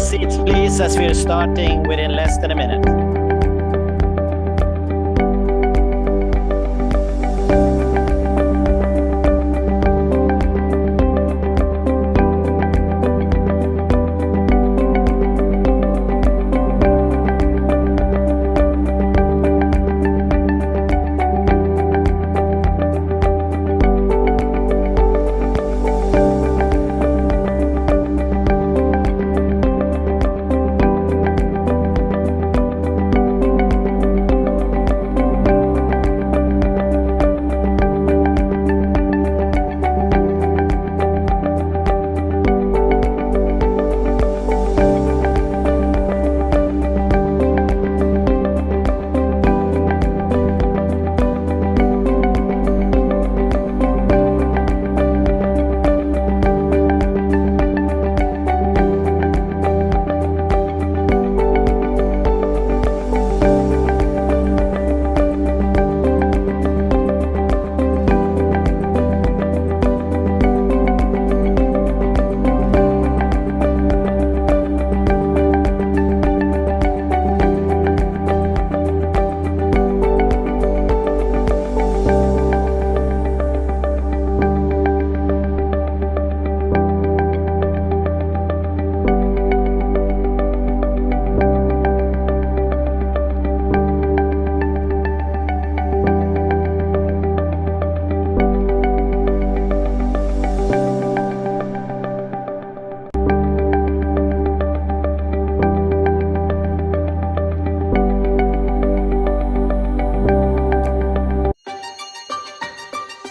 seats, please, as we're starting within less than a minute.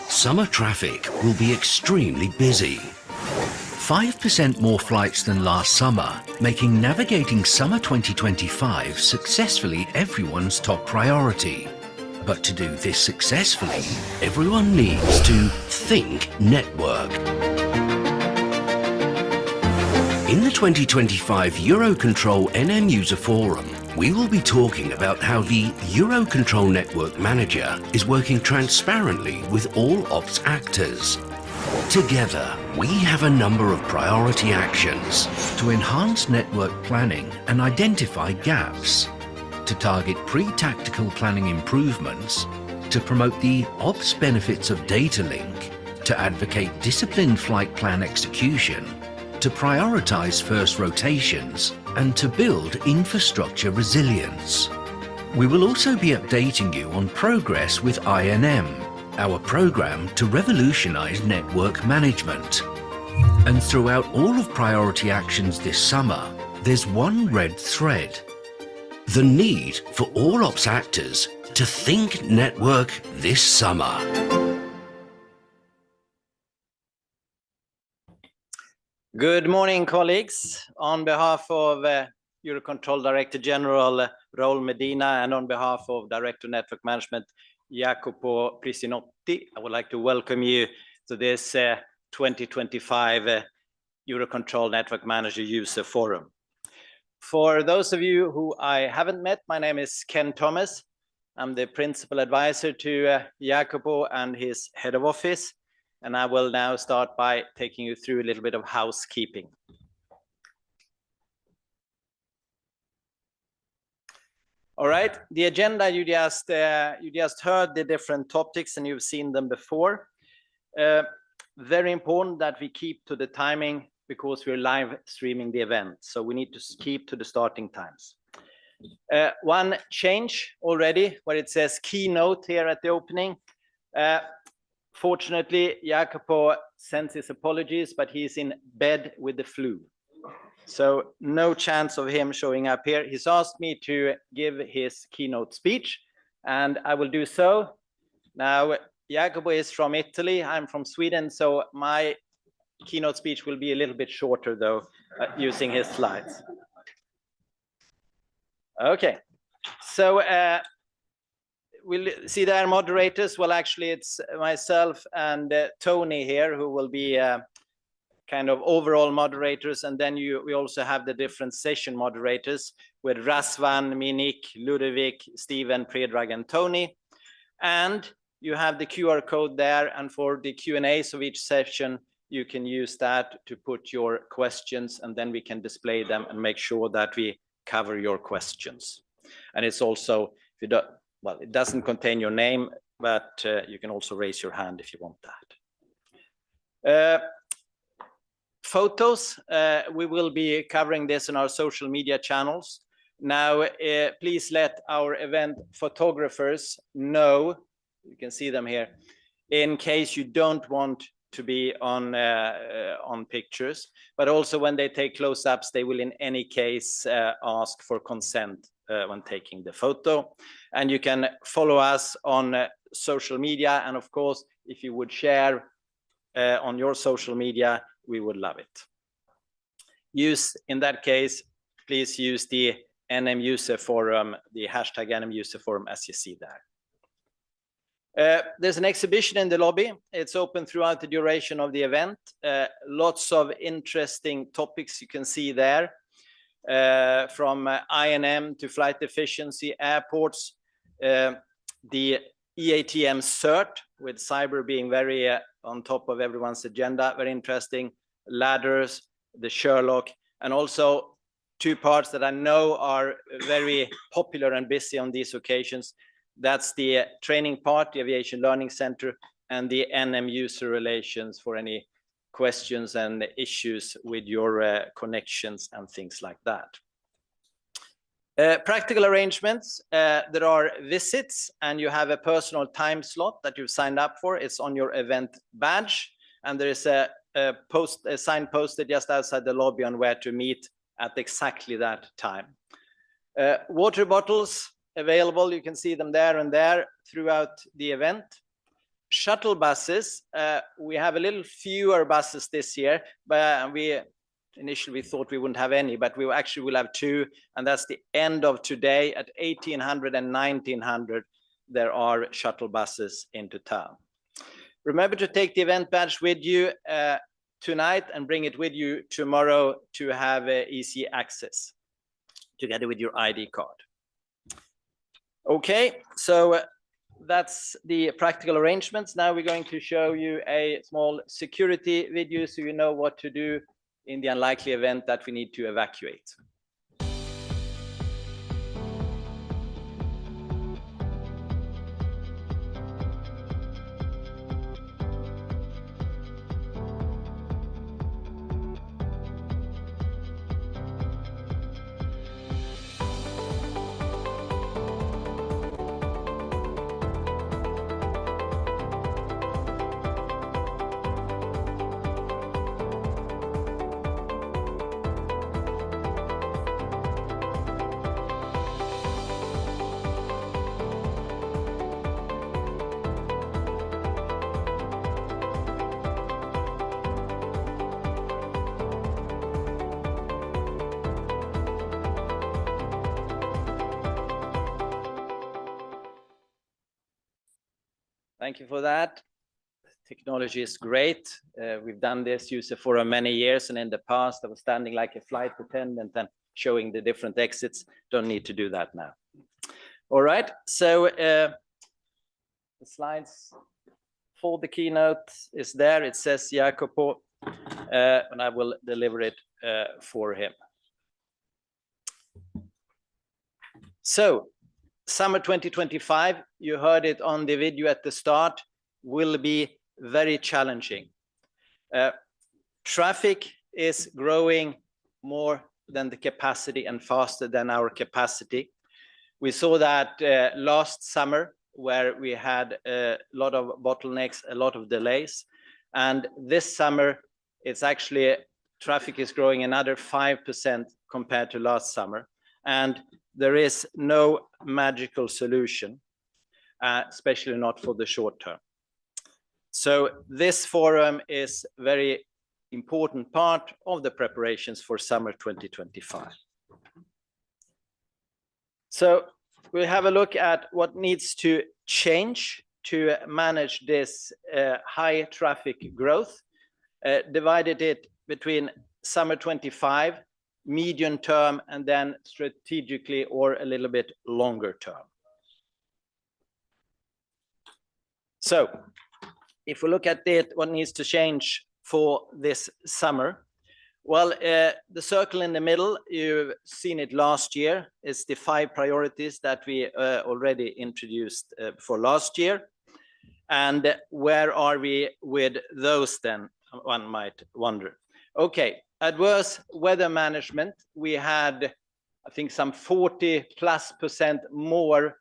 Summer traffic will be extremely busy. 5% more flights than last summer, making navigating summer 2025 successfully everyone's top priority. But to do this successfully, everyone needs to think network. In the 2025 EUROCONTROL NM User Forum, we will be talking about how the EUROCONTROL Network Manager is working transparently with all ops actors. Together, we have a number of priority actions to enhance network planning and identify gaps, to target pre-tactical planning improvements, to promote the ops benefits of Datalink, to advocate disciplined flight plan execution, to prioritize first rotations, and to build infrastructure resilience. We will also be updating you on progress with INM, our program to revolutionize network management. And throughout all of priority actions this summer, there's one red thread: the need for all ops actors to think network this summer. Good morning, colleagues. On behalf of EUROCONTROL Director General Raul Medina and on behalf of Director Network Management Jacopo Prisinotti, I would like to welcome you to this 2025 EUROCONTROL Network Manager User Forum. For those of you who I haven't met, my name is Ken Thomas. I'm the Principal Advisor to Jacopo and his Head of Office. And I will now start by taking you through a little bit of housekeeping. All right, the agenda, you just heard the different topics and you've seen them before. Very important that we keep to the timing because we're live streaming the event. So we need to keep to the starting times. One change already where it says keynote here at the opening. Fortunately, Jacopo sends his apologies, but he's in bed with the flu. So no chance of him showing up here. He's asked me to give his keynote speech, and I will do so. Now, Jacopo is from Italy. I'm from Sweden, so my keynote speech will be a little bit shorter, though, using his slides. Okay, so we'll see their moderators. Well, actually, it's myself and Tony here who will be kind of overall moderators. And then we also have the different session moderators with Razvan, Minik, Ludovic, Steven, Predrag, and Tony. And you have the QR code there. And for the Q&As of each session, you can use that to put your questions, and then we can display them and make sure that we cover your questions. And it's also, if you don't, well, it doesn't contain your name, but you can also raise your hand if you want that. Photos, we will be covering this on our social media channels. Now, please let our event photographers know, you can see them here, in case you don't want to be on pictures, but also when they take close-ups, they will in any case ask for consent when taking the photo. And you can follow us on social media, and of course, if you would share on your social media, we would love it. In that case, please use the NM User Forum, the hashtag NM User Forum, as you see there. There's an exhibition in the lobby. It's open throughout the duration of the event. Lots of interesting topics you can see there, from INM to flight efficiency, airports, the EATM cert, with cyber being very on top of everyone's agenda, very interesting, ladders, the Sherlock, and also two parts that I know are very popular and busy on these occasions. That's the training part, the Aviation Learning Center, and the NM user relations for any questions and issues with your connections and things like that. Practical arrangements, there are visits, and you have a personal time slot that you've signed up for. It's on your event badge, and there is a sign posted just outside the lobby on where to meet at exactly that time. Water bottles available, you can see them there and there throughout the event. Shuttle buses, we have a little fewer buses this year, but initially we thought we wouldn't have any, but we actually will have two, and that's the end of today at 1800 and 1900. There are shuttle buses into town. Remember to take the event badge with you tonight and bring it with you tomorrow to have easy access together with your ID card. Okay, so that's the practical arrangements. Now we're going to show you a small security video so you know what to do in the unlikely event that we need to evacuate. Thank you for that. Technology is great. We've done this user for many years, and in the past I was standing like a flight attendant and showing the different exits. Don't need to do that now. All right, so the slides for the keynote is there. It says Jacopo, and I will deliver it for him. So, summer 2025, you heard it on the video at the start, will be very challenging. Traffic is growing more than the capacity and faster than our capacity. We saw that last summer, where we had a lot of bottlenecks, a lot of delays. And this summer, it's actually, traffic is growing another 5% compared to last summer. And there is no magical solution, especially not for the short term. So this forum is a very important part of the preparations for summer 2025. So we'll have a look at what needs to change to manage this high traffic growth, divided it between summer 25, medium term, and then strategically or a little bit longer term. So if we look at it, what needs to change for this summer? Well, the circle in the middle, you've seen it last year. It's the 5 priorities that we already introduced for last year. And where are we with those then, one might wonder. Okay, adverse weather management. We had, I think, some 40+% more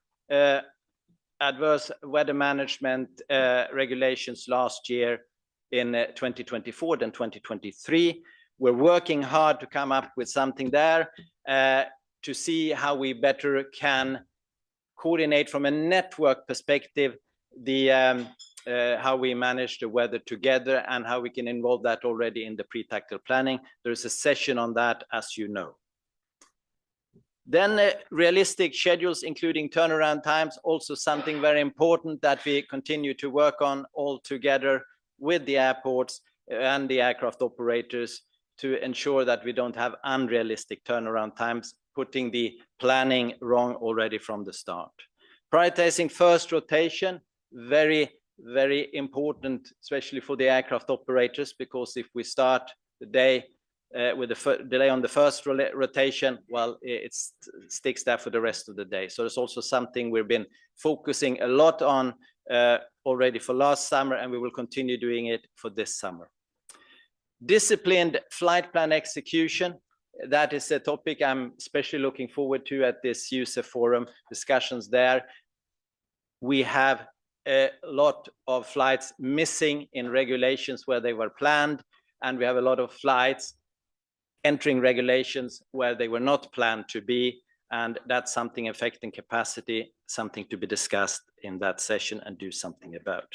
adverse weather management regulations last year in 2024 than 2023. We're working hard to come up with something there to see how we better can coordinate from a network perspective how we manage the weather together and how we can involve that already in the pre-tactical planning. There's a session on that, as you know. Then realistic schedules, including turnaround times, also something very important that we continue to work on all together with the airports and the aircraft operators to ensure that we don't have unrealistic turnaround times, putting the planning wrong already from the start. Prioritizing first rotation, very, very important, especially for the aircraft operators, because if we start the day with a delay on the first rotation, well, it sticks there for the rest of the day. So it's also something we've been focusing a lot on already for last summer, and we will continue doing it for this summer. Disciplined flight plan execution. That is a topic I'm especially looking forward to at this user forum discussions there. We have a lot of flights missing in regulations where they were planned, and we have a lot of flights entering regulations where they were not planned to be, and that's something affecting capacity, something to be discussed in that session and do something about.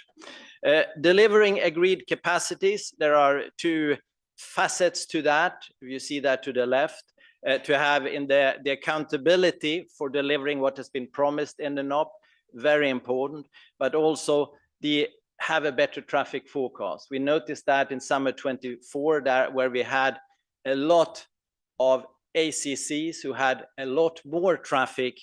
Delivering agreed capacities, there are 2 facets to that. You see that to the left, to have in the accountability for delivering what has been promised in the NOP, very important, but also have a better traffic forecast. We noticed that in summer 24, where we had a lot of ACCs who had a lot more traffic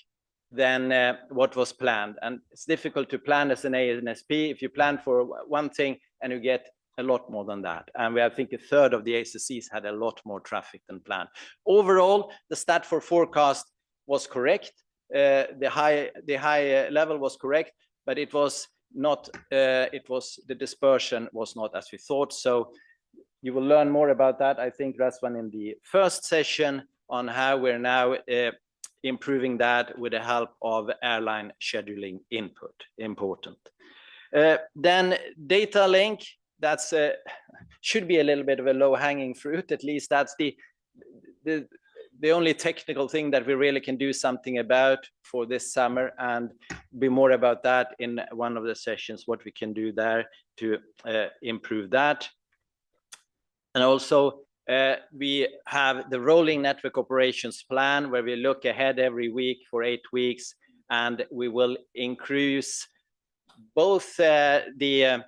than what was planned. And it's difficult to plan as an ANSP if you plan for one thing and you get a lot more than that. And I think 1/3 of the ACCs had a lot more traffic than planned. Overall, the stat for forecast was correct. The high level was correct, but it was not. The dispersion was not as we thought. So you will learn more about that, I think, Razvan, in the first session on how we're now improving that with the help of airline scheduling input. Important. Then Datalink, that's should be a little bit of a low-hanging fruit. At least that's the only technical thing that we really can do something about for this summer, and be more about that in one of the sessions, what we can do there to improve that. And also we have the rolling network operations plan, where we look ahead every week for 8 weeks, and we will increase both the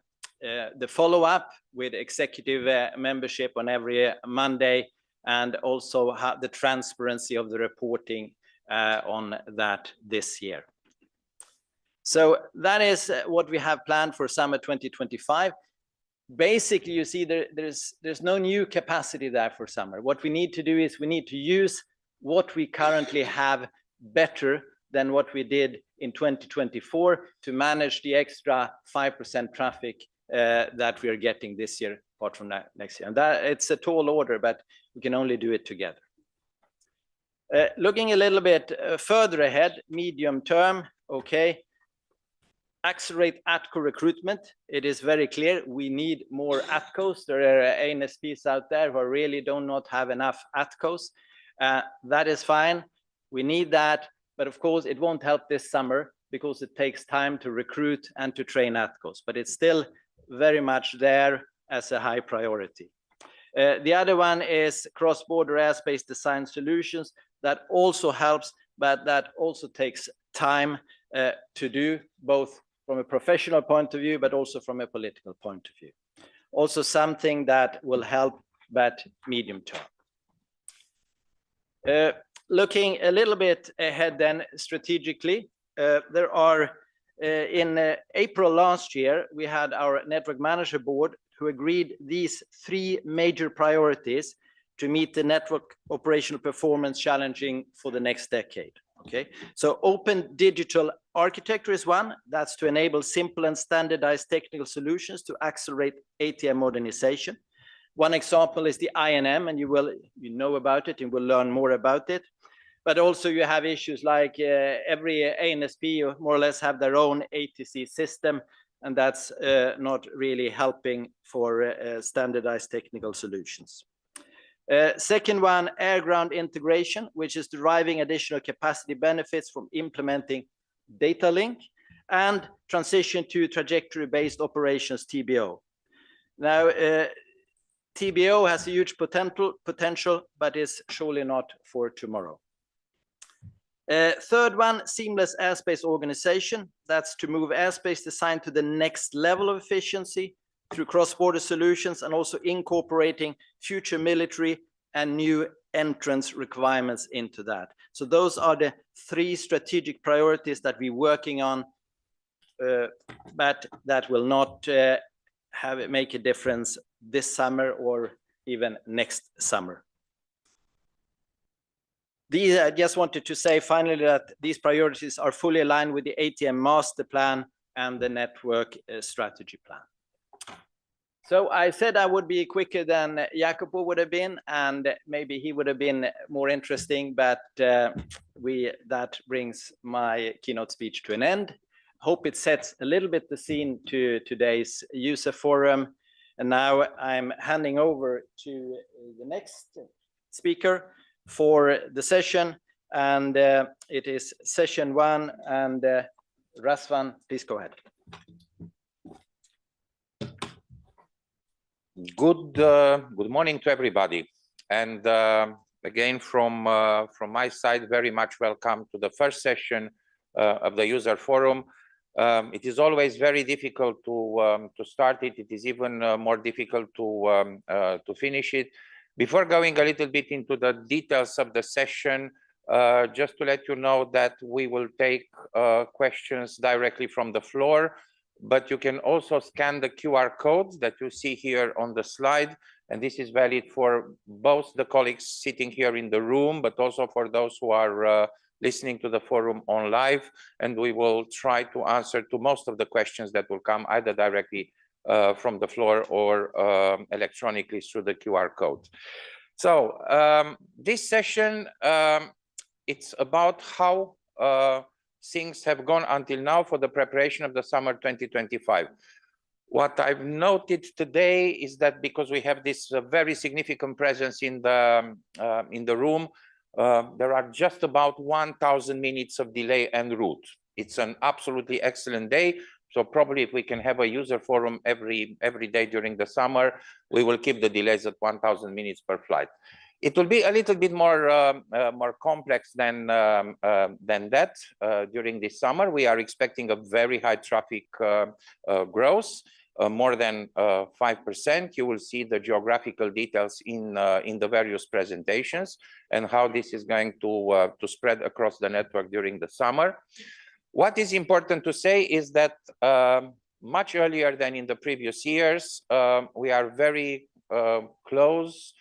follow-up with executive membership on every Monday, and also have the transparency of the reporting on that this year. So that is what we have planned for summer 2025. Basically, you see there's no new capacity there for summer. What we need to do is we need to use what we currently have better than what we did in 2024 to manage the extra 5% traffic that we are getting this year, apart from that next year. And that it's a tall order, but we can only do it together. Looking a little bit further ahead, medium term, okay. Accelerate ATCO recruitment. It is very clear we need more ATCOs. There are ANSPs out there who really do not have enough ATCOs. That is fine. We need that. But of course, it won't help this summer because it takes time to recruit and to train ATCOs. But it's still very much there as a high priority. The other one is cross-border airspace design solutions. That also helps, but that also takes time to do, both from a professional point of view, but also from a political point of view. Also something that will help, but medium term. Looking a little bit ahead then strategically, there are in April last year, we had our network manager board who agreed these three major priorities to meet the network operational performance challenging for the next decade. Okay, so open digital architecture is one. That's to enable simple and standardized technical solutions to accelerate ATM modernization. One example is the INM, and you know about it and will learn more about it. But also you have issues like every ANSP more or less have their own ATC system, and that's not really helping for standardized technical solutions. Second one, air-ground integration, which is deriving additional capacity benefits from implementing Datalink, and transition to trajectory-based operations, TBO. Now, TBO has a huge potential, but is surely not for tomorrow. Third one, seamless airspace organization. That's to move airspace design to the next level of efficiency through cross-border solutions, and also incorporating future military and new entrance requirements into that. So those are the three strategic priorities that we're working on, but that will not make a difference this summer or even next summer. I just wanted to say finally that these priorities are fully aligned with the ATM master plan and the network strategy plan. So I said I would be quicker than Jacopo would have been, and maybe he would have been more interesting, but that brings my keynote speech to an end. Hope it sets a little bit the scene to today's user forum. And now I'm handing over to the next speaker for the session, and it is session one, and Razvan, please go ahead. Good morning to everybody, and again from my side, very much welcome to the first session of the user forum. It is always very difficult to start it. It is even more difficult to finish it. Before going a little bit into the details of the session, just to let you know that we will take questions directly from the floor, but you can also scan the QR codes that you see here on the slide, and this is valid for both the colleagues sitting here in the room, but also for those who are listening to the forum on live, and we will try to answer to most of the questions that will come either directly from the floor or electronically through the QR code. So this session, it's about how things have gone until now for the preparation of the summer 2025. What I've noted today is that because we have this very significant presence in the room, there are just about 1,000 minutes of delay en route. It's an absolutely excellent day. So probably if we can have a user forum every day during the summer, we will keep the delays at 1,000 minutes per flight. It will be a little bit more complex than that during this summer. We are expecting a very high traffic growth, more than 5%. You will see the geographical details in the various presentations and how this is going to spread across the network during the summer. What is important to say is that much earlier than in the previous years, we are very close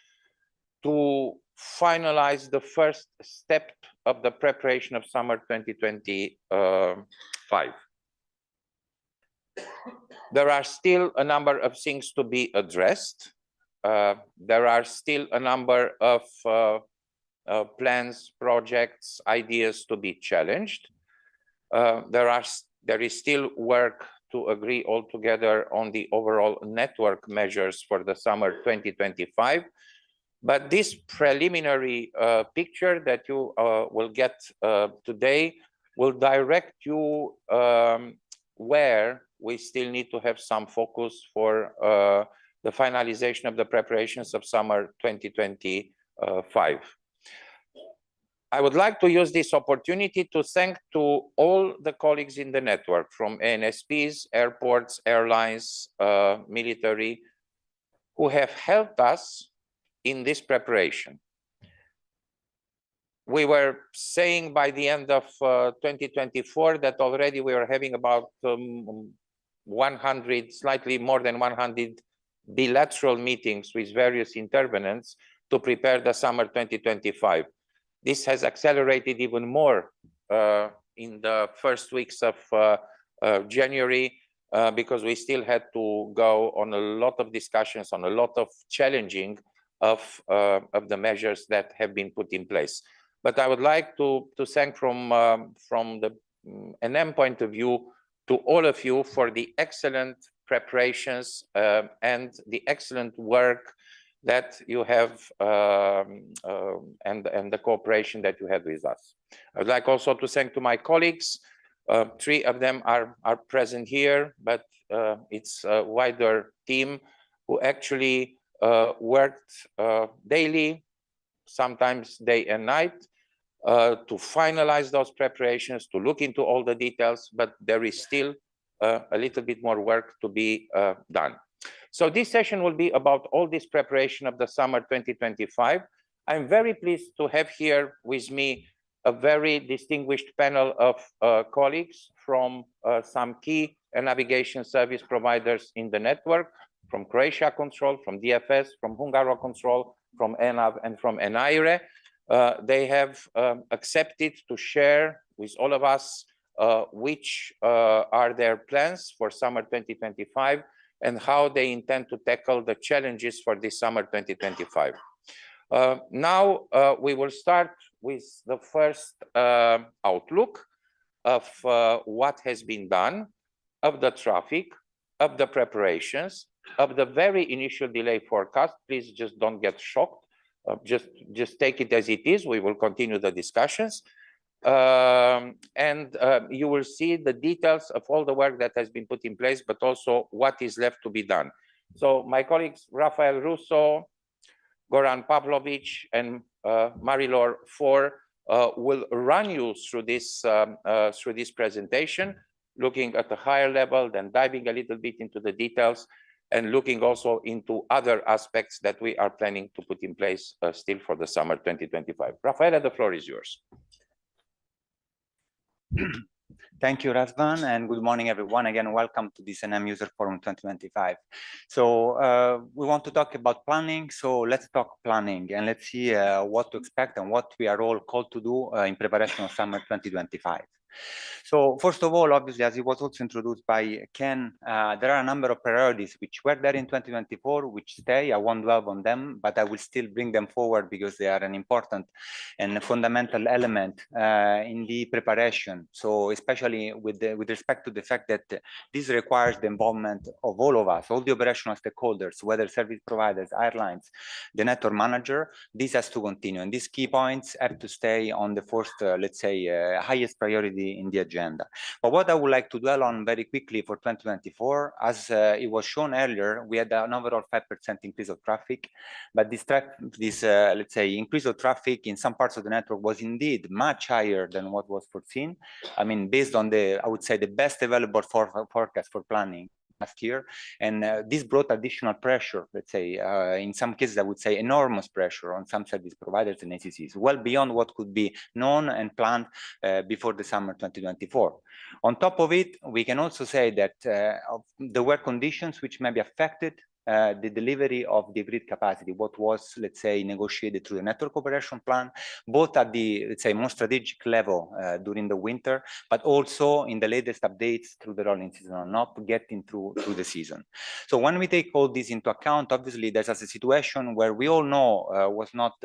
to finalize the first step of the preparation of summer 2025. There are still a number of things to be addressed. There are still a number of plans, projects, ideas to be challenged. There is still work to agree all together on the overall network measures for the summer 2025. But this preliminary picture that you will get today will direct you where we still need to have some focus for the finalization of the preparations of summer 2025. I would like to use this opportunity to thank to all the colleagues in the network, from ANSPs, airports, airlines, military, who have helped us in this preparation. We were saying by the end of 2024 that already we are having about 100, slightly more than 100 bilateral meetings with various intervenants to prepare the summer 2025. This has accelerated even more in the first weeks of January, because we still had to go on a lot of discussions, on a lot of challenging of the measures that have been put in place. But I would like to thank from the NM point of view to all of you for the excellent preparations and the excellent work that you have and the cooperation that you had with us. I would like also to thank to my colleagues. 3 of them are present here, but it's a wider team who actually worked daily, sometimes day and night, to finalize those preparations, to look into all the details, but there is still a little bit more work to be done. So this session will be about all this preparation of the summer 2025. I'm very pleased to have here with me a very distinguished panel of colleagues from some key navigation service providers in the network, from Croatia Control, from DFS, from HungaroControl, from ENAV, and from ENAIRE. They have accepted to share with all of us which are their plans for summer 2025 and how they intend to tackle the challenges for this summer 2025. Now we will start with the first outlook of what has been done, of the traffic, of the preparations, of the very initial delay forecast. Please just don't get shocked. Just take it as it is. We will continue the discussions. And you will see the details of all the work that has been put in place, but also what is left to be done. So my colleagues, Rafael Russo, Goran Pavlovic, and Marilor Four will run you through this presentation, looking at a higher level, then diving a little bit into the details, and looking also into other aspects that we are planning to put in place still for the summer 2025. Rafaela, the floor is yours. Thank you, Razvan, and good morning, everyone. Again, welcome to this NM User Forum 2025. So we want to talk about planning. So let's talk planning and let's see what to expect and what we are all called to do in preparation of summer 2025. So first of all, obviously, as it was also introduced by Ken, there are a number of priorities which were there in 2024, which stay. I won't dwell on them, but I will still bring them forward because they are an important and fundamental element in the preparation. So especially with respect to the fact that this requires the involvement of all of us, all the operational stakeholders, whether service providers, airlines, the network manager. This has to continue, and these key points have to stay on the first, let's say, highest priority in the agenda. But what I would like to dwell on very quickly for 2024, as it was shown earlier, we had an overall 5% increase of traffic, but this let's say increase of traffic in some parts of the network was indeed much higher than what was foreseen. I mean, based on I would say the best available forecast for planning last year, and this brought additional pressure, let's say, in some cases, I would say enormous pressure on some service providers and ACCs, well beyond what could be known and planned before the summer 2024. On top of it, we can also say that there were conditions which may be affected the delivery of the grid capacity, what was, let's say, negotiated through the network operation plan, both at the, let's say, more strategic level during the winter, but also in the latest updates through the rolling season, not getting through the season. So when we take all this into account, obviously there's a situation where we all know was not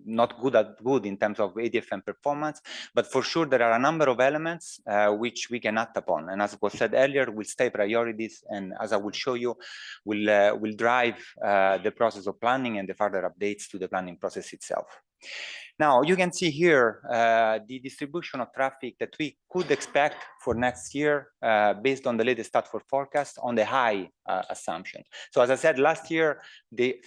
not good in terms of ADFM performance, but for sure there are a number of elements which we can act upon, and as was said earlier, will stay priorities, and as I will show you, will drive the process of planning and the further updates to the planning process itself. Now, you can see here the distribution of traffic that we could expect for next year based on the latest Statford forecast on the high assumption. So as I said, last year, the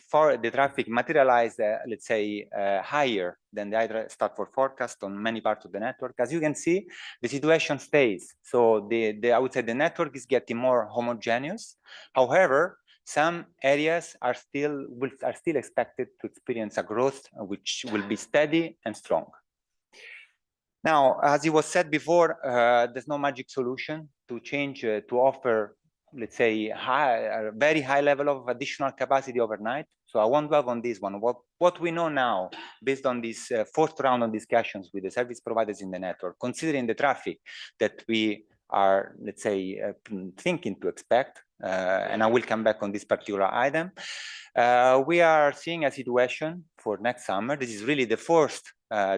traffic materialized, let's say, higher than the Statford forecast on many parts of the network. As you can see, the situation stays. So I would say the network is getting more homogeneous. However, some areas are still expected to experience a growth which will be steady and strong. Now, as it was said before, there's no magic solution to change, to offer let's say, a very high level of additional capacity overnight. So I won't dwell on this one. What we know now, based on this fourth round of discussions with the service providers in the network, considering the traffic that we are, let's say, thinking to expect, and I will come back on this particular item. We are seeing a situation for next summer. This is really the first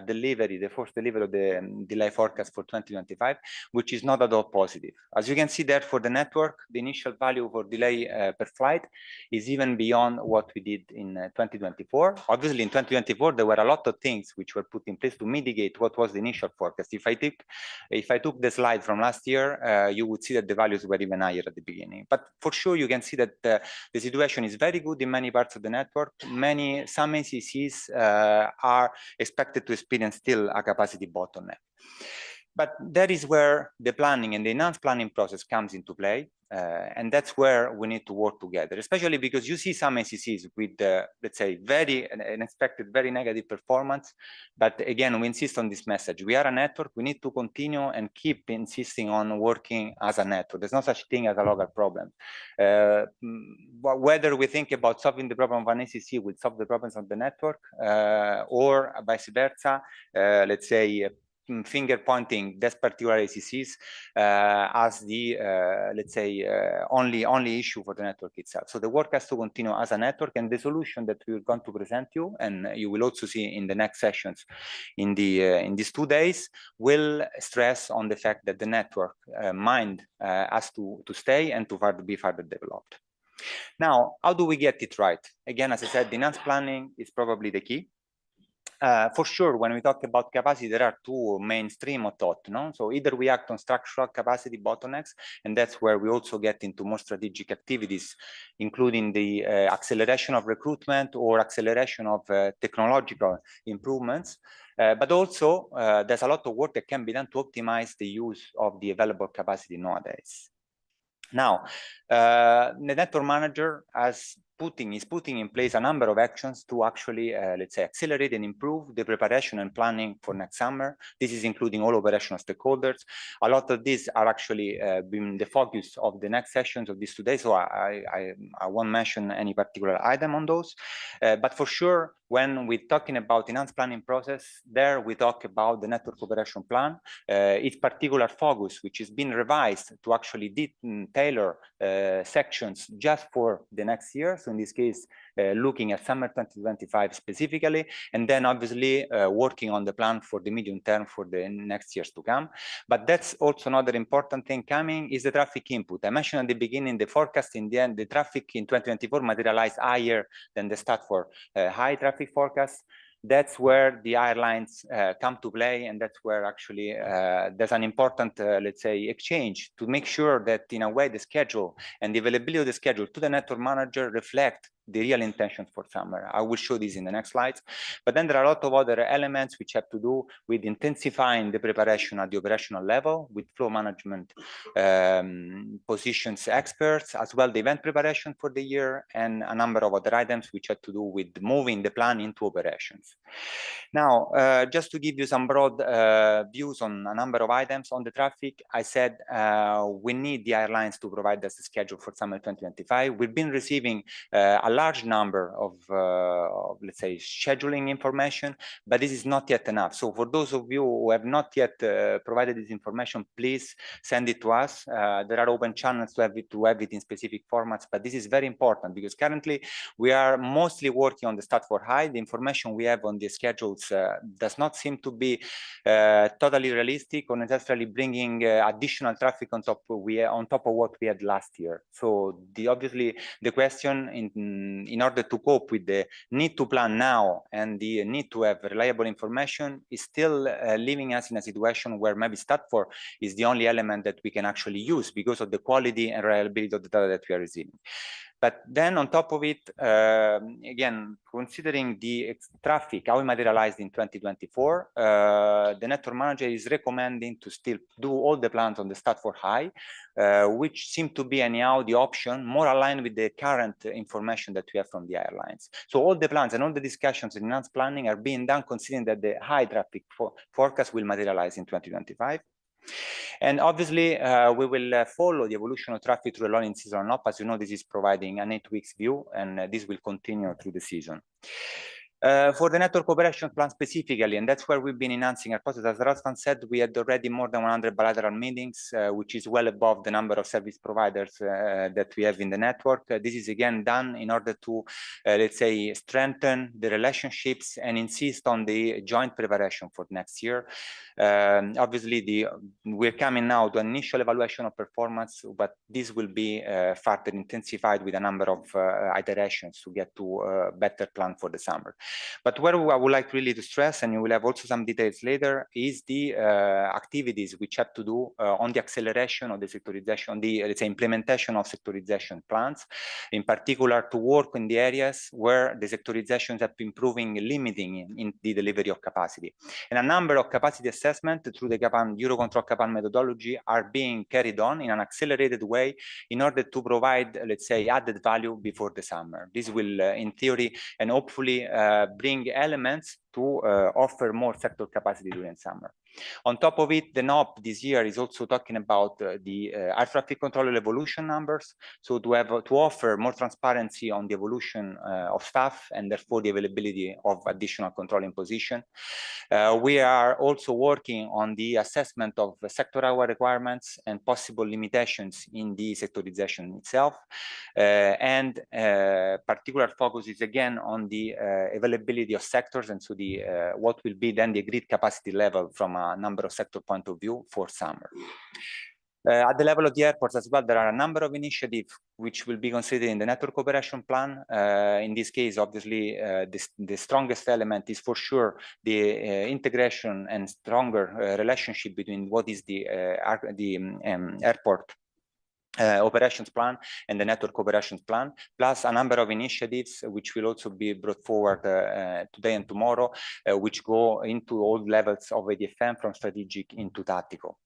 delivery of the delay forecast for 2025, which is not at all positive. As you can see there for the network, the initial value for delay per flight is even beyond what we did in 2024. Obviously, in 2024, there were a lot of things which were put in place to mitigate what was the initial forecast. If I took the slide from last year, you would see that the values were even higher at the beginning. But for sure, you can see that the situation is very good in many parts of the network. Some ACCs are expected to experience still a capacity bottleneck. But that is where the planning and the enhanced planning process comes into play. And that's where we need to work together, especially because you see some ACCs with, let's say, very unexpected, very negative performance. But again, we insist on this message. We are a network. We need to continue and keep insisting on working as a network. There's no such thing as a local problem. Whether we think about solving the problem of an ACC will solve the problems of the network, or vice versa, let's say, finger pointing this particular ACCs as the let's say only issue for the network itself. So the work has to continue as a network, and the solution that we're going to present you, and you will also see in the next sessions in these 2 days, will stress on the fact that the network mind has to stay and to be further developed. Now, how do we get it right? Again, as I said, the enhanced planning is probably the key. For sure, when we talk about capacity, there are two mainstream of thought, no? So either we act on structural capacity bottlenecks, and that's where we also get into more strategic activities, including the acceleration of recruitment or acceleration of technological improvements. But also, there's a lot of work that can be done to optimize the use of the available capacity nowadays. Now, the network manager is putting in place a number of actions to actually, let's say, accelerate and improve the preparation and planning for next summer. This is including all operational stakeholders. A lot of these are actually been the focus of the next sessions of this today, so I won't mention any particular item on those. But for sure, when we're talking about enhanced planning process, there we talk about the network operation plan, its particular focus, which has been revised to actually tailor sections just for the next year. So in this case, looking at summer 2025 specifically, and then obviously working on the plan for the medium term for the next years to come. But that's also another important thing coming is the traffic input. I mentioned at the beginning the forecast. In the end, the traffic in 2024 materialized higher than the stat for high traffic forecast. That's where the airlines come to play, and that's where actually there's an important, let's say, exchange to make sure that in a way the schedule and the availability of the schedule to the network manager reflect the real intentions for summer. I will show this in the next slides. But then there are a lot of other elements which have to do with intensifying the preparation at the operational level with flow management positions experts, as well the event preparation for the year, and a number of other items which have to do with moving the plan into operations. Now, just to give you some broad views on a number of items on the traffic, I said we need the airlines to provide us the schedule for summer 2025. We've been receiving a large number of let's say, scheduling information, but this is not yet enough. So for those of you who have not yet provided this information, please send it to us. There are open channels to have it in specific formats, but this is very important because currently we are mostly working on the stat for high. The information we have on the schedules does not seem to be totally realistic or necessarily bringing additional traffic on top of what we had last year. So obviously the question in order to cope with the need to plan now and the need to have reliable information is still leaving us in a situation where maybe stat4 is the only element that we can actually use because of the quality and reliability of the data that we are receiving. But then on top of it, again, considering the traffic, how it materialized in 2024, the network manager is recommending to still do all the plans on the stat for high, which seem to be anyhow the option more aligned with the current information that we have from the airlines. So all the plans and all the discussions in enhanced planning are being done considering that the high traffic forecast will materialize in 2025. And obviously, we will follow the evolution of traffic through the rolling season up. As you know, this is providing an 8 weeks view, and this will continue through the season. For the network operation plan specifically, and that's where we've been enhancing our process. As Razvan said, we had already more than 100 bilateral meetings, which is well above the number of service providers that we have in the network. This is again done in order to, let's say, strengthen the relationships and insist on the joint preparation for next year. Obviously, we're coming now to an initial evaluation of performance, but this will be further intensified with a number of iterations to get to a better plan for the summer. But where I would like really to stress, and you will have also some details later, is the activities which have to do on the acceleration of the sectorization, on the, let's say, implementation of sectorization plans, in particular to work in the areas where the sectorizations have been proving limiting in the delivery of capacity. And a number of capacity assessment through the EUROCONTROL Capan methodology are being carried on in an accelerated way in order to provide, let's say, added value before the summer. This will, in theory, and hopefully bring elements to offer more sector capacity during summer. On top of it, the NOP this year is also talking about the air traffic controller evolution numbers, so to offer more transparency on the evolution of staff and therefore the availability of additional controlling position. We are also working on the assessment of sector hour requirements and possible limitations in the sectorization itself, and particular focus is again on the availability of sectors, and so the what will be then the agreed capacity level from a number of sector point of view for summer. At the level of the airports as well, there are a number of initiatives which will be considered in the network operation plan. In this case, obviously, the strongest element is for sure the integration and stronger relationship between what is the airport operations plan and the network operations plan, plus a number of initiatives which will also be brought forward today and tomorrow, which go into all levels of ADFM from strategic into tactical.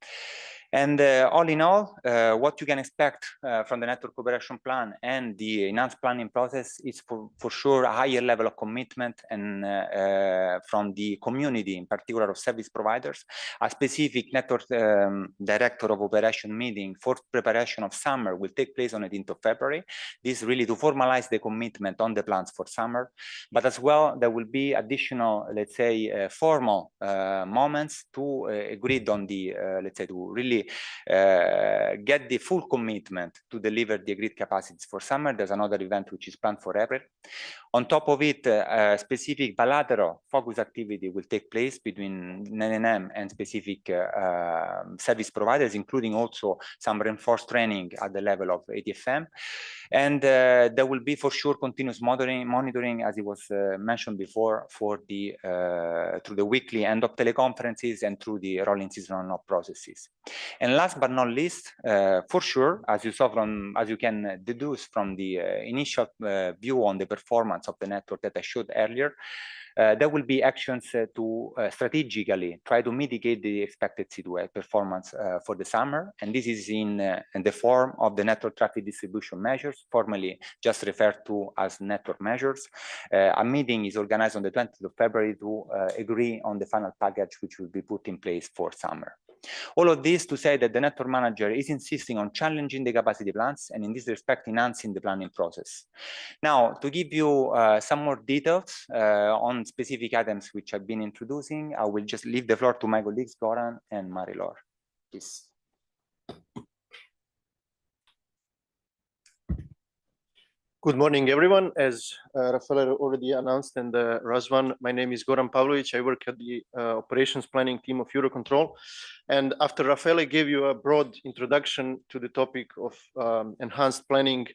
And all in all, what you can expect from the network operation plan and the enhanced planning process is for sure a higher level of commitment and from the community, in particular of service providers. A specific network director of operation meeting for preparation of summer will take place on the 18th of February. This really to formalize the commitment on the plans for summer, but as well there will be additional, let's say, formal moments to agree on the, let's say, to really get the full commitment to deliver the agreed capacities for summer. There's another event which is planned for April. On top of it, specific bilateral focus activity will take place between NNM and specific service providers, including also some reinforced training at the level of ADFM. And there will be for sure continuous monitoring, as it was mentioned before, for the through the weekly end of teleconferences and through the rolling seasonal processes. And last but not least, for sure, as you saw from, as you can deduce from the initial view on the performance of the network that I showed earlier, there will be actions to strategically try to mitigate the expected C2A performance for the summer. And this is in the form of the network traffic distribution measures, formerly just referred to as network measures. A meeting is organized on the 20th of February to agree on the final package which will be put in place for summer. All of this to say that the network manager is insisting on challenging the capacity plans and in this respect enhancing the planning process. Now, to give you some more details on specific items which I've been introducing, I will just leave the floor to my colleagues Goran and Marie-Laure. Please. Good morning, everyone. As Rafael already announced and Razvan, my name is Goran Pavlovic. I work at the operations planning team of EUROCONTROL. And after Rafael gave you a broad introduction to the topic of enhanced planning,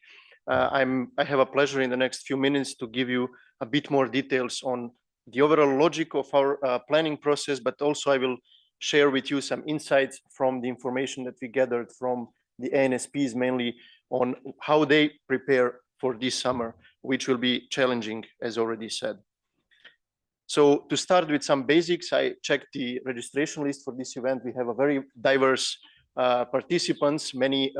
I have a pleasure in the next few minutes to give you a bit more details on the overall logic of our planning process, but also I will share with you some insights from the information that we gathered from the ANSPs, mainly on how they prepare for this summer, which will be challenging, as already said. So to start with some basics, I checked the registration list for this event. We have a very diverse participants. Many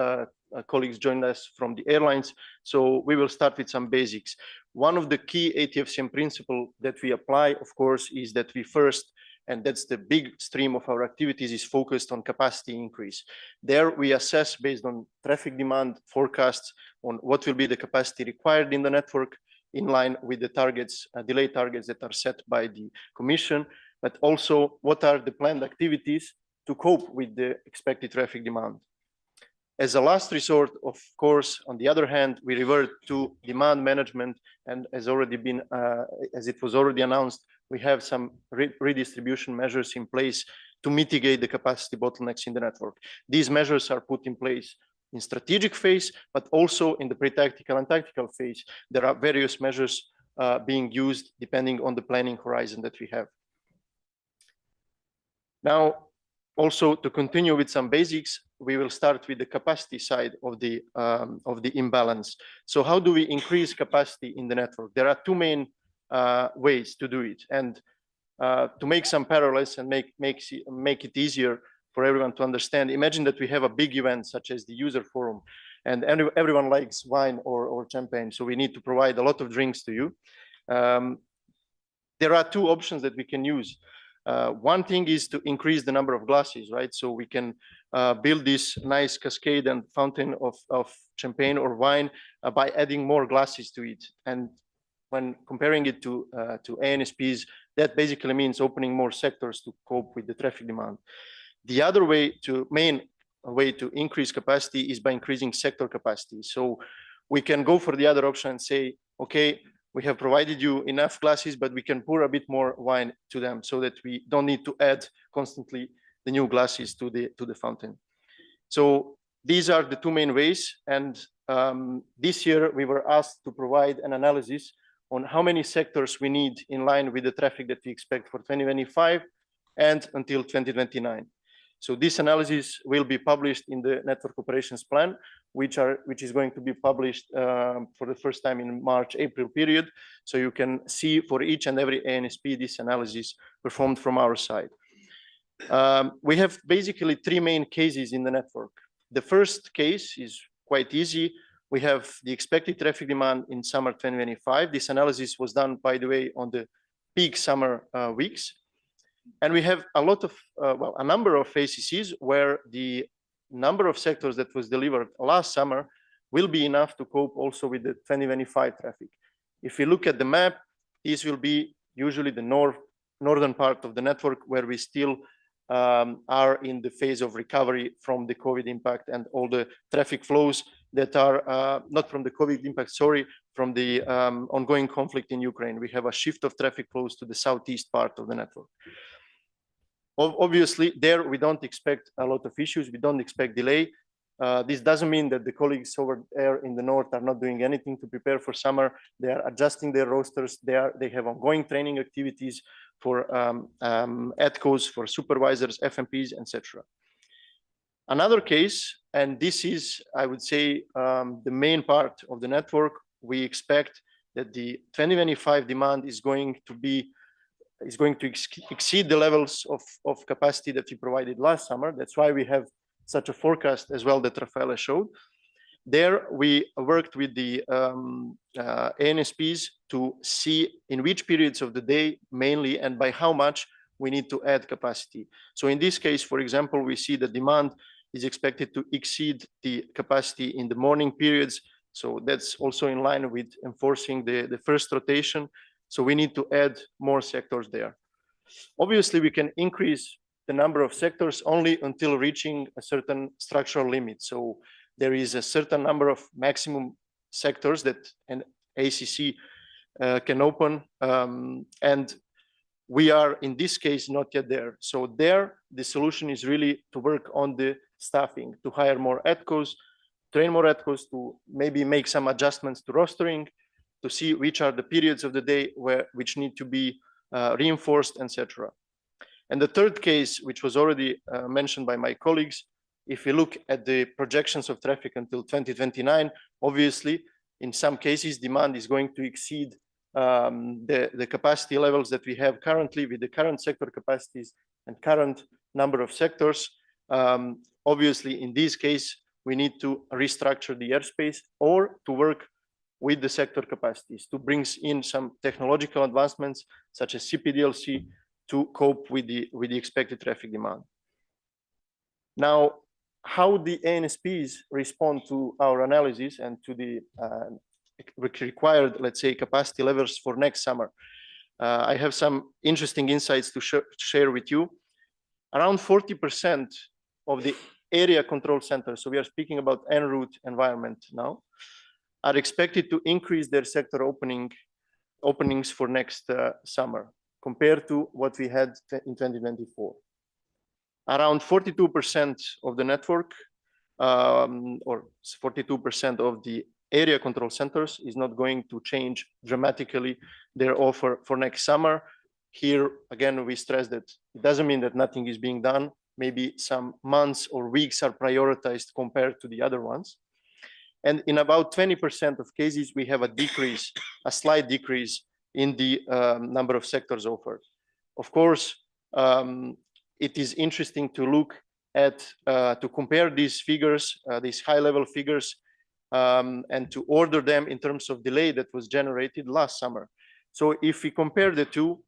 colleagues joined us from the airlines. So we will start with some basics. One of the key ATFCM principles that we apply, of course, is that we first and that's the big stream of our activities, is focused on capacity increase. There we assess based on traffic demand forecasts on what will be the capacity required in the network in line with the targets, delay targets that are set by the Commission, but also what are the planned activities to cope with the expected traffic demand. As a last resort, of course, on the other hand, we revert to demand management, and as it was already announced, we have some redistribution measures in place to mitigate the capacity bottlenecks in the network. These measures are put in place in strategic phase, but also in the pre-tactical and tactical phase. There are various measures being used depending on the planning horizon that we have. Now, also to continue with some basics, we will start with the capacity side of the imbalance. So how do we increase capacity in the network? There are two main ways to do it. And to make some parallels and make it easier for everyone to understand, imagine that we have a big event such as the user forum, and everyone likes wine or champagne, so we need to provide a lot of drinks to you. There are two options that we can use. One thing is to increase the number of glasses, right? So we can build this nice cascade and fountain of champagne or wine by adding more glasses to it. And when comparing it to ANSPs, that basically means opening more sectors to cope with the traffic demand. The other main way to increase capacity is by increasing sector capacity. So we can go for the other option and say, okay, we have provided you enough glasses, but we can pour a bit more wine to them so that we don't need to add constantly the new glasses to the fountain. So these are the two main ways. And this year we were asked to provide an analysis on how many sectors we need in line with the traffic that we expect for 2025 and until 2029. So this analysis will be published in the Network Operations Plan, which is going to be published for the first time in March-April period. So you can see for each and every ANSP this analysis performed from our side. We have basically three main cases in the network. The first case is quite easy. We have the expected traffic demand in summer 2025. This analysis was done, by the way, on the peak summer weeks. And we have a number of ACCs where the number of sectors that was delivered last summer will be enough to cope also with the 2025 traffic. If we look at the map, this will be usually the northern part of the network where we still are in the phase of recovery from the COVID impact and all the traffic flows that are not from the COVID impact, sorry, from the ongoing conflict in Ukraine. We have a shift of traffic flows to the southeast part of the network. Obviously, there we don't expect a lot of issues. We don't expect delay. This doesn't mean that the colleagues over there in the north are not doing anything to prepare for summer. They are adjusting their rosters. They have ongoing training activities for ATCOs, for supervisors, FMPs, etc. Another case, and this is, I would say, the main part of the network, we expect that the 2025 demand is going to exceed the levels of capacity that we provided last summer. That's why we have such a forecast as well that Rafaela showed. There we worked with the ANSPs to see in which periods of the day mainly and by how much we need to add capacity. So in this case, for example, we see the demand is expected to exceed the capacity in the morning periods. So that's also in line with enforcing the first rotation. So we need to add more sectors there. Obviously, we can increase the number of sectors only until reaching a certain structural limit. So there is a certain number of maximum sectors that an ACC can open. And we are, in this case, not yet there. So there, the solution is really to work on the staffing, to hire more ATCOs, train more ATCOs, to maybe make some adjustments to rostering, to see which are the periods of the day which need to be reinforced, etc. And the third case, which was already mentioned by my colleagues, if we look at the projections of traffic until 2029, obviously, in some cases, demand is going to exceed the capacity levels that we have currently with the current sector capacities and current number of sectors. Obviously, in this case, we need to restructure the airspace or to work with the sector capacities to bring in some technological advancements such as CPDLC to cope with the expected traffic demand. Now, how the ANSPs respond to our analysis and to the required, let's say, capacity levels for next summer. I have some interesting insights to share with you. Around 40% of the area control centers, so we are speaking about en route environment now, are expected to increase their sector openings for next summer compared to what we had in 2024. Around 42% of the network or 42% of the area control centers is not going to change dramatically their offer for next summer. Here, again, we stress that it doesn't mean that nothing is being done. Maybe some months or weeks are prioritized compared to the other ones. And in about 20% of cases, we have a slight decrease in the number of sectors offered. Of course, it is interesting to look at, to compare these figures, these high-level figures, and to order them in terms of delay that was generated last summer. So if we compare the two,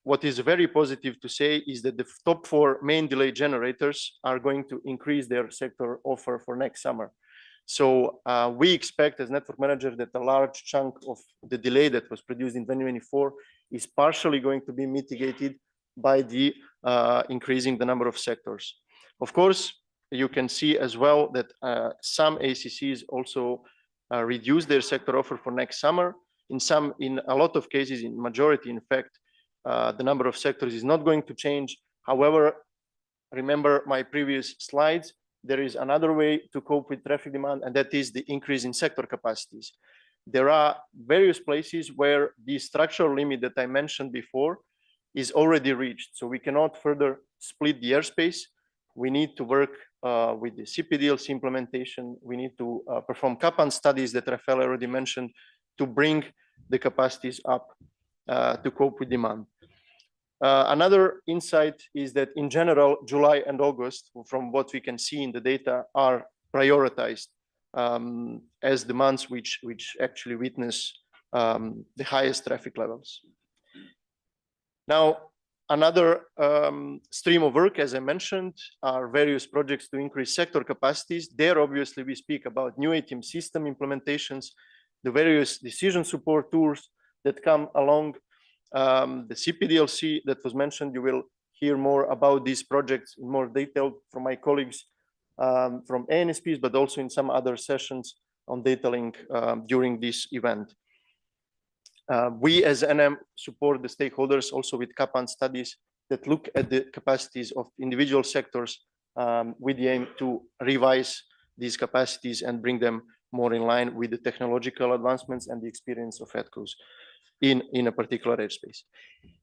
what is very positive to say is that the top 4 main delay generators are going to increase their sector offer for next summer. So we expect as network manager that a large chunk of the delay that was produced in 2024 is partially going to be mitigated by the increasing the number of sectors. Of course, you can see as well that some ACCs also reduce their sector offer for next summer. In a lot of cases, in majority, in fact, the number of sectors is not going to change. However, remember my previous slides, there is another way to cope with traffic demand, and that is the increase in sector capacities. There are various places where the structural limit that I mentioned before is already reached. So we cannot further split the airspace. We need to work with the CPDLC implementation. We need to perform CAPAN studies that Rafael already mentioned to bring the capacities up to cope with demand. Another insight is that in general, July and August, from what we can see in the data, are prioritized as the months which actually witness the highest traffic levels. Now, another stream of work, as I mentioned, are various projects to increase sector capacities. There, obviously, we speak about new ATM system implementations, the various decision support tools that come along, the CPDLC that was mentioned. You will hear more about these projects in more detail from my colleagues from ANSPs, but also in some other sessions on Datalink during this event. We as NM support the stakeholders also with CAPAN studies that look at the capacities of individual sectors with the aim to revise these capacities and bring them more in line with the technological advancements and the experience of ATCOs in a particular airspace.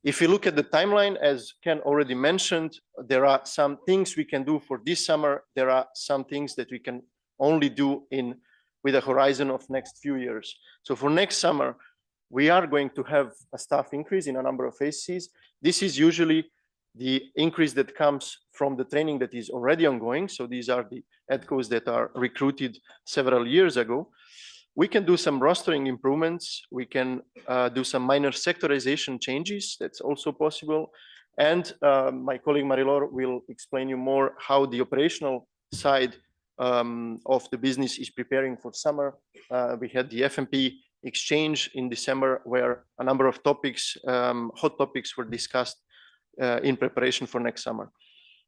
If you look at the timeline, as Ken already mentioned, there are some things we can do for this summer. There are some things that we can only do with a horizon of next few years. So for next summer, we are going to have a staff increase in a number of ACCs. This is usually the increase that comes from the training that is already ongoing. So these are the ATCOs that are recruited several years ago. We can do some rostering improvements. We can do some minor sectorization changes. That's also possible. And my colleague Marilor will explain you more how the operational side of the business is preparing for summer. We had the FMP exchange in December where a number of topics, hot topics were discussed in preparation for next summer.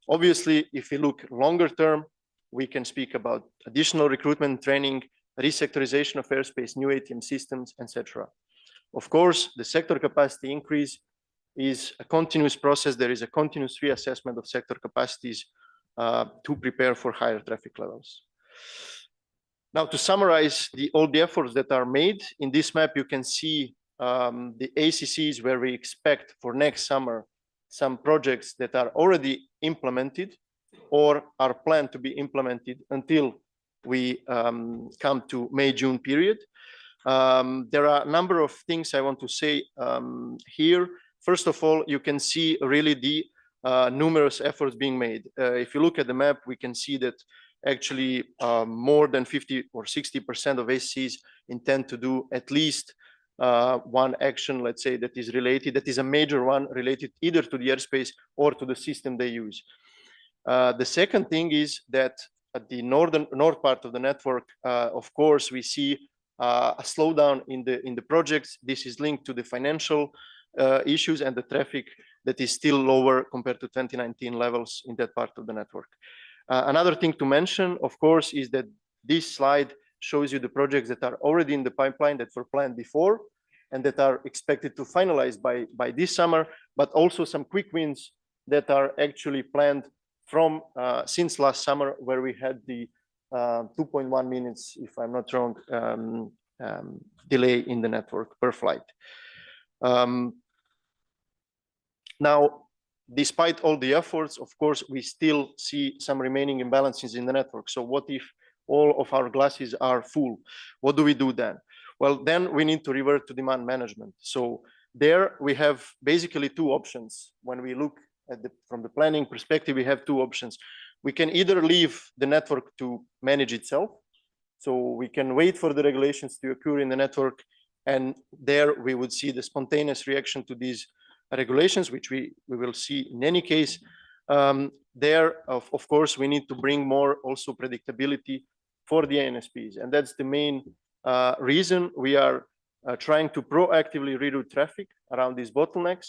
Obviously, if we look longer term, we can speak about additional recruitment training, resectorization of airspace, new ATM systems, etc. Of course, the sector capacity increase is a continuous process. There is a continuous reassessment of sector capacities to prepare for higher traffic levels. Now, to summarize all the efforts that are made, in this map, you can see the ACCs where we expect for next summer some projects that are already implemented or are planned to be implemented until we come to May-June period. There are a number of things I want to say here. First of all, you can see really the numerous efforts being made. If you look at the map, we can see that actually more than 50 or 60% of ACCs intend to do at least one action, let's say, that is related, that is a major one related either to the airspace or to the system they use. The second thing is that at the north part of the network, of course, we see a slowdown in the projects. This is linked to the financial issues and the traffic that is still lower compared to 2019 levels in that part of the network. Another thing to mention, of course, is that this slide shows you the projects that are already in the pipeline that were planned before and that are expected to finalize by this summer, but also some quick wins that are actually planned from since last summer, where we had the 2.1 minutes, if I'm not wrong, delay in the network per flight. Now, despite all the efforts, of course, we still see some remaining imbalances in the network. So what if all of our glasses are full? What do we do then? Well, then we need to revert to demand management. So there we have basically two options. When we look at from the planning perspective, we have two options. We can either leave the network to manage itself. So we can wait for the regulations to occur in the network. And there we would see the spontaneous reaction to these regulations, which we will see in any case. There, of course, we need to bring more also predictability for the ANSPs. And that's the main reason we are trying to proactively reroute traffic around these bottlenecks.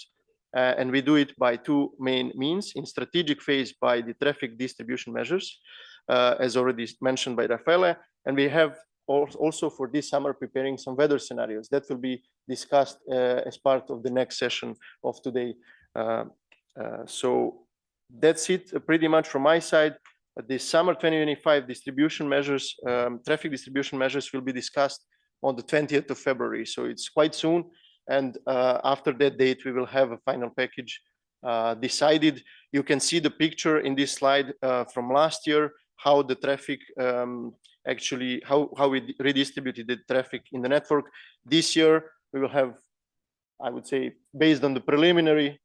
And we do it by two main means. In strategic phase, by the traffic distribution measures, as already mentioned by Raffaele. And we have also for this summer preparing some weather scenarios that will be discussed as part of the next session of today. So that's it pretty much from my side. The summer 2025 distribution measures, traffic distribution measures will be discussed on the 20th of February. So it's quite soon. And after that date, we will have a final package decided. You can see the picture in this slide from last year, how the traffic actually, how we redistributed the traffic in the network. This year, we will have, I would say, based on the preliminary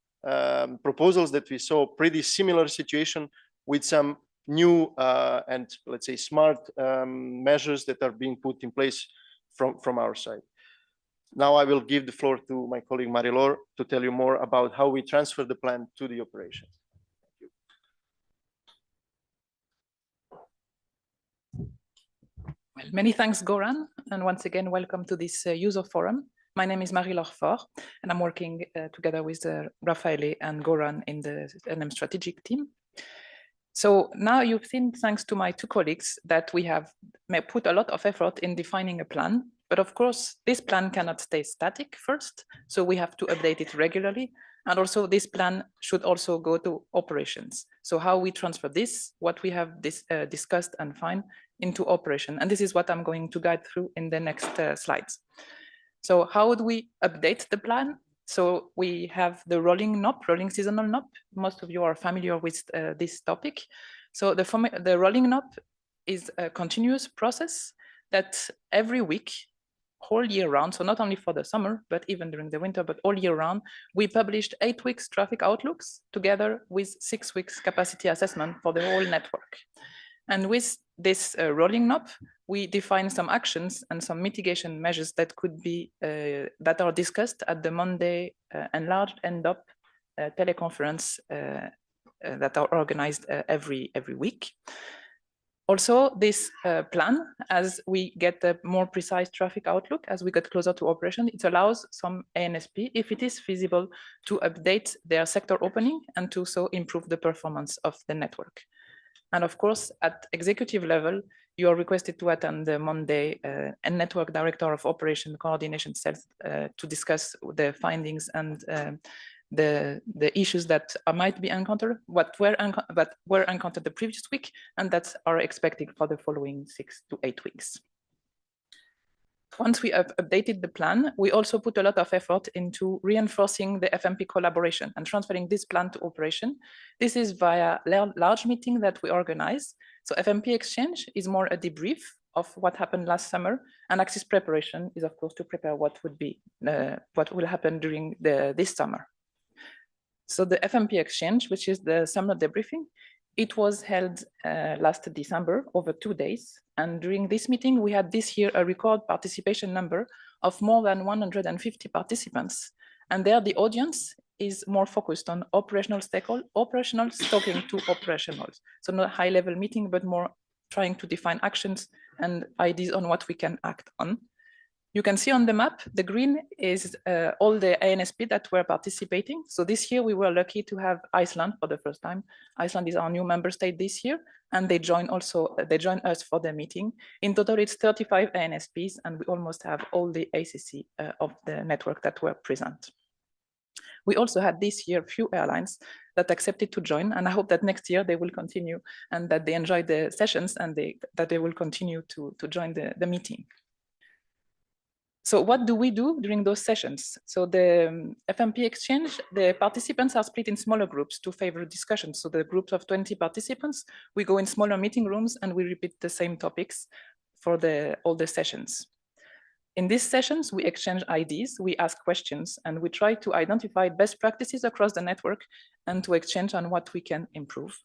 proposals that we saw, pretty similar situation with some new and let's say smart measures that are being put in place from our side. Now I will give the floor to my colleague Marie-Laure to tell you more about how we transfer the plan to the operations. Well, many thanks, Goran, and once again, welcome to this user forum. My name is Marie-Laure Faure, and I'm working together with Raffaele and Goran in the NM strategic team. So now you've seen, thanks to my two colleagues, that we have put a lot of effort in defining a plan. But of course, this plan cannot stay static first, so we have to update it regularly. And also this plan should also go to operations. So how we transfer this, what we have discussed and find into operation. And this is what I'm going to guide through in the next slides. So how would we update the plan? So we have the rolling NOP, rolling seasonal NOP. Most of you are familiar with this topic. So the rolling NOP is a continuous process that every week, whole year round, so not only for the summer, but even during the winter, but all year round, we published 8 weeks traffic outlooks together with 6 weeks capacity assessment for the whole network. And with this rolling NOP, we define some actions and some mitigation measures that could be that are discussed at the Monday enlarged NDOP teleconference that are organized every week. Also, this plan, as we get a more precise traffic outlook, as we get closer to operation, it allows some ANSP, if it is feasible, to update their sector opening and to so improve the performance of the network. And of course, at executive level, you are requested to attend the Monday and Network Director of Operation Coordination Cells to discuss the findings and the issues that might be encountered, what were encountered the previous week, and that are expected for the following 6 to 8 weeks. Once we have updated the plan, we also put a lot of effort into reinforcing the FMP collaboration and transferring this plan to operation. This is via large meeting that we organize. So FMP exchange is more a debrief of what happened last summer, and access preparation is of course to prepare what will happen during this summer. So the FMP exchange, which is the summer debriefing, It was held last December over 2 days. And during this meeting, we had this year a record participation number of more than 150 participants. And there the audience is more focused on operationals talking to operationals. So not a high level meeting, but more trying to define actions and ideas on what we can act on. You can see on the map, the green is all the ANSP that were participating. So this year we were lucky to have Iceland for the first time. Iceland is our new member state this year, and they join us for the meeting. In total, it's 35 ANSPs, and we almost have all the ACC of the network that were present. We also had this year few airlines that accepted to join, and I hope that next year they will continue and that they enjoy the sessions and that they will continue to join the meeting. So what do we do during those sessions? So the FMP exchange, the participants are split in smaller groups to favor discussions. So the groups of 20 participants, we go in smaller meeting rooms and we repeat the same topics for all the sessions. In these sessions, we exchange ideas, we ask questions, and we try to identify best practices across the network and to exchange on what we can improve.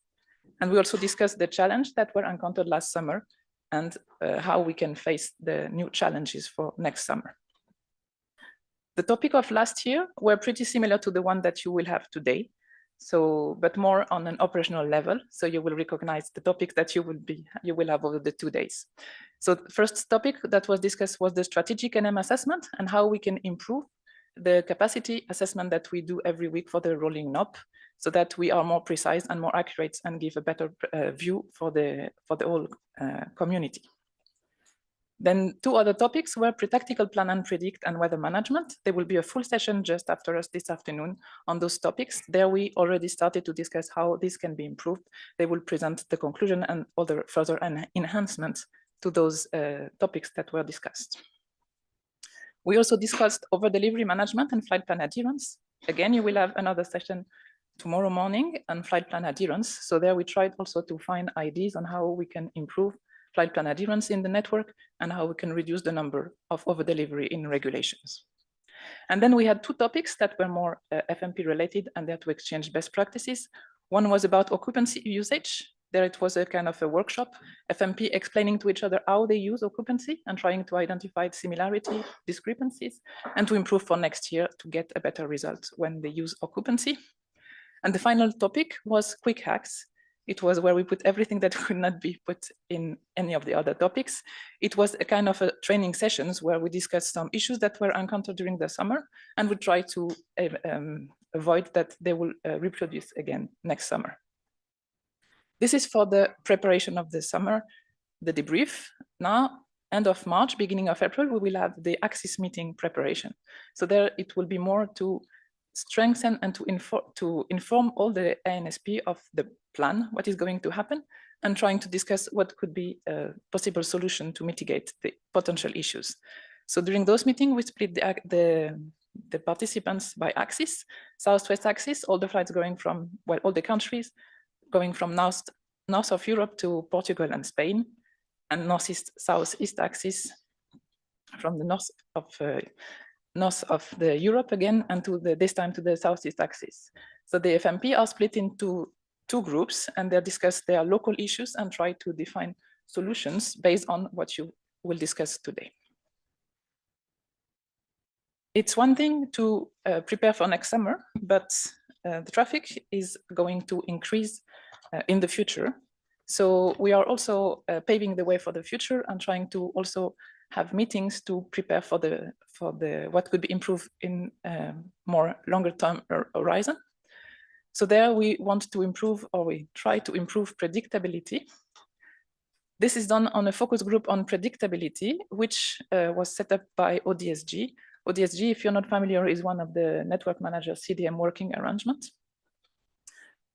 And we also discuss the challenge that were encountered last summer and how we can face the new challenges for next summer. The topic of last year were pretty similar to the one that you will have today, but more on an operational level. So you will recognize the topics that you will have over the 2 days. So the first topic that was discussed was the strategic NM assessment and how we can improve the capacity assessment that we do every week for the rolling NOP, so that we are more precise and more accurate and give a better view for the whole community. Then 2 other topics were pre-tactical plan and predict and weather management. There will be a full session just after us this afternoon on those topics. There we already started to discuss how this can be improved. They will present the conclusion and other further enhancements to those topics that were discussed. We also discussed over-delivery management and flight plan adherence. Again, you will have another session tomorrow morning on flight plan adherence. So there we tried also to find ideas on how we can improve flight plan adherence in the network and how we can reduce the number of over-delivery in regulations. And then we had 2 topics that were more FMP related and that to exchange best practices. One was about occupancy usage. There it was a kind of a workshop, FMP explaining to each other how they use occupancy and trying to identify similarity, discrepancies, and to improve for next year to get a better result when they use occupancy. And the final topic was quick hacks. It was where we put everything that could not be put in any of the other topics. It was a kind of a training sessions where we discussed some issues that were encountered during the summer, and we try to avoid that they will reproduce again next summer. This is for the preparation of the summer, the debrief. Now, end of March, beginning of April, we will have the AXIS meeting preparation. So there it will be more to strengthen and to inform all the ANSP of the plan, what is going to happen, and trying to discuss what could be a possible solution to mitigate the potential issues. So during those meetings, we split the participants by axis, southwest axis, all the flights going from, well, all the countries going from north of Europe to Portugal and Spain, and northeast, southeast axis from the north of the Europe again, and this time to the southeast axis. So the FMP are split into 2 groups, and they discuss their local issues and try to define solutions based on what you will discuss today. It's one thing to prepare for next summer, but the traffic is going to increase in the future. So we are also paving the way for the future and trying to also have meetings to prepare for what could be improved in more longer term horizon. So there we want to improve, or we try to improve predictability. This is done on a focus group on predictability, which was set up by ODSG. ODSG, if you're not familiar, is one of the network manager CDM working arrangements.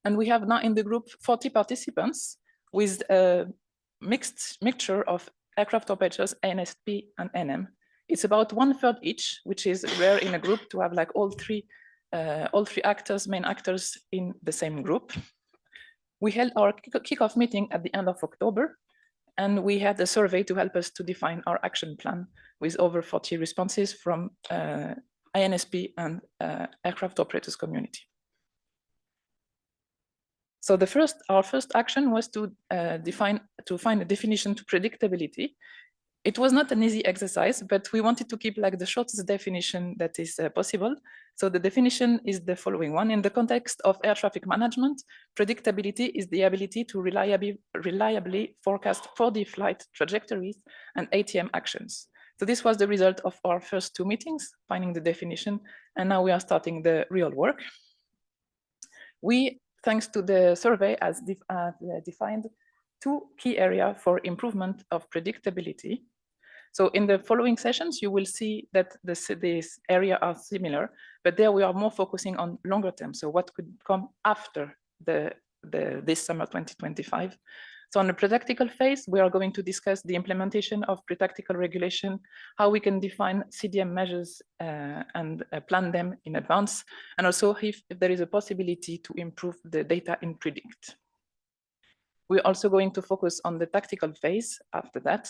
And we have now in the group 40 participants with a mixture of aircraft operators, ANSP and NM. It's about 1/3 each, which is rare in a group to have like all three actors, main actors in the same group. We held our kickoff meeting at the end of October, and we had a survey to help us to define our action plan with over 40 responses from ANSP and aircraft operators community. So our first action was to find a definition to predictability. It was not an easy exercise, but we wanted to keep like the shortest definition that is possible. So the definition is the following one. In the context of air traffic management, predictability is the ability to reliably forecast 4D flight trajectories and ATM actions. So this was the result of our first two meetings, finding the definition, and now we are starting the real work. We, thanks to the survey, has defined two key areas for improvement of predictability. So in the following sessions, you will see that these areas are similar, but there we are more focusing on longer term. So what could come after this summer 2025. So on the practical phase, we are going to discuss the implementation of practical regulation, how we can define CDM measures and plan them in advance, and also if there is a possibility to improve the data in Predict. We're also going to focus on the tactical phase after that.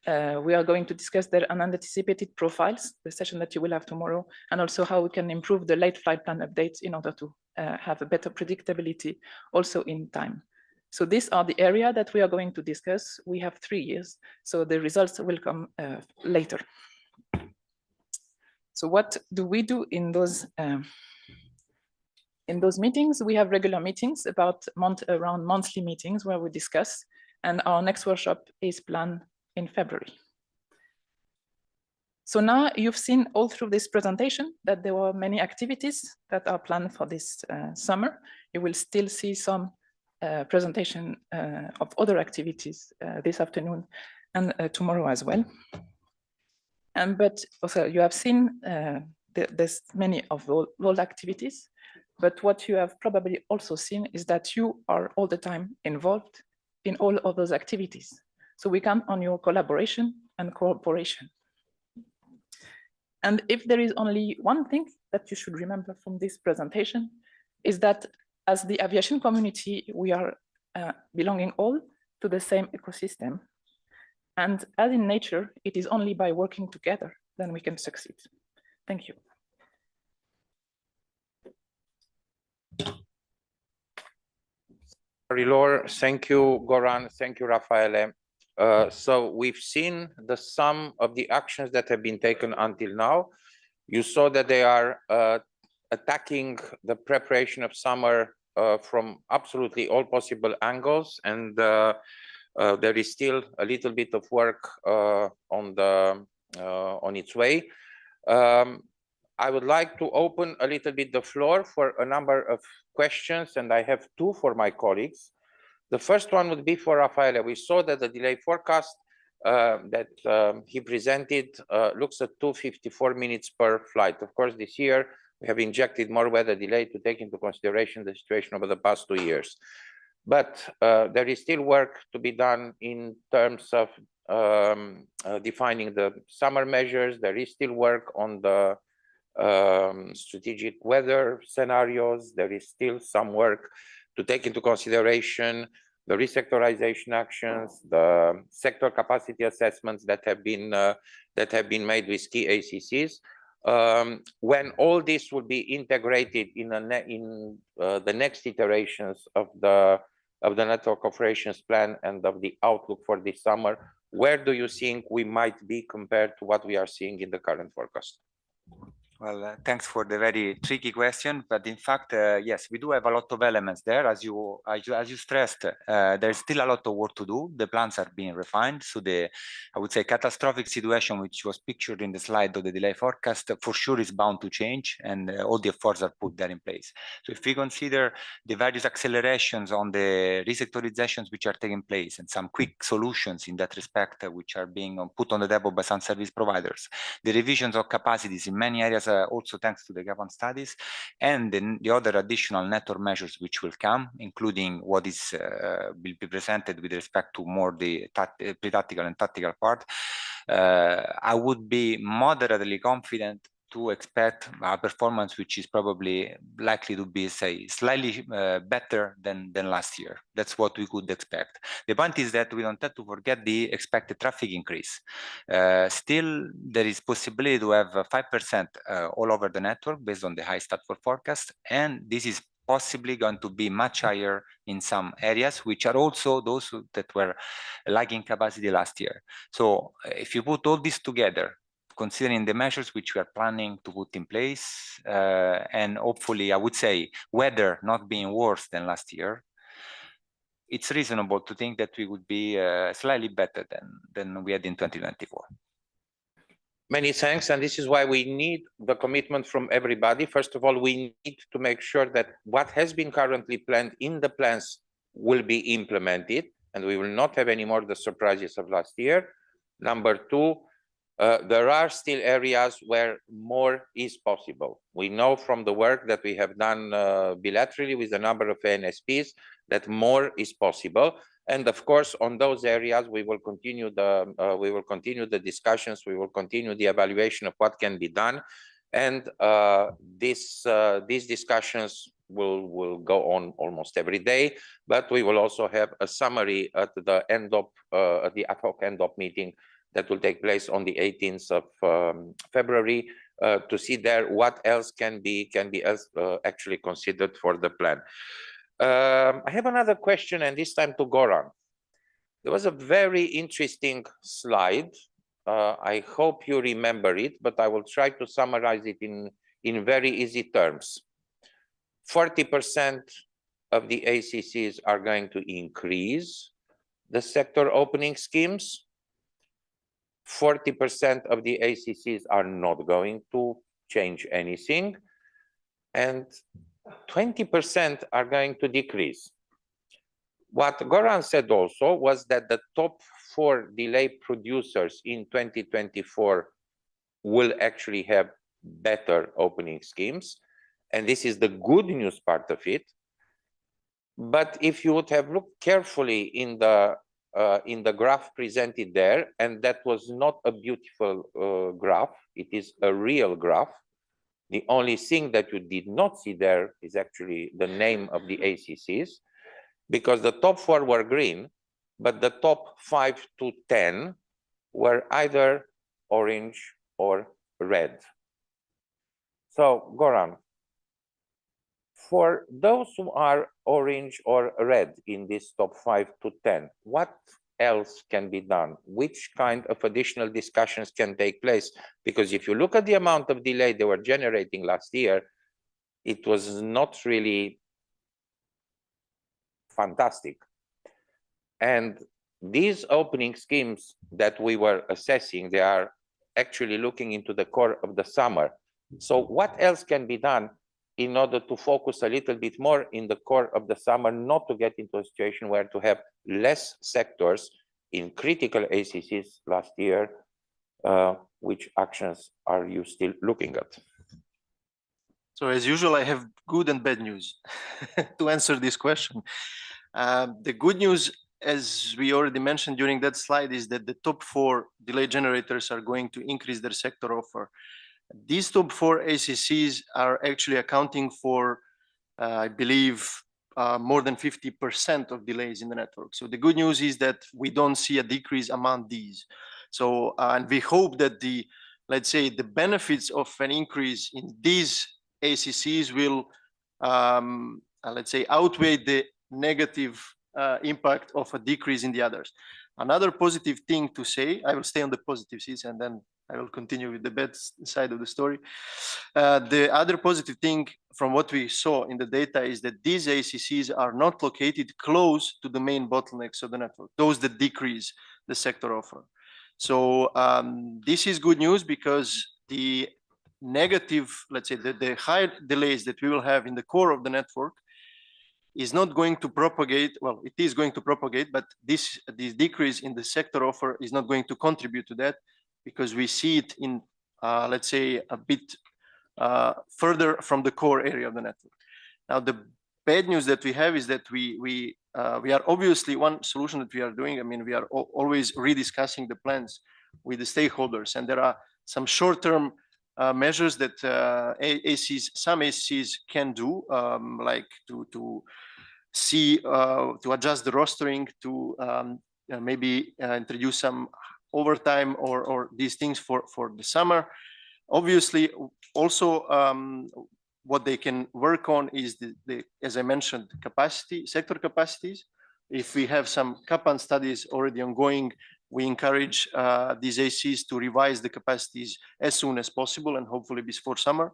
We are going to discuss the unanticipated profiles, the session that you will have tomorrow, and also how we can improve the late flight plan updates in order to have a better predictability also in time. So these are the areas that we are going to discuss. We have 3 years, so the results will come later. So what do we do in those meetings? We have regular meetings, around monthly meetings where we discuss, and our next workshop is planned in February. So now you've seen all through this presentation that there were many activities that are planned for this summer. You will still see some presentation of other activities this afternoon and tomorrow as well. But also you have seen there's many of those activities, but what you have probably also seen is that you are all the time involved in all of those activities. So we count on your collaboration and cooperation. And if there is only one thing that you should remember from this presentation, is that as the aviation community, we are belonging all to the same ecosystem. And as in nature, it is only by working together that we can succeed. Thank you. Marie-Laure, thank you, Goran, thank you, Raffaele. So we've seen the sum of the actions that have been taken until now. You saw that they are attacking the preparation of summer from absolutely all possible angles, and there is still a little bit of work on its way. I would like to open a little bit the floor for a number of questions, and I have two for my colleagues. The first one would be for Raffaele. We saw that the delay forecast that he presented looks at 254 minutes per flight. Of course, this year we have injected more weather delay to take into consideration the situation over the past 2 years. But there is still work to be done in terms of defining the summer measures. There is still work on the strategic weather scenarios. There is still some work to take into consideration the resectorization actions, the sector capacity assessments that have been made with key ACCs. When all this will be integrated in the next iterations of the network operations plan and of the outlook for this summer, where do you think we might be compared to what we are seeing in the current forecast? Well, thanks for the very tricky question, but in fact, yes, we do have a lot of elements there. As you stressed, there's still a lot of work to do. The plans are being refined. So I would say, catastrophic situation, which was pictured in the slide of the delay forecast, for sure is bound to change, and all the efforts are put there in place. So if we consider the various accelerations on the resectorizations which are taking place and some quick solutions in that respect, which are being put on the table by some service providers, the revisions of capacities in many areas, also thanks to the government studies, and then the other additional network measures which will come, including what is will be presented with respect to more the pre-tactical and tactical part, I would be moderately confident to expect a performance which is probably likely to be, say, slightly better than last year. That's what we could expect. The point is that we don't have to forget the expected traffic increase. Still, there is possibility to have 5% all over the network based on the high Statford forecast, and this is possibly going to be much higher in some areas, which are also those that were lagging capacity last year. So if you put all this together, considering the measures which we are planning to put in place, and hopefully, I would say, weather not being worse than last year, it's reasonable to think that we would be slightly better than we had in 2024. Many thanks, and this is why we need the commitment from everybody. First of all, we need to make sure that what has been currently planned in the plans will be implemented, and we will not have any more the surprises of last year. Number two, there are still areas where more is possible. We know from the work that we have done bilaterally with a number of ANSPs that more is possible. And of course, on those areas, we will continue the discussions. We will continue the evaluation of what can be done, and these discussions will go on almost every day. But we will also have a summary at the end of the ad hoc end of meeting that will take place on the 18th of February to see there what else can be actually considered for the plan. I have another question, and this time to Goran. There was a very interesting slide. I hope you remember it, but I will try to summarize it in very easy terms. 40% of the ACCs are going to increase the sector opening schemes. 40% of the ACCs are not going to change anything, and 20% are going to decrease. What Goran said also was that the top 4 delay producers in 2024 will actually have better opening schemes, and this is the good news part of it. But if you would have looked carefully in the graph presented there, and that was not a beautiful graph, it is a real graph. The only thing that you did not see there is actually the name of the ACCs, because the top 4 were green, but the top 5 to 10 were either orange or red. So, Goran, for those who are orange or red in this top 5 to 10, what else can be done? Which kind of additional discussions can take place? Because if you look at the amount of delay they were generating last year, it was not really fantastic. And these opening schemes that we were assessing, they are actually looking into the core of the summer. So what else can be done in order to focus a little bit more in the core of the summer, not to get into a situation where to have less sectors in critical ACCs last year? Which actions are you still looking at? So as usual, I have good and bad news to answer this question. The good news, as we already mentioned during that slide, is that the top 4 delay generators are going to increase their sector offer. These top 4 ACCs are actually accounting for, I believe, more than 50% of delays in the network. So the good news is that we don't see a decrease among these. So, and we hope that the, let's say, the benefits of an increase in these ACCs will, let's say, outweigh the negative impact of a decrease in the others. Another positive thing to say, I will stay on the positive side and then I will continue with the bad side of the story. The other positive thing from what we saw in the data is that these ACCs are not located close to the main bottlenecks of the network, those that decrease the sector offer. So this is good news, because the negative, let's say, the high delays that we will have in the core of the network is not going to propagate. Well, it is going to propagate, but this decrease in the sector offer is not going to contribute to that, because we see it in, let's say, a bit further from the core area of the network. Now, the bad news that we have is that we are obviously, one solution that we are doing, I mean, we are always rediscussing the plans with the stakeholders, and there are some short-term measures that some ACCs can do, like to adjust the rostering, to maybe introduce some overtime or these things for the summer. Obviously, also what they can work on is as I mentioned, capacity, sector capacities. If we have some CAPAN studies already ongoing, we encourage these ACs to revise the capacities as soon as possible and hopefully before summer.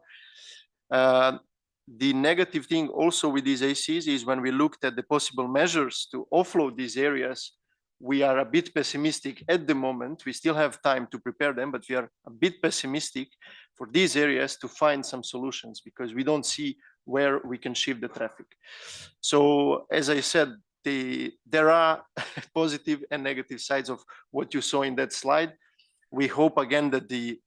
The negative thing also with these ACs is when we looked at the possible measures to offload these areas, we are a bit pessimistic at the moment. We still have time to prepare them, but we are a bit pessimistic for these areas to find some solutions because we don't see where we can shift the traffic. So as I said, there are positive and negative sides of what you saw in that slide. We hope again that the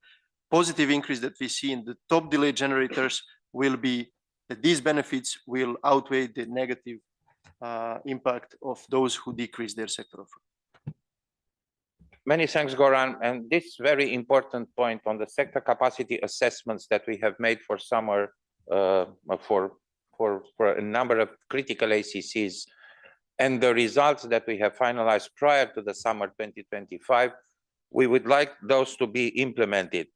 positive increase that we see in the top delay generators will be that these benefits will outweigh the negative impact of those who decrease their sector offering. Many thanks, Goran. And this very important point on the sector capacity assessments that we have made for summer for a number of critical ACCs and the results that we have finalized prior to the summer 2025, we would like those to be implemented.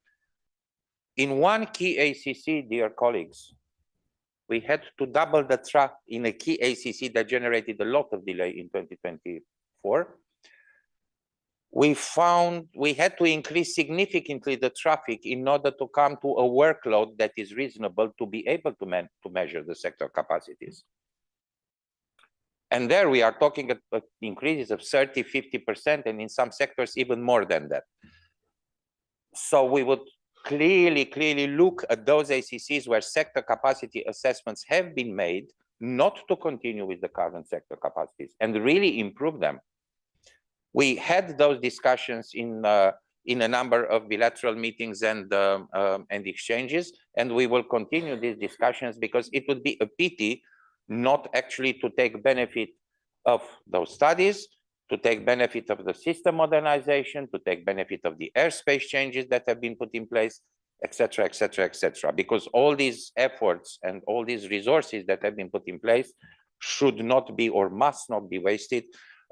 In one key ACC, dear colleagues, we had to double the traffic in a key ACC that generated a lot of delay in 2024. We found we had to increase significantly the traffic in order to come to a workload that is reasonable to be able to measure the sector capacities. And there we are talking about increases of 30, 50%, and in some sectors even more than that. So we would clearly look at those ACCs where sector capacity assessments have been made, not to continue with the current sector capacities and really improve them. We had those discussions in a number of bilateral meetings and exchanges, and we will continue these discussions because it would be a pity not actually to take benefit of those studies, to take benefit of the system modernization, to take benefit of the airspace changes that have been put in place, etc., etc., etc. Because all these efforts and all these resources that have been put in place should not be or must not be wasted.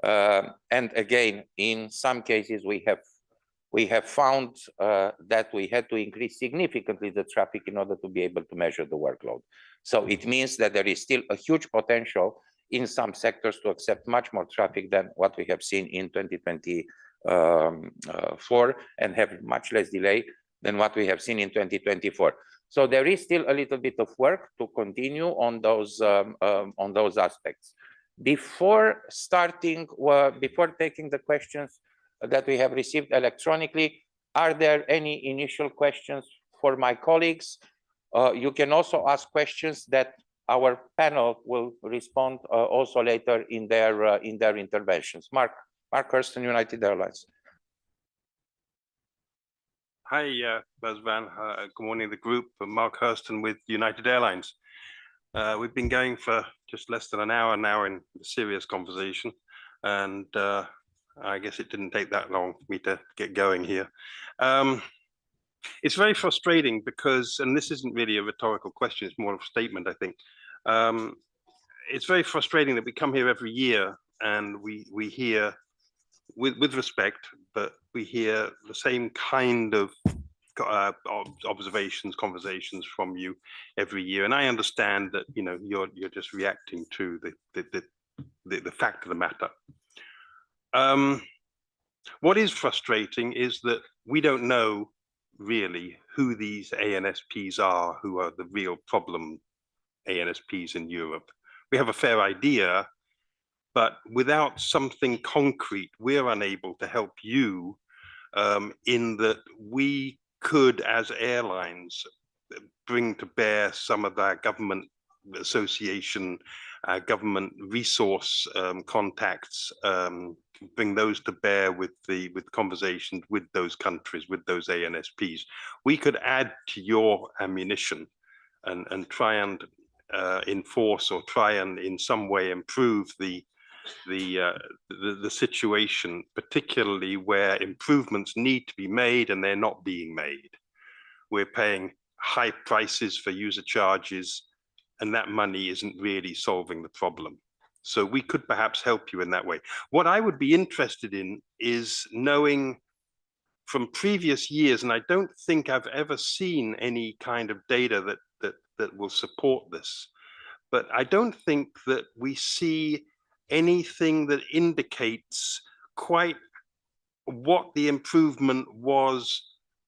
And again, in some cases, we have found that we had to increase significantly the traffic in order to be able to measure the workload. So it means that there is still a huge potential in some sectors to accept much more traffic than what we have seen in 2024 and have much less delay than what we have seen in 2024. So there is still a little bit of work to continue on those aspects. Before taking the questions that we have received electronically, are there any initial questions for my colleagues? You can also ask questions that our panel will respond also later in their interventions. Mark Hurston, United Airlines. Hi, Razvan. Good morning, the group. Mark Hurston with United Airlines. We've been going for just less than an hour now in a serious conversation, and I guess it didn't take that long for me to get going here. It's very frustrating because, and this isn't really a rhetorical question, it's more of a statement, I think. It's very frustrating that we come here every year and we hear, with respect, but we hear the same kind of observations, conversations from you every year. And I understand that, you know, you're just reacting to the fact of the matter. What is frustrating is that we don't know really who these ANSPs are, who are the real problem ANSPs in Europe. We have a fair idea, but without something concrete, we're unable to help you in that we could, as airlines, bring to bear some of our government association, government resource contacts, bring those to bear with conversations with those countries, with those ANSPs. We could add to your ammunition and try and enforce or try and in some way improve the situation, particularly where improvements need to be made and they're not being made. We're paying high prices for user charges, and that money isn't really solving the problem. So we could perhaps help you in that way. What I would be interested in is knowing from previous years, and I don't think I've ever seen any kind of data that that will support this. But I don't think that we see anything that indicates quite what the improvement was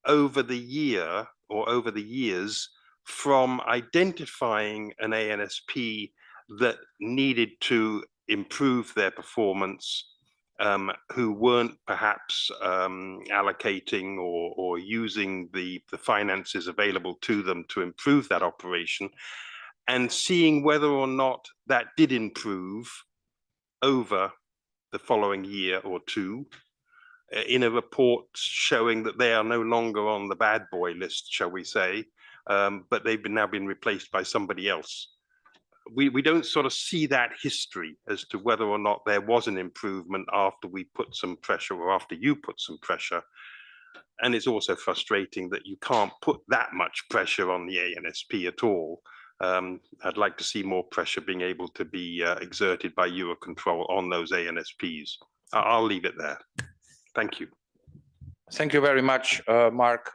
over the year or over the years from identifying an ANSP that needed to improve their performance, who weren't perhaps allocating or using the finances available to them to improve that operation, and seeing whether or not that did improve over the following year or two in a report showing that they are no longer on the bad boy list, shall we say, but they've now been replaced by somebody else. We don't sort of see that history as to whether or not there was an improvement after we put some pressure or after you put some pressure. And it's also frustrating that you can't put that much pressure on the ANSP at all. I'd like to see more pressure being able to be exerted by EUROCONTROL on those ANSPs. I'll leave it there. Thank you. Thank you very much, Mark.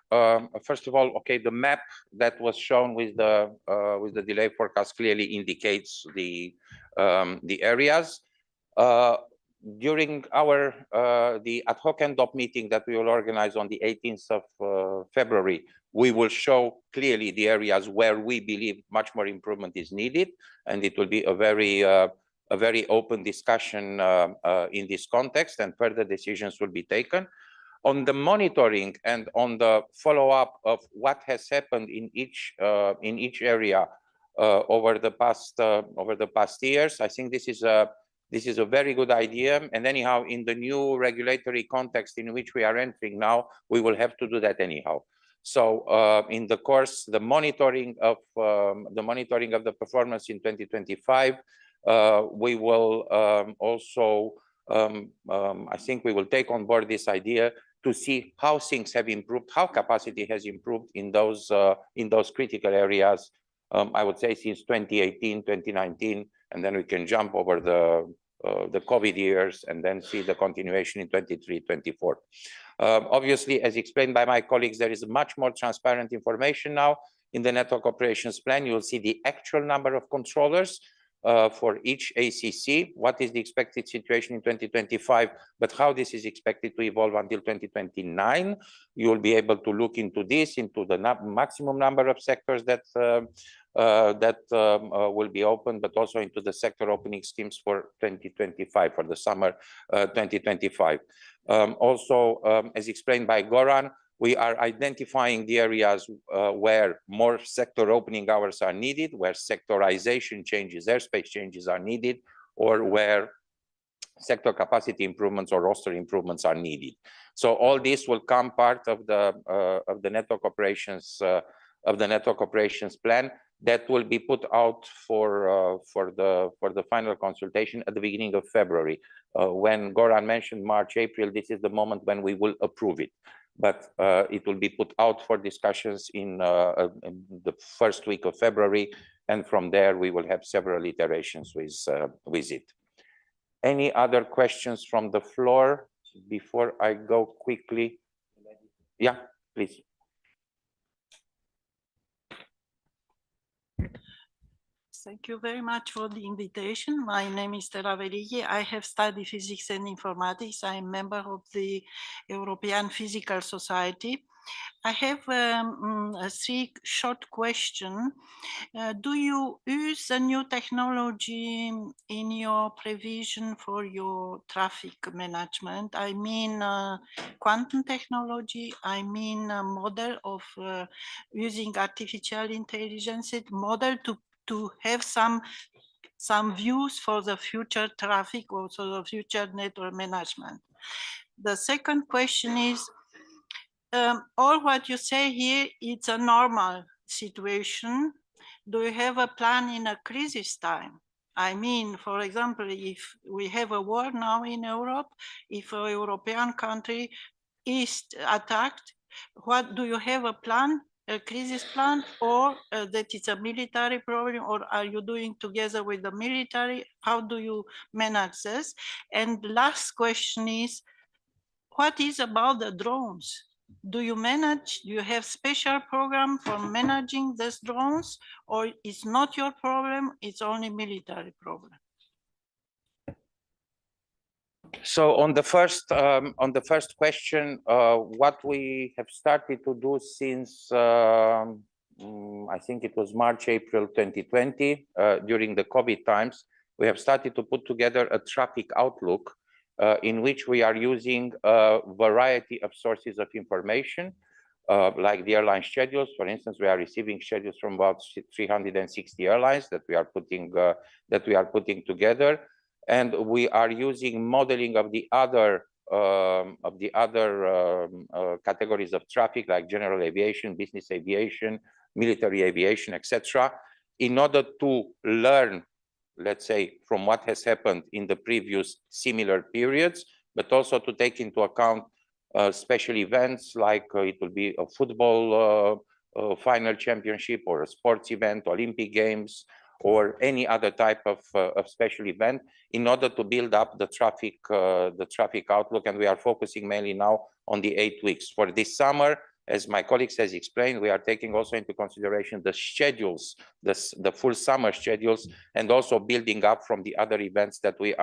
First of all, okay, the map that was shown with the delay forecast clearly indicates the areas. During the ad hoc NDOP meeting that we will organize on the 18th of February, we will show clearly the areas where we believe much more improvement is needed, and it will be a very open discussion in this context, and further decisions will be taken. On the monitoring and on the follow-up of what has happened in each area over the past years, I think this is a very good idea. And anyhow, in the new regulatory context in which we are entering now, we will have to do that anyhow. So in the course, the monitoring of the performance in 2025, we will also, I think we will take on board this idea to see how things have improved, how capacity has improved in those critical areas. I would say since 2018, 2019, and then we can jump over the COVID years and then see the continuation in 23, 24. Obviously, as explained by my colleagues, there is much more transparent information now in the network operations plan. You will see the actual number of controllers for each ACC, what is the expected situation in 2025, but how this is expected to evolve until 2029. You will be able to look into this, into the maximum number of sectors that will be open, but also into the sector opening schemes for 2025, for the summer 2025. Also, as explained by Goran, we are identifying the areas where more sector opening hours are needed, where sectorization changes, airspace changes are needed, or where sector capacity improvements or roster improvements are needed. So all this will come part of the network operations plan that will be put out for the final consultation at the beginning of February. When Goran mentioned March, April, this is the moment when we will approve it. But it will be put out for discussions in the first week of February, and from there we will have several iterations with it. Any other questions from the floor before I go quickly? Yeah, please. Thank you very much for the invitation. My name is Tera Velighi. I have studied physics and informatics. I am a member of the European Physical Society. I have a three short question. Do you use the new technology in your prevision for your traffic management? I mean quantum technology. I mean a model of using artificial intelligence model to have some views for the future traffic, also the future network management. The second question is, all what you say here, it's a normal situation. Do you have a plan in a crisis time? I mean, for example, if we have a war now in Europe, if a European country is attacked, what do you have a plan? A crisis plan, or that it's a military problem, or are you doing together with the military? How do you manage this? And the last question is, what is about the drones? Do you have special program for managing these drones, or it's not your problem, it's only military problem? So on the first question, what we have started to do since I think it was March, April 2020, during the COVID times, we have started to put together a traffic outlook in which we are using a variety of sources of information, like the airline schedules. For instance, we are receiving schedules from about 360 airlines that we are putting together. And we are using modeling of the other categories of traffic, like general aviation, business aviation, military aviation, etc., in order to learn, let's say, from what has happened in the previous similar periods, but also to take into account special events like it will be a football final championship or a sports event, Olympic Games, or any other type of special event, in order to build up the traffic outlook. And we are focusing mainly now on the 8 weeks. For this summer, as my colleagues has explained, we are taking also into consideration the schedules, the full summer schedules, and also building up from the other events that we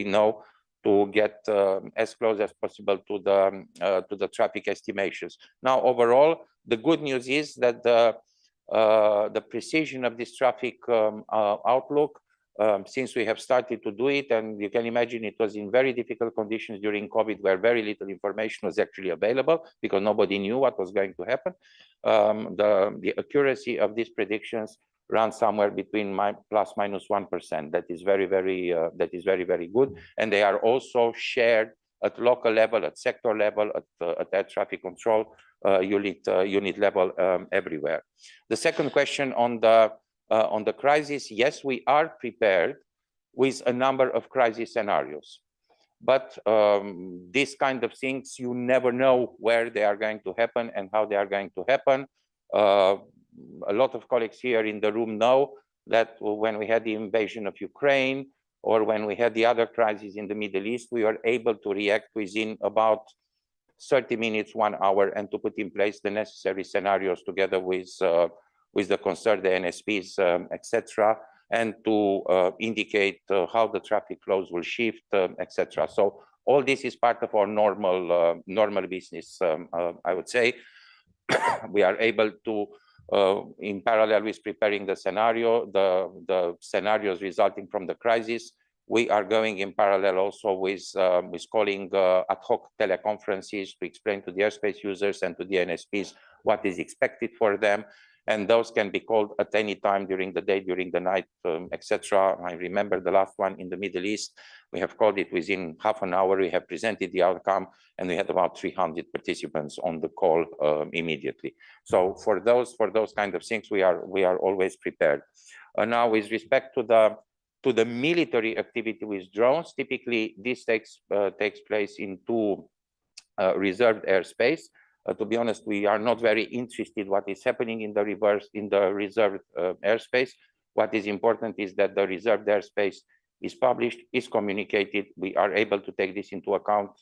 know to get as close as possible to the traffic estimations. Now, overall, the good news is that the precision of this traffic outlook, since we have started to do it, and you can imagine it was in very difficult conditions during COVID, where very little information was actually available because nobody knew what was going to happen. The accuracy of these predictions runs somewhere between ±1%. That is very, very good. And they are also shared at local level, at sector level, at air traffic control unit level everywhere. The second question on the crisis, yes, we are prepared with a number of crisis scenarios, but these kind of things, you never know where they are going to happen and how they are going to happen. A lot of colleagues here in the room know that when we had the invasion of Ukraine, or when we had the other crises in the Middle East, we were able to react within about 30 minutes, 1 hour, and to put in place the necessary scenarios together with the concerned ANSPs, etc., and to indicate how the traffic flows will shift, etc. So all this is part of our normal business, I would say. We are able to, in parallel with preparing the scenario, the scenarios resulting from the crisis, we are going in parallel also with calling ad hoc teleconferences to explain to the airspace users and to the ANSPs what is expected for them. And those can be called at any time during the day, during the night, etc. I remember the last one in the Middle East. We have called it within half an hour. We have presented the outcome, and we had about 300 participants on the call immediately. So for those kind of things, we are always prepared. Now, with respect to the military activity with drones, typically this takes place into reserved airspace. To be honest, we are not very interested what is happening in the reserved airspace. What is important is that the reserved airspace is published, is communicated. We are able to take this into account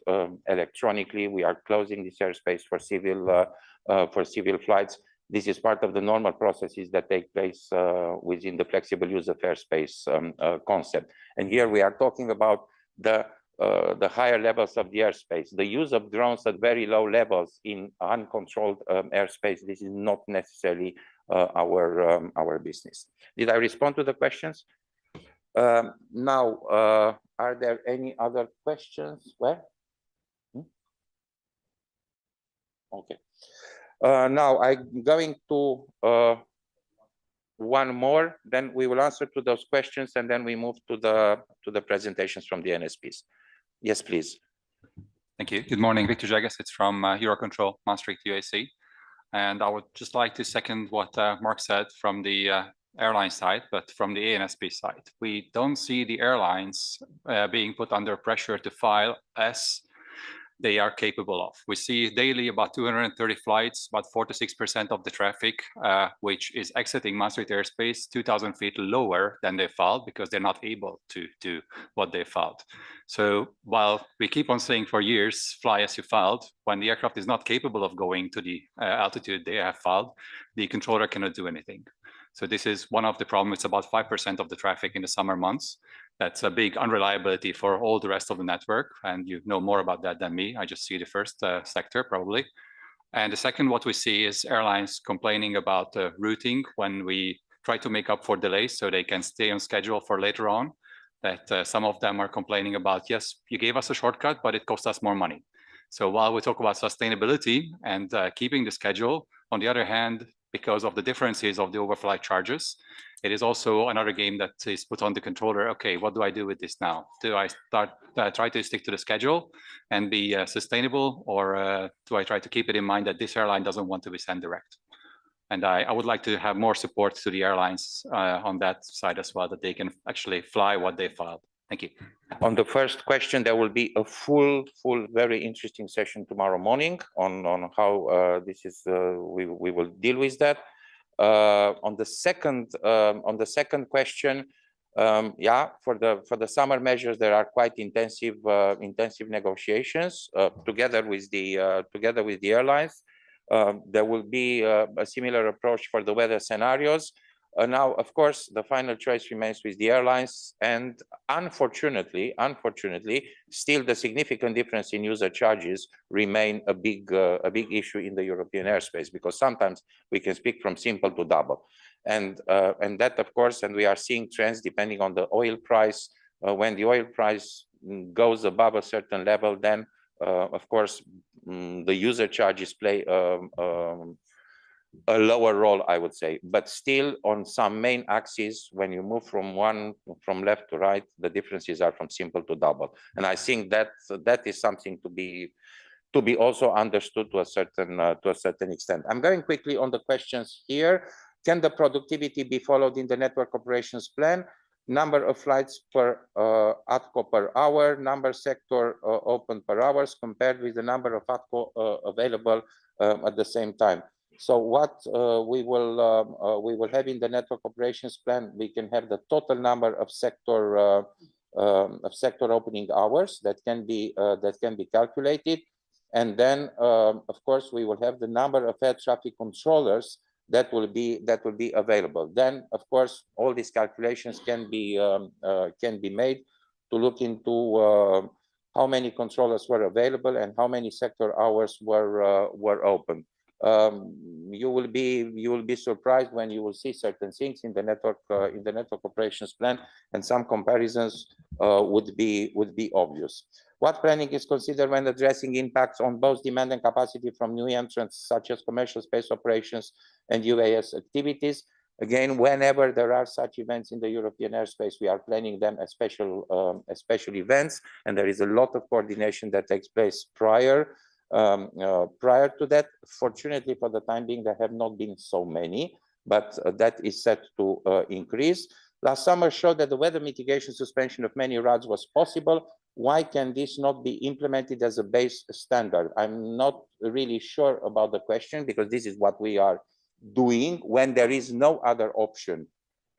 electronically. We are closing this airspace for civil flights. This is part of the normal processes that take place within the flexible use of airspace concept. And here we are talking about the higher levels of the airspace. The use of drones at very low levels in uncontrolled airspace, this is not necessarily our business. Did I respond to the questions? Now, are there any other questions? Where? Okay. Now I'm going to one more, then we will answer to those questions, and then we move to the presentations from the NSPs. Yes, please. Thank you. Good morning, Victor Jagas. It's from EUROCONTRol, Maastricht, UAC. And I would just like to second what Mark said from the airline side, but from the ANSP side. We don't see the airlines being put under pressure to file as they are capable of. We see daily about 230 flights, about 4 to 6% of the traffic, which is exiting Maastricht airspace 2,000 feet lower than they filed because they're not able to do what they filed. So while we keep on saying for years, fly as you filed, when the aircraft is not capable of going to the altitude they have filed, the controller cannot do anything. So this is one of the problems. It's about 5% of the traffic in the summer months. That's a big unreliability for all the rest of the network. And you know more about that than me. I just see the first sector probably. And the second, what we see is airlines complaining about routing when we try to make up for delays so they can stay on schedule for later on. That some of them are complaining about, yes, you gave us a shortcut, but it cost us more money. So while we talk about sustainability and keeping the schedule, on the other hand, because of the differences of the overflight charges, it is also another game that is put on the controller. Okay, what do I do with this now? Do I start try to stick to the schedule and be sustainable, or do I try to keep it in mind that this airline doesn't want to be sent direct? And I would like to have more support to the airlines on that side as well, that they can actually fly what they filed. Thank you. On the first question, there will be a full, very interesting session tomorrow morning on how this is. We will deal with that. On the second question, yeah, for the summer measures, there are quite intensive negotiations together with the airlines. There will be a similar approach for the weather scenarios. Now, of course, the final choice remains with the airlines, and unfortunately, still the significant difference in user charges remain a big issue in the European airspace, because sometimes we can speak from simple to double, and that, of course, and we are seeing trends depending on the oil price. When the oil price goes above a certain level, then of course the user charges play a lower role, I would say, but still on some main axes, when you move from left to right, the differences are from simple to double, and I think that is something to be also understood to a certain extent. I'm going quickly on the questions here. Can the productivity be followed in the network operations plan? Number of flights per ATCO per hour, number sector open per hours compared with the number of ATCO available at the same time. So what we will have in the network operations plan, we can have the total number of sector opening hours that can be calculated, and then of course we will have the number of air traffic controllers that will be available. Then of course all these calculations can be made to look into how many controllers were available and how many sector hours were open. You will be surprised when you will see certain things in the network operations plan, and some comparisons would be obvious. What planning is considered when addressing impacts on both demand and capacity from new entrants such as commercial space operations and UAS activities? Again, whenever there are such events in the European airspace, we are planning them as special events, and there is a lot of coordination that takes place prior to that. Fortunately, for the time being, there have not been so many, but that is set to increase. Last summer showed that the weather mitigation suspension of many routes was possible. Why can this not be implemented as a base standard? I'm not really sure about the question, because this is what we are doing when there is no other option,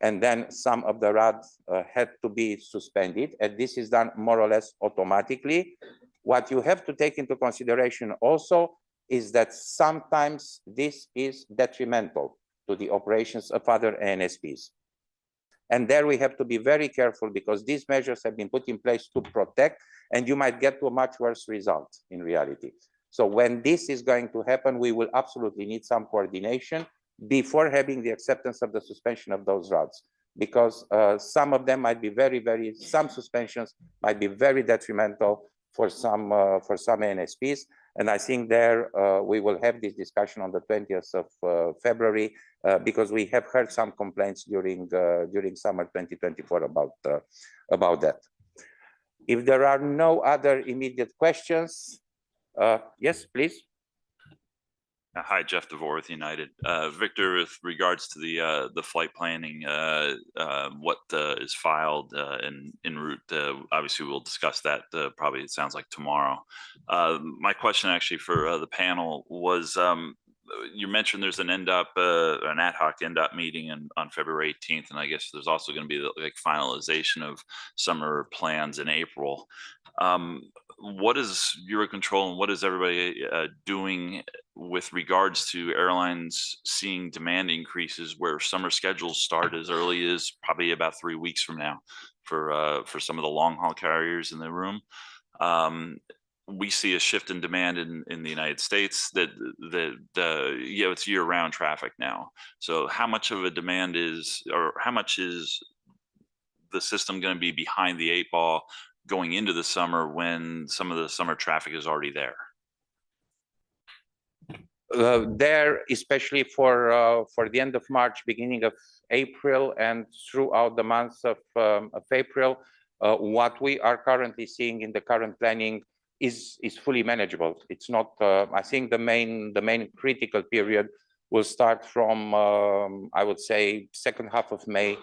and then some of the routes had to be suspended, and this is done more or less automatically. What you have to take into consideration also is that sometimes this is detrimental to the operations of other ANSPs. And there we have to be very careful, because these measures have been put in place to protect, and you might get to a much worse result in reality. So when this is going to happen, we will absolutely need some coordination before having the acceptance of the suspension of those routes, because some of them might be some suspensions might be very detrimental for some ANSPs, and I think there we will have this discussion on the 20th of February, because we have heard some complaints during summer 2024 about that. If there are no other immediate questions, yes, please. Hi, Jeff DeVore with United. Victor, with regards to the flight planning, what is filed en route, obviously we'll discuss that probably, it sounds like tomorrow. My question actually for the panel was, you mentioned there's an an ad hoc NDOT meeting on February 18th, and I guess there's also going to be the like finalization of summer plans in April. What is EUROCONTROL and what is everybody doing with regards to airlines seeing demand increases where summer schedules start as early as probably about 3 weeks from now for some of the long haul carriers in the room? We see a shift in demand in the United States that it's year-round traffic now. So how much of a demand is, or how much is the system going to be behind the 8 ball going into the summer when some of the summer traffic is already there? There, especially for the end of March, beginning of April, and throughout the months of April, what we are currently seeing in the current planning is fully manageable. It's not. I think the main critical period will start from I would say second half of May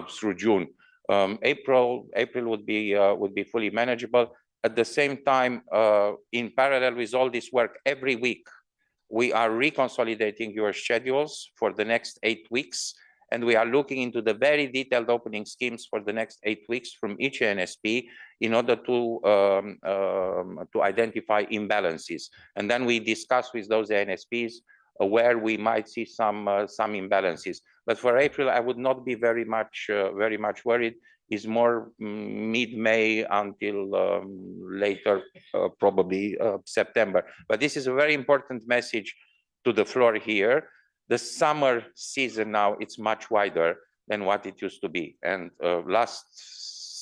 through June. April would be fully manageable. At the same time, in parallel with all this work, every week we are reconsolidating your schedules for the next 8 weeks, and we are looking into the very detailed opening schemes for the next 8 weeks from each ANSP in order to identify imbalances. And then we discuss with those ANSPs where we might see some imbalances. But for April, I would not be very much worried. It's more mid-May until later, probably September. But this is a very important message to the floor here. The summer season now, it's much wider than what it used to be. And last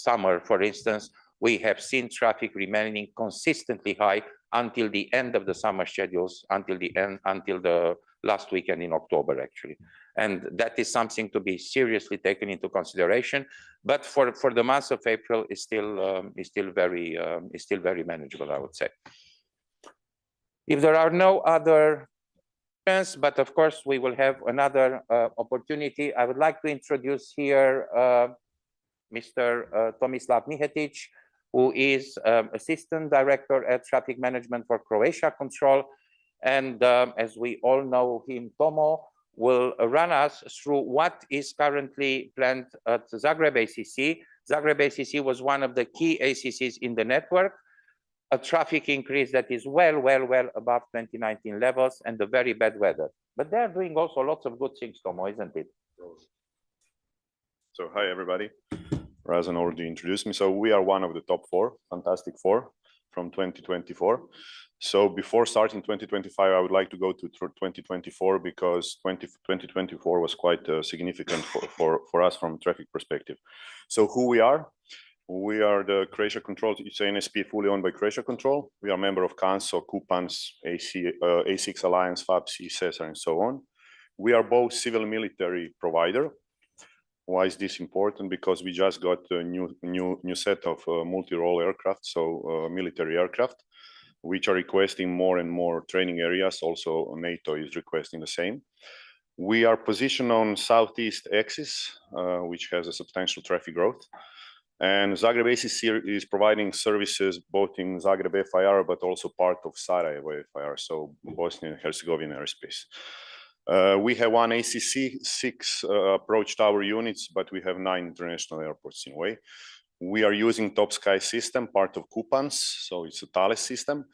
summer, for instance, we have seen traffic remaining consistently high until the end of the summer schedules, until the last weekend in October, actually. And that is something to be seriously taken into consideration. But for the month of April, is still very manageable, I would say. If there are no other questions, but of course we will have another opportunity, I would like to introduce here Mr. Tomislav Mihetic, who is Assistant Director at Traffic Management for Croatia Control. And as we all know him, Tomo will run us through what is currently planned at Zagreb ACC. Zagreb ACC was one of the key ACCs in the network, a traffic increase that is well above 2019 levels, and the very bad weather. But they're doing also lots of good things, Tomo, isn't it? So hi, everybody. Razan already introduced me. So we are one of the top 4, Fantastic 4 from 2024. So before starting 2025, I would like to go to 2024 because 2024 was quite significant for us from a traffic perspective. So who we are? We are the Croatia Control. It's ANSP fully owned by Croatia Control. We are a member of CANSO, CUPANS, A6 Alliance, FAPSI, CESAR, and so on. We are both civil military provider. Why is this important? Because we just got a new set of multi-role aircraft, so military aircraft, which are requesting more and more training areas. Also, NATO is requesting the same. We are positioned on southeast axis, which has a substantial traffic growth. And Zagreb ACC is providing services both in Zagreb FIR, but also part of Sarajevo FIR, so Bosnia and Herzegovina airspace. We have one ACC, 6 approach tower units, but we have 9 international airports in a way. We are using Top Sky system, part of CUPANS, so it's a Thales system.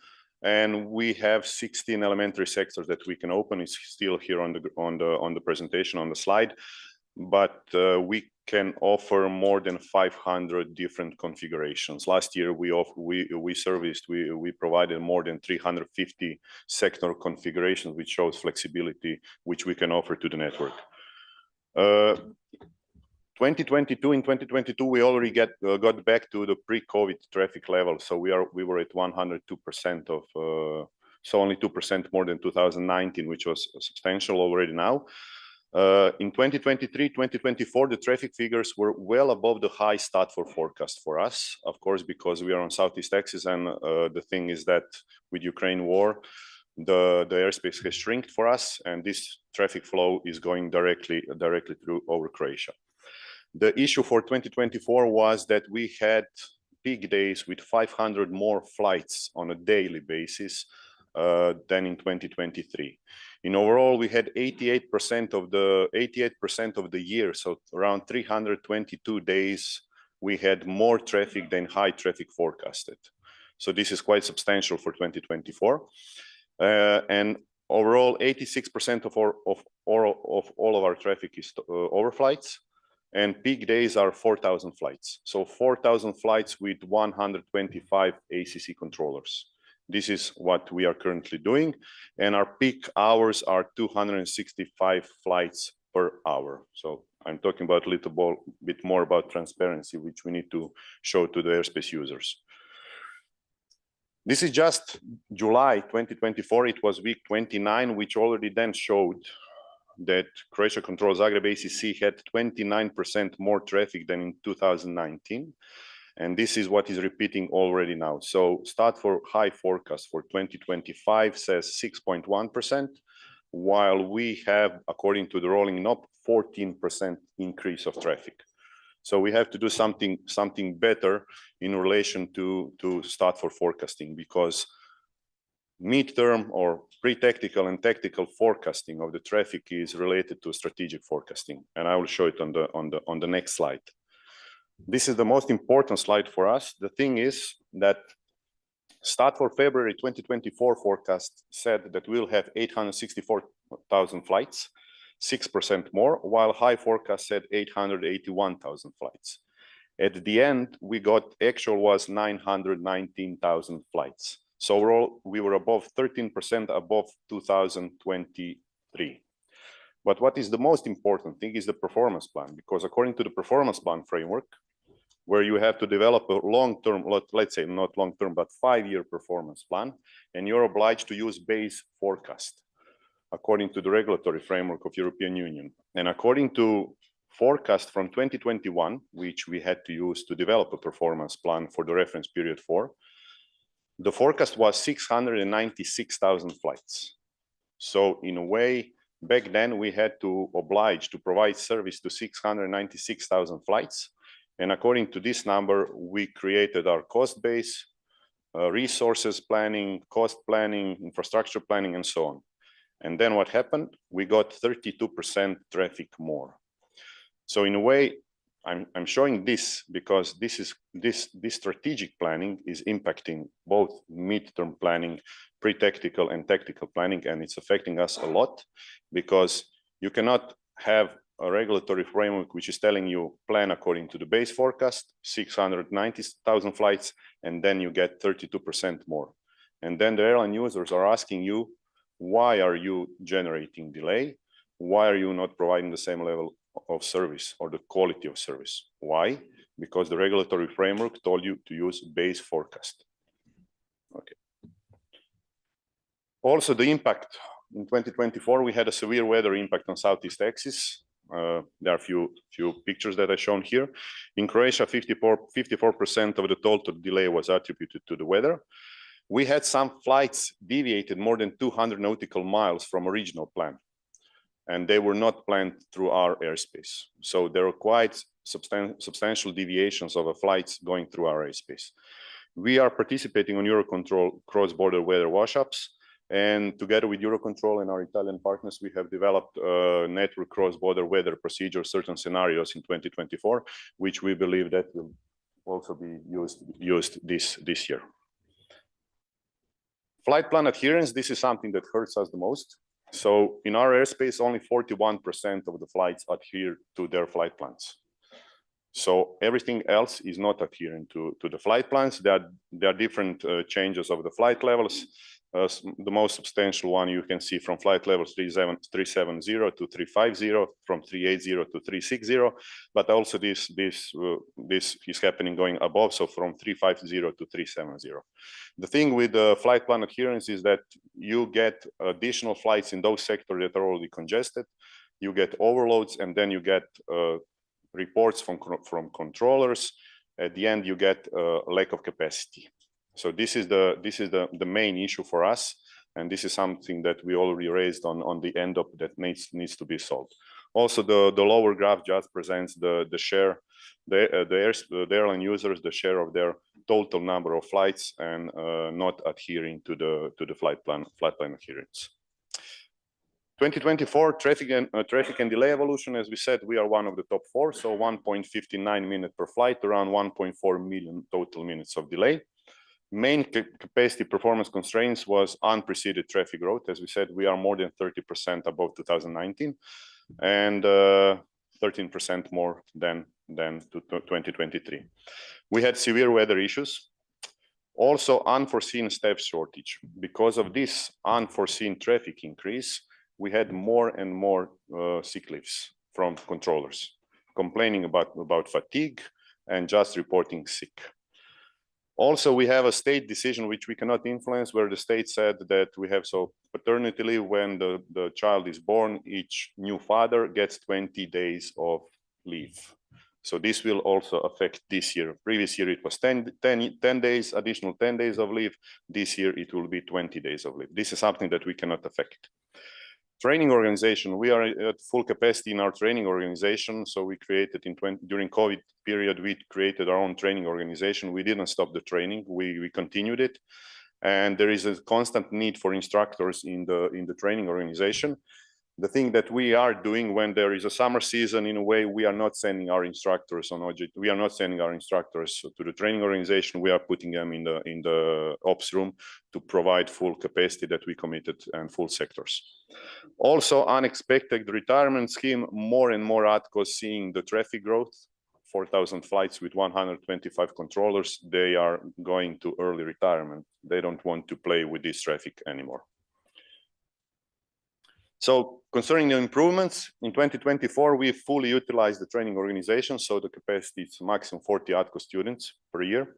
And we have 16 elementary sectors that we can open. It's still here on the presentation on the slide, but we can offer more than 500 different configurations. Last year we provided more than 350 sector configurations, which shows flexibility which we can offer to the network. 2022, we already got back to the pre-COVID traffic level. So we were at 102% of, so only 2% more than 2019, which was substantial already now. In 2023, 2024, the traffic figures were well above the high start for forecast for us, of course, because we are on southeast axis. And the thing is that with Ukraine war, the airspace has shrinked for us, and this traffic flow is going directly through over Croatia. The issue for 2024 was that we had peak days with 500 more flights on a daily basis than in 2023. In overall, we had 88% of the year, so around 322 days, we had more traffic than high traffic forecasted. So this is quite substantial for 2024. And overall, 86% of all of our traffic is overflights, and peak days are 4,000 flights. So 4,000 flights with 125 ACC controllers. This is what we are currently doing, and our peak hours are 265 flights per hour. So I'm talking about a little bit more about transparency, which we need to show to the airspace users. This is just July 2024. It was week 29, which already then showed that Croatia Control Zagreb ACC had 29% more traffic than in 2019. And this is what is repeating already now. So start for high forecast for 2025 says 6.1%, while we have, according to the rolling up, 14% increase of traffic. So we have to do something better in relation to start for forecasting, because midterm or pre-tactical and tactical forecasting of the traffic is related to strategic forecasting, and I will show it on the next slide. This is the most important slide for us. The thing is that start for February 2024 forecast said that we'll have 864,000 flights, 6% more, while high forecast said 881,000 flights. At the end, we got actual was 919,000 flights. So overall, we were above 13% above 2023. But what is the most important thing is the performance plan, because according to the performance plan framework, where you have to develop a long-term, let's say not long-term, but 5-year performance plan, and you're obliged to use base forecast according to the regulatory framework of European Union. And according to forecast from 2021, which we had to use to develop a performance plan for the reference period 4, the forecast was 696,000 flights. So in a way, back then we had to oblige to provide service to 696,000 flights. And according to this number, we created our cost base, resources planning, cost planning, infrastructure planning, and so on. And then what happened? We got 32% traffic more. So in a way, I'm showing this because this strategic planning is impacting both midterm planning, pre-tactical and tactical planning, and it's affecting us a lot because you cannot have a regulatory framework which is telling you plan according to the base forecast, 690,000 flights, and then you get 32% more. And then the airline users are asking you, why are you generating delay? Why are you not providing the same level of service or the quality of service? Why? Because the regulatory framework told you to use base forecast. Okay. Also, the impact in 2024, we had a severe weather impact on Southeast axis. There are a few pictures that are shown here. In Croatia, 54% of the total delay was attributed to the weather. We had some flights deviated more than 200 nautical miles from original plan, and they were not planned through our airspace. So there were quite substantial deviations of flights going through our airspace. We are participating on EUROCONTROL cross-border weather wash-ups, and together with EUROCONTROL and our Italian partners, we have developed a network cross-border weather procedure, certain scenarios in 2024, which we believe that will also be used this year. Flight plan adherence, this is something that hurts us the most. So in our airspace, only 41% of the flights adhere to their flight plans. So everything else is not adhering to the flight plans. There are different changes of the flight levels. The most substantial one you can see from flight levels 370 to 350, from 380 to 360, but also this is happening going above, so from 350 to 370. The thing with the flight plan adherence is that you get additional flights in those sectors that are already congested, you get overloads, and then you get reports from controllers. At the end, you get a lack of capacity. So this is the main issue for us, And this is something that we already raised on the end of that needs to be solved. Also, the lower graph just presents the share, the airline users, the share of their total number of flights and not adhering to the flight plan adherence. 2024 traffic and delay evolution, as we said, we are one of the top 4, so 1.59 minutes per flight, around 1.4 million total minutes of delay. Main capacity performance constraints was unprecedented traffic growth. As we said, we are more than 30% above 2019 and 13% more than 2023. We had severe weather issues. Also unforeseen staff shortage. Because of this unforeseen traffic increase, we had more and more sick leaves from controllers, complaining about fatigue and just reporting sick. Also, we have a state decision which we cannot influence, where the state said that we have paternity leave when the child is born, each new father gets 20 days of leave. So this will also affect this year. Previous year it was 10 days, additional 10 days of leave. This year it will be 20 days of leave. This is something that we cannot affect. Training organization, we are at full capacity in our training organization. So we created during COVID period, we created our own training organization. We didn't stop the training, we continued it. And there is a constant need for instructors in the training organization. The thing that we are doing when there is a summer season, in a way, we are not sending our instructors on OJT. We are not sending our instructors to the training organization. We are putting them in the ops room to provide full capacity that we committed and full sectors. Also, unexpected retirement scheme, more and more ATCOs seeing the traffic growth, 4,000 flights with 125 controllers, they are going to early retirement. They don't want to play with this traffic anymore. So concerning the improvements, in 2024, we fully utilized the training organization. So the capacity is maximum 40 ATCO students per year.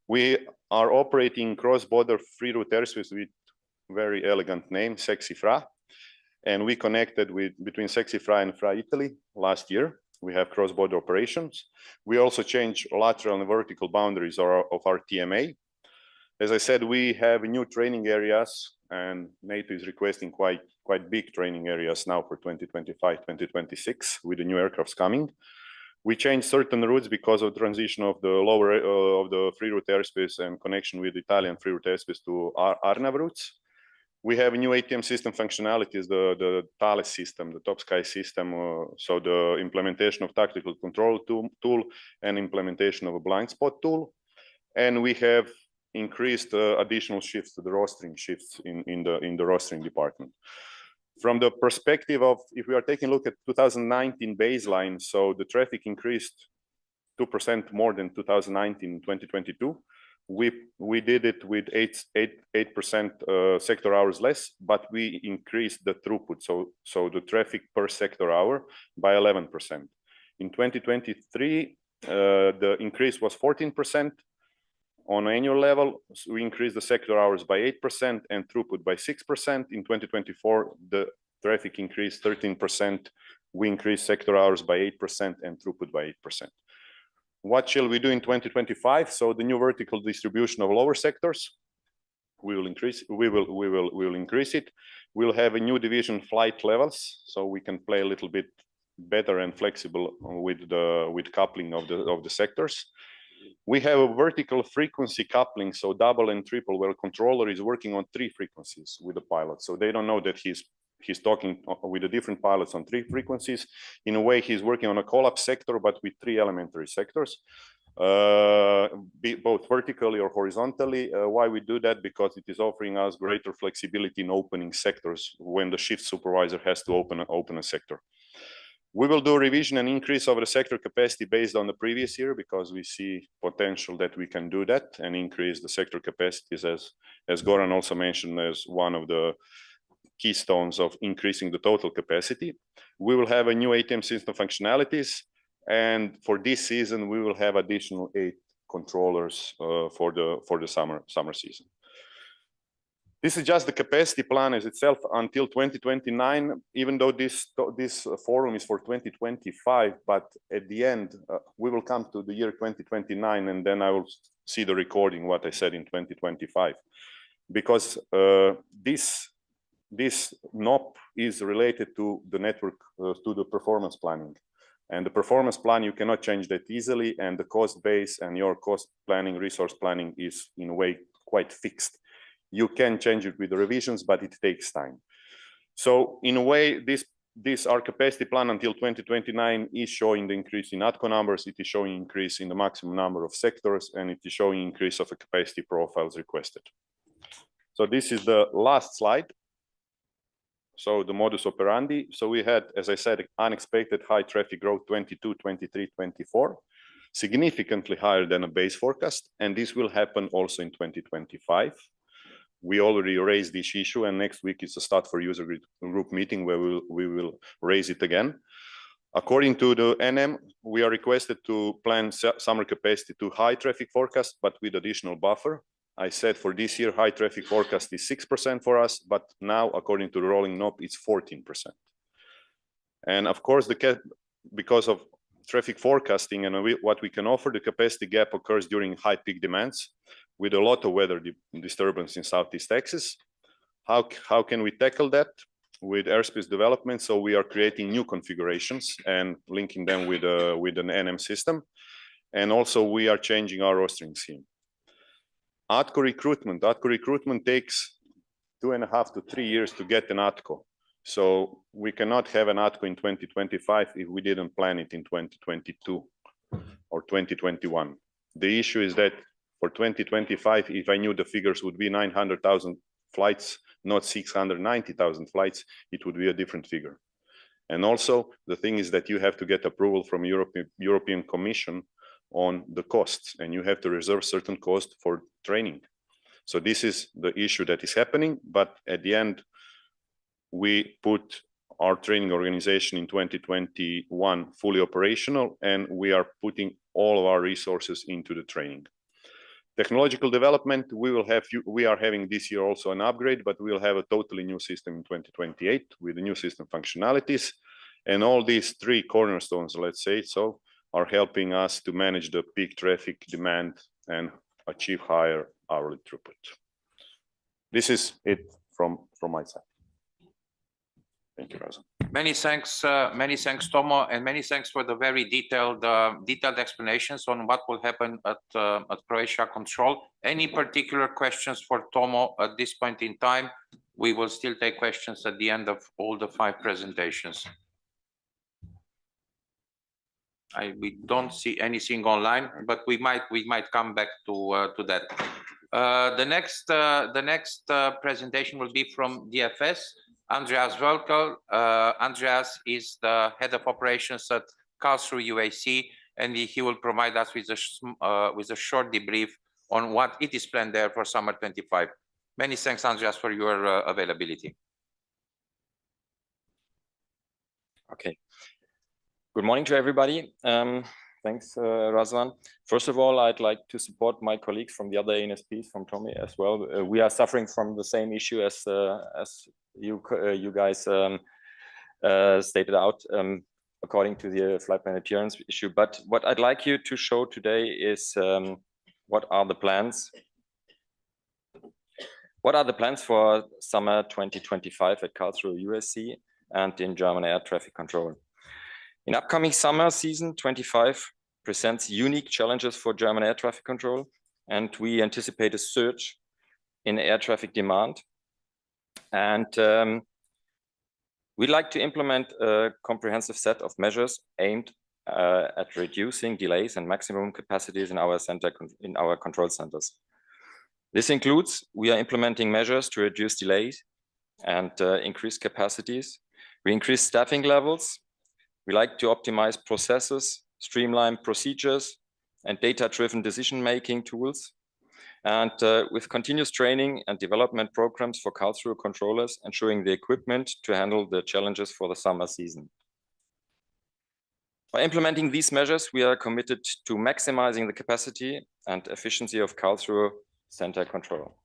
We are operating cross-border free route airspace with very elegant name, Sexy Fra. And we connected between Sexy Fra and Fra Italy last year. We have cross-border operations. We also changed lateral and vertical boundaries of our TMA. As I said, we have new training areas, and NATO is requesting quite big training areas now for 2025, 2026 with the new aircrafts coming. We changed certain routes because of transition of the lower of the free route airspace and connection with Italian free route airspace to ANSP routes. We have new ATM system functionalities, the Thales system, the Top Sky system, so the implementation of tactical control tool and implementation of a blind spot tool. And we have increased additional shifts to the rostering shifts in the rostering department. From the perspective of, if we are taking a look at 2019 baseline, so the traffic increased 2% more than 2019 in 2022. We did it with 8% sector hours less, but we increased the throughput, so the traffic per sector hour by 11%. In 2023, the increase was 14%. On an annual level, so we increased the sector hours by 8% and throughput by 6%. In 2024, the traffic increased 13%. We increased sector hours by 8% and throughput by 8%. What shall we do in 2025? So the new vertical distribution of lower sectors, we will increase it. We'll have a new division flight levels, so we can play a little bit better and flexible with coupling of the sectors. We have a vertical frequency coupling, so double and triple, where a controller is working on 3 frequencies with the pilot. So they don't know that he's talking with the different pilots on 3 frequencies. In a way, he's working on a collapse sector, but with 3 elementary sectors, both vertically or horizontally. Why we do that? Because it is offering us greater flexibility in opening sectors when the shift supervisor has to open a sector. We will do revision and increase of the sector capacity based on the previous year, because we see potential that we can do that and increase the sector capacities, as Goran also mentioned, as one of the keystones of increasing the total capacity. We will have a new ATM system functionalities, and for this season we will have additional 8 controllers for the summer season. This is just the capacity plan as itself until 2029, even though this forum is for 2025, but at the end, we will come to the year 2029, and then I will see the recording, what I said in 2025. because this NOP is related to the network, to the performance planning. And the performance plan, you cannot change that easily, and the cost base and your cost planning, resource planning is in a way quite fixed. You can change it with the revisions, but it takes time. So in a way, our capacity plan until 2029 is showing the increase in ATCO numbers, it is showing increase in the maximum number of sectors, and it is showing increase of the capacity profiles requested. So this is the last slide. So the modus operandi. So we had, as I said, unexpected high traffic growth 22, 23, 24, significantly higher than a base forecast. And this will happen also in 2025. We already raised this issue, and next week is a start for user group meeting where we will raise it again. According to the NM, we are requested to plan summer capacity to high traffic forecast, but with additional buffer. I said for this year, high traffic forecast is 6% for us, but now, according to the rolling NOP, it's 14%. And of course, because of traffic forecasting and what we can offer, the capacity gap occurs during high peak demands with a lot of weather disturbance in Southeast Texas. How can we tackle that? With airspace development. So we are creating new configurations and linking them with an NM system. And also we are changing our rostering scheme. ATCO recruitment takes 2.5 to 3 years to get an ATCO. So we cannot have an ATCO in 2025 if we didn't plan it in 2022 or 2021. The issue is that for 2025, if I knew the figures would be 900,000 flights, not 690,000 flights, it would be a different figure. And also the thing is that you have to get approval from European Commission on the costs, and you have to reserve certain cost for training. So this is the issue that is happening, but at the end, we put our training organization in 2021 fully operational, and we are putting all of our resources into the training. Technological development, we are having this year also an upgrade, but we'll have a totally new system in 2028 with the new system functionalities. And all these three cornerstones, let's say so, are helping us to manage the peak traffic demand and achieve higher hourly throughput. This is it from my side. Thank you, Razan. Many thanks, Tomo, and many thanks for the very detailed explanations on what will happen at Croatia Control. Any particular questions for Tomo at this point in time? We will still take questions at the end of all the 5 presentations. We don't see anything online, but we might come back to that. The next presentation will be from DFS. Andreas Welkel. Andreas is the head of operations at Karlsruhe UAC, and he will provide us with a short debrief on what it is planned there for summer 25. Many thanks, Andreas, for your availability. Okay. Good morning to everybody. Thanks, Razvan. First of all, I'd like to support my colleagues from the other ANSPs, from Tommy as well. We are suffering from the same issue as you guys stated out according to the flight plan adherence issue. But what I'd like you to show today is what are the plans? What are the plans for summer 2025 at Karlsruhe UAC and in German air traffic control? In upcoming summer season 25 presents unique challenges for German air traffic control, and we anticipate a surge in air traffic demand. And we'd like to implement a comprehensive set of measures aimed at reducing delays and maximum capacities in our control centers. This includes, we are implementing measures to reduce delays and increase capacities. We increase staffing levels. We like to optimize processes, streamline procedures, and data-driven decision-making tools. And with continuous training and development programs for Karlsruhe controllers, ensuring the equipment to handle the challenges for the summer season. By implementing these measures, we are committed to maximizing the capacity and efficiency of Karlsruhe center control.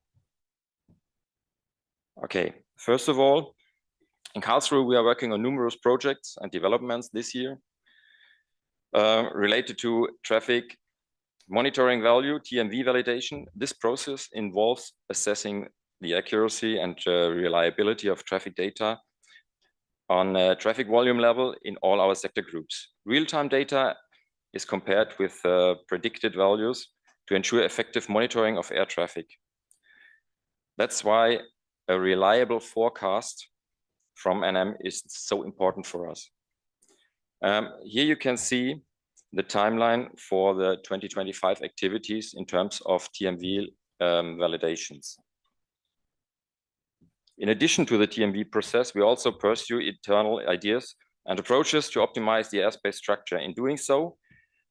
Okay, first of all, in Karlsruhe, we are working on numerous projects and developments this year related to traffic monitoring value, TMV validation. This process involves assessing the accuracy and reliability of traffic data on traffic volume level in all our sector groups. Real-time data is compared with predicted values to ensure effective monitoring of air traffic. That's why a reliable forecast from NM is so important for us. Here you can see the timeline for the 2025 activities in terms of TMV validations. In addition to the TMV process, we also pursue internal ideas and approaches to optimize the airspace structure. In doing so,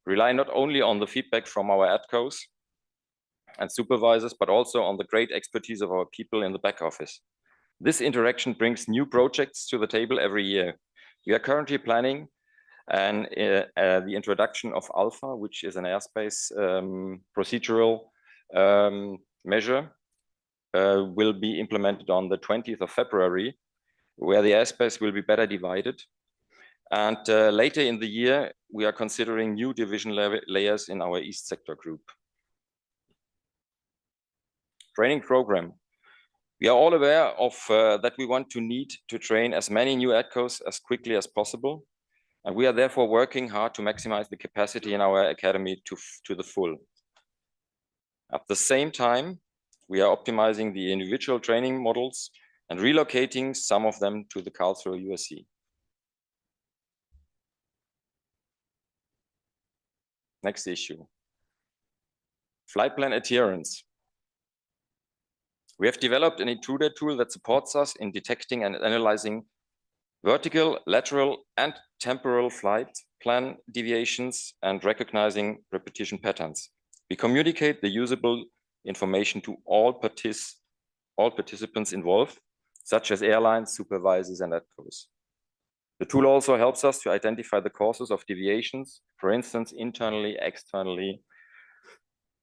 rely not only on the feedback from our ADCOs and supervisors, but also on the great expertise of our people in the back office. This interaction brings new projects to the table every year. We are currently planning the introduction of Alpha, which is an airspace procedural measure, will be implemented on the 20th of February, where the airspace will be better divided. And later in the year, we are considering new division layers in our East sector group. Training program. We are all aware of that we want to need to train as many new ADCOs as quickly as possible. And we are therefore working hard to maximize the capacity in our academy to the full. At the same time, we are optimizing the individual training models and relocating some of them to the Karlsruhe USC. Next issue. Flight plan adherence. We have developed an intruder tool that supports us in detecting and analyzing vertical, lateral, and temporal flight plan deviations and recognizing repetition patterns. We communicate the usable information to all participants involved, such as airlines, supervisors, and ADCOs. The tool also helps us to identify the causes of deviations, for instance, internally, externally,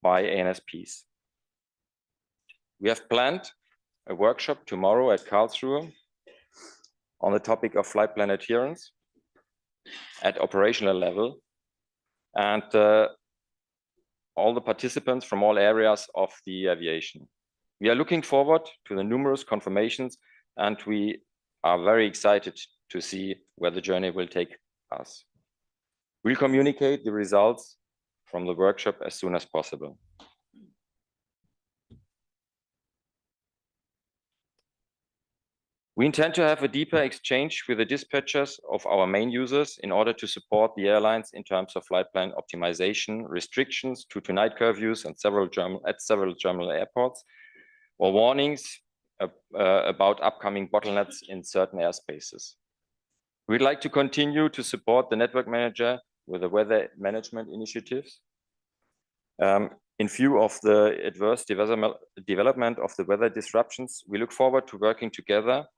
by ANSPs. We have planned a workshop tomorrow at Karlsruhe on the topic of flight plan adherence at operational level, and all the participants from all areas of the aviation. We are looking forward to the numerous confirmations, and we are very excited to see where the journey will take us. We'll communicate the results from the workshop as soon as possible. We intend to have a deeper exchange with the dispatchers of our main users in order to support the airlines in terms of flight plan optimization, restrictions to night curfews and several German airports, or warnings about upcoming bottlenecks in certain airspaces. We'd like to continue to support the network manager with the weather management initiatives. In view of the adverse development of the weather disruptions, we look forward to working together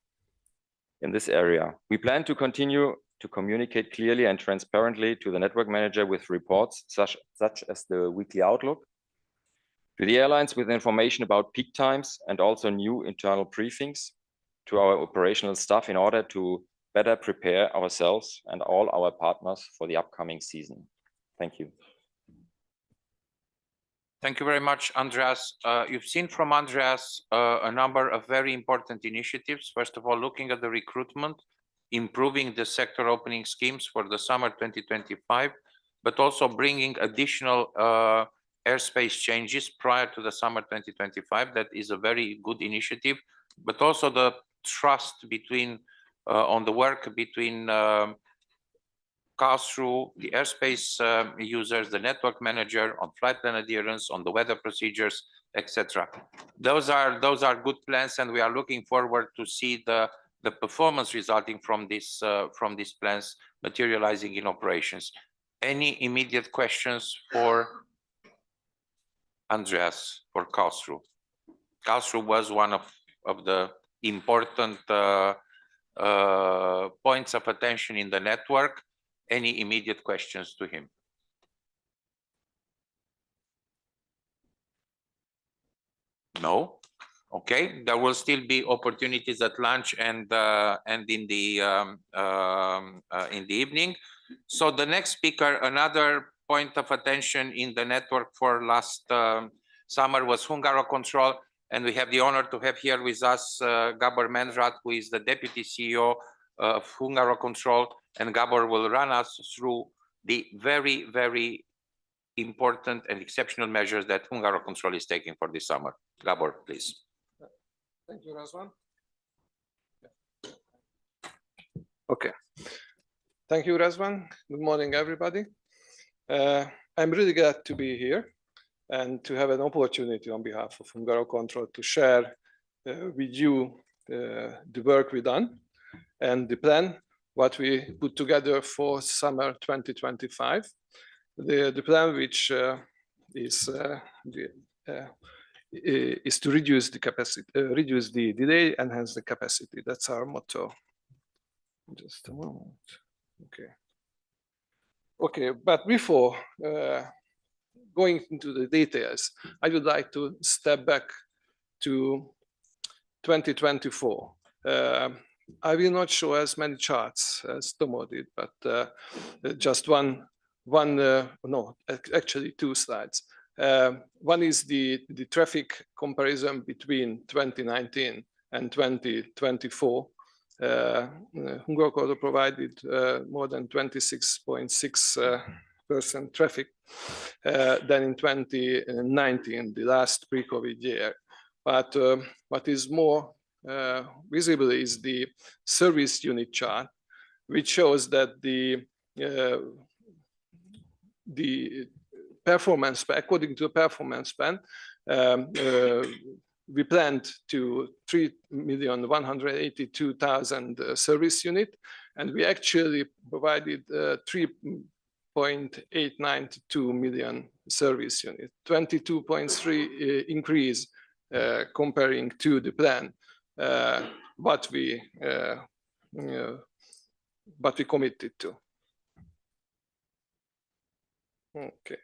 in this area. We plan to continue to communicate clearly and transparently to the network manager with reports such as the weekly outlook, to the airlines with information about peak times and also new internal briefings to our operational staff in order to better prepare ourselves and all our partners for the upcoming season. Thank you. Thank you very much, Andreas. You've seen from Andreas a number of very important initiatives. First of all, looking at the recruitment, improving the sector opening schemes for the summer 2025, but also bringing additional airspace changes prior to the summer 2025. That is a very good initiative, but also the trust between on the work between Karlsruhe, the airspace users, the network manager, on flight plan adherence, on the weather procedures, etc. Those are good plans, and we are looking forward to see the performance resulting from these plans materializing in operations. Any immediate questions for Andreas for Karlsruhe? Karlsruhe was one of the important points of attention in the network. Any immediate questions to him? No? Okay, there will still be opportunities at lunch and in the evening. So the next speaker, another point of attention in the network for last summer was HungaroControl. And we have the honor to have here with us Gabor Menrat, who is the Deputy CEO of HungaroControl. And Gabor will run us through the very, very important and exceptional measures that HungaroControl is taking for this summer. Gabor, please. Thank you, Razvan. Okay. Thank you, Razvan. Good morning, everybody. I'm really glad to be here and to have an opportunity on behalf of HungaroControl to share with you the work we've done and the plan, what we put together for summer 2025. The plan which is to reduce the capacity, reduce the delay, enhance the capacity. That's our motto. Just a moment. Okay. Okay, but before going into the details, I would like to step back to 2024. I will not show as many charts as Tomo did, but just actually two slides. One is the traffic comparison between 2019 and 2024. HungaroControl provided more than 26.6% traffic than in 2019, the last pre-COVID year. But what is more visible is the service unit chart, which shows that the performance, according to the performance plan, we planned to 3,182,000 service unit, and we actually provided 3.892 million service unit, 22.3 increase comparing to the plan, what we committed to. Okay.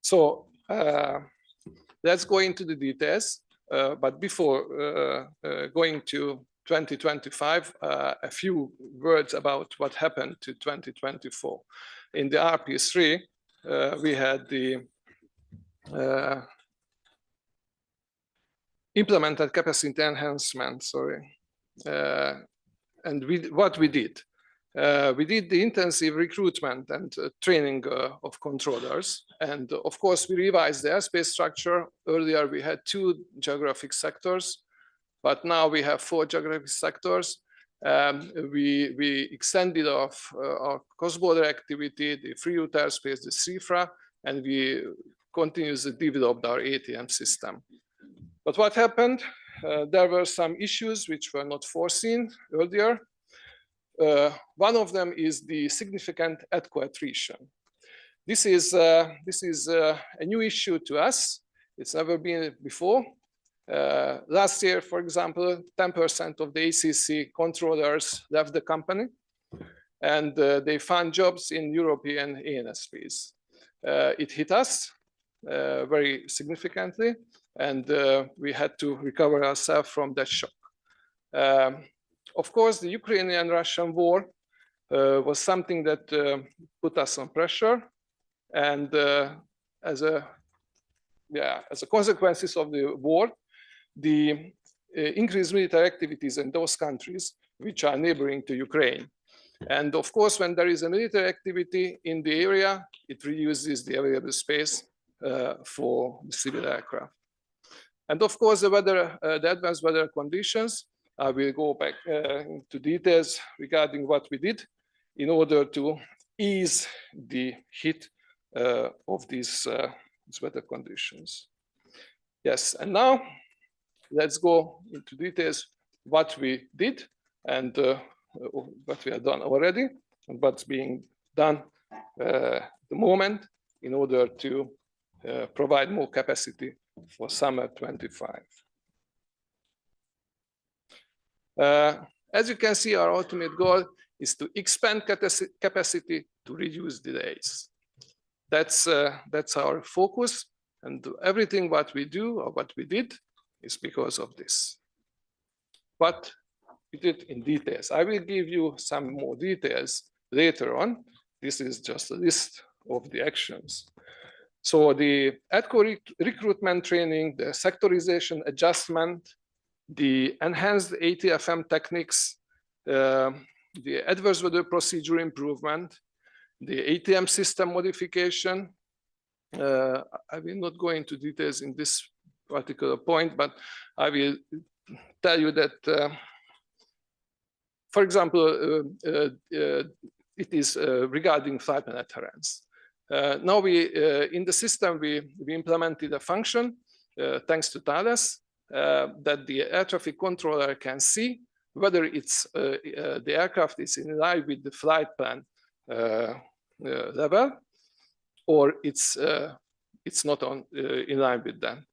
So let's go into the details. But before going to 2025, a few words about what happened to 2024. In the RP3, we had the implemented capacity enhancement, and what we did. We did the intensive recruitment and training of controllers. And of course, we revised the airspace structure. Earlier, we had 2 geographic sectors, but now we have 4 geographic sectors. We extended our cross-border activity, the free route airspace, the CFRA, and we continuously developed our ATM system. But what happened? There were some issues which were not foreseen earlier. One of them is the significant ATCO attrition. This is a new issue to us. It's never been before. Last year, for example, 10% of the ACC controllers left the company, and they found jobs in European ANSPs. It hit us very significantly, and we had to recover ourselves from that shock. Of course, the Ukrainian-Russian war was something that put us on pressure, and as a consequences of the war, the increased military activities in those countries which are neighboring to Ukraine. And of course, when there is a military activity in the area, it reduces the available space for the civil aircraft. And of course, the advanced weather conditions. I will go back into details regarding what we did in order to ease the hit of these weather conditions. Yes, and now let's go into details what we did and what we have done already and what's being done at the moment in order to provide more capacity for summer 25. As you can see, our ultimate goal is to expand capacity to reduce delays. That's our focus, and everything what we do or what we did is because of this. What we did in details. I will give you some more details later on. This is just a list of the actions. So the ATCO recruitment training, the sectorization adjustment, the enhanced ATFM techniques, the adverse weather procedure improvement, the ATM system modification. I will not go into details in this particular point, but I will tell you that, for example, it is regarding flight plan adherence. Now in the system, we implemented a function, thanks to Thales, that the air traffic controller can see whether it's the aircraft is in line with the flight plan level, or it's not in line with them.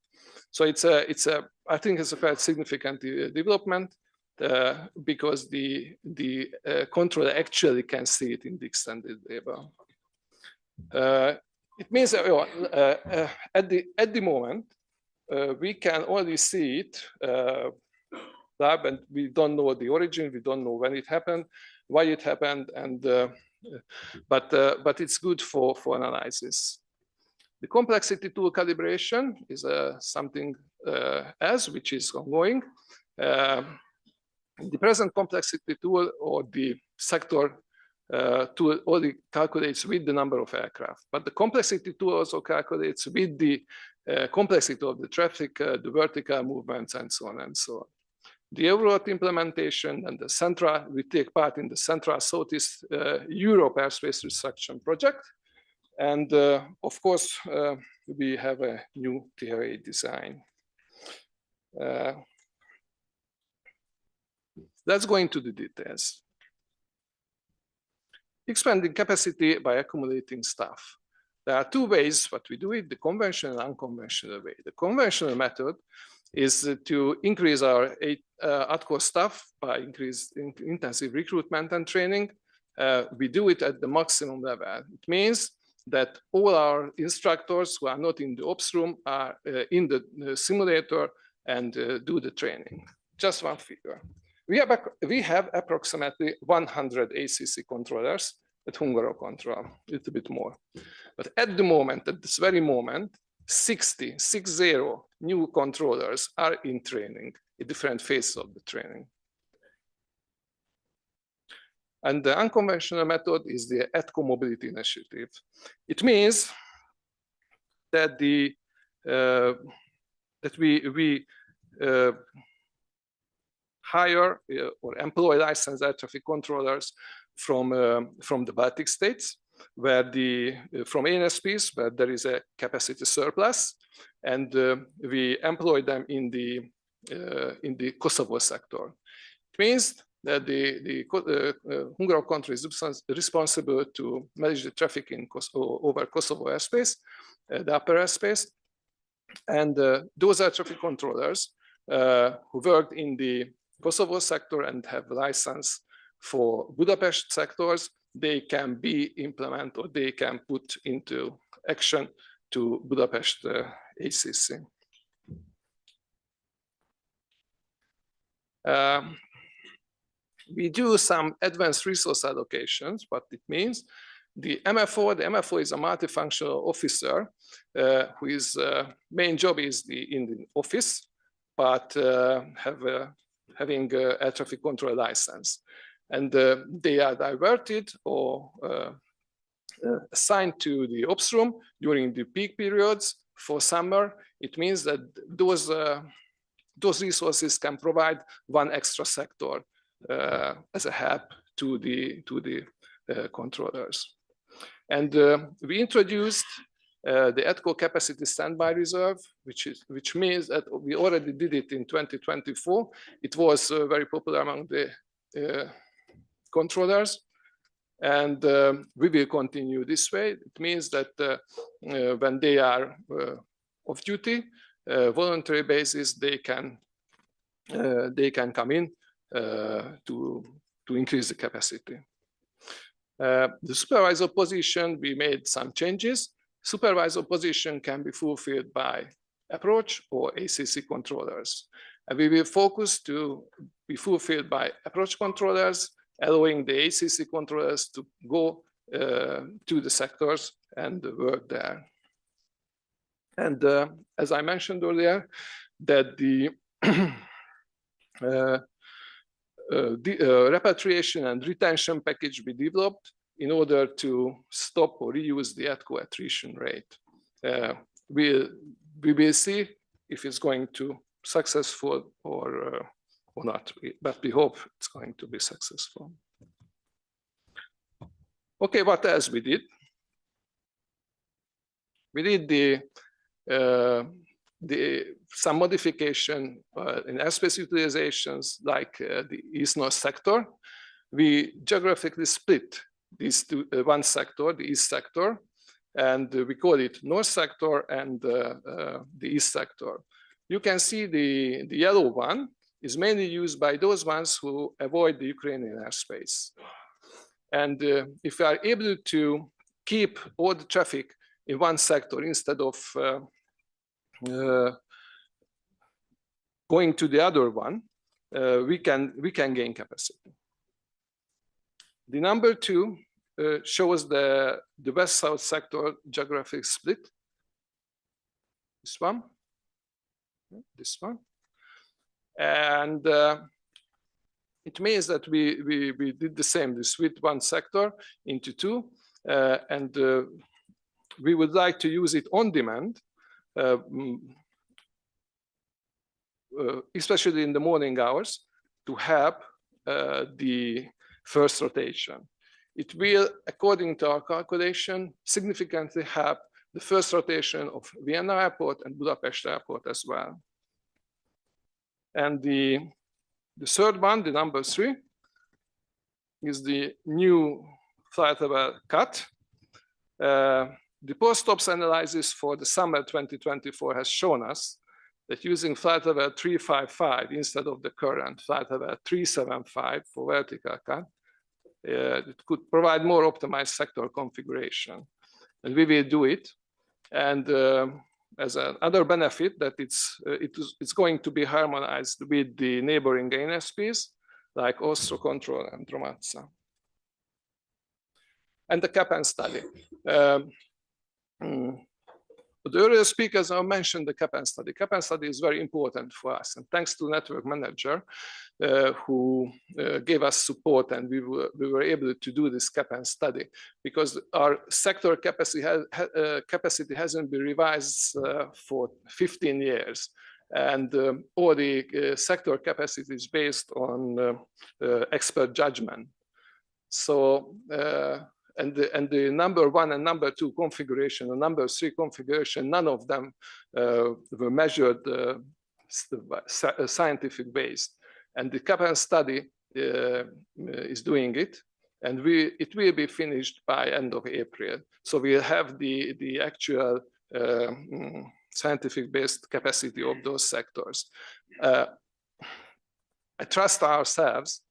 So I think it's a quite significant development because the controller actually can see it in the extended label. It means that at the moment we can only see it lab, and we don't know the origin, we don't know when it happened, why it happened, and but it's good for analysis. The complexity tool calibration is something else which is ongoing. The present complexity tool or the sector tool only calculates with the number of aircraft, but the complexity tool also calculates with the complexity of the traffic, the vertical movements, and so on and so on. The Europe implementation and the Central, we take part in the Central Southeast Europe airspace restriction project. And of course, we have a new TRA design. Let's go into the details. Expanding capacity by accumulating staff. There are two ways what we do it, the conventional and unconventional way. The conventional method is to increase our ATCO staff by increasing intensive recruitment and training. We do it at the maximum level. It means that all our instructors who are not in the ops room are in the simulator and do the training. Just one figure. We have approximately 100 ACC controllers at HungaroControl, a little bit more. But at the moment, at this very moment, 60 new controllers are in training, in different phases of the training. And the unconventional method is the ATCO mobility initiative. It means that we hire or employ licensed air traffic controllers from the Baltic states, where from ANSPs, where there is a capacity surplus, and we employ them in the Kosovo sector. It means that the HungaroControl is responsible to manage the traffic in over Kosovo airspace, the upper airspace, and those air traffic controllers who worked in the Kosovo sector and have license for Budapest sectors, they can be implemented or they can put into action to Budapest ACC. We do some advanced resource allocations. What it means, the MFO is a multifunctional officer whose main job is in the office, but having air traffic control license. And they are diverted or assigned to the ops room during the peak periods for summer. It means that those resources can provide one extra sector as a help to the controllers. And we introduced the ATCO capacity standby reserve, which means that we already did it in 2024. It was very popular among the controllers, and we will continue this way. It means that when they are off duty, voluntary basis, they can come in to increase the capacity. The supervisor position, we made some changes. Supervisor position can be fulfilled by approach or ACC controllers. And we will focus to be fulfilled by approach controllers, allowing the ACC controllers to go to the sectors and work there. And as I mentioned earlier, that the repatriation and retention package be developed in order to stop or reuse the ATCO attrition rate. We will see if it's going to successful or not, but we hope it's going to be successful. Okay, what else we did? We did some modification in airspace utilizations, like the east-north sector. We geographically split these two, one sector, the east sector, and we call it north sector and the east sector. You can see the yellow one is mainly used by those ones who avoid the Ukrainian airspace. And if we are able to keep all the traffic in one sector instead of going to the other one, we can gain capacity. The number 2 shows the west-south sector geographic split. This one, and it means that we did the same. We split one sector into 2, and we would like to use it on demand, especially in the morning hours, to help the first rotation. It will, according to our calculation, significantly help the first rotation of Vienna Airport and Budapest Airport as well. And the third one, the number 3, is the new flight level cut. The post-ops analysis for the summer 2024 has shown us that using flight level 355 instead of the current flight level 375 for vertical cut, it could provide more optimized sector configuration. And we will do it. And as another benefit, that it's going to be harmonized with the neighboring ANSPs like EUROCONTRol and Romatsa. And the CAPAN study. The earlier speakers have mentioned the CAPAN study. CAPAN study is very important for us, and thanks to Network Manager who gave us support, and we were able to do this CAPAN study because our sector capacity hasn't been revised for 15 years, and all the sector capacity is based on expert judgment. So. And the number 1 and number 2 configuration, and number 3 configuration, none of them were measured scientific based. And the CAPAN study is doing it, and it will be finished by end of April. So we'll have the actual scientific based capacity of those sectors. I trust ourselves.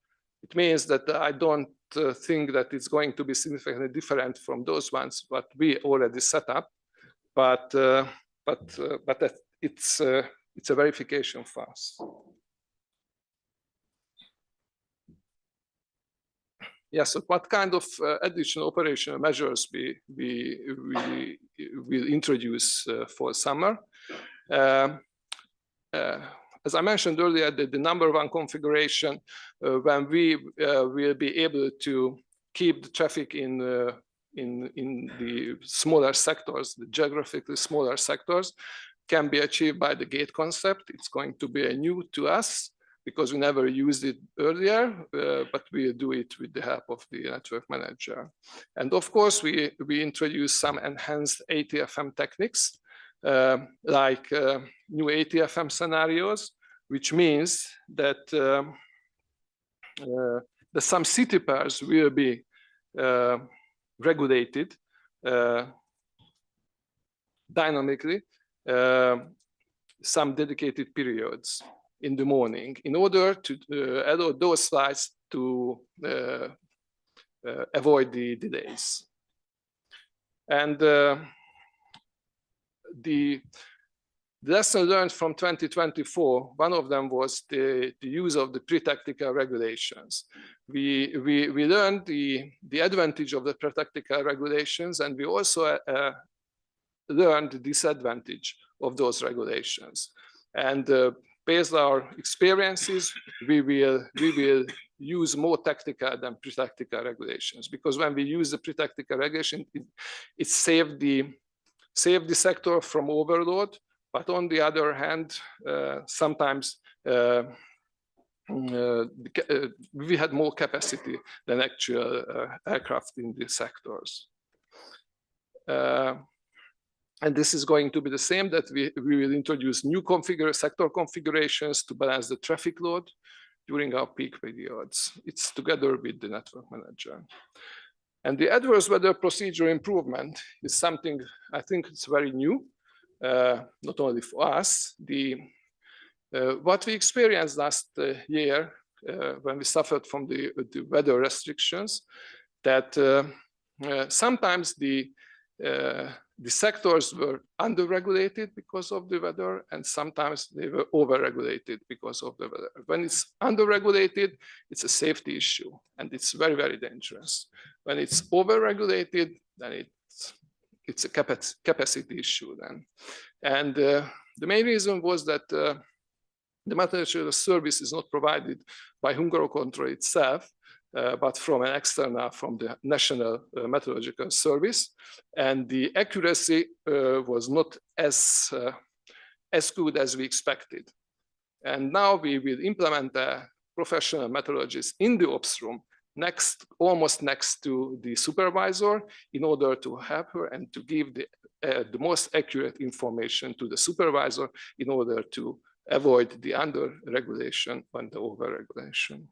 It means that I don't think that it's going to be significantly different from those ones what we already set up, but it's a verification for us. Yes, so what kind of additional operational measures we will introduce for summer? As I mentioned earlier, the number 1 configuration, when we will be able to keep the traffic in the smaller sectors, the geographically smaller sectors, can be achieved by the gate concept. It's going to be new to us because we never used it earlier, but we'll do it with the help of the Network Manager. And of course, we introduce some enhanced ATFM techniques, like new ATFM scenarios, which means that some city pairs will be regulated dynamically some dedicated periods in the morning in order to allow those flights to avoid the delays. And the lesson learned from 2024, one of them was the use of the pre-tactical regulations. We learned the advantage of the pre-tactical regulations, and we also learn the disadvantage of those regulations. And based on our experiences, we will use more tactical than pre-tactical regulations, because when we use the pre-tactical regulation, it saved the sector from overload. But on the other hand, sometimes we had more capacity than actual aircraft in these sectors. And this is going to be the same, that we will introduce new sector configurations to balance the traffic load during our peak periods. It's together with the network manager. And the adverse weather procedure improvement is something I think it's very new, not only for us. What we experienced last year when we suffered from the weather restrictions, that sometimes the sectors were under-regulated because of the weather, and sometimes they were over-regulated because of the weather. When it's under-regulated, it's a safety issue, and it's very, very dangerous. When it's over-regulated, then it's a capacity issue then. And the main reason was that the meteorological service is not provided by HungaroControl itself, but from an external, from the National Meteorological Service. And the accuracy was not as good as we expected. And now we will implement a professional meteorologist in the ops room, almost next to the supervisor, in order to help her and to give the most accurate information to the supervisor in order to avoid the under-regulation and the over-regulation.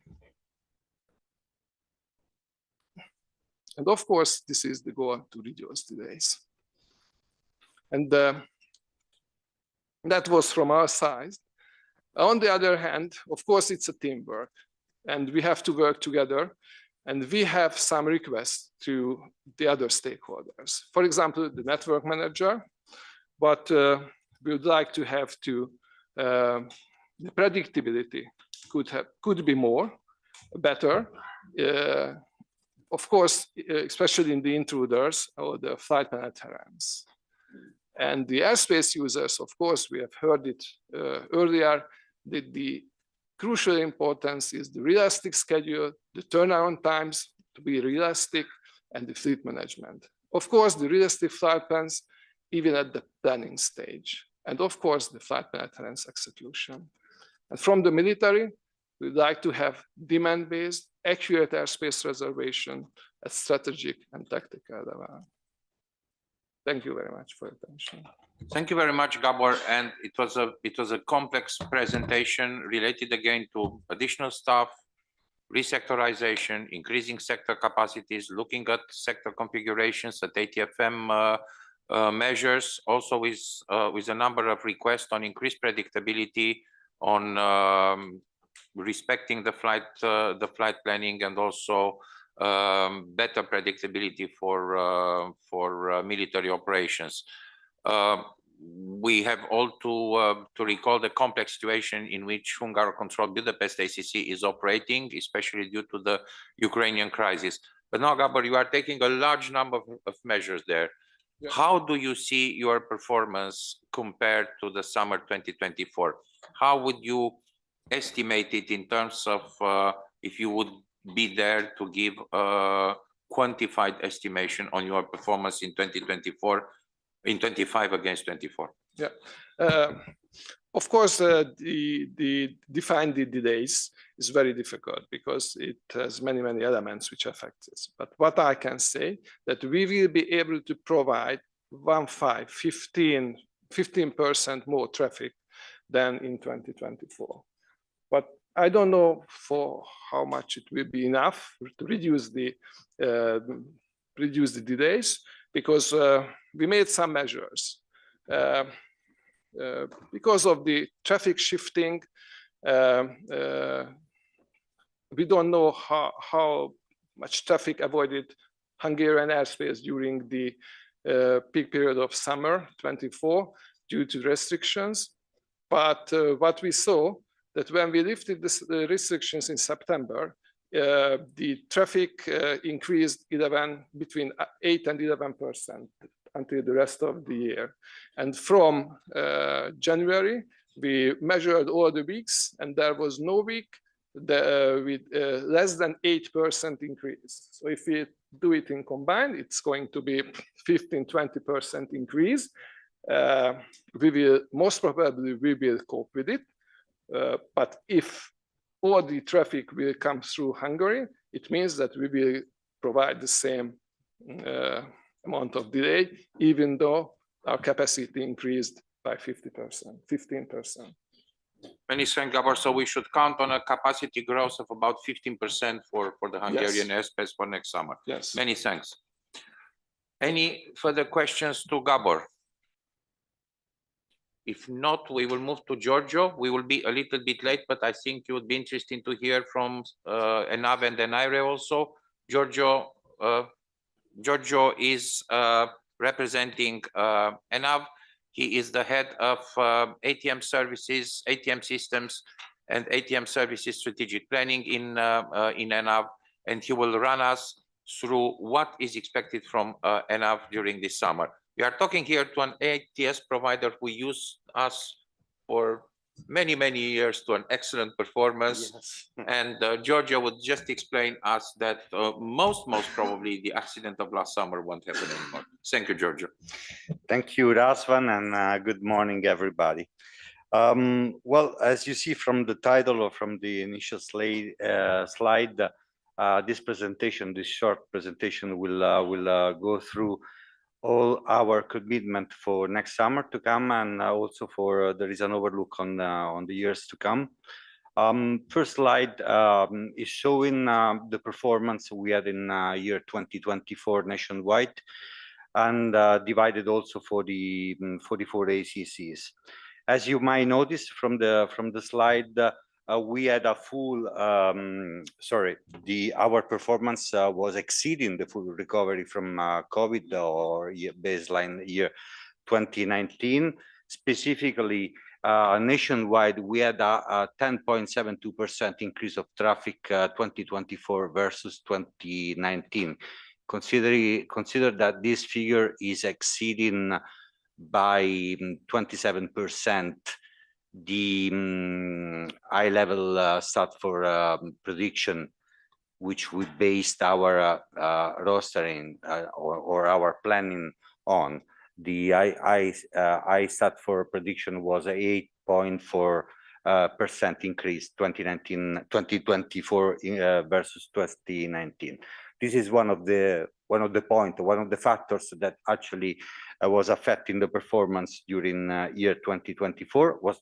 And of course, this is the goal, to reduce delays. And that was from our side. On the other hand, of course, it's a teamwork, and we have to work together. And we have some requests to the other stakeholders. For example, the network manager, but we would like to have the predictability could be better. Of course, especially in the intruders or the flight penetrants. And the airspace users, of course, we have heard it earlier, that the crucial importance is the realistic schedule, the turnaround times to be realistic, and the fleet management. Of course, the realistic flight plans, even at the planning stage. And of course, the flight penetrance execution. And from the military, we'd like to have demand-based, accurate airspace reservation at strategic and tactical level. Thank you very much for your attention. Thank you very much, Gabor. And it was a complex presentation related again to additional staff, resectorization, increasing sector capacities, looking at sector configurations at ATFM measures, also with a number of requests on increased predictability, on respecting the flight planning, and also better predictability for military operations. We have all to recall the complex situation in which HungaroControl Budapest ACC is operating, especially due to the Ukrainian crisis. But now, Gabor, you are taking a large number of measures there. Yeah. How do you see your performance compared to the summer 2024? How would you estimate it in terms of if you would be there to give a quantified estimation on your performance in 2024, in 25 against 24? Yeah, of course, define the delays is very difficult because it has many elements which affect this. But what I can say that we will be able to provide 15% more traffic than in 2024. But I don't know for how much it will be enough to reduce the delays, because we made some measures. Because of the traffic shifting, we don't know how much traffic avoided Hungarian airspace during the peak period of summer 24 due to restrictions. But what we saw, that when we lifted the restrictions in September, the traffic increased between 8 and 11%. until the rest of the year. And from January, we measured all the weeks, and there was no week with less than 8% increase. So if we do it in combined, it's going to be 15–20% increase. We will most probably cope with it. But if all the traffic will come through Hungary, it means that we will provide the same amount of delay, even though our capacity increased by 15%. Many thanks, Gabor. So we should count on a capacity growth of about 15% for the Hungarian airspace for next summer. Yes. Many thanks. Any further questions to Gabor? If not, we will move to Giorgio. We will be a little bit late, but I think it would be interesting to hear from ENAV and ENAIRE also. Giorgio is representing ENAV. He is the head of ATM services, ATM systems, and ATM services strategic planning in ENAV, and he will run us through what is expected from ENAV during this summer. We are talking here to an ATS provider who used us for many, many years to an excellent performance. Yes. And Giorgio would just explain us that most probably the accident of last summer won't happen anymore. Thank you, Giorgio. Thank you, Razvan, and good morning, everybody. Well, as you see from the title or from the initial slide, this short presentation will go through all our commitment for next summer to come, and also for there is an overlook on the years to come. First slide is showing the performance we had in year 2024 nationwide, and divided also for the 44 ACCs. As you might notice from the slide, we had a full our performance was exceeding the full recovery from COVID or baseline year 2019. Specifically, nationwide, we had a 10.72% increase of traffic 2024 versus 2019. Consider that this figure is exceeding by 27% the high level start for prediction, which we based our rostering or our planning on. The I start for prediction was 8.4% increase 2024 versus 2019. This is one of the factors that actually was affecting the performance during year 2024. Was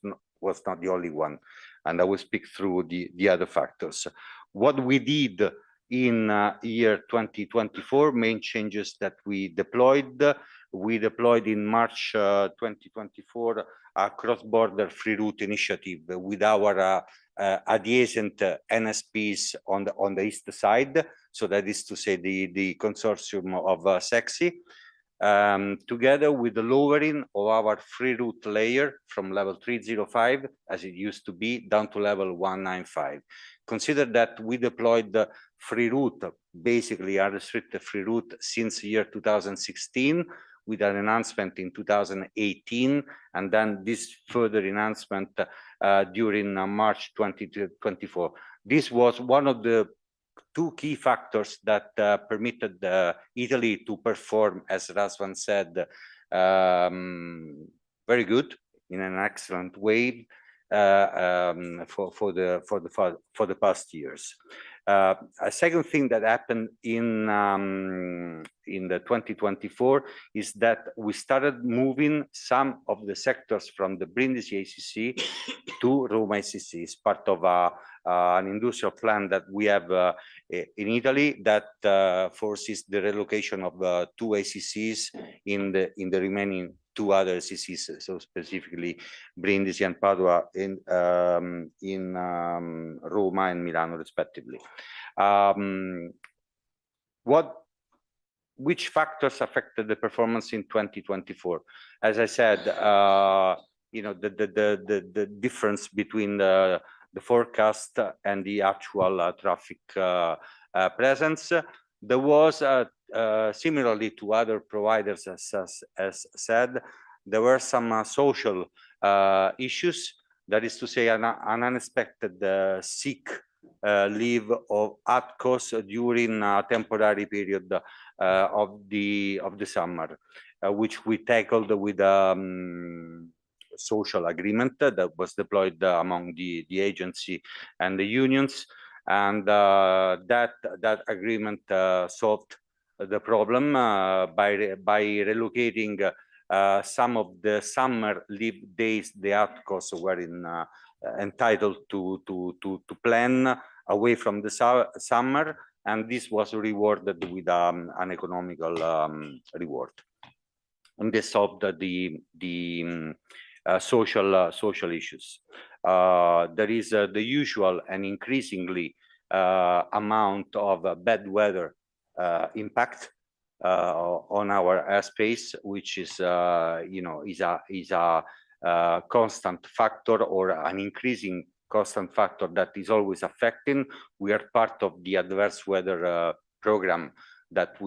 not the only one, and I will speak through the other factors. What we did in year 2024, main changes that we deployed in March 2024 a cross-border free route initiative with our adjacent NSPs on the east side. So that is to say the consortium of SEXI, together with the lowering of our free route layer from level 305, as it used to be, down to level 195. Consider that we deployed the free route, basically a restricted free route, since year 2016, with an enhancement in 2018, and then this further enhancement during March 2024. This was one of the two key factors that permitted Italy to perform, as Razvan said, very good, in an excellent way for the past years. A second thing that happened in the 2024 is that we started moving some of the sectors from the Brindisi ACC to Roma ACC. It's part of an industrial plan that we have in Italy that forces the relocation of 2 ACCs in the remaining 2 other ACCs, so specifically Brindisi and Padua in Roma and Milano, respectively. Which factors affected the performance in 2024? As I said, the difference between the forecast and the actual traffic presence. There was similarly to other providers, as said, there were some social issues. That is to say, an unexpected sick leave of ATCOS during a temporary period of the summer, which we tackled with social agreement that was deployed among the agency and the unions, and that agreement solved the problem by relocating some of the summer leave days the ATCOS were entitled to plan away from the summer, and this was rewarded with an economical reward. And this solved the social issues. There is the usual and increasingly amount of bad weather impact on our airspace, which is is a constant factor, or an increasing constant factor that is always affecting. We are part of the adverse weather program that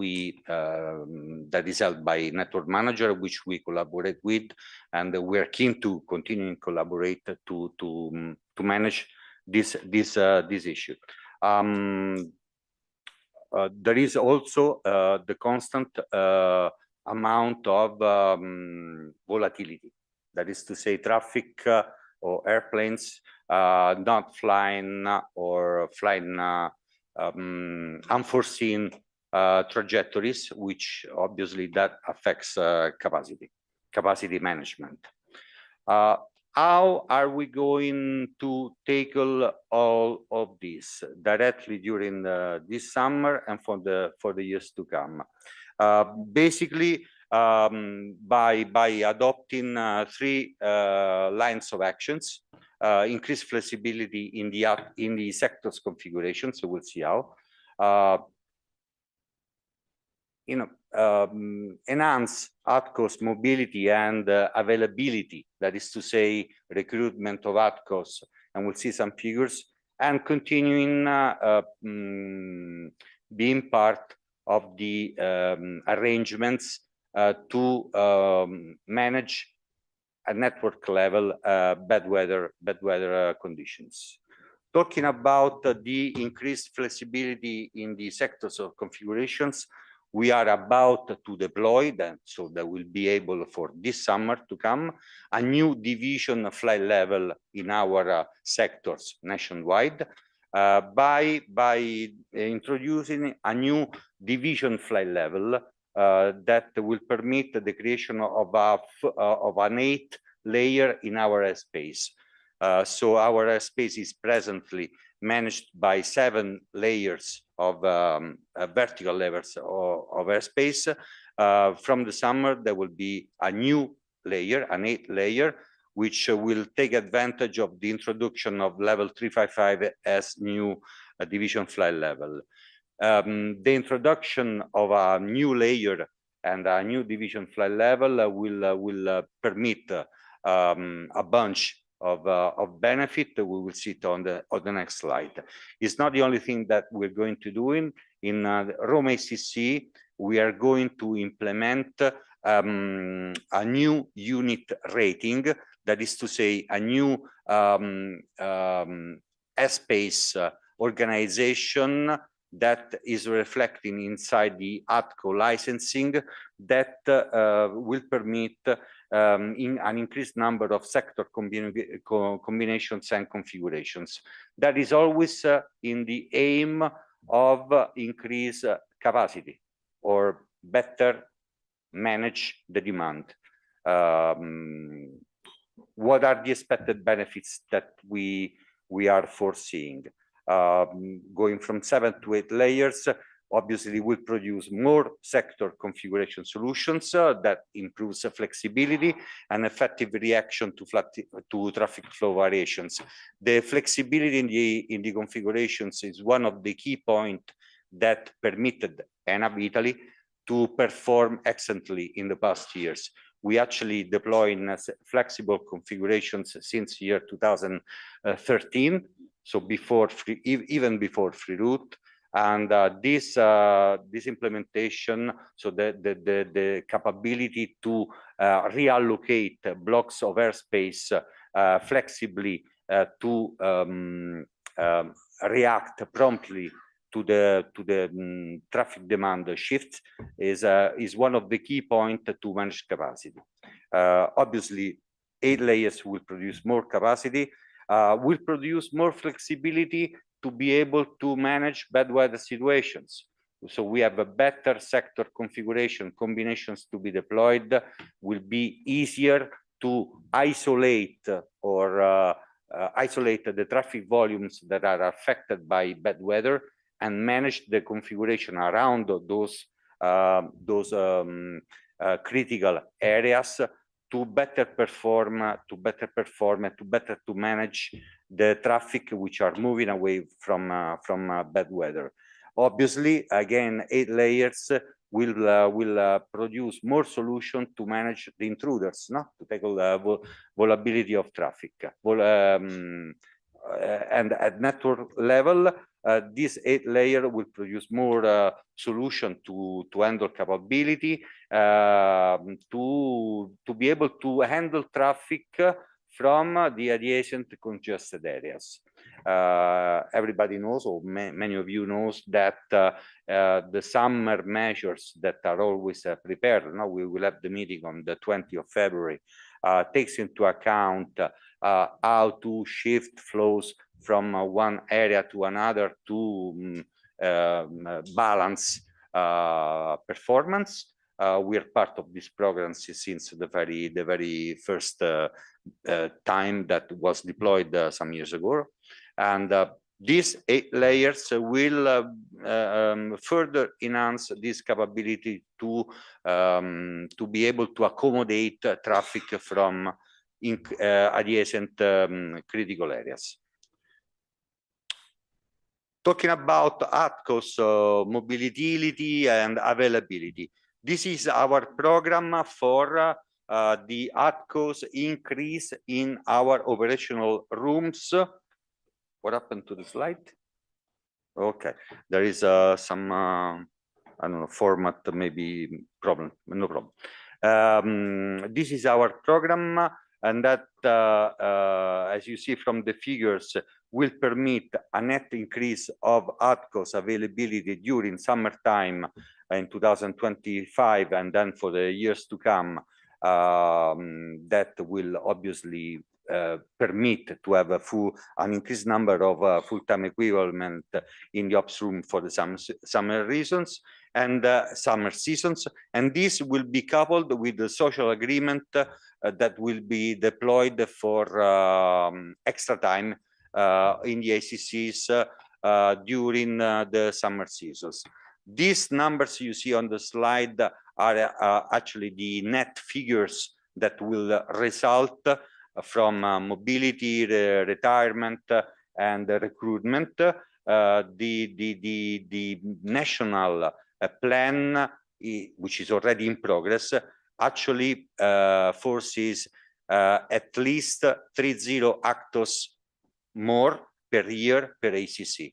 that is held by Network Manager, which we collaborate with, and we are keen to continue to collaborate to manage this issue. There is also the constant amount of volatility. That is to say, traffic or airplanes not flying or flying unforeseen trajectories, which obviously that affects capacity management. How are we going to tackle all of this directly during this summer and for the years to come? Basically, by adopting three lines of actions: increase flexibility in the sector's configuration, so we'll see how. Enhance ATCOS mobility and availability, that is to say, recruitment of ATCOS, and we'll see some figures, and continuing being part of the arrangements to manage at network level bad weather conditions. Talking about the increased flexibility in the sectors of configurations, we are about to deploy that, so that will be able for this summer to come, a new division flight level in our sectors nationwide, by introducing a new division flight level that will permit the creation of an 8th layer in our airspace. So our airspace is presently managed by 7 layers of vertical levels of airspace. From the summer, there will be a new layer, an 8th layer, which will take advantage of the introduction of level 355 as new division flight level. The introduction of a new layer and a new division flight level will permit a bunch of benefit that we will see it on the next slide. It's not the only thing that we're going to do. In Rome ACC, we are going to implement a new unit rating, that is to say, a new airspace organization that is reflecting inside the ATCO licensing, that will permit in an increased number of sector combinations and configurations. That is always in the aim of increase capacity or better manage the demand. What are the expected benefits that we are foreseeing? Going from 7 to 8 layers, obviously will produce more sector configuration solutions that improves flexibility and effective reaction to traffic flow variations. The flexibility in the configurations is one of the key points that permitted ENAV Italy to perform excellently in the past years. We actually deploy in flexible configurations since year 2013, so even before free route. And this implementation, so the capability to reallocate blocks of airspace flexibly to react promptly to the traffic demand shift is one of the key points to manage capacity. Obviously, 8 layers will produce more capacity, will produce more flexibility to be able to manage bad weather situations. So we have a better sector configuration, combinations to be deployed, will be easier to isolate or isolate the traffic volumes that are affected by bad weather and manage the configuration around those critical areas to better perform, to manage the traffic which are moving away from bad weather. Obviously, again, 8 layers will produce more solution to manage the intruders, no? To tackle the vulnerability of traffic. And at network level, this 8 layer will produce more solution to handle capability, to be able to handle traffic from the adjacent congested areas. Everybody knows, or many of you knows, that the summer measures that are always prepared. Now we will have the meeting on the 20th of February. Takes into account how to shift flows from one area to another to balance performance. We are part of this program since the very first time that was deployed some years ago, and these 8 layers will further enhance this capability to be able to accommodate traffic from adjacent critical areas. Talking about ATCOS, mobility and availability. This is our program for the ATCOS increase in our operational rooms. What happened to the slide? Okay, there is some, I don't know, format maybe problem, no problem. This is our program, and that, as you see from the figures, will permit a net increase of ATCOS availability during summertime in 2025, and then for the years to come, that will obviously permit to have an increased number of full-time equivalent in the ops room for the summer reasons and summer seasons. And this will be coupled with the social agreement that will be deployed for extra time in the ACCs during the summer seasons. These numbers you see on the slide are actually the net figures that will result from mobility, retirement, and recruitment. The national plan, which is already in progress, actually foresees at least 30 ATCOS more per year per ACC.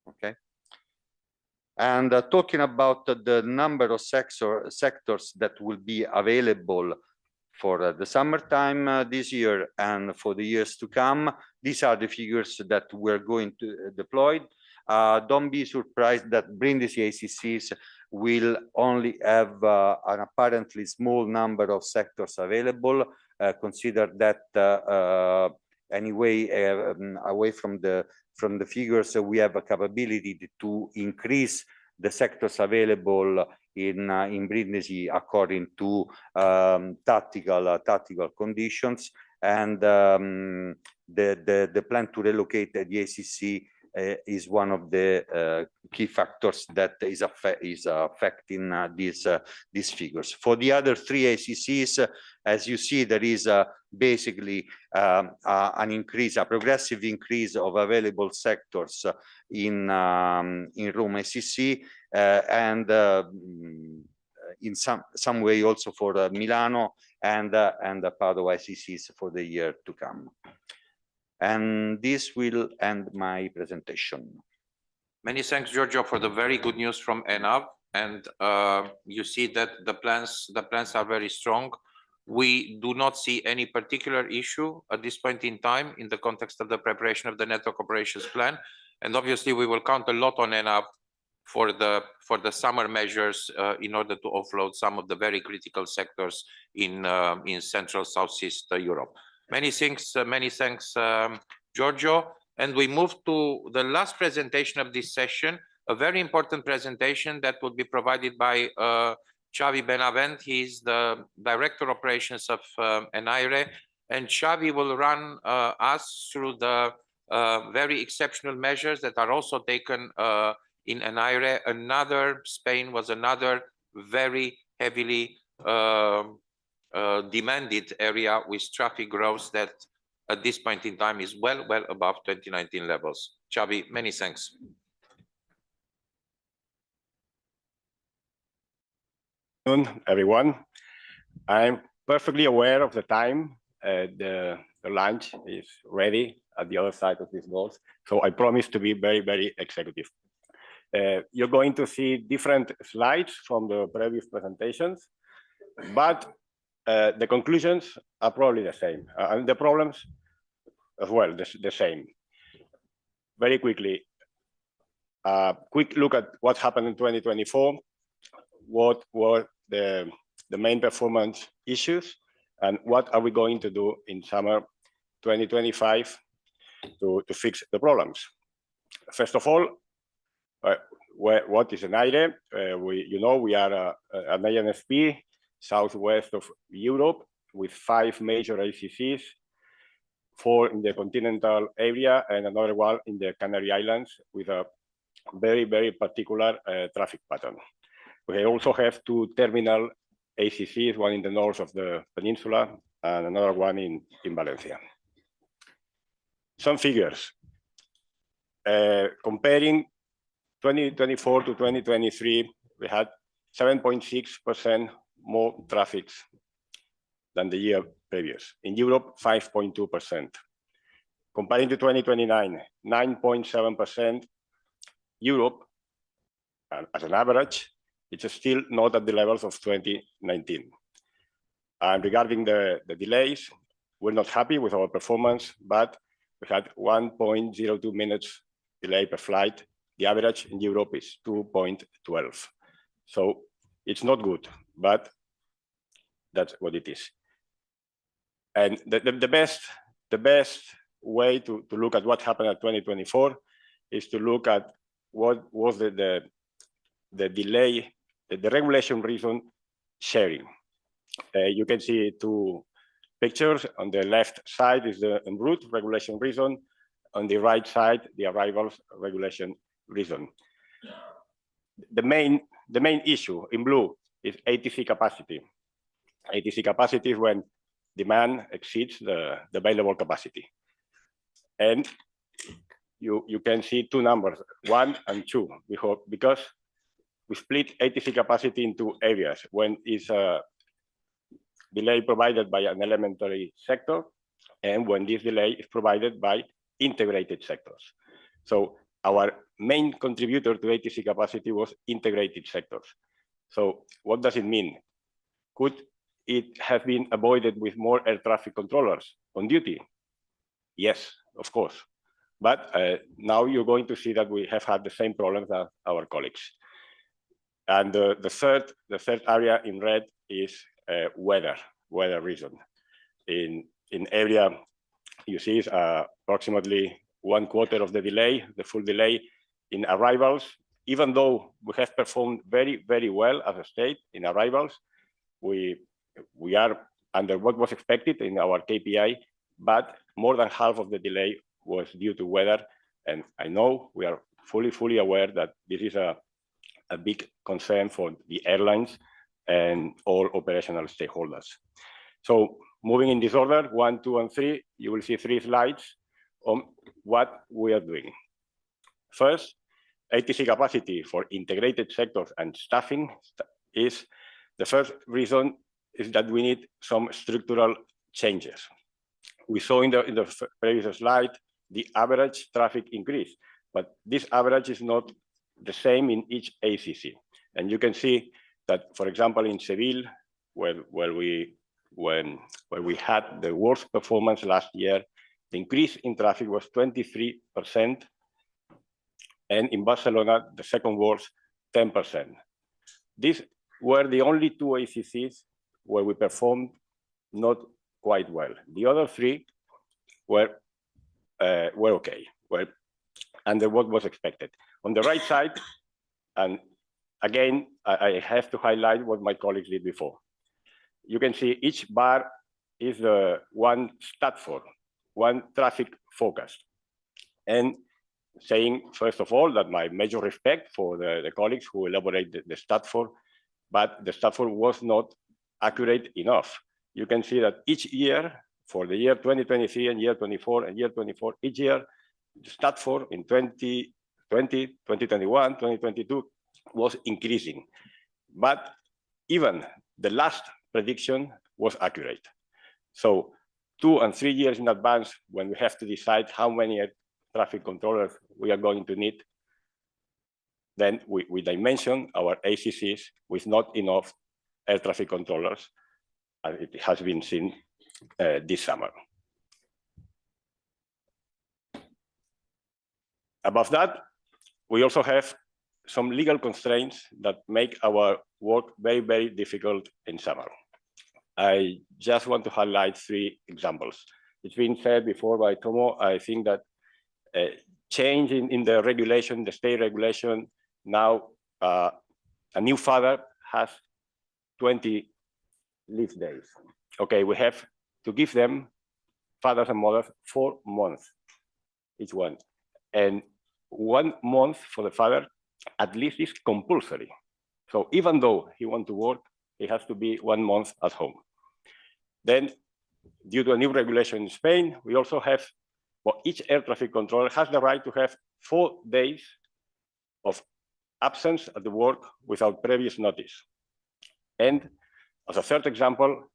Okay. And talking about the number of sectors that will be available for the summertime this year and for the years to come, these are the figures that we're going to deploy. Don't be surprised that Brindisi ACCs will only have an apparently small number of sectors available. Consider that anyway, away from the figures, we have a capability to increase the sectors available in Brindisi according to tactical conditions, and the plan to relocate the ACC is one of the key factors that is affecting these figures. For the other 3 ACCs, as you see, there is basically an increase, a progressive increase of available sectors in Rome ACC, and in some way also for Milano and Padova ACCs for the year to come. And this will end my presentation. Many thanks, Giorgio, for the very good news from ENAV. And you see that the plans are very strong. We do not see any particular issue at this point in time in the context of the preparation of the network operations plan. And obviously, we will count a lot on ENAV for the summer measures in order to offload some of the very critical sectors in Central Southeast Europe. Many thanks, Giorgio. And we move to the last presentation of this session, a very important presentation that will be provided by Xavi Benavent. He's the Director Operations of ENAIRE, and Xavi will run us through the very exceptional measures that are also taken in ENAIRE. Spain was another very heavily demanded area with traffic growth that at this point in time is well above 2019 levels. Xavi, many thanks. Everyone, I'm perfectly aware of the time. The lunch is ready at the other side of these doors, so I promise to be very executive. You're going to see different slides from the previous presentations, but the conclusions are probably the same, and the problems as well, the same. Very quickly, quick look at what happened in 2024, what were the main performance issues, and what are we going to do in summer 2025 to fix the problems. First of all, what is ENAIRE? We are an ANSP southwest of Europe with 5 major ACCs, 4 in the continental area and another one in the Canary Islands with a very particular traffic pattern. We also have 2 terminal ACCs, one in the north of the peninsula and another one in Valencia. Some figures. Comparing 2024 to 2023, we had 7.6% more traffic than the year previous. In Europe, 5.2%. Comparing to 2029, 9.7%. Europe, as an average, it's still not at the levels of 2019. And regarding the delays, we're not happy with our performance, but we had 1.02 minutes delay per flight. The average in Europe is 2.12. So it's not good, but that's what it is. And the best way to look at what happened at 2024 is to look at what was the delay, the regulation reason sharing. You can see 2 pictures. On the left side is the en route regulation reason. On the right side, the arrivals regulation reason. The main issue in blue is ATC capacity. ATC capacity is when demand exceeds the available capacity. And you can see 2 numbers, 1 and 2, because we split ATC capacity into areas when it's a delay provided by an elementary sector and when this delay is provided by integrated sectors. So our main contributor to ATC capacity was integrated sectors. So what does it mean? Could it have been avoided with more air traffic controllers on duty? Yes, of course. But now you're going to see that we have had the same problems as our colleagues. And the third area in red is weather reason. In area, you see is approximately 1/4 of the delay, the full delay in arrivals. Even though we have performed very well as a state in arrivals, we are under what was expected in our KPI, but more than half of the delay was due to weather. And I know we are fully aware that this is a big concern for the airlines and all operational stakeholders. So moving in this order, 1, 2, and 3, you will see 3 slides on what we are doing. First, ATC capacity for integrated sectors and staffing is the first reason is that we need some structural changes. We saw in the previous slide the average traffic increase, but this average is not the same in each ACC. And you can see that, for example, in Seville, where we had the worst performance last year, the increase in traffic was 23%, and in Barcelona, the second worst, 10%. These were the only two ACCs where we performed not quite well. The other three were okay, were under what was expected. On the right side, and again, I have to highlight what my colleagues did before. You can see each bar is one stat for, one traffic forecast. And saying, first of all, that my major respect for the colleagues who elaborate the stat for, but the stat for was not accurate enough. You can see that each year, for the year 2023 and year 24 and year 24, each year, the stat for in 2020, 2021, 2022 was increasing. But even the last prediction was accurate. So 2 and 3 years in advance, when we have to decide how many air traffic controllers we are going to need, then we dimension our ACCs with not enough air traffic controllers, as it has been seen this summer. Above that, we also have some legal constraints that make our work very, very difficult in summer. I just want to highlight 3 examples. It's been said before by Tomo. I think that change in the regulation, the state regulation, now a new father has 20 leave days. Okay, we have to give them, fathers and mothers, 4 months, each one. And 1 month for the father, at least, is compulsory. So even though he wants to work, he has to be 1 month at home. Then, due to a new regulation in Spain, we also have, well, each air traffic controller has the right to have 4 days of absence at the work without previous notice. And as a third example,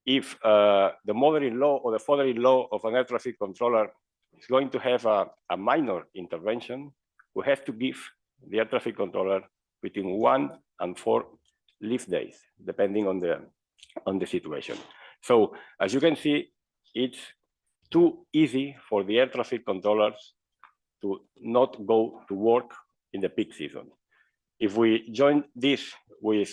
if the mother-in-law or the father-in-law of an air traffic controller is going to have a minor intervention, we have to give the air traffic controller between 1 and 4 leave days, depending on the situation. So as you can see, it's too easy for the air traffic controllers to not go to work in the peak season. If we join this with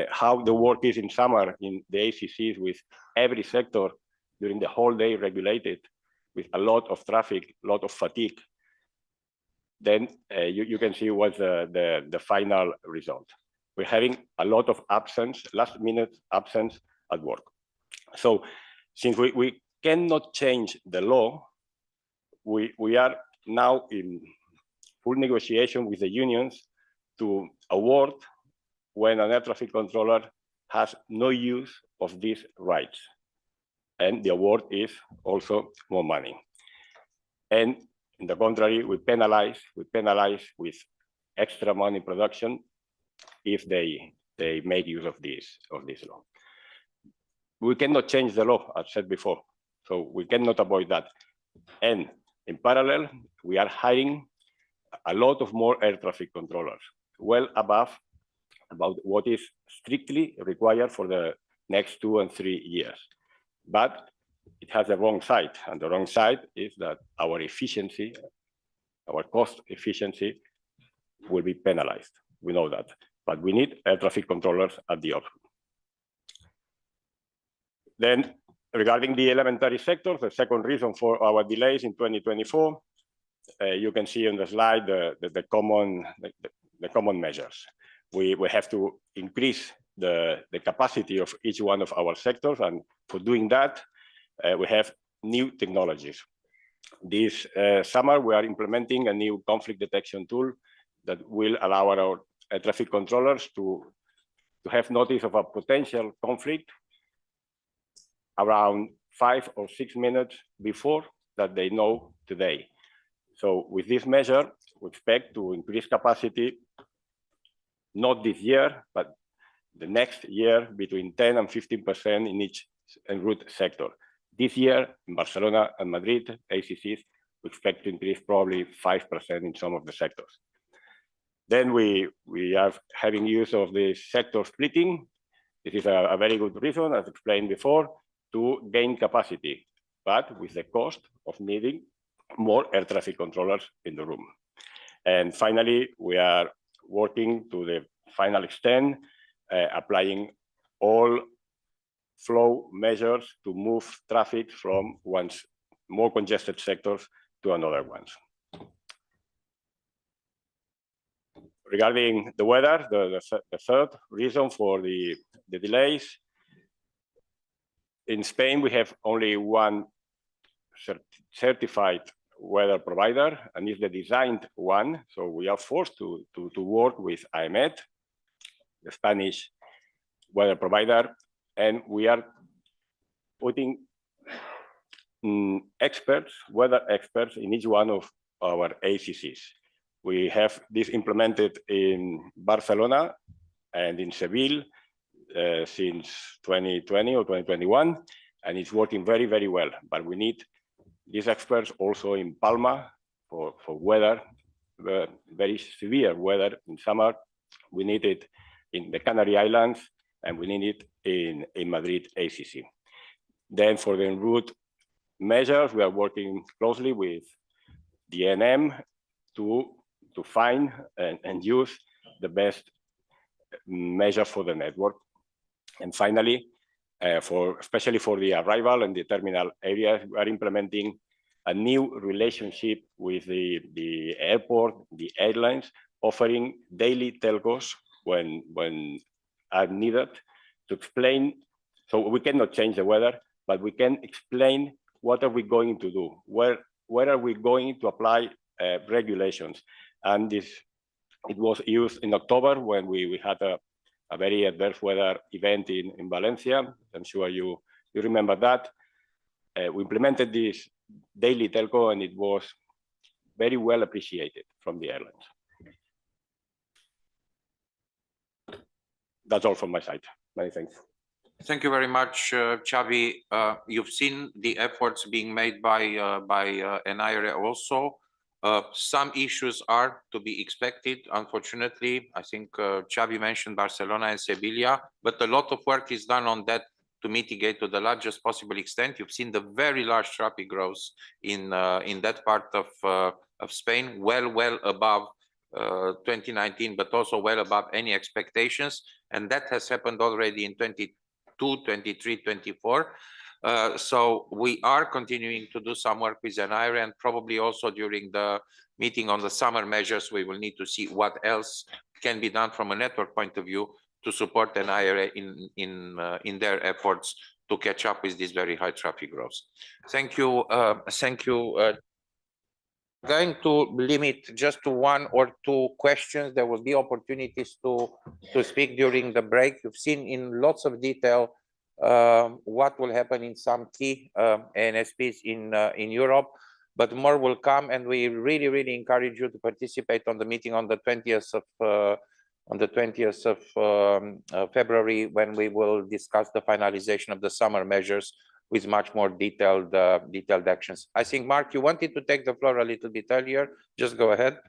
how the work is in summer in the ACCs, with every sector during the whole day regulated, with a lot of traffic, a lot of fatigue, then you can see what's the final result. We're having a lot of absence, last-minute absence at work. So since we cannot change the law, we are now in full negotiation with the unions to award when an air traffic controller has no use of these rights. And the award is also more money. And on the contrary, we penalize with extra money production if they make use of this law. We cannot change the law, as said before, so we cannot avoid that. And in parallel, we are hiring a lot of more air traffic controllers, well above about what is strictly required for the next 2 and 3 years. But it has the wrong side, and the wrong side is that our efficiency, our cost efficiency will be penalized. We know that, but we need air traffic controllers at the option. Then, regarding the elementary sectors, the second reason for our delays in 2024, you can see on the slide the common measures. We have to increase the capacity of each one of our sectors, and for doing that, we have new technologies. This summer, we are implementing a new conflict detection tool that will allow our air traffic controllers to have notice of a potential conflict around 5 or 6 minutes before that they know today. So with this measure, we expect to increase capacity, not this year, but the next year, between 10 and 15% in each en route sector. This year, in Barcelona and Madrid, ACCs, We expect to increase probably 5% in some of the sectors. Then we are having use of the sector splitting. This is a very good reason, as explained before, to gain capacity, but with the cost of needing more air traffic controllers in the room. And finally, we are working to the final extent, applying all flow measures to move traffic from one's more congested sectors to another ones. Regarding the weather, the third reason for the delays, in Spain, we have only one certified weather provider, and it's the designed one. So we are forced to work with AEMET, the Spanish weather provider, and we are putting experts, weather experts, in each one of our ACCs. We have this implemented in Barcelona and in Seville since 2020 or 2021, and it's working very, very well. But we need these experts also in Palma for weather, very severe weather in summer. We need it in the Canary Islands, and we need it in Madrid ACC. Then for the en route measures, we are working closely with the NM to find and use the best measure for the network. And finally, especially for the arrival and the terminal areas, we are implementing a new relationship with the airport, the airlines, offering daily telcos when are needed to explain. So we cannot change the weather, but we can explain what are we going to do, where are we going to apply regulations. And it was used in October when we had a very adverse weather event in Valencia. I'm sure you remember that. We implemented this daily telco, and it was very well appreciated from the airlines. That's all from my side. Many thanks. Thank you very much, Xavi. You've seen the efforts being made by ENAIRE also. Some issues are to be expected, unfortunately. I think Xavi mentioned Barcelona and Sevilla, but a lot of work is done on that to mitigate to the largest possible extent. You've seen the very large traffic growth in that part of Spain, well above 2019, but also well above any expectations. And that has happened already in 22, 23, 24. So we are continuing to do some work with ENAIRE, and probably also during the meeting on the summer measures, we will need to see what else can be done from a network point of view to support ENAIRE in their efforts to catch up with this very high traffic growth. Thank you. Thank you. Going to limit just to one or two questions. There will be opportunities to speak during the break. You've seen in lots of detail what will happen in some key ANSPs in Europe, but more will come, and we really encourage you to participate on the meeting on the 20th of February, when we will discuss the finalization of the summer measures with much more detailed actions. I think, Mark, you wanted to take the floor a little bit earlier. Just go ahead.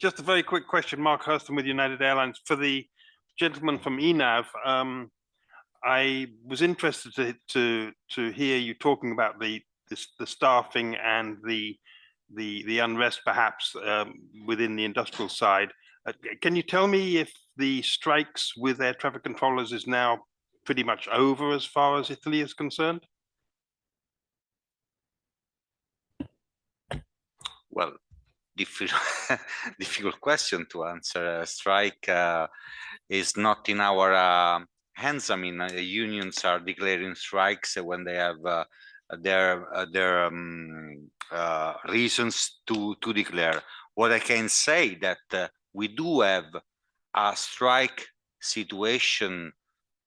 Just a very quick question. Mark Hurston with United Airlines. For the gentleman from ENAV, I was interested to hear you talking about the staffing and the unrest perhaps within the industrial side. Can you tell me if the strikes with air traffic controllers is now pretty much over as far as Italy is concerned? Well, difficult question to answer. A strike is not in our hands. I mean, unions are declaring strikes when they have their reasons to declare. What I can say that we do have a strike situation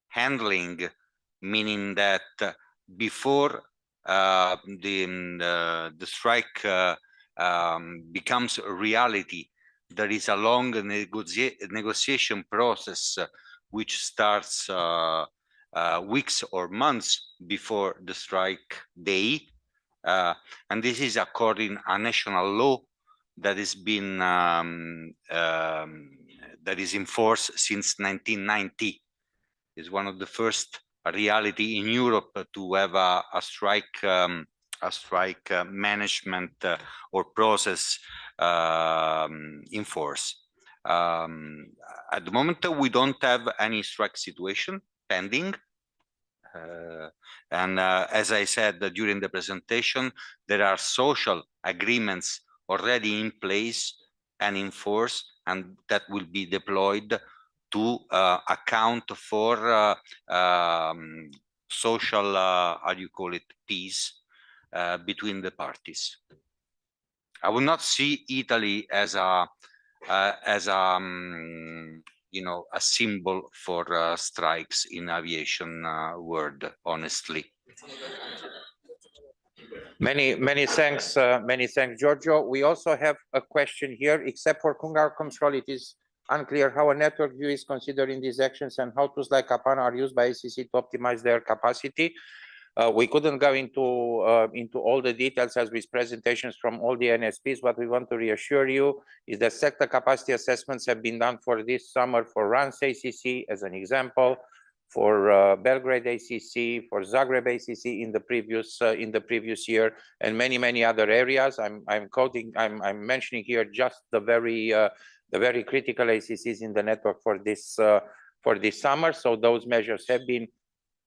handling, meaning that before the strike becomes a reality, there is a long negotiation process which starts weeks or months before the strike day, and this is according a national law that has been that is in force since 1990. It's one of the first reality in Europe to have a strike management or process in force. At the moment, we don't have any strike situation pending. And as I said during the presentation, there are social agreements already in place and in force, and that will be deployed to account for social, how do you call it, peace between the parties. I would not see Italy as a you know, a symbol for strikes in aviation world, honestly. Many thanks, Giorgio. We also have a question here. Except for HungaroControl, it is unclear how a network view is considered in these actions and how tools like APAN are used by ACC to optimize their capacity. We couldn't go into all the details as with presentations from all the ANSPs. What we want to reassure you is that sector capacity assessments have been done for this summer for RANS ACC, as an example, for Belgrade ACC, for Zagreb ACC in the previous year, and many other areas. I'm mentioning here just the very critical ACCs in the network for this summer. So those measures have been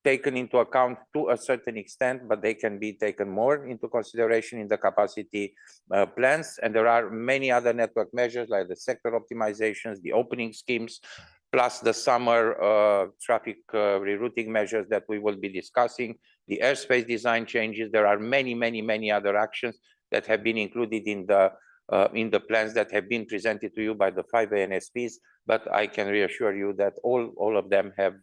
taken into account to a certain extent, but they can be taken more into consideration in the capacity plans. And there are many other network measures like the sector optimizations, the opening schemes, plus the summer traffic rerouting measures that we will be discussing, the airspace design changes. There are many other actions that have been included in the plans that have been presented to you by the 5 ANSPs, but I can reassure you that all of them have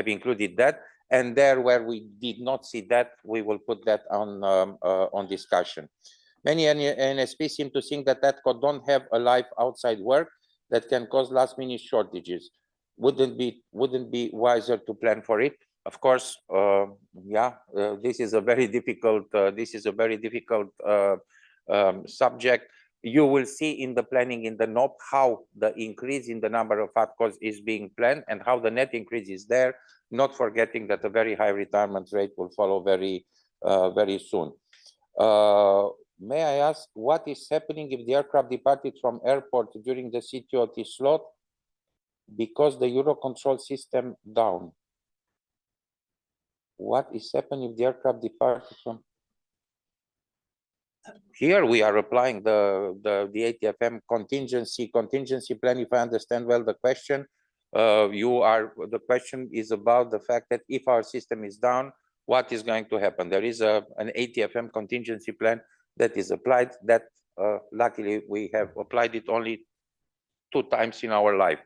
included that. And there where we did not see that, we will put that on discussion. Many ANSPs seem to think that TETCO don't have a life outside work that can cause last-minute shortages. Wouldn't be wiser to plan for it? Of course, this is a very difficult subject. You will see in the planning in the NOP how the increase in the number of ATCOs is being planned and how the net increase is there, not forgetting that a very high retirement rate will follow very soon. May I ask what is happening if the aircraft departed from airport during the CTOT slot because the EUROCONTROL system down? What is happening if the aircraft departed from? Here we are applying the ATFM contingency plan. If I understand well the question, the question is about the fact that if our system is down, what is going to happen? There is an ATFM contingency plan that is applied. That luckily we have applied it only 2 times in our life.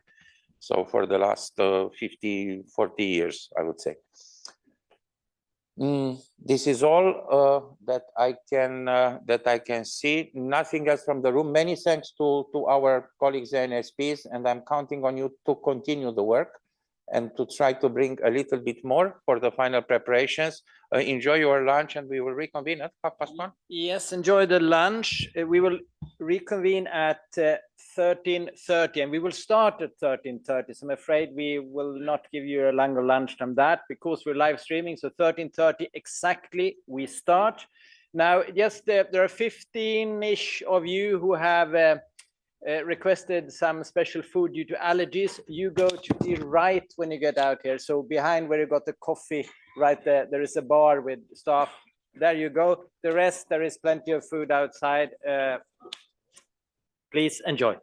So for the last 40 years, I would say. This is all that I can see. Nothing else from the room. Many thanks to our colleagues ANSPs, and I'm counting on you to continue the work and to try to bring a little bit more for the final preparations. Enjoy your lunch, and we will reconvene at 1:30. Yes, enjoy the lunch. We will reconvene at 13:30, and we will start at 13:30. So I'm afraid we will not give you a longer lunch than that because we're live streaming. So 13:30 exactly we start. Now, yes, there are 15-ish of you who have requested some special food due to allergies. You go to the right when you get out here. So behind where you got the coffee, right there is a bar with staff. There you go. The rest, there is plenty of food outside. Please enjoy.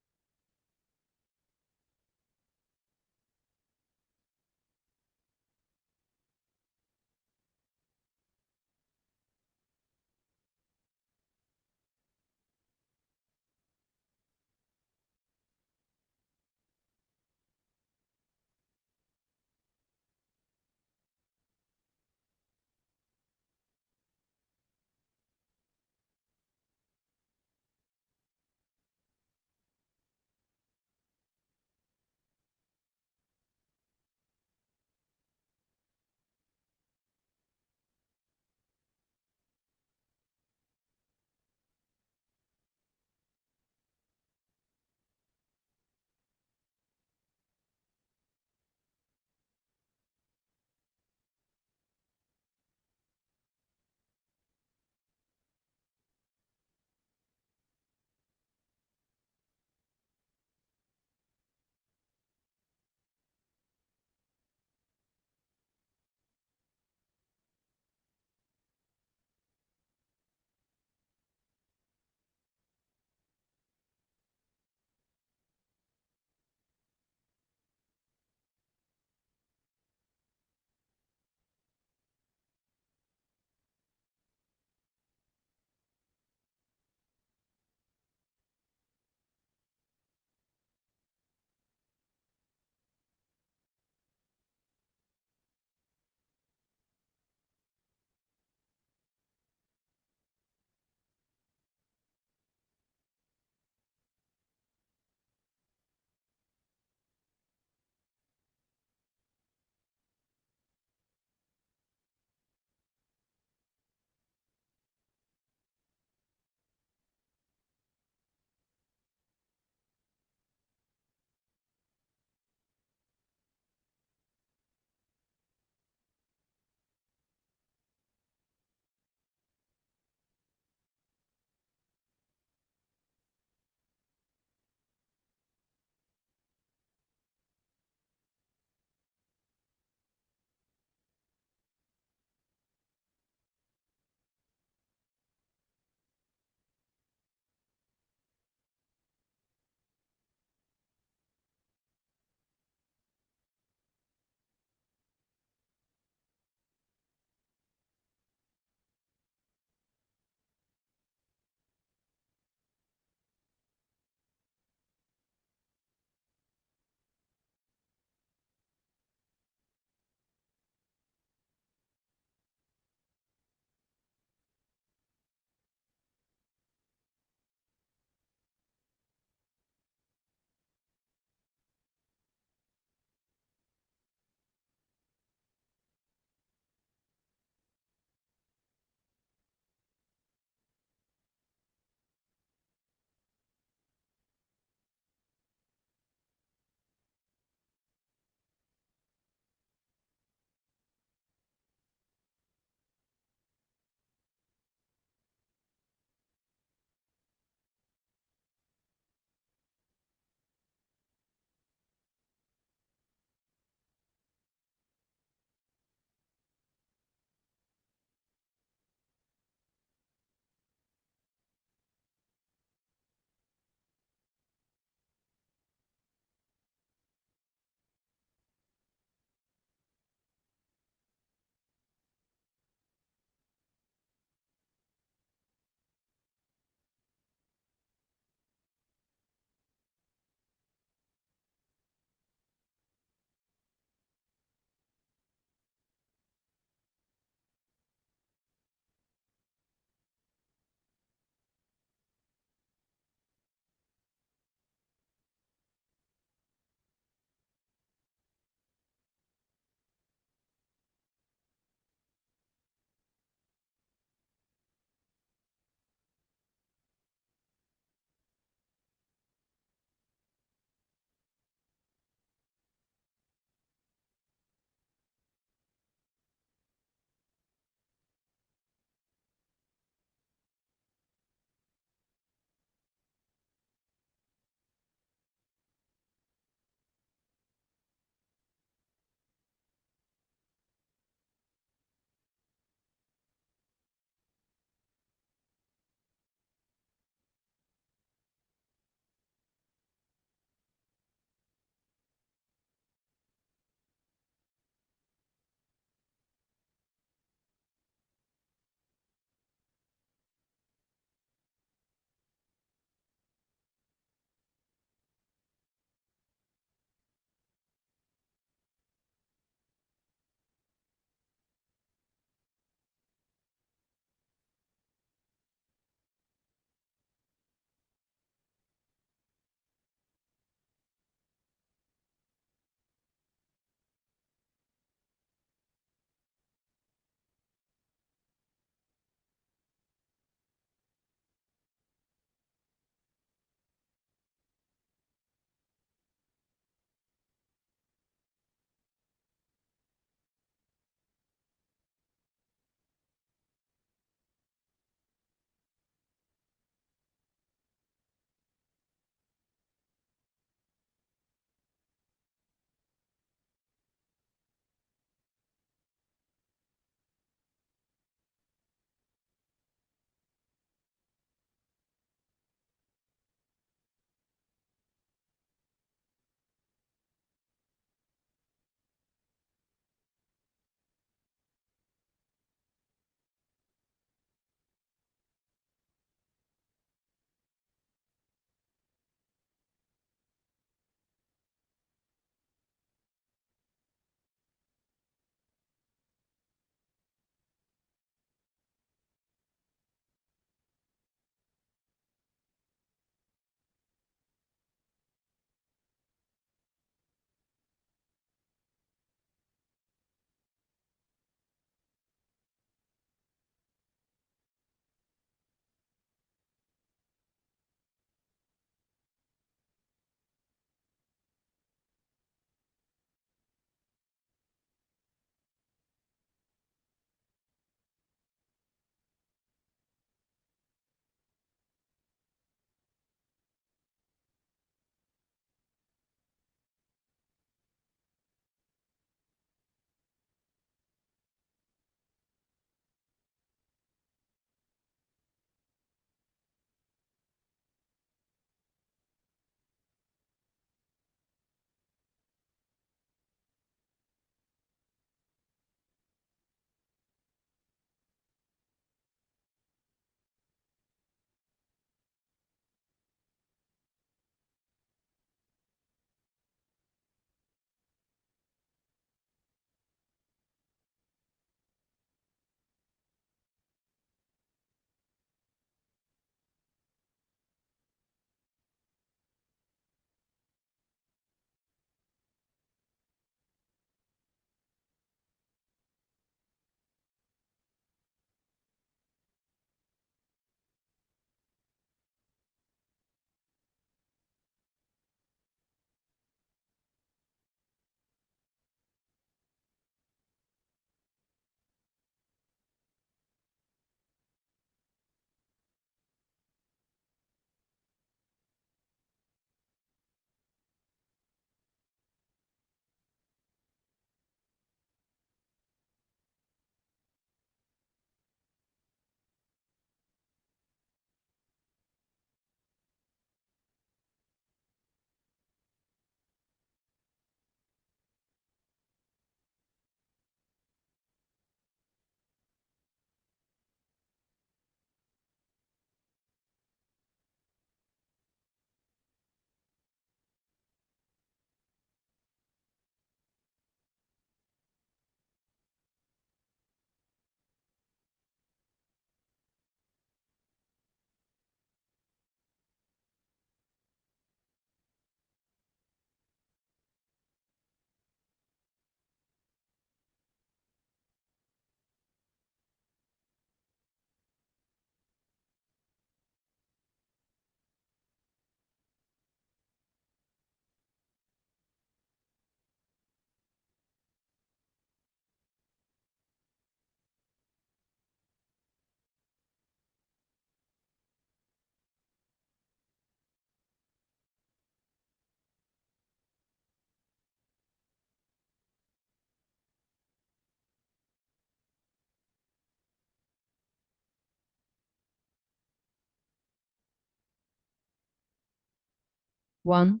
1.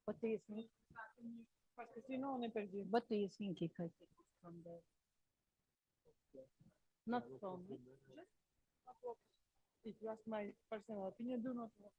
What do you think? What do you think if I take it from there? Not from me. It's just my personal opinion. Do not work.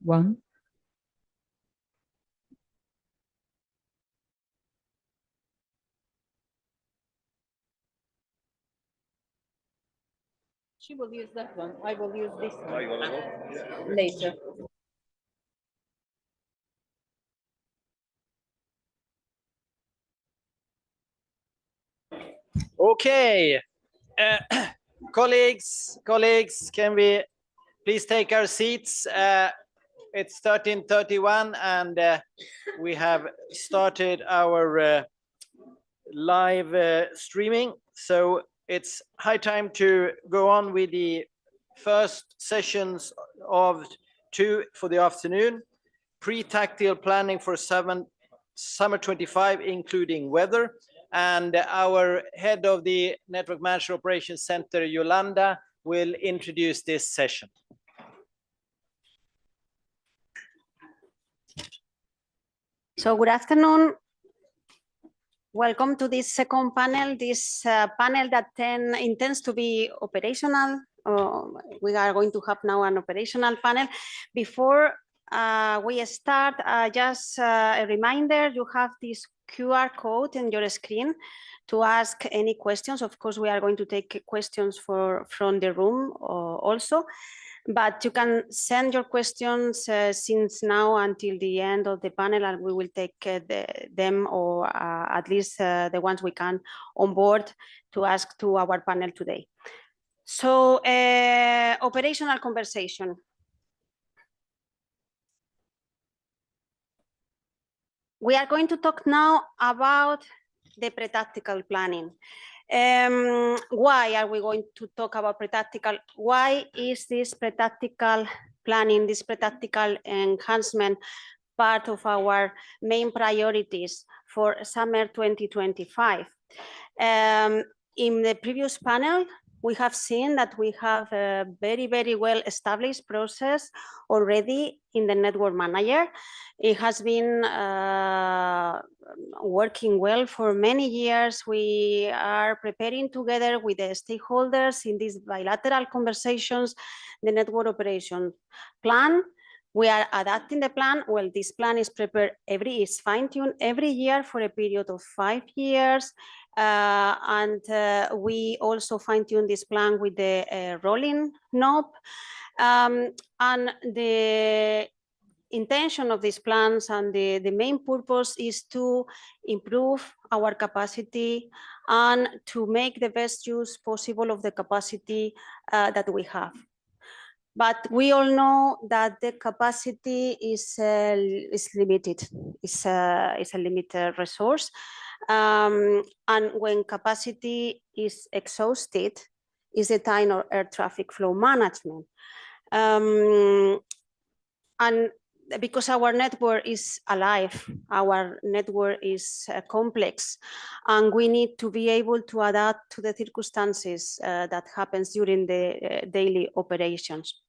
1. She will use that one. I will use this one later. Okay, colleagues, can we please take our seats? It's 13:31 and we have started our live streaming. So it's high time to go on with the first sessions of 2 for the afternoon. Pre-tactical planning for summer 25, including weather. And our head of the Network Manager Operations Center, Yolanda, will introduce this session. So good afternoon. Welcome to this second panel, this panel that intends to be operational. We are going to have now an operational panel. Before we start, just a reminder, you have this QR code in your screen to ask any questions. Of course, we are going to take questions from the room also, but you can send your questions since now until the end of the panel, and we will take them, or at least the ones we can, on board to ask to our panel today. So operational conversation. We are going to talk now about the pre-tactical planning. Why are we going to talk about pre-tactical? Why is this pre-tactical planning, this pre-tactical enhancement part of our main priorities for summer 2025? In the previous panel, we have seen that we have a very, very well established process already in the Network Manager. It has been working well for many years. We are preparing together with the stakeholders in these bilateral conversations the network operation plan. We are adapting the plan. Well, this plan is prepared is fine-tuned every year for a period of 5 years. And we also fine-tune this plan with the rolling knob. And the intention of these plans and the main purpose is to improve our capacity and to make the best use possible of the capacity that we have. But we all know that the capacity is limited. It's a limited resource. And when capacity is exhausted, is the time of air traffic flow management. And because our network is alive, our network is complex, and we need to be able to adapt to the circumstances that happens during the daily operations.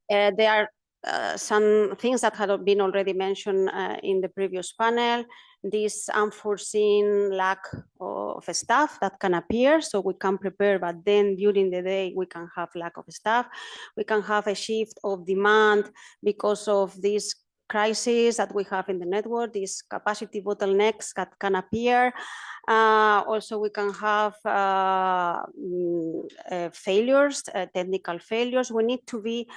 There are some things that have been already mentioned in the previous panel. This unforeseen lack of staff that can appear, so we can prepare, but then during the day we can have lack of staff. We can have a shift of demand because of this crisis that we have in the network, these capacity bottlenecks that can appear. Also, we can have failures, technical failures. We need to be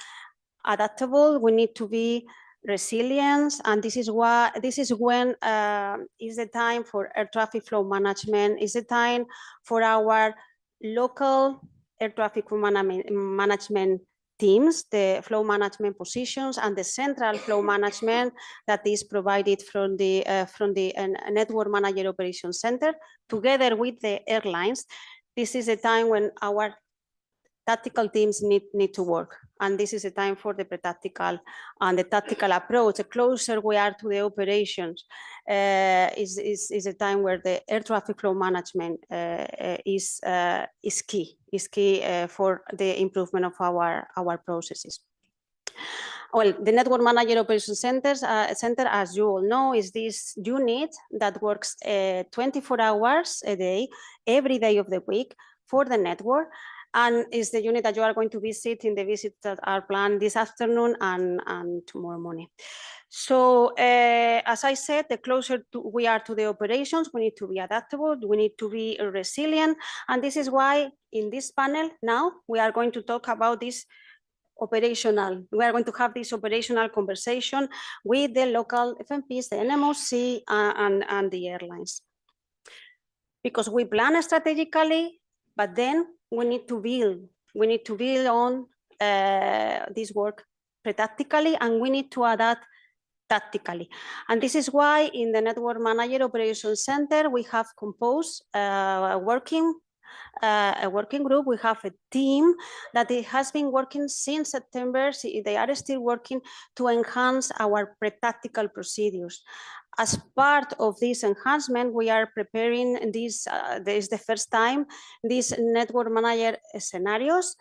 adaptable. We need to be resilient, and this is when is the time for air traffic flow management. Is the time for our local air traffic flow management teams, the flow management positions, and the central flow management that is provided from the Network Manager Operations Center, together with the airlines. This is a time when our tactical teams need to work, and this is a time for the pre-tactical and the tactical approach. The closer we are to the operations, is a time where the air traffic flow management is key for the improvement of our processes. Well, the Network Manager Operations Center, as you all know, is this unit that works 24 hours a day, every day of the week for the network. and is the unit that you are going to visit in the visits that are planned this afternoon and tomorrow morning. So as I said, the closer we are to the operations, we need to be adaptable, we need to be resilient. And this is why in this panel now, we are going to talk about this operational, we are going to have this operational conversation with the local FMPs, the NMOC and the airlines. Because we plan strategically, but then we need to build on this work practically, and we need to adapt tactically. And this is why in the Network Manager Operations Center, we have composed a working group. We have a team that it has been working since September. They are still working to enhance our pre-tactical procedures. As part of this enhancement, we are preparing this, this is the first time, these network manager scenarios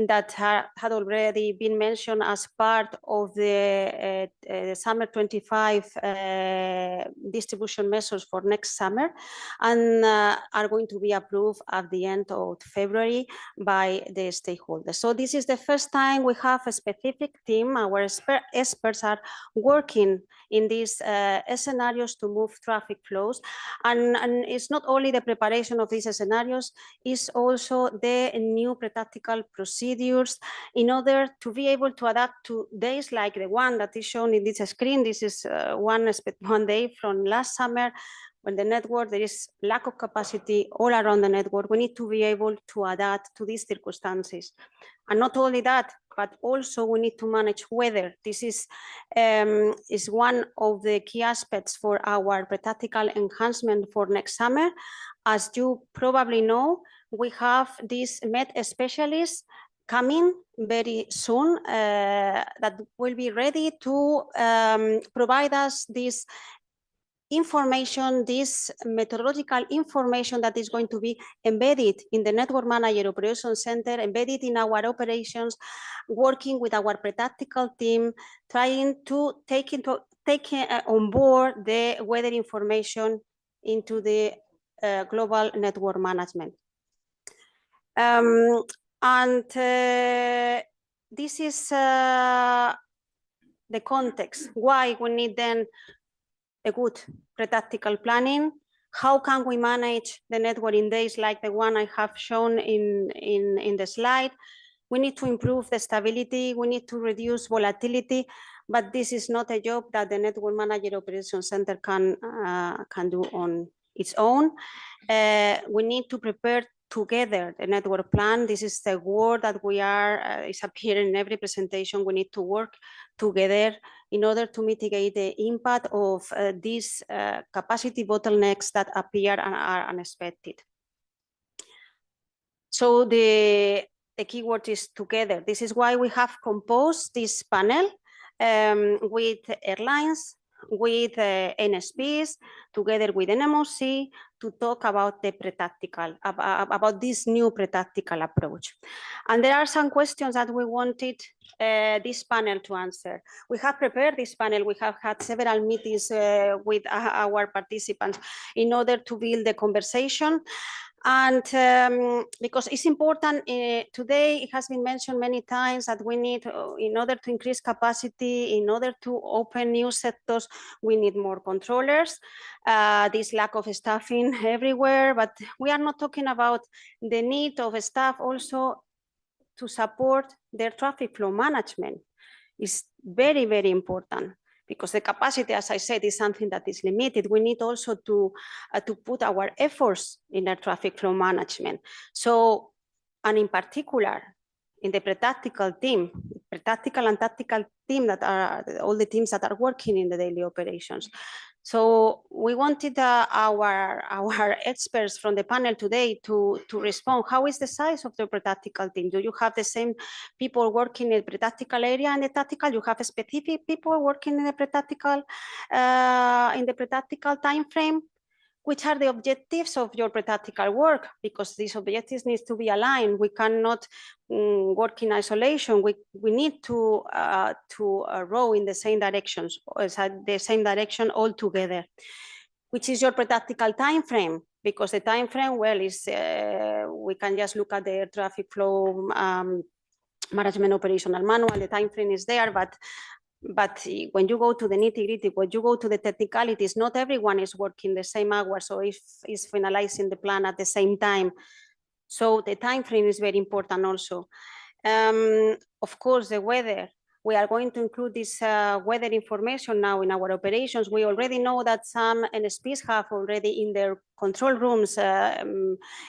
that had already been mentioned as part of the summer 25 distribution measures for next summer, and are going to be approved at the end of February by the stakeholders. So this is the first time we have a specific team. Our experts are working in these scenarios to move traffic flows. And it's not only the preparation of these scenarios, it's also the new pre-tactical procedures in order to be able to adapt to days like the one that is shown in this screen. This is one day from last summer, when the network, there is lack of capacity all around the network. We need to be able to adapt to these circumstances. And not only that, but also we need to manage weather. This is one of the key aspects for our pre-tactical enhancement for next summer. As you probably know, we have these Met specialists coming very soon that will be ready to provide us this information, this methodological information that is going to be embedded in the Network Manager Operations Center, embedded in our operations, working with our pre-tactical team, trying to take on board the weather information into the global network management. This is the context, why we need then a good pre-tactical planning. How can we manage the network in days like the one I have shown in the slide? We need to improve the stability, we need to reduce volatility, but this is not a job that the Network Manager Operations Center can do on its own. We need to prepare together the network plan. This is the word that we are, is appearing in every presentation. We need to work together in order to mitigate the impact of these capacity bottlenecks that appear and are unexpected. So the keyword is together. This is why we have composed this panel with airlines, with ANSPs, together with NMOC, to talk about the pre-tactical, about this new pre-tactical approach. And there are some questions that we wanted this panel to answer. We have prepared this panel. We have had several meetings with our participants in order to build the conversation. And because it's important, today it has been mentioned many times that we need, in order to increase capacity, in order to open new sectors, we need more controllers. This lack of staffing everywhere, but we are not talking about the need of staff also to support their traffic flow management. It's very, very important, because the capacity, as I said, is something that is limited. We need also to put our efforts in our traffic flow management. So, and in particular, in the pre-tactical team, pre-tactical and tactical team, that are all the teams that are working in the daily operations. So we wanted our experts from the panel today to respond. How is the size of the pre-tactical team? Do you have the same people working in the pre-tactical area and the tactical? You have specific people working in the pre-tactical time frame? Which are the objectives of your pre-tactical work? Because these objectives need to be aligned. We cannot work in isolation. We need to row in the same directions, the same direction all together. which is your practical time frame, because the time frame, well, is we can just look at the air traffic flow management operational manual. The time frame is there, but when you go to the nitty-gritty, when you go to the technicalities, not everyone is working the same hours, or is finalizing the plan at the same time. So the time frame is very important also. Of course, the weather. We are going to include this weather information now in our operations. We already know that some NSPs have already in their control rooms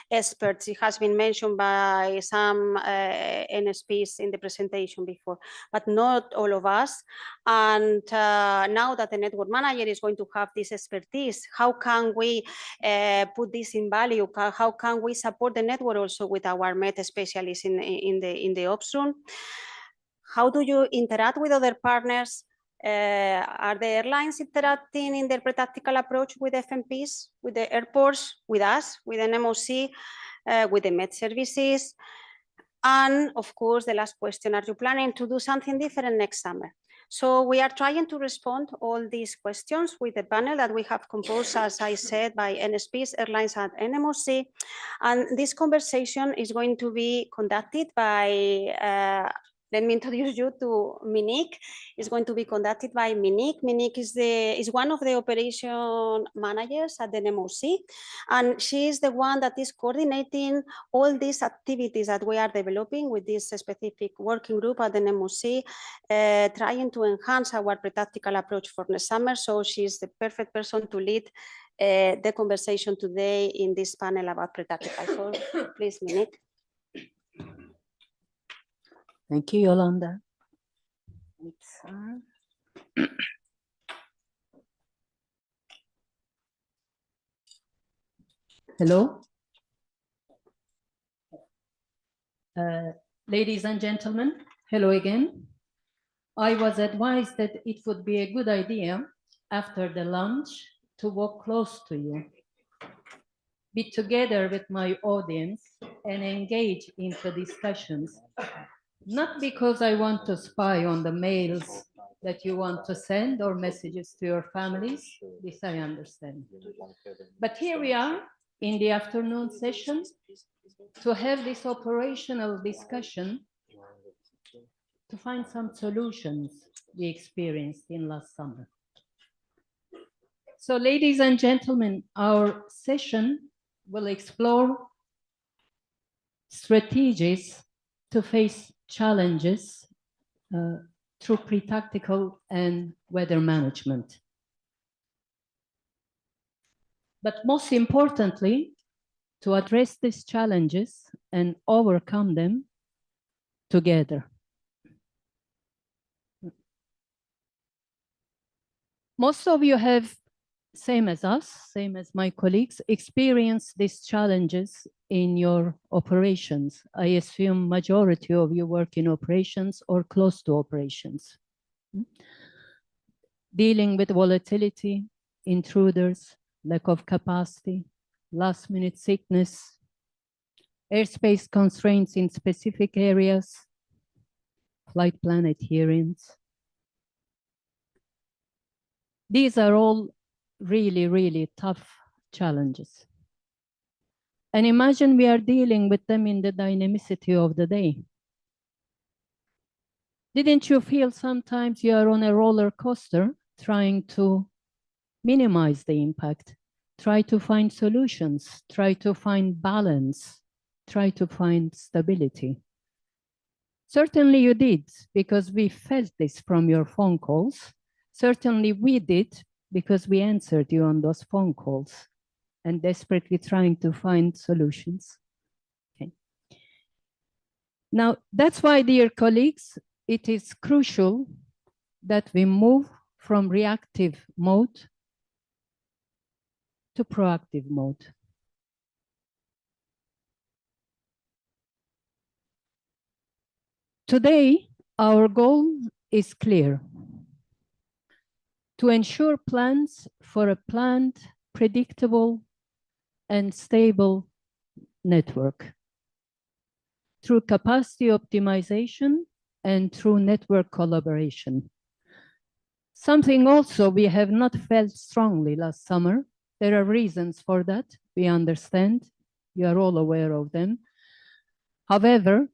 experts. It has been mentioned by some NSPs in the presentation before, but not all of us. And now that the network manager is going to have this expertise, how can we put this in value? How can we support the network also with our MET specialists in the ops room? How do you interact with other partners? Are the airlines interacting in their practical approach with FMPs, with the airports, with us, with NMOC, with the Met services? And of course, the last question, are you planning to do something different next summer? So we are trying to respond all these questions with the panel that we have composed, as I said, by NSPs, airlines, and NMOC. And this conversation is going to be conducted by let me introduce you to Monique. It's going to be conducted by Monique. Monique is one of the operation managers at the NMOC, and she is the one that is coordinating all these activities that we are developing with this specific working group at the NMOC, trying to enhance our practical approach for next summer. So she's the perfect person to lead the conversation today in this panel about practical. So please, Monique. Thank you, Yolanda. Hello. Ladies and gentlemen, hello again. I was advised that it would be a good idea after the lunch to walk close to you, be together with my audience and engage into discussions. Not because I want to spy on the mails that you want to send or messages to your families, this I understand. But here we are in the afternoon session to have this operational discussion to find some solutions we experienced in last summer. So ladies and gentlemen, our session will explore strategies to face challenges through pre-tactical and weather management. But most importantly, to address these challenges and overcome them together. Most of you have, same as us, same as my colleagues, experienced these challenges in your operations. I assume majority of you work in operations or close to operations. Dealing with volatility, intruders, lack of capacity, last-minute sickness, airspace constraints in specific areas, flight plan adherence. These are all really, really tough challenges. And imagine we are dealing with them in the dynamicity of the day. Didn't you feel sometimes you are on a roller coaster trying to minimize the impact, try to find solutions, try to find balance, try to find stability? Certainly you did, because we felt this from your phone calls. Certainly we did, because we answered you on those phone calls and desperately trying to find solutions. Okay. Now, that's why, dear colleagues, it is crucial that we move from reactive mode to proactive mode. Today, our goal is clear: to ensure plans for a planned, predictable, and stable network through capacity optimization and through network collaboration. Something also we have not felt strongly last summer There are reasons for that. We understand. You are all aware of them. However,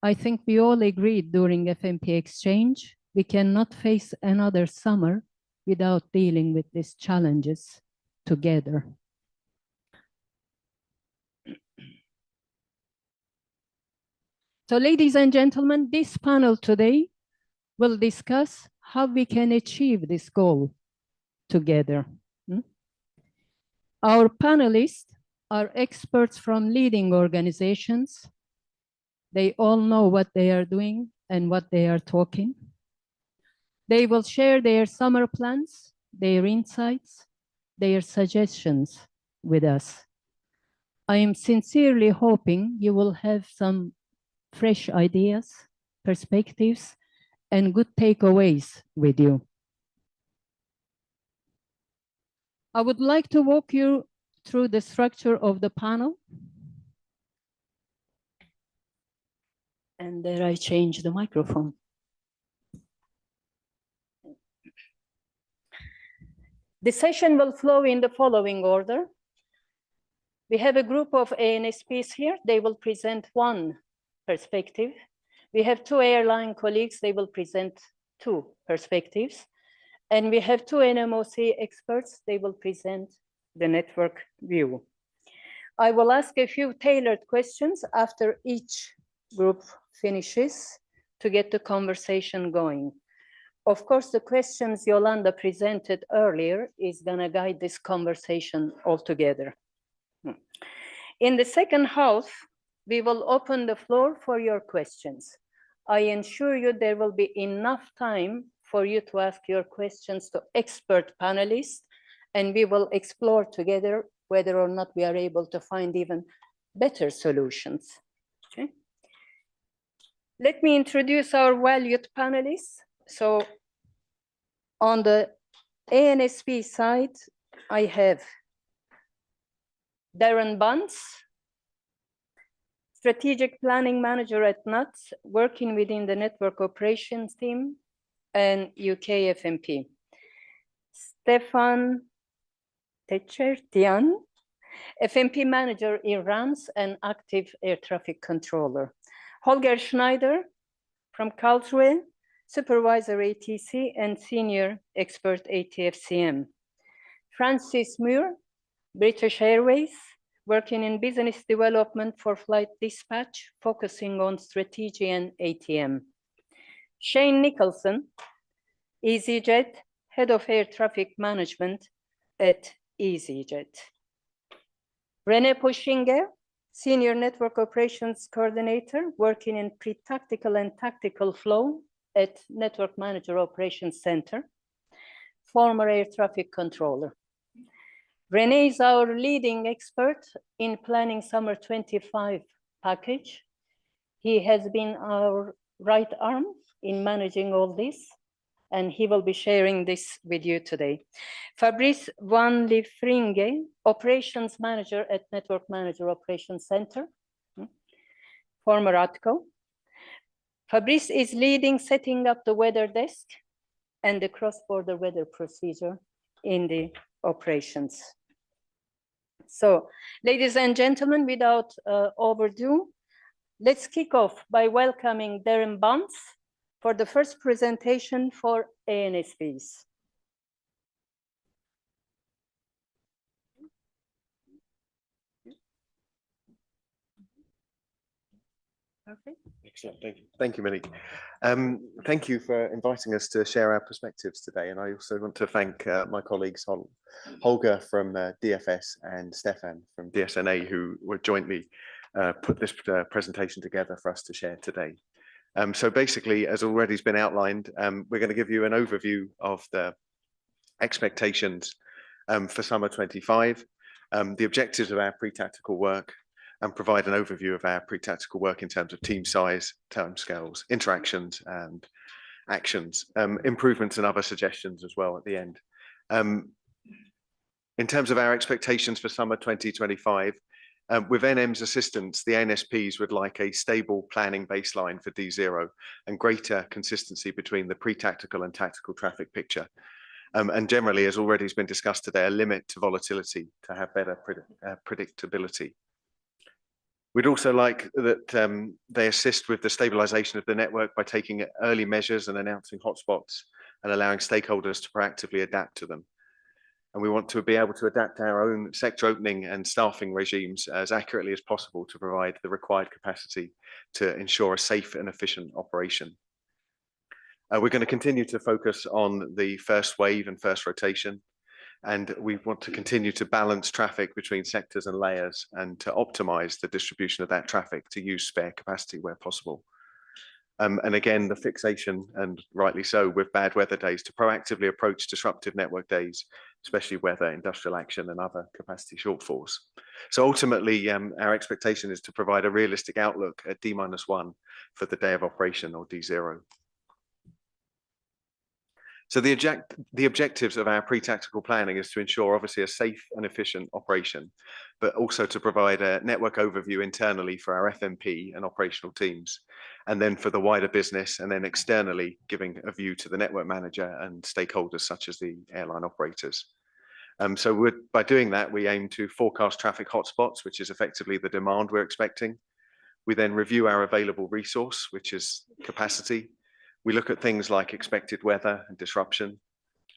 I think we all agreed during FMP exchange, we cannot face another summer without dealing with these challenges together. So ladies and gentlemen, this panel today will discuss how we can achieve this goal together. Our panelists are experts from leading organizations. They all know what they are doing and what they are talking. They will share their summer plans, their insights, their suggestions with us. I am sincerely hoping you will have some fresh ideas, perspectives, and good takeaways with you. I would like to walk you through the structure of the panel. And there I change the microphone. The session will flow in the following order. We have a group of ANSPs here. They will present one perspective. We have two airline colleagues. They will present two perspectives. And we have two NMOC experts. They will present the network view. I will ask a few tailored questions after each group finishes to get the conversation going. Of course, the questions Yolanda presented earlier is going to guide this conversation altogether. In the second half, we will open the floor for your questions. I ensure you there will be enough time for you to ask your questions to expert panelists, and we will explore together whether or not we are able to find even better solutions. Okay. Let me introduce our valued panelists. So on the ANSP side, I have Darren Bunce, Strategic Planning Manager at NUTS, working within the Network Operations team and UK FMP. Stefan Techertian, FMP Manager in RAMS and Active Air Traffic Controller. Holger Schneider from Karlsruhe, Supervisor ATC and Senior Expert ATFCM. Francis Muir, British Airways, working in business development for flight dispatch, focusing on strategy and ATM. Shane Nicholson, EasyJet, Head of Air Traffic Management at EasyJet. René Puschinger, Senior Network Operations Coordinator, working in pre-tactical and tactical flow at Network Manager Operations Center, former air traffic controller. René is our leading expert in planning summer 25 package. He has been our right arm in managing all this, and he will be sharing this with you today. Fabrice Van Liefringe, Operations Manager at Network Manager Operations Center, former ATCO. Fabrice is leading setting up the weather desk and the cross-border weather procedure in the operations. So, ladies and gentlemen, without overdue, let's kick off by welcoming Darren Bunce for the first presentation for ANSPs. Perfect. Excellent. Thank you. Thank you, Millie. Thank you for inviting us to share our perspectives today. And I also want to thank my colleagues, Holger from DFS and Stefan from DSNA, who were jointly put this presentation together for us to share today. So basically, as already has been outlined, we're going to give you an overview of the expectations for summer 25, the objectives of our pre-tactical work, and provide an overview of our pre-tactical work in terms of team size, timescales, interactions, and actions, improvements and other suggestions as well at the end. In terms of our expectations for summer 2025, with NM's assistance, the ANSPs would like a stable planning baseline for D0 and greater consistency between the pre-tactical and tactical traffic picture. And generally, as already has been discussed today, a limit to volatility to have better predictability. We'd also like that they assist with the stabilization of the network by taking early measures and announcing hotspots and allowing stakeholders to proactively adapt to them. And we want to be able to adapt our own sector opening and staffing regimes as accurately as possible to provide the required capacity to ensure a safe and efficient operation. We're going to continue to focus on the first wave and first rotation, and we want to continue to balance traffic between sectors and layers and to optimize the distribution of that traffic to use spare capacity where possible. And again, the fixation, and rightly so, with bad weather days to proactively approach disruptive network days, especially weather, industrial action and other capacity shortfalls. So ultimately, our expectation is to provide a realistic outlook at D-1 for the day of operation, or D0. So the objectives of our pre-tactical planning is to ensure obviously a safe and efficient operation, but also to provide a network overview internally for our FMP and operational teams, and then for the wider business, and then externally giving a view to the network manager and stakeholders such as the airline operators. So by doing that, we aim to forecast traffic hotspots, which is effectively the demand we're expecting. We then review our available resource, which is capacity. We look at things like expected weather and disruption.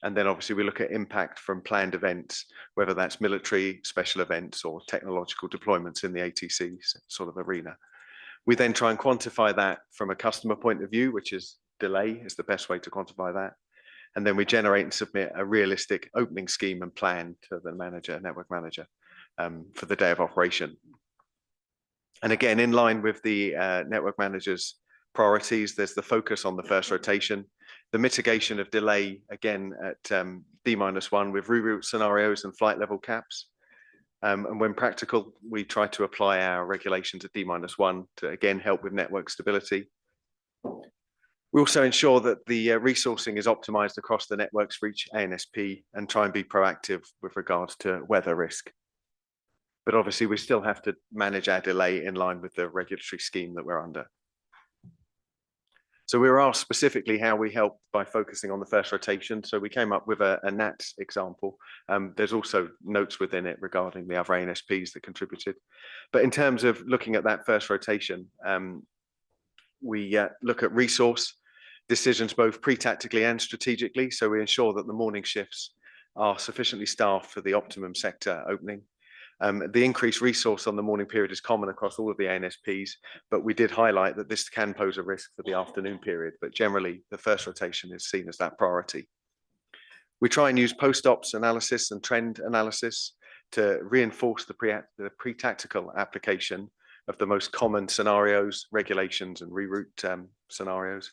And then obviously we look at impact from planned events, whether that's military, special events, or technological deployments in the ATC sort of arena. We then try and quantify that from a customer point of view, which is delay is the best way to quantify that. And then we generate and submit a realistic opening scheme and plan to the network manager, for the day of operation. And again, in line with the network manager's priorities, there's the focus on the first rotation, the mitigation of delay, again, at D-1 with reroute scenarios and flight level caps. And when practical, we try to apply our regulations at D-1 to, again, help with network stability. We also ensure that the resourcing is optimized across the networks for each ANSP and try and be proactive with regards to weather risk. But obviously, we still have to manage our delay in line with the regulatory scheme that we're under. So we were asked specifically how we help by focusing on the first rotation. So we came up with a NATS example. There's also notes within it regarding the other ANSPs that contributed. But in terms of looking at that first rotation, we look at resource decisions both pre-tactically and strategically. So we ensure that the morning shifts are sufficiently staffed for the optimum sector opening. The increased resource on the morning period is common across all of the ANSPs, but we did highlight that this can pose a risk for the afternoon period, but generally the first rotation is seen as that priority. We try and use post-ops analysis and trend analysis to reinforce the pre-tactical application of the most common scenarios, regulations and reroute scenarios,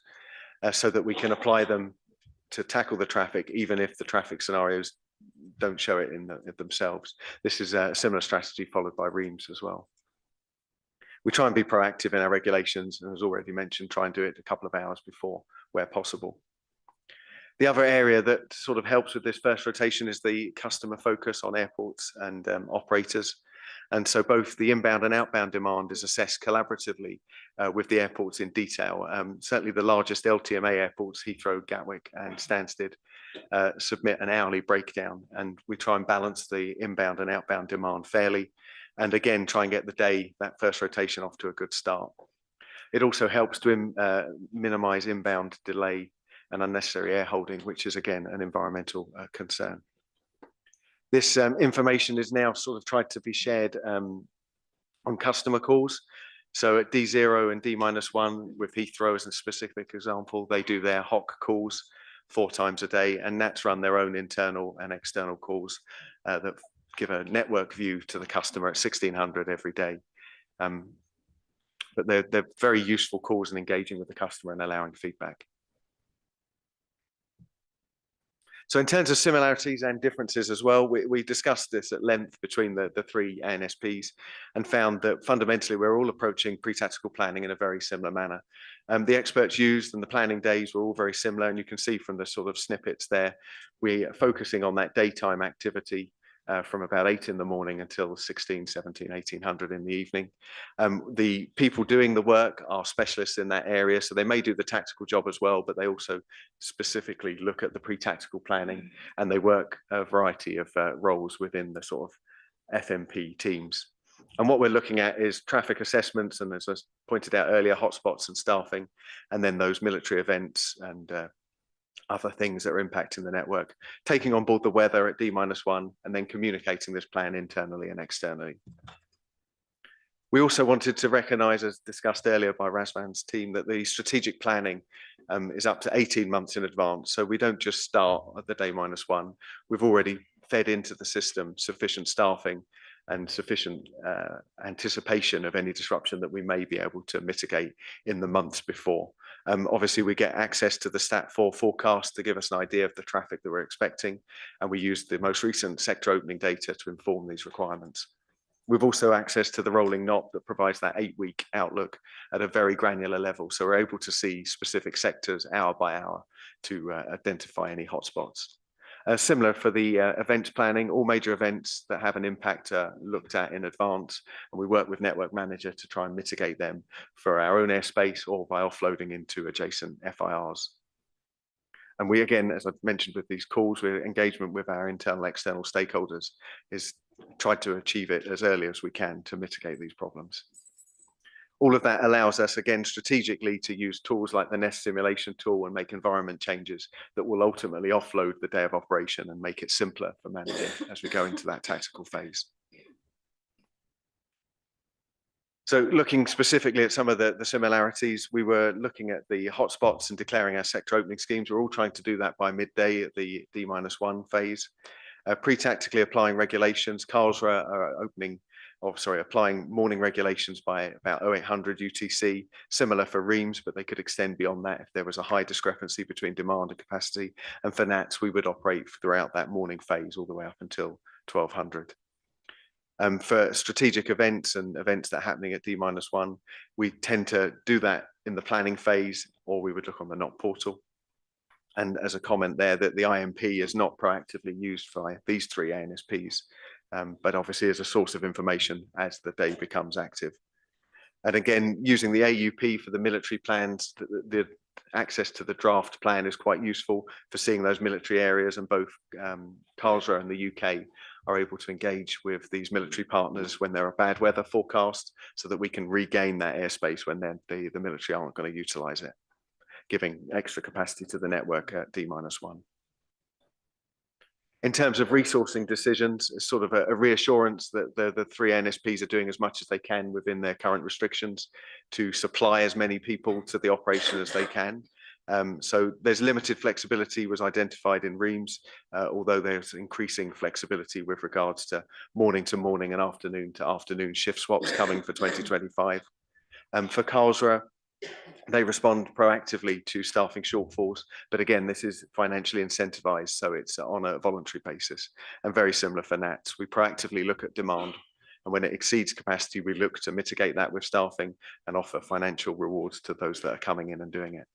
so that we can apply them to tackle the traffic, even if the traffic scenarios don't show it in themselves. This is a similar strategy followed by Reams as well. We try and be proactive in our regulations, and as already mentioned, try and do it a couple of hours before where possible. The other area that sort of helps with this first rotation is the customer focus on airports and operators. And so both the inbound and outbound demand is assessed collaboratively with the airports in detail. Certainly the largest LTMA airports, Heathrow, Gatwick and Stansted, submit an hourly breakdown, and we try and balance the inbound and outbound demand fairly. And again, try and get the day, that first rotation, off to a good start. It also helps to minimize inbound delay and unnecessary air holding, which is again an environmental concern. This information is now sort of tried to be shared on customer calls. So at D0 and D-1 with Heathrow as a specific example, they do their HOC calls 4 times a day, and NATS run their own internal and external calls that give a network view to the customer at 1600 every day. But they're very useful calls and engaging with the customer and allowing feedback. So in terms of similarities and differences as well, we discussed this at length between the 3 ANSPs and found that fundamentally we're all approaching pre-tactical planning in a very similar manner. The experts used and the planning days were all very similar, and you can see from the sort of snippets there, we are focusing on that daytime activity from about 8 in the morning until 16, 17, 1800 in the evening. The people doing the work are specialists in that area, so they may do the tactical job as well, but they also specifically look at the pre-tactical planning, and they work a variety of roles within the sort of FMP teams. And what we're looking at is traffic assessments, and as I pointed out earlier, hotspots and staffing, and then those military events and other things that are impacting the network, taking on board the weather at D-1, and then communicating this plan internally and externally. We also wanted to recognise, as discussed earlier by Razvan's team, that the strategic planning is up to 18 months in advance. So we don't just start at the D-1. We've already fed into the system sufficient staffing and sufficient anticipation of any disruption that we may be able to mitigate in the months before. Obviously, we get access to the Stat4 forecast to give us an idea of the traffic that we're expecting, and we use the most recent sector opening data to inform these requirements. We've also access to the rolling NOP that provides that 8-week outlook at a very granular level, so we're able to see specific sectors hour by hour to identify any hotspots. Similar for the events planning, all major events that have an impact are looked at in advance, and we work with Network Manager to try and mitigate them for our own airspace or by offloading into adjacent FIRs. And we, again, as I've mentioned with these calls, we're engagement with our internal external stakeholders is tried to achieve it as early as we can to mitigate these problems. All of that allows us, again, strategically to use tools like the Nest simulation tool and make environment changes that will ultimately offload the day of operation and make it simpler for managing as we go into that tactical phase. So looking specifically at some of the similarities, we were looking at the hotspots and declaring our sector opening schemes. We're all trying to do that by midday at the D-1 phase. Pre-tactically applying regulations, Karlsruhe are applying morning regulations by about 0800 UTC, similar for Reims, but they could extend beyond that if there was a high discrepancy between demand and capacity. And for NATS, we would operate throughout that morning phase all the way up until 1200. For strategic events and events that are happening at D-1, we tend to do that in the planning phase, or we would look on the NOP portal. And as a comment there, that the IMP is not proactively used by these 3 ANSPs, but obviously as a source of information as the day becomes active. And again, using the AUP for the military plans, the access to the draft plan is quite useful for seeing those military areas, and both Karlsruhe and the UK are able to engage with these military partners when there are bad weather forecasts, so that we can regain that airspace when the military aren't going to utilize it, giving extra capacity to the network at D-1. In terms of resourcing decisions, it's sort of a reassurance that the 3 ANSPs are doing as much as they can within their current restrictions to supply as many people to the operation as they can. So there's limited flexibility was identified in Reims, although there's increasing flexibility with regards to morning and afternoon to afternoon shift swaps coming for 2025. For Karlsruhe, they respond proactively to staffing shortfalls, but again, this is financially incentivized, so it's on a voluntary basis. And very similar for NATS, we proactively look at demand, and when it exceeds capacity, we look to mitigate that with staffing and offer financial rewards to those that are coming in and doing it.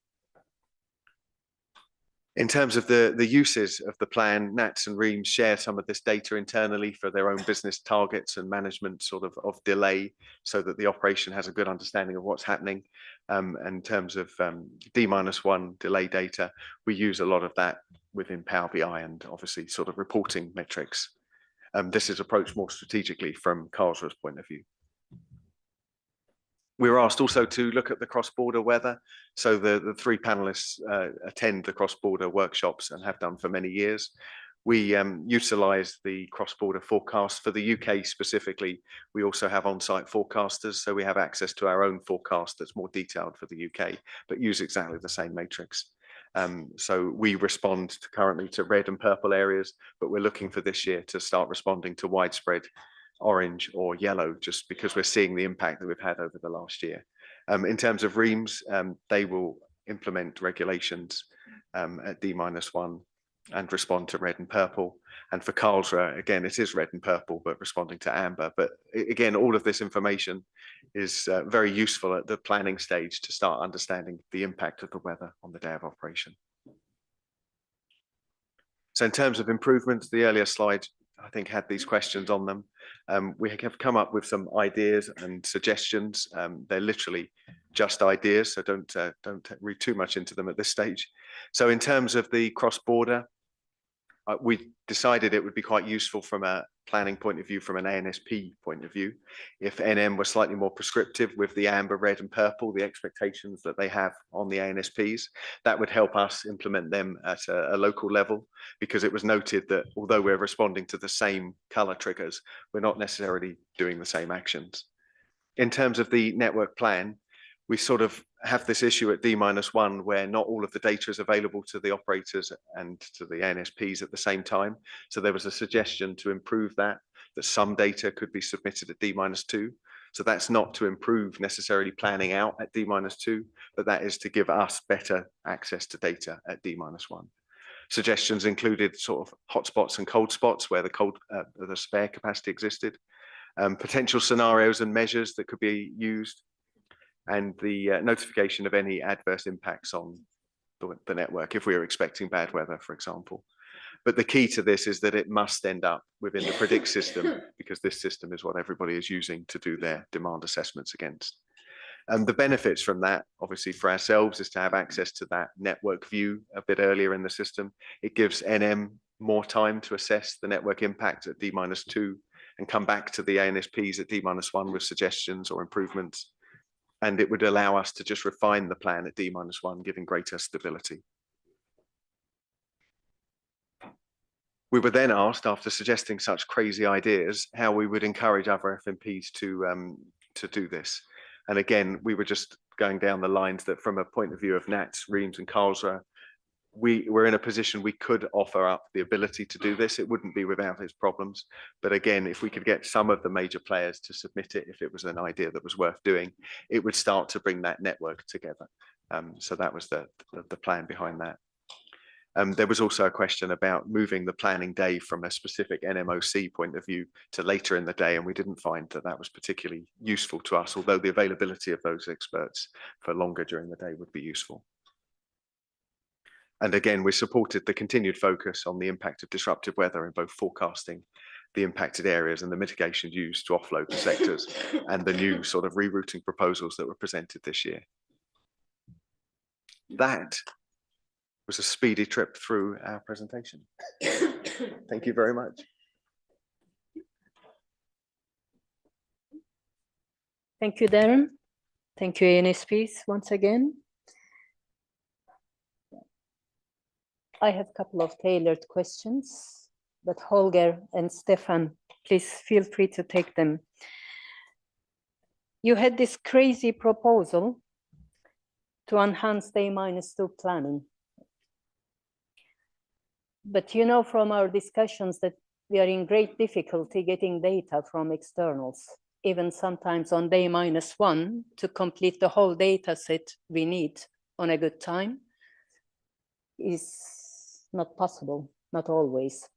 In terms of the uses of the plan, NATS and Reims share some of this data internally for their own business targets and management sort of delay, so that the operation has a good understanding of what's happening. In terms of D-1 delay data, we use a lot of that within Power BI and obviously sort of reporting metrics. This is approached more strategically from Karlsruhe's point of view. We were asked also to look at the cross-border weather. So the 3 panelists attend the cross-border workshops and have done for many years. We utilize the cross-border forecast for the UK specifically. We also have on-site forecasters, so we have access to our own forecast that's more detailed for the UK, but use exactly the same matrix. So we respond currently to red and purple areas, but we're looking for this year to start responding to widespread orange or yellow, just because we're seeing the impact that we've had over the last year. In terms of Reims, they will implement regulations at D-1 and respond to red and purple. And for Karlsruhe, again, it is red and purple, but responding to amber. But again, all of this information is very useful at the planning stage to start understanding the impact of the weather on the day of operation. So in terms of improvements, the earlier slide I think, had these questions on them. We have come up with some ideas and suggestions. They're literally just ideas, so don't read too much into them at this stage. So in terms of the cross-border, we decided it would be quite useful from a planning point of view, from an ANSP point of view, if NM were slightly more prescriptive with the amber, red and purple, the expectations that they have on the ANSPs. That would help us implement them at a local level, because it was noted that although we're responding to the same color triggers, we're not necessarily doing the same actions. In terms of the network plan, we sort of have this issue at D-1 where not all of the data is available to the operators and to the ANSPs at the same time. So there was a suggestion to improve that some data could be submitted at D-2. So that's not to improve necessarily planning out at D-2, but that is to give us better access to data at D-1. Suggestions included sort of hotspots and cold spots where the spare capacity existed, potential scenarios and measures that could be used, and the notification of any adverse impacts on the network if we are expecting bad weather, for example. But the key to this is that it must end up within the predict system, because this system is what everybody is using to do their demand assessments against. And the benefits from that, obviously for ourselves, is to have access to that network view a bit earlier in the system. It gives NM more time to assess the network impact at D-2 and come back to the ANSPs at D-1 with suggestions or improvements. And it would allow us to just refine the plan at D-1, giving greater stability. We were then asked, after suggesting such crazy ideas, how we would encourage other FMPs to do this. And again, we were just going down the lines that from a point of view of NATS, Reims and Karlsruhe, we were in a position we could offer up the ability to do this. It wouldn't be without its problems. But again, if we could get some of the major players to submit it, if it was an idea that was worth doing, it would start to bring that network together. So that was the plan behind that. There was also a question about moving the planning day from a specific NMOC point of view to later in the day, and we didn't find that that was particularly useful to us, although the availability of those experts for longer during the day would be useful. And again, we supported the continued focus on the impact of disruptive weather in both forecasting the impacted areas and the mitigation used to offload the sectors and the new sort of rerouting proposals that were presented this year. That was a speedy trip through our presentation. Thank you very much. Thank you, Darren. Thank you, ANSPs, once again. I have a couple of tailored questions, but Holger and Stefan, please feel free to take them. You had this crazy proposal to enhance D-2 planning. But you know from our discussions that we are in great difficulty getting data from externals, even sometimes on D-1 to complete the whole data set we need on a good time is not possible, not always.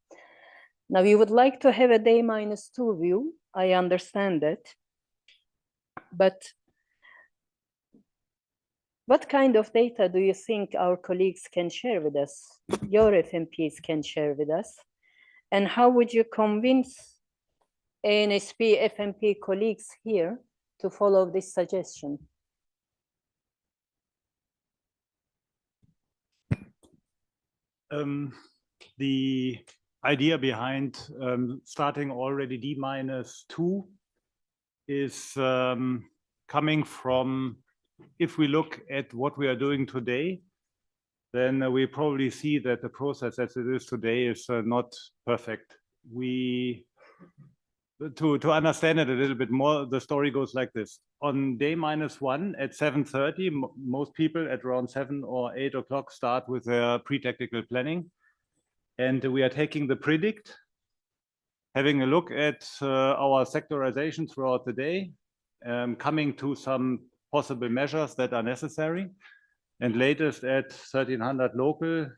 Now you would like to have a D-2 view, I understand that, but what kind of data do you think our colleagues can share with us, your FMPs can share with us? And how would you convince ANSP FMP colleagues here to follow this suggestion? The idea behind starting already D-2 is coming from, if we look at what we are doing today, then we probably see that the process as it is today is not perfect. To understand it a little bit more, the story goes like this. On D-1 at 7:30, most people at around 7 or 8 o'clock start with their pre-technical planning. And we are taking the predict, having a look at our sectorization throughout the day, coming to some possible measures that are necessary. And latest at 1300 local,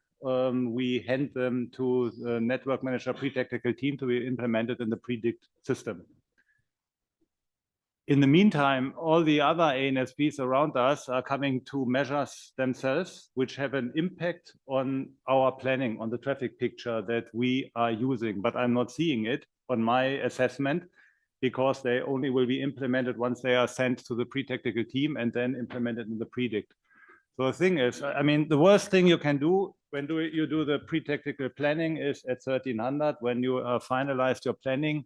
we hand them to the network manager pre-technical team to be implemented in the predict system. In the meantime, all the other ANSPs around us are coming to measures themselves, which have an impact on our planning, on the traffic picture that we are using. But I'm not seeing it on my assessment because they only will be implemented once they are sent to the pre-technical team and then implemented in the predict. So the thing is, I mean, the worst thing you can do when you do the pre-technical planning is at 1300, when you finalized your planning,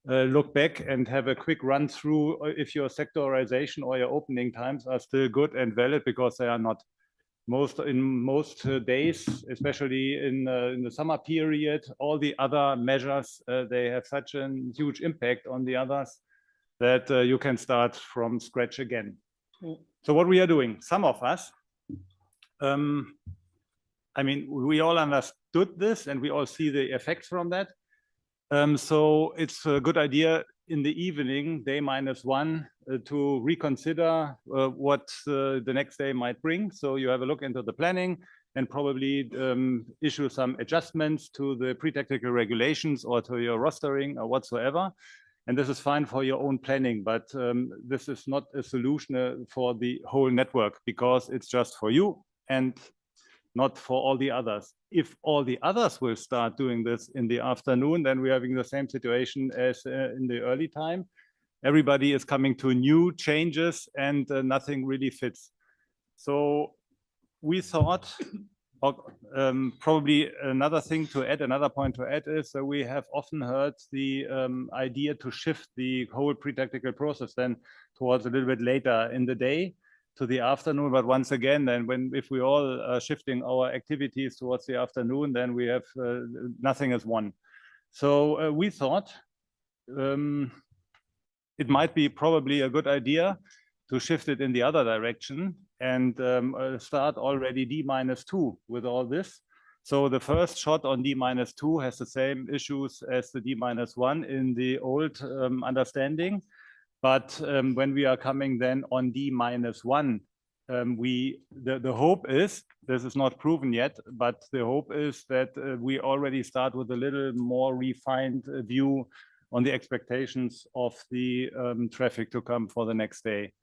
look back and have a quick run through if your sectorization or your opening times are still good and valid, because they are not. In most days, especially in the summer period, all the other measures, they have such a huge impact on the others that you can start from scratch again. So what we are doing, some of us, I mean, we all understood this and we all see the effects from that. So it's a good idea in the evening, day -1, to reconsider what the next day might bring. So you have a look into the planning and probably issue some adjustments to the pre-technical regulations or to your rostering or whatsoever. And this is fine for your own planning, but this is not a solution for the whole network, because it's just for you and not for all the others. If all the others will start doing this in the afternoon, then we're having the same situation as in the early time. Everybody is coming to new changes and nothing really fits. So we thought probably another thing to add, another point to add is that we have often heard the idea to shift the whole pre-technical process then towards a little bit later in the day to the afternoon. But once again, then if we all are shifting our activities towards the afternoon, then we have nothing as one. So we thought it might be probably a good idea to shift it in the other direction and start already D-2 with all this. So the first shot on D-2 has the same issues as the D-1 in the old understanding. But when we are coming then on D-1, the hope is, this is not proven yet, but the hope is that we already start with a little more refined view on the expectations of the traffic to come for the next day.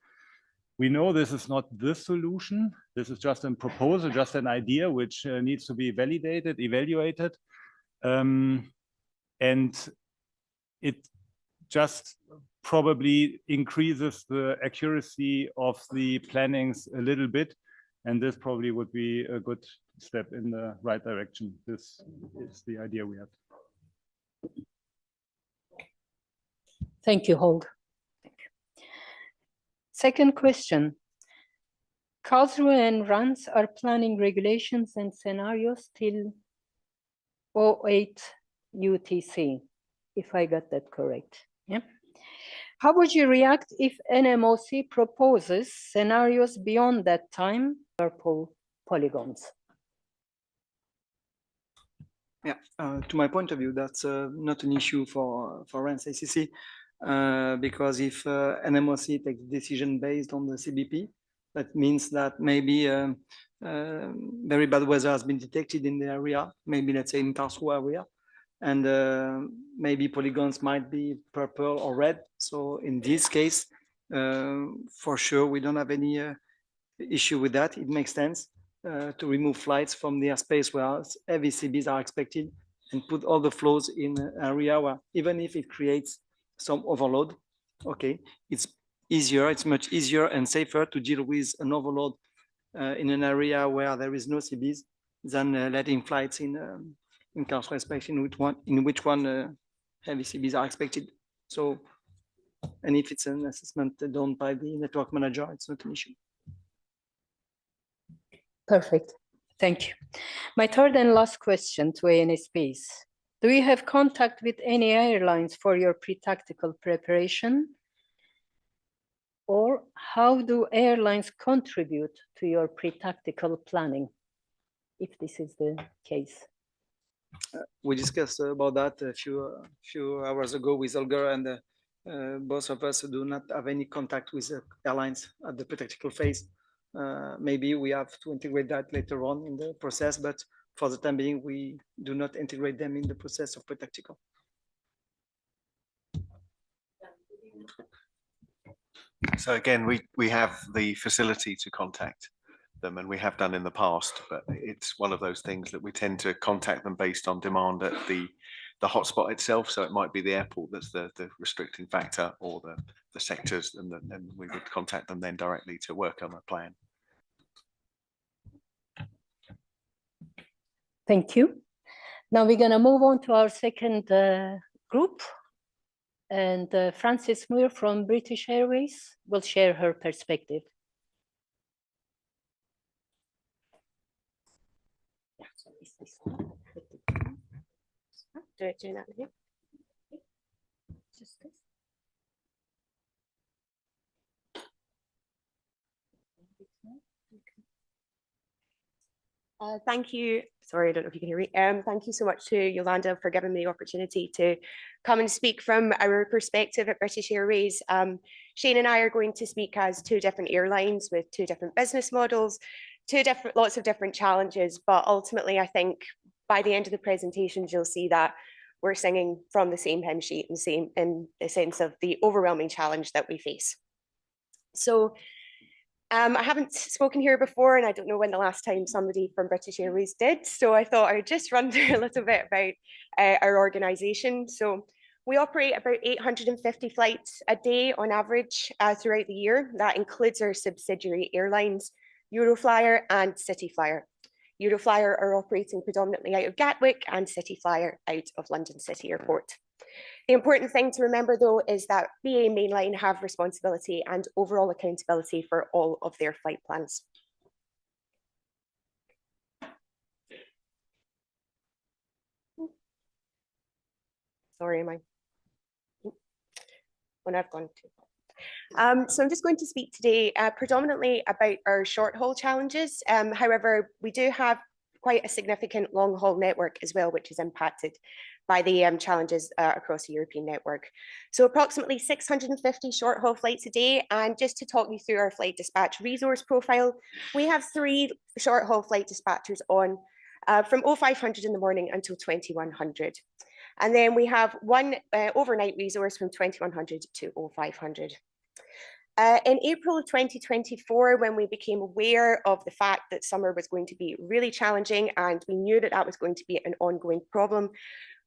We know this is not the solution. This is just a proposal, just an idea which needs to be validated, evaluated. And it just probably increases the accuracy of the plannings a little bit. And this probably would be a good step in the right direction. This is the idea we have. Thank you, Holger. Second question. Karlsruhe and RANS are planning regulations and scenarios till 08 UTC, if I got that correct. Yeah. How would you react if NMOC proposes scenarios beyond that time, purple polygons? Yeah, to my point of view, that's not an issue for RANS ACC, because if NMOC takes decision based on the CBP, that means that maybe very bad weather has been detected in the area, maybe let's say in Karlsruhe area, and maybe polygons might be purple or red. So in this case, for sure, we don't have any issue with that. It makes sense to remove flights from the airspace where heavy CBs are expected and put all the flows in an area where, even if it creates some overload, okay, it's easier, it's much easier and safer to deal with an overload in an area where there is no CBs than letting flights in Karlsruhe, especially in which one heavy CBs are expected. So, and if it's an assessment done by the network manager, it's not an issue. Perfect. Thank you. My third and last question to ANSPs. Do you have contact with any airlines for your pre-tactical preparation? Or how do airlines contribute to your pre-tactical planning, if this is the case? We discussed about that a few hours ago with Holger, and both of us do not have any contact with the airlines at the pre-tactical phase. Maybe we have to integrate that later on in the process, but for the time being, we do not integrate them in the process of pre-tactical. So again, we have the facility to contact them, and we have done in the past, but it's one of those things that we tend to contact them based on demand at the hotspot itself. So it might be the airport that's the restricting factor, or the sectors, and we would contact them then directly to work on a plan. Thank you. Now we're going to move on to our second group, and Frances Muir from British Airways will share her perspective. Doing that here. Just this. Thank you. Sorry, I don't know if you can hear me. Thank you so much to Yolanda for giving me the opportunity to come and speak from our perspective at British Airways. Shane and I are going to speak as two different airlines with two different business models, lots of different challenges, but ultimately I think by the end of the presentations you'll see that we're singing from the same hymn sheet and in the sense of the overwhelming challenge that we face. So I haven't spoken here before, and I don't know when the last time somebody from British Airways did, so I thought I would just run through a little bit about our organisation. So we operate about 850 flights a day on average throughout the year. That includes our subsidiary airlines, Euroflyer and Cityflyer. Euroflyer are operating predominantly out of Gatwick and Cityflyer out of London City Airport. The important thing to remember, though, is that BA Mainline have responsibility and overall accountability for all of their flight plans. Sorry, am I? When I've gone to. So I'm just going to speak today predominantly about our short-haul challenges. However, we do have quite a significant long-haul network as well, which is impacted by the challenges across the European network. So approximately 650 short-haul flights a day. And just to talk you through our flight dispatch resource profile, we have 3 short-haul flight dispatchers on from 0500 in the morning until 2100. And then we have 1 overnight resource from 2100 to 0500. In April of 2024, when we became aware of the fact that summer was going to be really challenging and we knew that that was going to be an ongoing problem,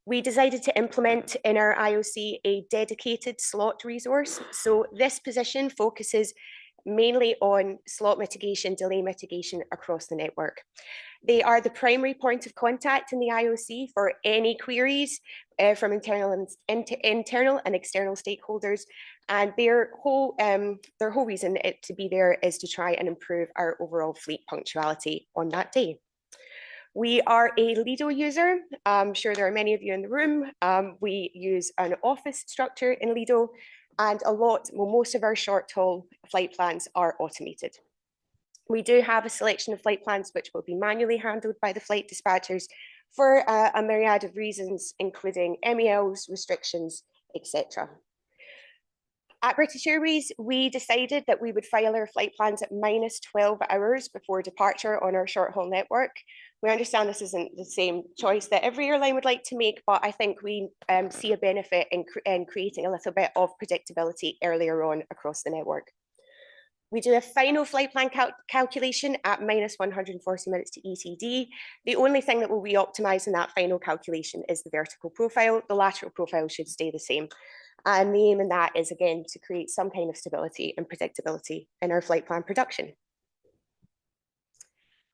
we decided to implement in our IOC a dedicated slot resource. So this position focuses mainly on slot mitigation, delay mitigation across the network. They are the primary point of contact in the IOC for any queries from internal and external stakeholders. And their whole reason to be there is to try and improve our overall fleet punctuality on that day. We are a Lido user. I'm sure there are many of you in the room. We use an office structure in Lido, and most of our short-haul flight plans are automated. We do have a selection of flight plans which will be manually handled by the flight dispatchers for a myriad of reasons, including MELs, restrictions, etc. At British Airways, we decided that we would file our flight plans at -12 hours before departure on our short-haul network. We understand this isn't the same choice that every airline would like to make, but I think we see a benefit in creating a little bit of predictability earlier on across the network. We do a final flight plan calculation at -140 minutes to ETD. The only thing that will be optimized in that final calculation is the vertical profile. The lateral profile should stay the same. And the aim in that is, again, to create some kind of stability and predictability in our flight plan production.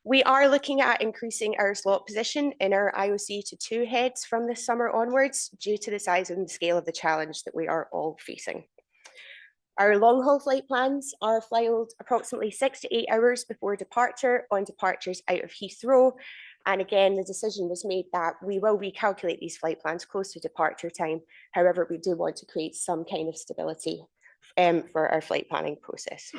We are looking at increasing our slot position in our IOC to 2 heads from this summer onwards, due to the size and scale of the challenge that we are all facing. Our long-haul flight plans are filed approximately 6 to 8 hours before departure on departures out of Heathrow. And again, the decision was made that we will recalculate these flight plans close to departure time. However, we do want to create some kind of stability for our flight planning process.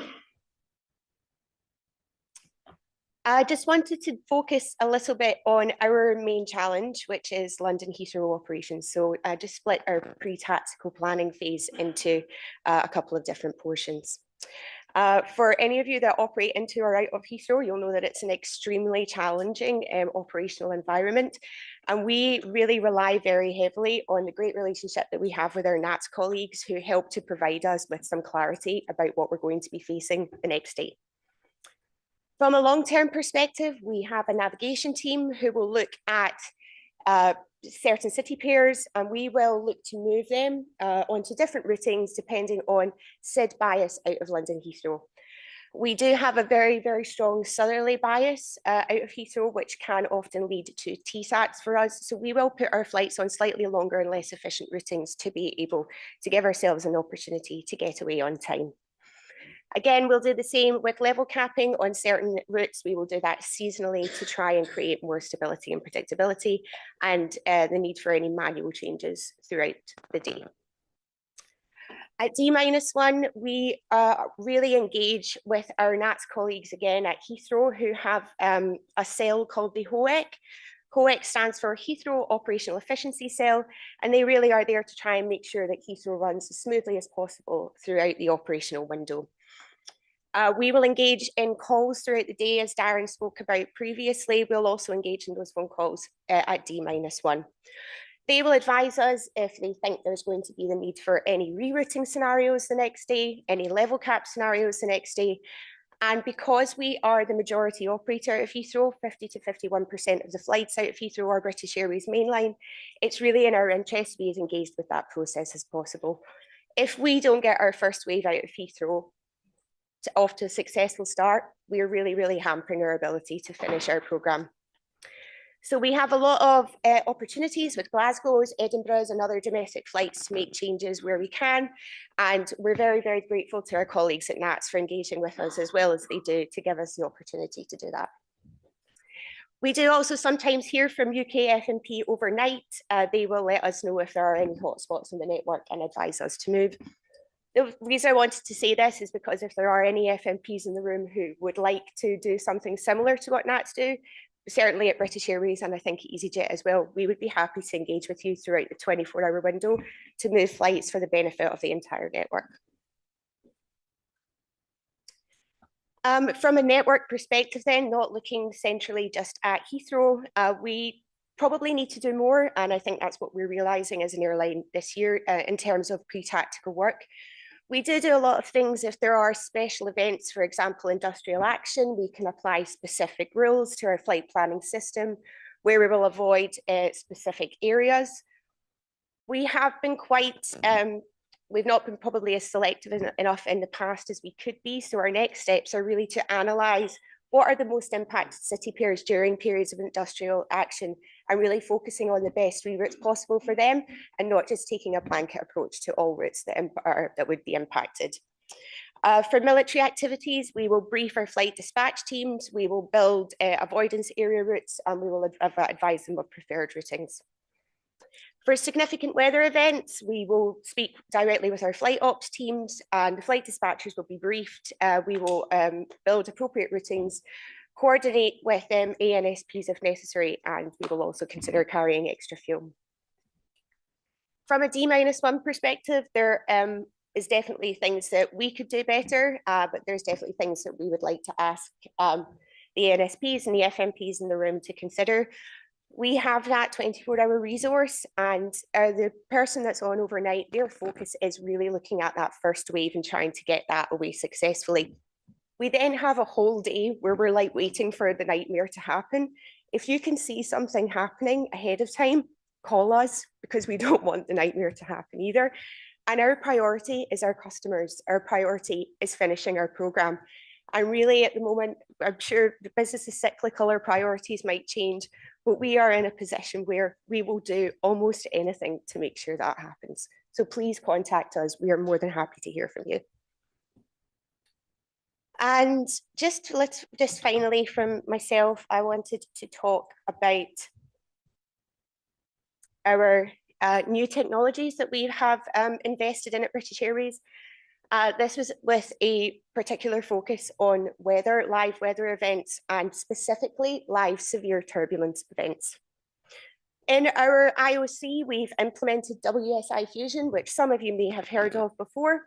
I just wanted to focus a little bit on our main challenge, which is London Heathrow operations. So I just split our pre-tactical planning phase into a couple of different portions. For any of you that operate into or out of Heathrow, you'll know that it's an extremely challenging operational environment. And we really rely very heavily on the great relationship that we have with our NATS colleagues who help to provide us with some clarity about what we're going to be facing the next day. From a long-term perspective, we have a navigation team who will look at certain city pairs, and we will look to move them onto different routings depending on SID bias out of London Heathrow. We do have a very, very strong southerly bias out of Heathrow, which can often lead to TSATs for us. So we will put our flights on slightly longer and less efficient routings to be able to give ourselves an opportunity to get away on time. Again, we'll do the same with level capping on certain routes. We will do that seasonally to try and create more stability and predictability, and the need for any manual changes throughout the day. At D-1, we really engage with our NATS colleagues again at Heathrow who have a cell called the HOEC. HOEC stands for Heathrow Operational Efficiency Cell, and they really are there to try and make sure that Heathrow runs as smoothly as possible throughout the operational window. We will engage in calls throughout the day, as Darren spoke about previously. We'll also engage in those phone calls at D-1. They will advise us if they think there's going to be the need for any rerouting scenarios the next day, any level cap scenarios the next day. And because we are the majority operator of Heathrow, 50 to 51% of the flights out of Heathrow are British Airways mainline, it's really in our interest to be as engaged with that process as possible. If we don't get our first wave out of Heathrow off to a successful start, we're really, really hampering our ability to finish our programme. So we have a lot of opportunities with Glasgow's, Edinburgh's and other domestic flights to make changes where we can. And we're very, very grateful to our colleagues at NATS for engaging with us as well as they do to give us the opportunity to do that. We do also sometimes hear from UK FMP overnight. They will let us know if there are any hotspots in the network and advise us to move. The reason I wanted to say this is because if there are any FMPs in the room who would like to do something similar to what NATS do, certainly at British Airways and I think EasyJet as well, we would be happy to engage with you throughout the 24-hour window to move flights for the benefit of the entire network. From a network perspective then, not looking centrally just at Heathrow, we probably need to do more, and I think that's what we're realising as an airline this year in terms of pre-tactical work. We do a lot of things. If there are special events, for example, industrial action, we can apply specific rules to our flight planning system where we will avoid specific areas. We have been quite, we've not been probably as selective enough in the past as we could be. So our next steps are really to analyse what are the most impacted city pairs during periods of industrial action and really focusing on the best reroutes possible for them and not just taking a blanket approach to all routes that would be impacted. For military activities, we will brief our flight dispatch teams, we will build avoidance area routes, and we will advise them of preferred routings. For significant weather events, we will speak directly with our flight ops teams and the flight dispatchers will be briefed. We will build appropriate routings, coordinate with ANSPs if necessary, and we will also consider carrying extra fuel. From a D-1 perspective, there is definitely things that we could do better, but there's definitely things that we would like to ask the ANSPs and the FMPs in the room to consider. We have that 24-hour resource, and the person that's on overnight, their focus is really looking at that first wave and trying to get that away successfully. We then have a whole day where we're like waiting for the nightmare to happen. If you can see something happening ahead of time, call us because we don't want the nightmare to happen either. And our priority is our customers. Our priority is finishing our programme. And really at the moment, I'm sure the business is cyclical, our priorities might change, but we are in a position where we will do almost anything to make sure that happens. So please contact us. We are more than happy to hear from you. And just finally from myself, I wanted to talk about our new technologies that we have invested in at British Airways. This was with a particular focus on weather, live weather events, and specifically live severe turbulence events. In our IOC, we've implemented WSI Fusion, which some of you may have heard of before.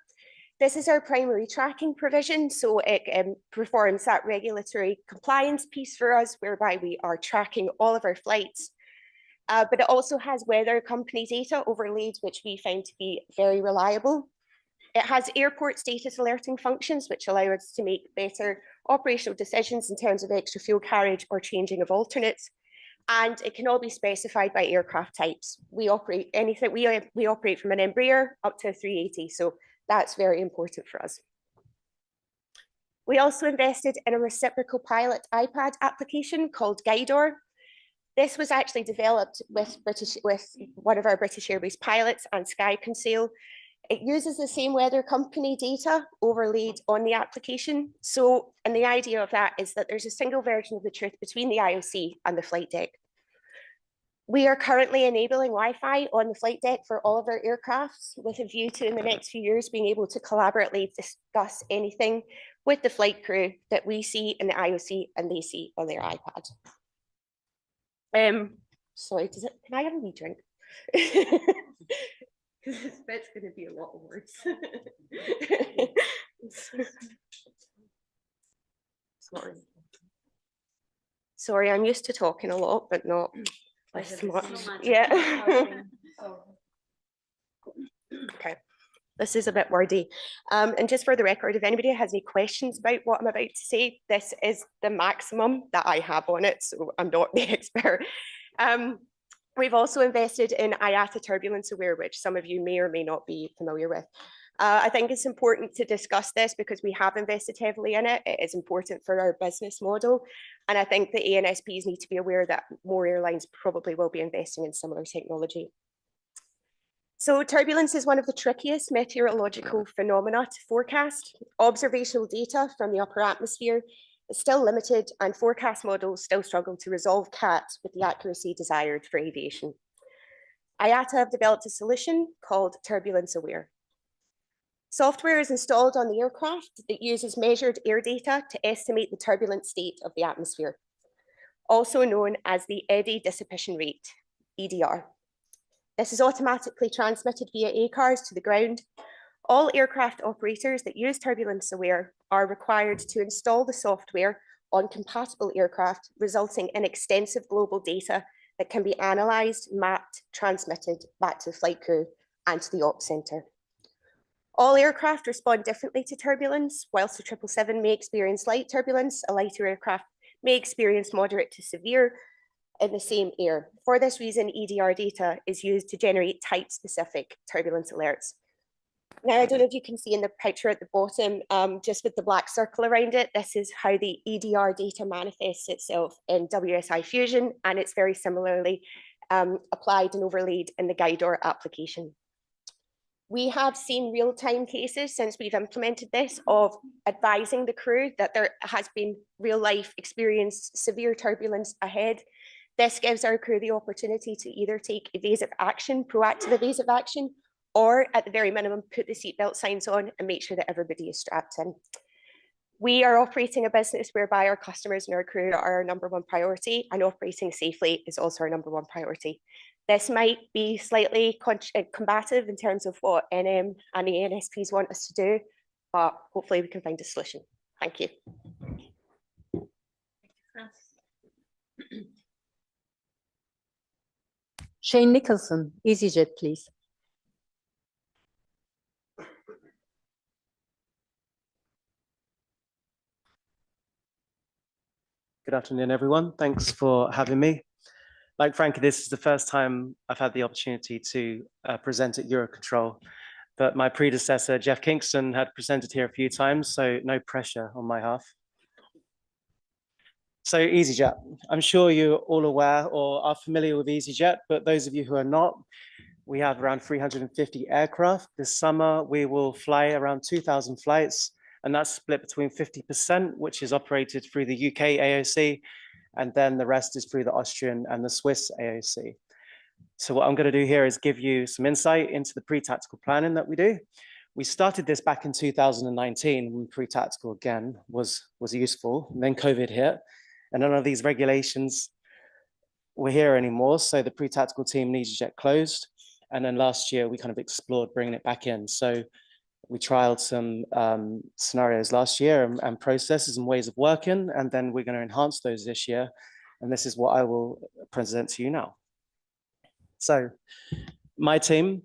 This is our primary tracking provision, so it performs that regulatory compliance piece for us, whereby we are tracking all of our flights. But it also has weather company data overlaid, which we find to be very reliable. It has airport status alerting functions, which allow us to make better operational decisions in terms of extra fuel carriage or changing of alternates. And it can all be specified by aircraft types. We operate anything, we operate from an Embraer up to a 380, so that's very important for us. We also invested in a reciprocal pilot iPad application called Guidor. This was actually developed with one of our British Airways pilots and HungaroControl. It uses the same weather company data overlaid on the application. So, and the idea of that is that there's a single version of the truth between the IOC and the flight deck. We are currently enabling Wi-Fi on the flight deck for all of our aircrafts with a view to in the next few years being able to collaboratively discuss anything with the flight crew that we see in the IOC and they see on their iPad. Sorry, can I have a wee drink? That's going to be a lot of words. Sorry, I'm used to talking a lot, but not this much. Yeah. Okay, this is a bit wordy. And just for the record, if anybody has any questions about what I'm about to say, this is the maximum that I have on it, so I'm not the expert. We've also invested in IATA Turbulence Aware, which some of you may or may not be familiar with. I think it's important to discuss this because we have invested heavily in it. It is important for our business model. And I think the ANSPs need to be aware that more airlines probably will be investing in similar technology. So turbulence is one of the trickiest meteorological phenomena to forecast. Observational data from the upper atmosphere is still limited and forecast models still struggle to resolve CAT with the accuracy desired for aviation. IATA have developed a solution called Turbulence Aware. Software is installed on the aircraft that uses measured air data to estimate the turbulent state of the atmosphere, also known as the eddy dissipation rate, EDR. This is automatically transmitted via ACARS to the ground. All aircraft operators that use Turbulence Aware are required to install the software on compatible aircraft, resulting in extensive global data that can be analysed, mapped, transmitted back to the flight crew and to the ops centre. All aircraft respond differently to turbulence. Whilst the 777 may experience light turbulence, a lighter aircraft may experience moderate to severe in the same air. For this reason, EDR data is used to generate type-specific turbulence alerts. Now, I don't know if you can see in the picture at the bottom, just with the black circle around it, this is how the EDR data manifests itself in WSI Fusion, and it's very similarly applied and overlaid in the Guidor application. We have seen real-time cases since we've implemented this of advising the crew that there has been real-life experienced severe turbulence ahead. This gives our crew the opportunity to either take evasive action, proactive evasive action, or at the very minimum, put the seatbelt signs on and make sure that everybody is strapped in. We are operating a business whereby our customers and our crew are our #1 priority, and operating safely is also our #1 priority. This might be slightly combative in terms of what NM and the ANSPs want us to do, but hopefully we can find a solution. Thank you. Shane Nicholson, EasyJet, please. Good afternoon, everyone. Thanks for having me. Like Frankie, this is the first time I've had the opportunity to present at EUROCONTROL, but my predecessor, Jeff Kingston, had presented here a few times, so no pressure on my half. So EasyJet, I'm sure you're all aware or are familiar with EasyJet, but those of you who are not, we have around 350 aircraft. This summer, we will fly around 2,000 flights, and that's split between 50%, which is operated through the UK AOC, and then the rest is through the Austrian and the Swiss AOC. So what I'm going to do here is give you some insight into the pre-tactical planning that we do. We started this back in 2019 when pre-tactical again was useful, and then COVID hit, and none of these regulations were here anymore. So the pre-tactical team in EasyJet closed, and then last year we kind of explored bringing it back in. So We trialed some scenarios last year and processes and ways of working, and then we're going to enhance those this year. And this is what I will present to you now. So my team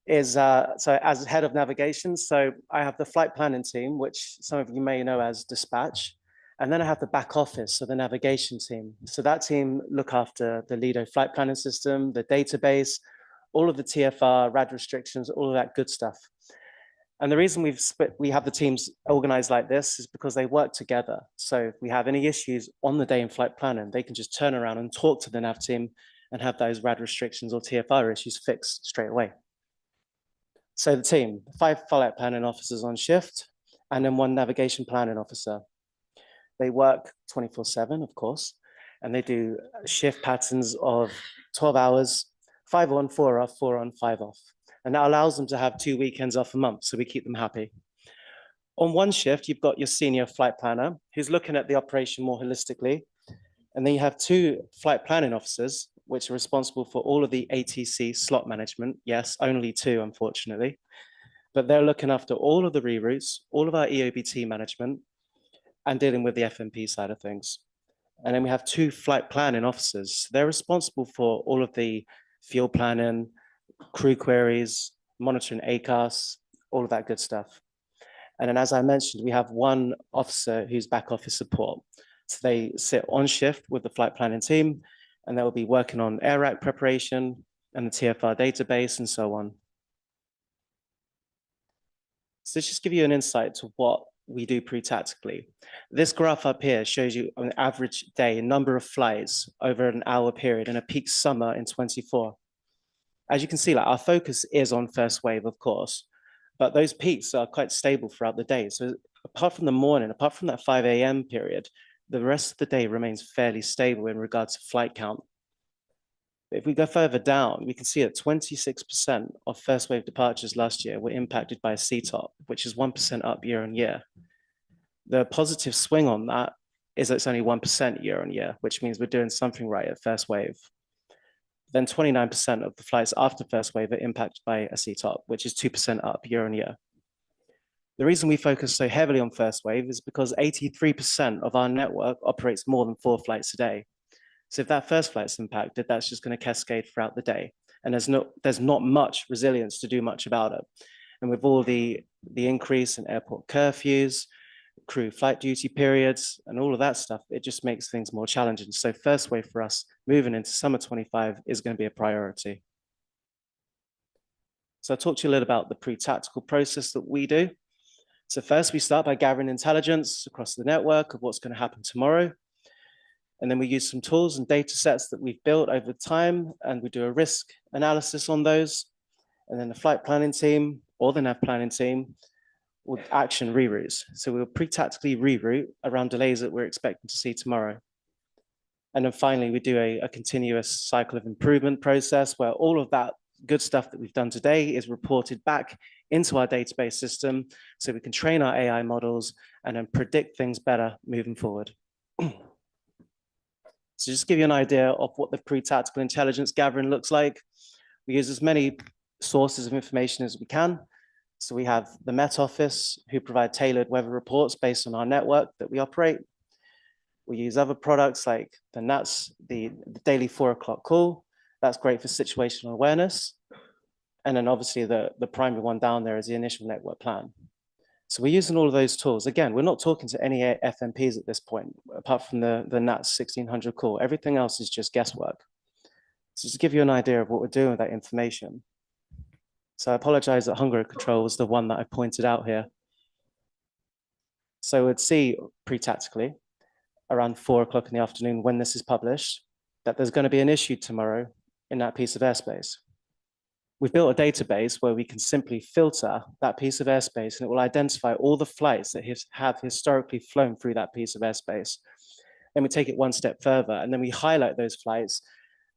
is, so as head of navigation, so I have the flight planning team, which some of you may know as dispatch. And then I have the back office, so the navigation team. So that team look after the Lido flight planning system, the database, all of the TFR, RAD restrictions, all of that good stuff. And the reason we have the teams organized like this is because they work together. So if we have any issues on the day in flight planning, they can just turn around and talk to the nav team and have those RAD restrictions or TFR issues fixed straight away. So the team, 5 flight planning officers on shift, and then 1 navigation planning officer. They work 24/7, of course, and they do shift patterns of 12 hours, 5 on, 4 off, 4 on, 5 off. And that allows them to have 2 weekends off a month, so we keep them happy. On one shift, you've got your senior flight planner who's looking at the operation more holistically. And then you have 2 flight planning officers, which are responsible for all of the ATC slot management. Yes, only 2, unfortunately. But they're looking after all of the reroutes, all of our EOBT management, and dealing with the FMP side of things. And then we have 2 flight planning officers. They're responsible for all of the fuel planning, crew queries, monitoring ACAS, all of that good stuff. And then, as I mentioned, we have 1 officer who's back office support. So they sit on shift with the flight planning team, and they'll be working on AIRAC preparation and the TFR database and so on. So let's just give you an insight to what we do pre-tactically. This graph up here shows you an average day, number of flights over an hour period in a peak summer in 24. As you can see, like, our focus is on first wave, of course, but those peaks are quite stable throughout the day. So apart from the morning, apart from that 5 a.m. period, the rest of the day remains fairly stable in regards to flight count. If we go further down, we can see that 26% of first wave departures last year were impacted by a CTOP, which is 1% up year on year. The positive swing on that is that it's only 1% year on year, which means we're doing something right at first wave. Then 29% of the flights after first wave are impacted by a CTOP, which is 2% up year on year. The reason we focus so heavily on first wave is because 83% of our network operates more than 4 flights a day. So if that first flight's impacted, that's just going to cascade throughout the day. And there's not much resilience to do much about it. And with all the increase in airport curfews, crew flight duty periods, and all of that stuff, it just makes things more challenging. So first wave for us moving into summer 25 is going to be a priority. So I'll talk to you a little about the pre-tactical process that we do. So first we start by gathering intelligence across the network of what's going to happen tomorrow. And then we use some tools and data sets that we've built over time, and we do a risk analysis on those. And then the flight planning team or the nav planning team will action reroutes. So we'll pre-tactically reroute around delays that we're expecting to see tomorrow. And then finally, we do a continuous cycle of improvement process where all of that good stuff that we've done today is reported back into our database system so we can train our AI models and then predict things better moving forward. So just to give you an idea of what the pre-tactical intelligence gathering looks like, we use as many sources of information as we can. So we have the Met Office, who provide tailored weather reports based on our network that we operate. We use other products like the NATS, the daily 4 o'clock call. That's great for situational awareness. And then obviously the primary one down there is the initial network plan. So we're using all of those tools. Again, we're not talking to any FMPs at this point, apart from the NATS 1600 call. Everything else is just guesswork. So to give you an idea of what we're doing with that information. So I apologize that HungaroControl was the one that I pointed out here. So we'd see pre-tactically around 4 o'clock in the afternoon when this is published, that there's going to be an issue tomorrow in that piece of airspace. We've built a database where we can simply filter that piece of airspace, and it will identify all the flights that have historically flown through that piece of airspace. Then we take it one step further, and then we highlight those flights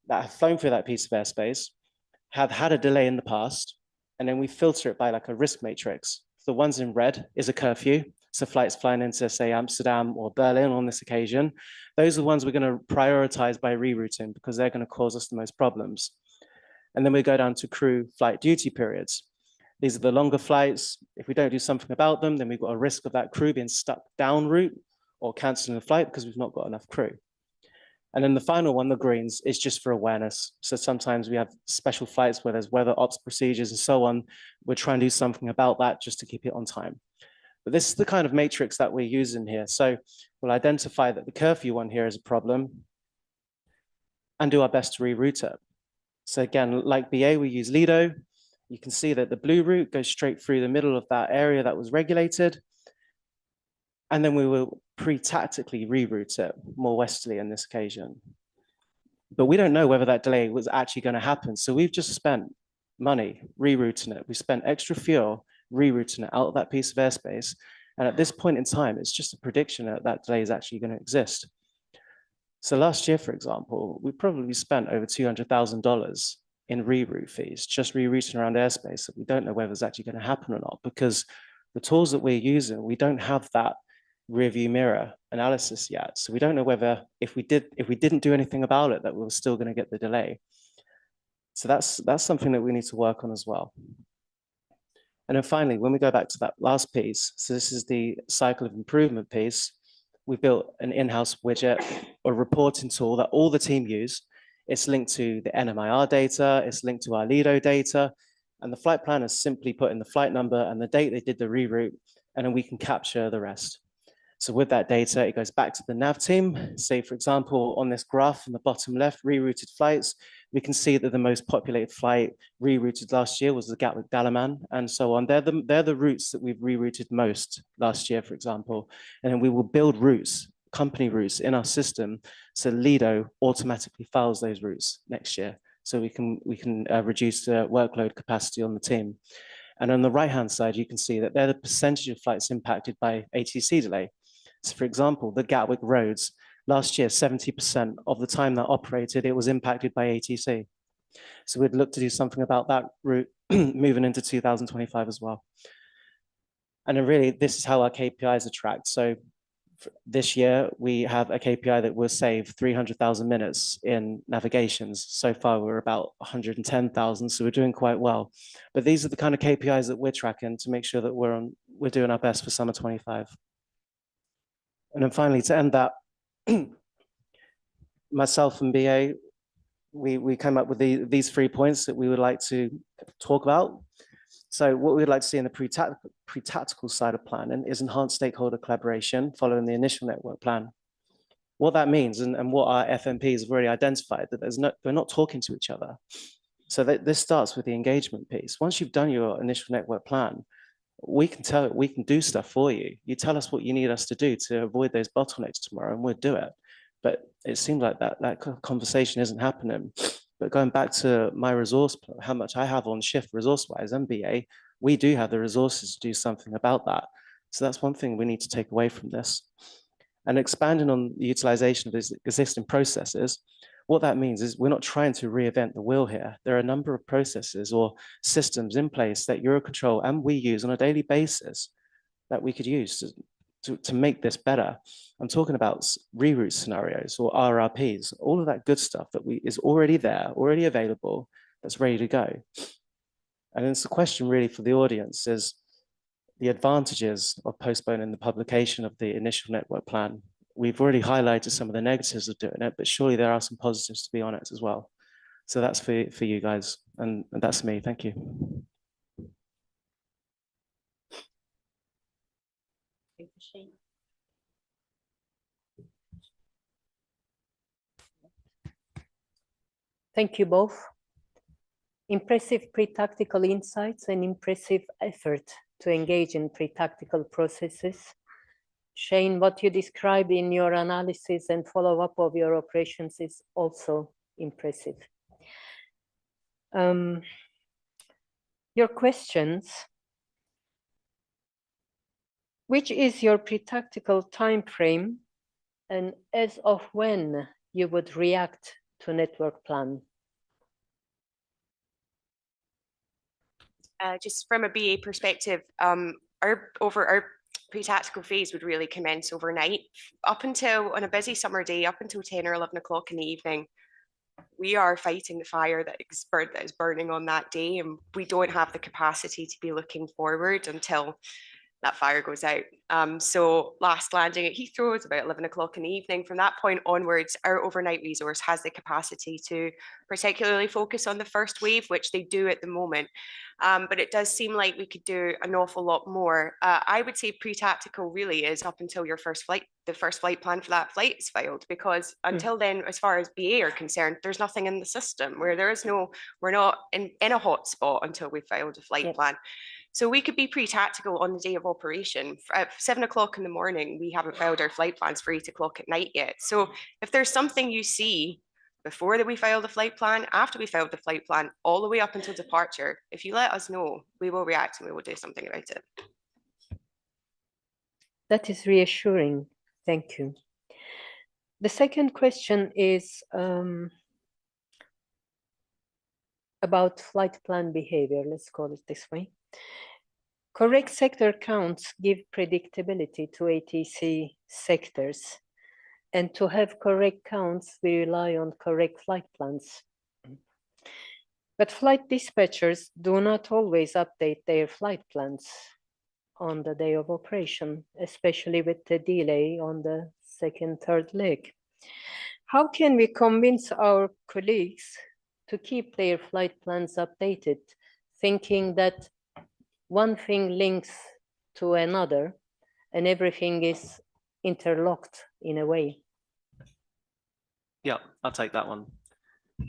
that have flown through that piece of airspace, have had a delay in the past, and then we filter it by like a risk matrix. The ones in red is a curfew. So flights flying into, say, Amsterdam or Berlin on this occasion, those are the ones we're going to prioritize by rerouting because they're going to cause us the most problems. And then we go down to crew flight duty periods. These are the longer flights. If we don't do something about them, then we've got a risk of that crew being stuck down route or canceling the flight because we've not got enough crew. And then the final one, the greens, is just for awareness. So sometimes we have special flights where there's weather ops procedures and so on. We're trying to do something about that just to keep it on time. But this is the kind of matrix that we're using here. So we'll identify that the curfew one here is a problem and do our best to reroute it. So again, like BA, we use Lido. You can see that the blue route goes straight through the middle of that area that was regulated. And then we will pre-tactically reroute it more westerly in this occasion. But we don't know whether that delay was actually going to happen. So we've just spent money rerouting it. We spent extra fuel rerouting it out of that piece of airspace. And at this point in time, it's just a prediction that that delay is actually going to exist. So last year, for example, we probably spent over $200,000 in reroute fees, just rerouting around airspace that we don't know whether it's actually going to happen or not, because the tools that we're using, we don't have that rear view mirror analysis yet. So we don't know whether if we didn't do anything about it, that we were still going to get the delay. So that's something that we need to work on as well. And then finally, when we go back to that last piece, so this is the cycle of improvement piece, we built an in-house widget or reporting tool that all the team use. It's linked to the NMIR data, it's linked to our Lido data, and the flight planners simply put in the flight number and the date they did the reroute, and then we can capture the rest. So with that data, it goes back to the nav team. Say, for example, on this graph in the bottom left, rerouted flights, we can see that the most populated flight rerouted last year was the Gatwick Dalaman and so on. They're the routes that we've rerouted most last year, for example. And then we will build routes, company routes in our system, so Lido automatically files those routes next year. So we can reduce the workload capacity on the team. And on the right-hand side, you can see that they're the percentage of flights impacted by ATC delay. So for example, the Gatwick roads, last year, 70% of the time that operated, it was impacted by ATC. So we'd look to do something about that route moving into 2025 as well. And then really, this is how our KPIs are tracked. So this year, we have a KPI that will save 300,000 minutes in navigations. So far, we're about 110,000, so we're doing quite well. But these are the kind of KPIs that we're tracking to make sure that we're doing our best for summer 25. And then finally, to end that, myself and BA, we came up with these 3 points that we would like to talk about. So what we'd like to see in the pre-tactical side of planning is enhanced stakeholder collaboration following the initial network plan. What that means and what our FMPs have already identified, that they're not talking to each other. So this starts with the engagement piece. Once you've done your initial network plan, we can do stuff for you. You tell us what you need us to do to avoid those bottlenecks tomorrow and we'll do it. But it seems like that conversation isn't happening. But going back to my resource, how much I have on shift resource-wise, MBA, we do have the resources to do something about that. So that's one thing we need to take away from this. And expanding on the utilization of these existing processes, what that means is we're not trying to reinvent the wheel here. There are a number of processes or systems in place that EUROCONTROL and we use on a daily basis that we could use to make this better. I'm talking about reroute scenarios or RRPs, all of that good stuff that is already there, already available, that's ready to go. And it's the question really for the audience is the advantages of postponing the publication of the initial network plan. We've already highlighted some of the negatives of doing it, but surely there are some positives to be on it as well. So that's for you guys, and that's me. Thank you. Thank you both. Impressive pre-tactical insights and impressive effort to engage in pre-tactical processes. Shane, what you describe in your analysis and follow-up of your operations is also impressive. Your questions. Which is your pre-tactical time frame and as of when you would react to network plan? Just from a BA perspective, our pre-tactical phase would really commence overnight up until on a busy summer day, up until 10 or 11 o'clock in the evening. we are fighting the fire that is burning on that day, and we don't have the capacity to be looking forward until that fire goes out. So last landing at Heathrow is about 11 o'clock in the evening. From that point onwards, our overnight resource has the capacity to particularly focus on the first wave, which they do at the moment. But it does seem like we could do an awful lot more. I would say pre-tactical really is up until your first flight, the first flight plan for that flight is filed, because until then, as far as BA are concerned, there's nothing in the system where there is no, we're not in a hot spot until we filed a flight plan. So we could be pre-tactical on the day of operation. At 7 o'clock in the morning, we haven't filed our flight plans for 8 o'clock at night yet. So if there's something you see before that we filed the flight plan, after we filed the flight plan, all the way up until departure, if you let us know, we will react and we will do something about it. That is reassuring. Thank you. The second question is about flight plan behavior, let's call it this way. Correct sector counts give predictability to ATC sectors. And to have correct counts, we rely on correct flight plans. But flight dispatchers do not always update their flight plans on the day of operation, especially with the delay on the second, third leg. How can we convince our colleagues to keep their flight plans updated, thinking that one thing links to another and everything is interlocked in a way? Yeah, I'll take that one.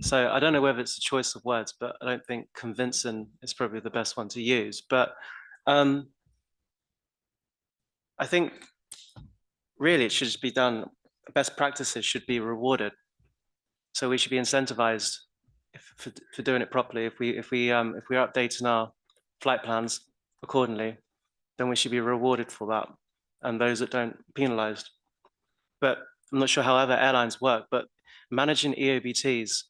So I don't know whether it's a choice of words, but I don't think convincing is probably the best one to use. But I think really it should just be done. Best practices should be rewarded. So we should be incentivized for doing it properly. If we're updating our flight plans accordingly, then we should be rewarded for that, and those that don't, penalized. But I'm not sure how other airlines work, but managing EOBTs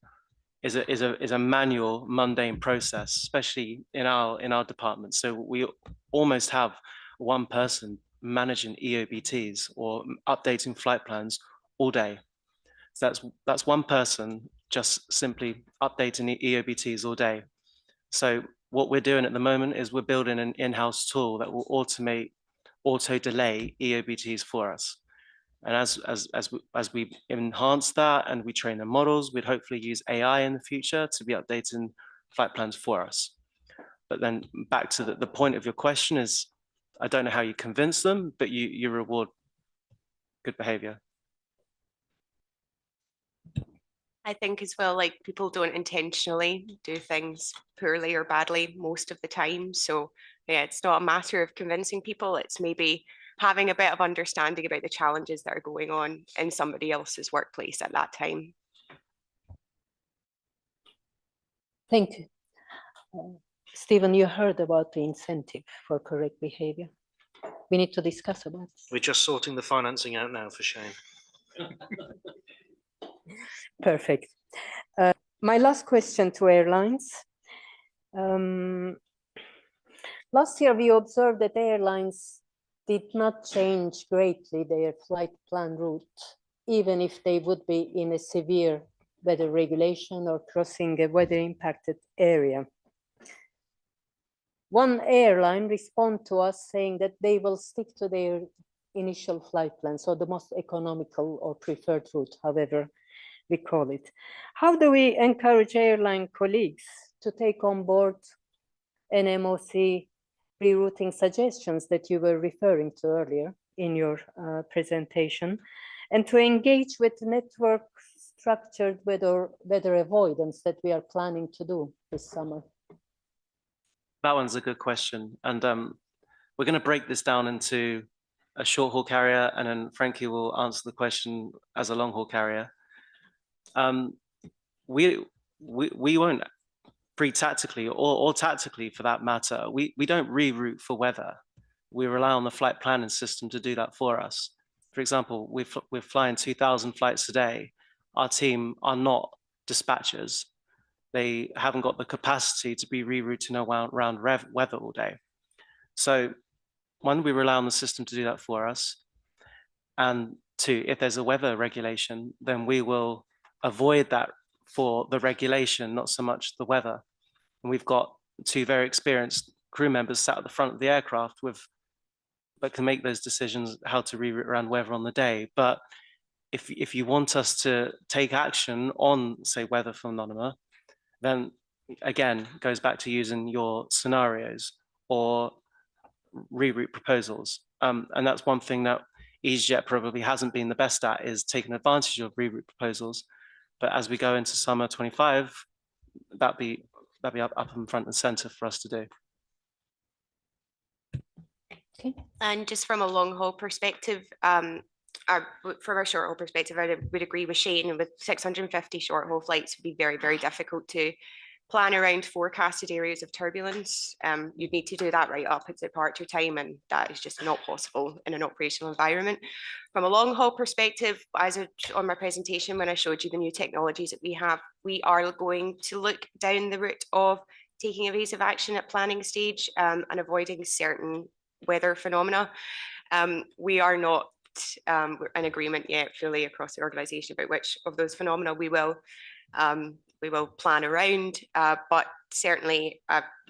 is a manual, mundane process, especially in our department. So we almost have one person managing EOBTs or updating flight plans all day. So that's one person just simply updating the EOBTs all day. So what we're doing at the moment is we're building an in-house tool that will auto-delay EOBTs for us. And as we enhance that and we train the models, we'd hopefully use AI in the future to be updating flight plans for us. But then back to the point of your question is, I don't know how you convince them, but you reward good behavior. I think as well, like, people don't intentionally do things poorly or badly most of the time. So yeah, it's not a matter of convincing people. It's maybe having a bit of understanding about the challenges that are going on in somebody else's workplace at that time. Thank you. Stephen, you heard about the incentive for correct behavior. We need to discuss about it. We're just sorting the financing out now for Shane. Perfect. My last question to airlines. Last year, we observed that airlines did not change greatly their flight plan route, even if they would be in a severe weather regulation or crossing a weather impacted area. One airline responded to us saying that they will stick to their initial flight plan, so the most economical or preferred route, however we call it. How do we encourage airline colleagues to take on board NMOC rerouting suggestions that you were referring to earlier in your presentation, and to engage with network structured weather avoidance that we are planning to do this summer? That one's a good question. And we're going to break this down into a short haul carrier, and then Frankie will answer the question as a long haul carrier. We won't pre-tactically or tactically for that matter, we don't reroute for weather. We rely on the flight planning system to do that for us. For example, we're flying 2,000 flights a day. Our team are not dispatchers. They haven't got the capacity to be rerouting around weather all day. So one, we rely on the system to do that for us. And two, if there's a weather regulation, then we will avoid that for the regulation, not so much the weather. And we've got two very experienced crew members sat at the front of the aircraft that can make those decisions how to reroute around weather on the day. But if you want us to take action on, say, weather phenomena, then again, it goes back to using your scenarios or reroute proposals. And that's one thing that EasyJet probably hasn't been the best at, is taking advantage of reroute proposals. But as we go into summer 25, that'd be up in front and center for us to do. Okay. And just from a long haul perspective, from a short haul perspective, I would agree with Shane. With 650 short haul flights, it would be very, very difficult to plan around forecasted areas of turbulence. You'd need to do that right up at departure time, and that is just not possible in an operational environment. From a long haul perspective, as on my presentation when I showed you the new technologies that we are going to look down the route of taking evasive action at planning stage and avoiding certain weather phenomena. We are not in agreement yet fully across the organisation about which of those phenomena we will plan around, but certainly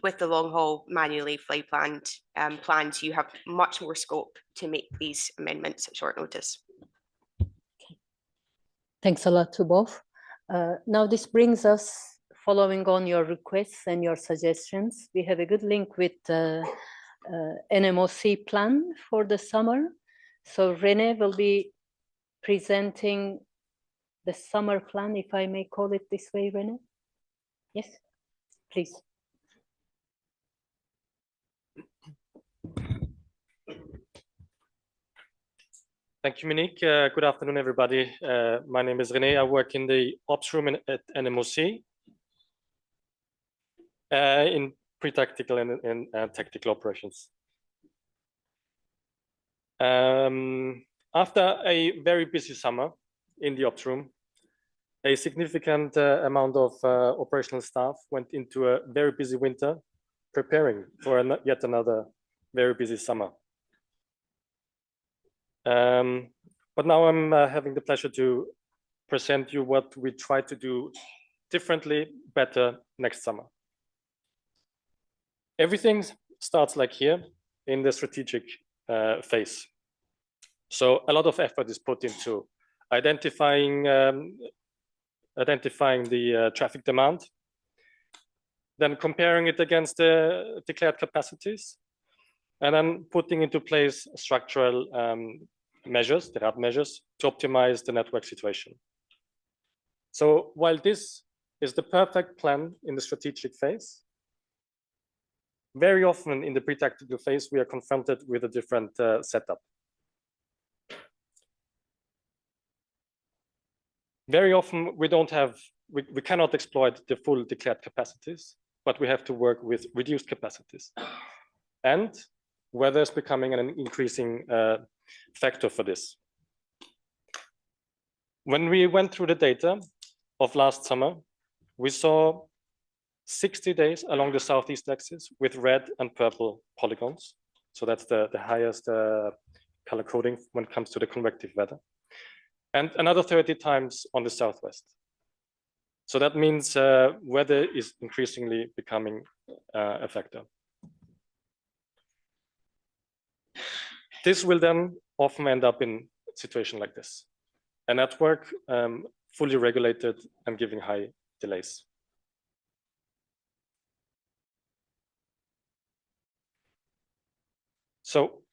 with the long haul manually flight plans, you have much more scope to make these amendments at short notice. Okay. Thanks a lot to both. Now this brings us, following on your requests and your suggestions, we have a good link with NMOC plan for the summer. So René will be presenting the summer plan, if I may call it this way, René. Yes, please. Thank you, Monique. Good afternoon, everybody. My name is René. I work in the ops room at NMOC in pre-tactical and tactical operations. After a very busy summer in the ops room, a significant amount of operational staff went into a very busy winter, preparing for yet another very busy summer. But now I'm having the pleasure to present you what we try to do differently, better next summer. Everything starts like here in the strategic phase. So a lot of effort is put into identifying the traffic demand, then comparing it against the declared capacities, and then putting into place structural measures, there are measures to optimize the network situation. So while this is the perfect plan in the strategic phase, very often in the pre-tactical phase, we are confronted with a different setup. Very often we cannot exploit the full declared capacities, but we have to work with reduced capacities. And weather is becoming an increasing factor for this. When we went through the data of last summer, we saw 60 days along the southeast axis with red and purple polygons. So that's the highest color coding when it comes to the convective weather. And another 30 times on the southwest. So that means weather is increasingly becoming a factor. This will then often end up in a situation like this. A network fully regulated and giving high delays. So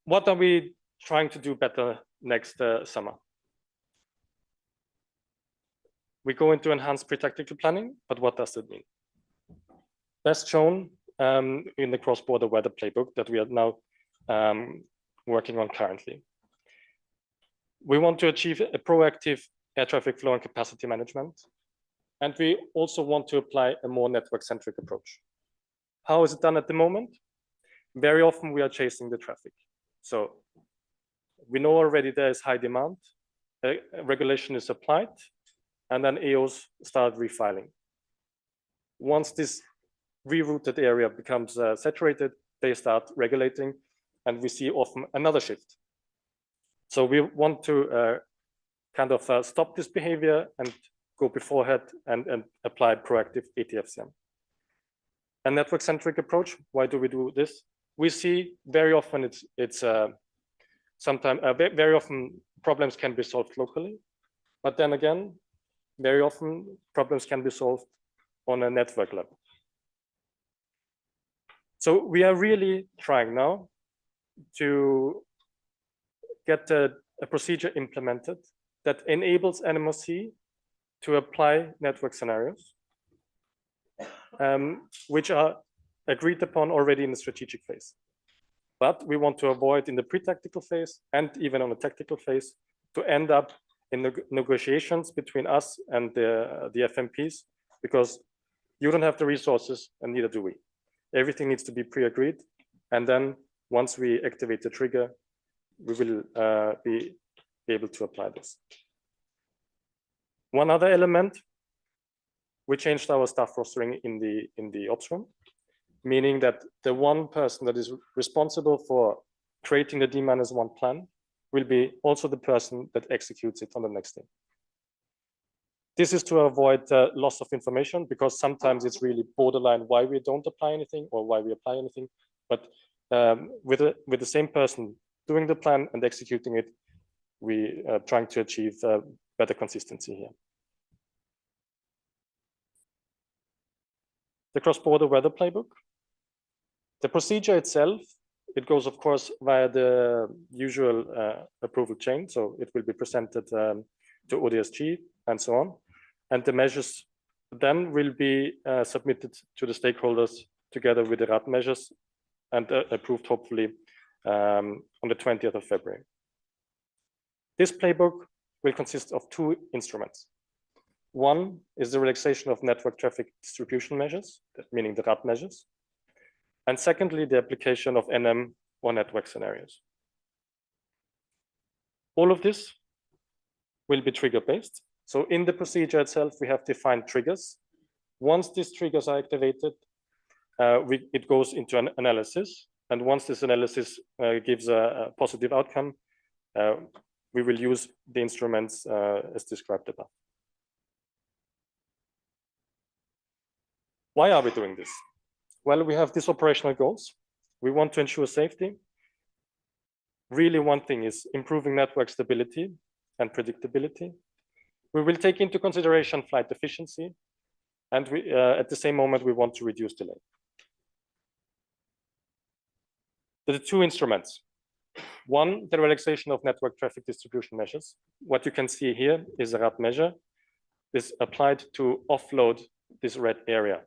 what are we trying to do better next summer? We go into enhanced pre-tactical planning, but what does it mean? Best shown in the cross-border weather playbook that we are now working on currently. We want to achieve a proactive air traffic flow and capacity management. And we also want to apply a more network-centric approach. How is it done at the moment? Very often we are chasing the traffic. So we know already there is high demand, regulation is applied, and then AOs start refiling. Once this rerouted area becomes saturated, they start regulating, and we see often another shift. So we want to kind of stop this behavior and go beforehand and apply proactive ATFCM. A network-centric approach, why do we do this? We see very often very often problems can be solved locally, but then again, very often problems can be solved on a network level. So we are really trying now to get a procedure implemented that enables NMOC to apply network scenarios, which are agreed upon already in the strategic phase. But we want to avoid in the pre-tactical phase and even on the tactical phase to end up in negotiations between us and the FMPs, because you don't have the resources and neither do we. Everything needs to be pre-agreed. And then once we activate the trigger, we will be able to apply this. One other element, we changed our staff rostering in the ops room, meaning that the one person that is responsible for creating the D-1 plan will be also the person that executes it on the next day. This is to avoid loss of information, because sometimes it's really borderline why we don't apply anything or why we apply anything. But with the same person doing the plan and executing it, we are trying to achieve better consistency here. The cross-border weather playbook. The procedure itself, it goes, of course, via the usual approval chain. So it will be presented to ODSG and so on. And the measures then will be submitted to the stakeholders together with the RAT measures and approved hopefully on the 20th of February. This playbook will consist of two instruments. One is the relaxation of network traffic distribution measures, meaning the RAT measures. And secondly, the application of NM or network scenarios. All of this will be trigger-based. So in the procedure itself, we have defined triggers. Once these triggers are activated, it goes into an analysis. And once this analysis gives a positive outcome, we will use the instruments as described above. Why are we doing this? Well, we have these operational goals. We want to ensure safety. Really, one thing is improving network stability and predictability. We will take into consideration flight efficiency. And at the same moment, we want to reduce delay. The two instruments. One, the relaxation of network traffic distribution measures. What you can see here is a RAT measure. This applied to offload this red area.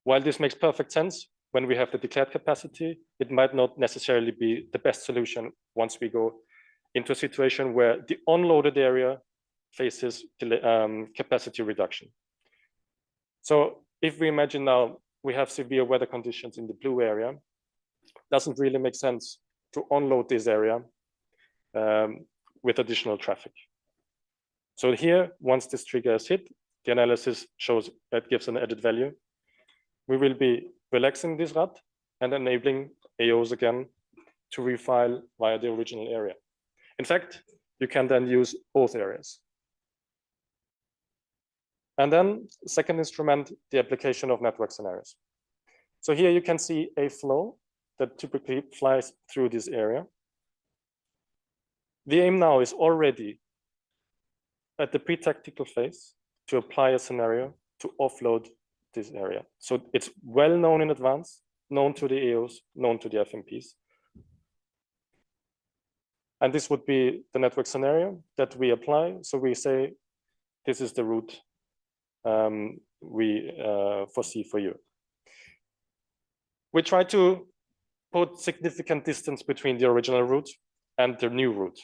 While this makes perfect sense when we have the declared capacity, it might not necessarily be the best solution once we go into a situation where the unloaded area faces capacity reduction. So if we imagine now we have severe weather conditions in the blue area, doesn't really make sense to unload this area with additional traffic. So here, once this trigger is hit, the analysis shows that gives an added value. We will be relaxing this RAT and enabling AOs again to refile via the original area. In fact, you can then use both areas. And then second instrument, the application of network scenarios. So here you can see a flow that typically flies through this area. The aim now is already at the pre-tactical phase to apply a scenario to offload this area. So it's well known in advance, known to the AOs, known to the FMPs. And this would be the network scenario that we apply. So we say, this is the route we foresee for you. We try to put significant distance between the original route and the new route.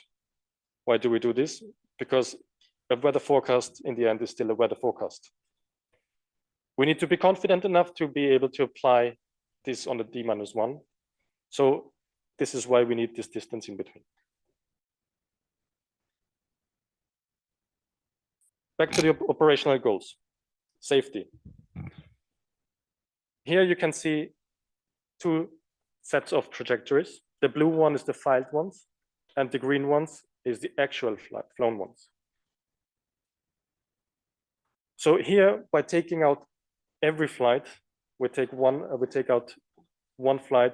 Why do we do this? Because a weather forecast in the end is still a weather forecast. We need to be confident enough to be able to apply this on the D-1. So this is why we need this distance in between. Back to the operational goals. Safety. Here you can see two sets of trajectories. The blue one is the filed ones, and the green ones is the actual flown ones. So here, by taking out every flight, we take out one flight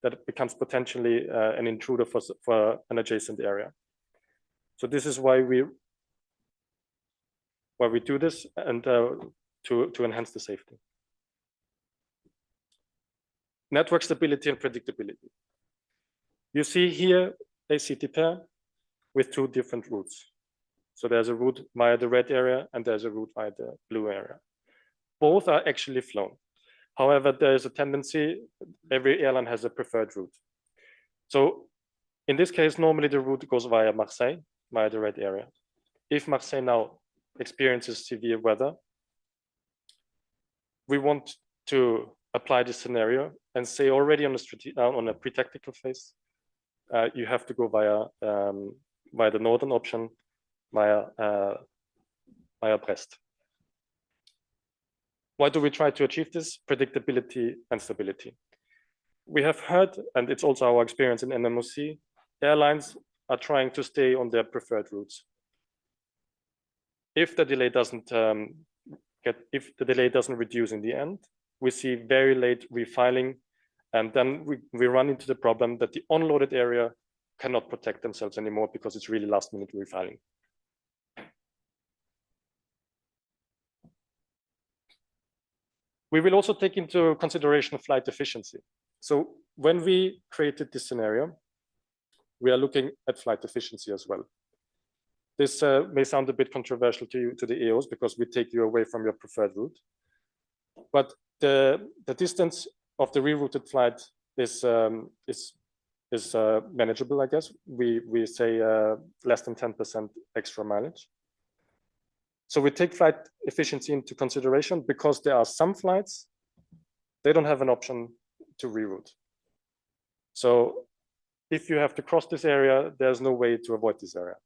that becomes potentially an intruder for an adjacent area. So this is why we do this, and to enhance the safety. Network stability and predictability. You see here a CT pair with two different routes. So there's a route via the red area and there's a route via the blue area. Both are actually flown. However, there is a tendency, every airline has a preferred route. So in this case, normally the route goes via Marseille, via the red area. If Marseille now experiences severe weather, we want to apply this scenario and say already on a pre-tactical phase, you have to go via the northern option, via Brest. Why do we try to achieve this? Predictability and stability. We have heard, and it's also our experience in NMOC, airlines are trying to stay on their preferred routes. If the delay doesn't reduce in the end, we see very late refiling, and then we run into the problem that the unloaded area cannot protect themselves anymore because it's really last-minute refiling. We will also take into consideration flight efficiency. So when we created this scenario, we are looking at flight efficiency as well. This may sound a bit controversial to the EOs because we take you away from your preferred route. But the distance of the rerouted flight is manageable, I guess. We say less than 10% extra mileage. So we take flight efficiency into consideration because there are some flights, they don't have an option to reroute. So if you have to cross this area, there's no way to avoid this area.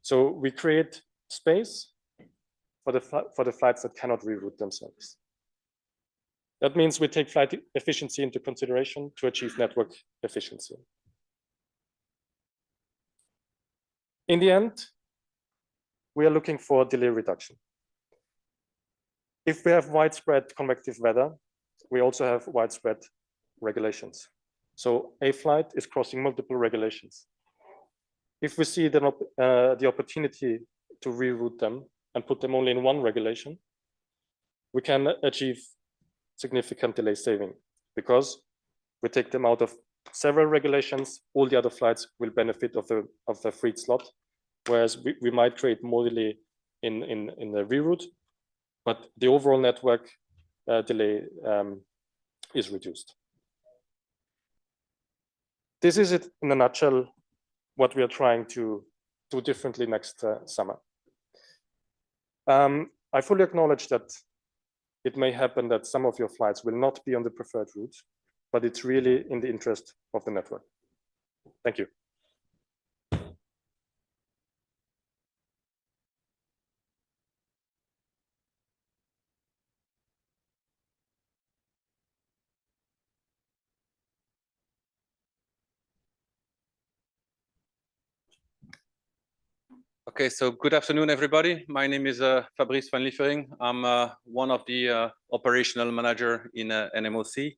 So we create space for the flights that cannot reroute themselves. That means we take flight efficiency into consideration to achieve network efficiency. In the end, we are looking for delay reduction. If we have widespread convective weather, we also have widespread regulations. So a flight is crossing multiple regulations. If we see the opportunity to reroute them and put them only in one regulation, we can achieve significant delay saving because we take them out of several regulations. All the other flights will benefit of the freed slot, whereas we might create more delay in the reroute, but the overall network delay is reduced. This is it in a nutshell, what we are trying to do differently next summer. I fully acknowledge that it may happen that some of your flights will not be on the preferred route, but it's really in the interest of the network. Thank you. Okay, so good afternoon, everybody. My name is Fabrice van Lievering. I'm one of the operational manager in NMOC.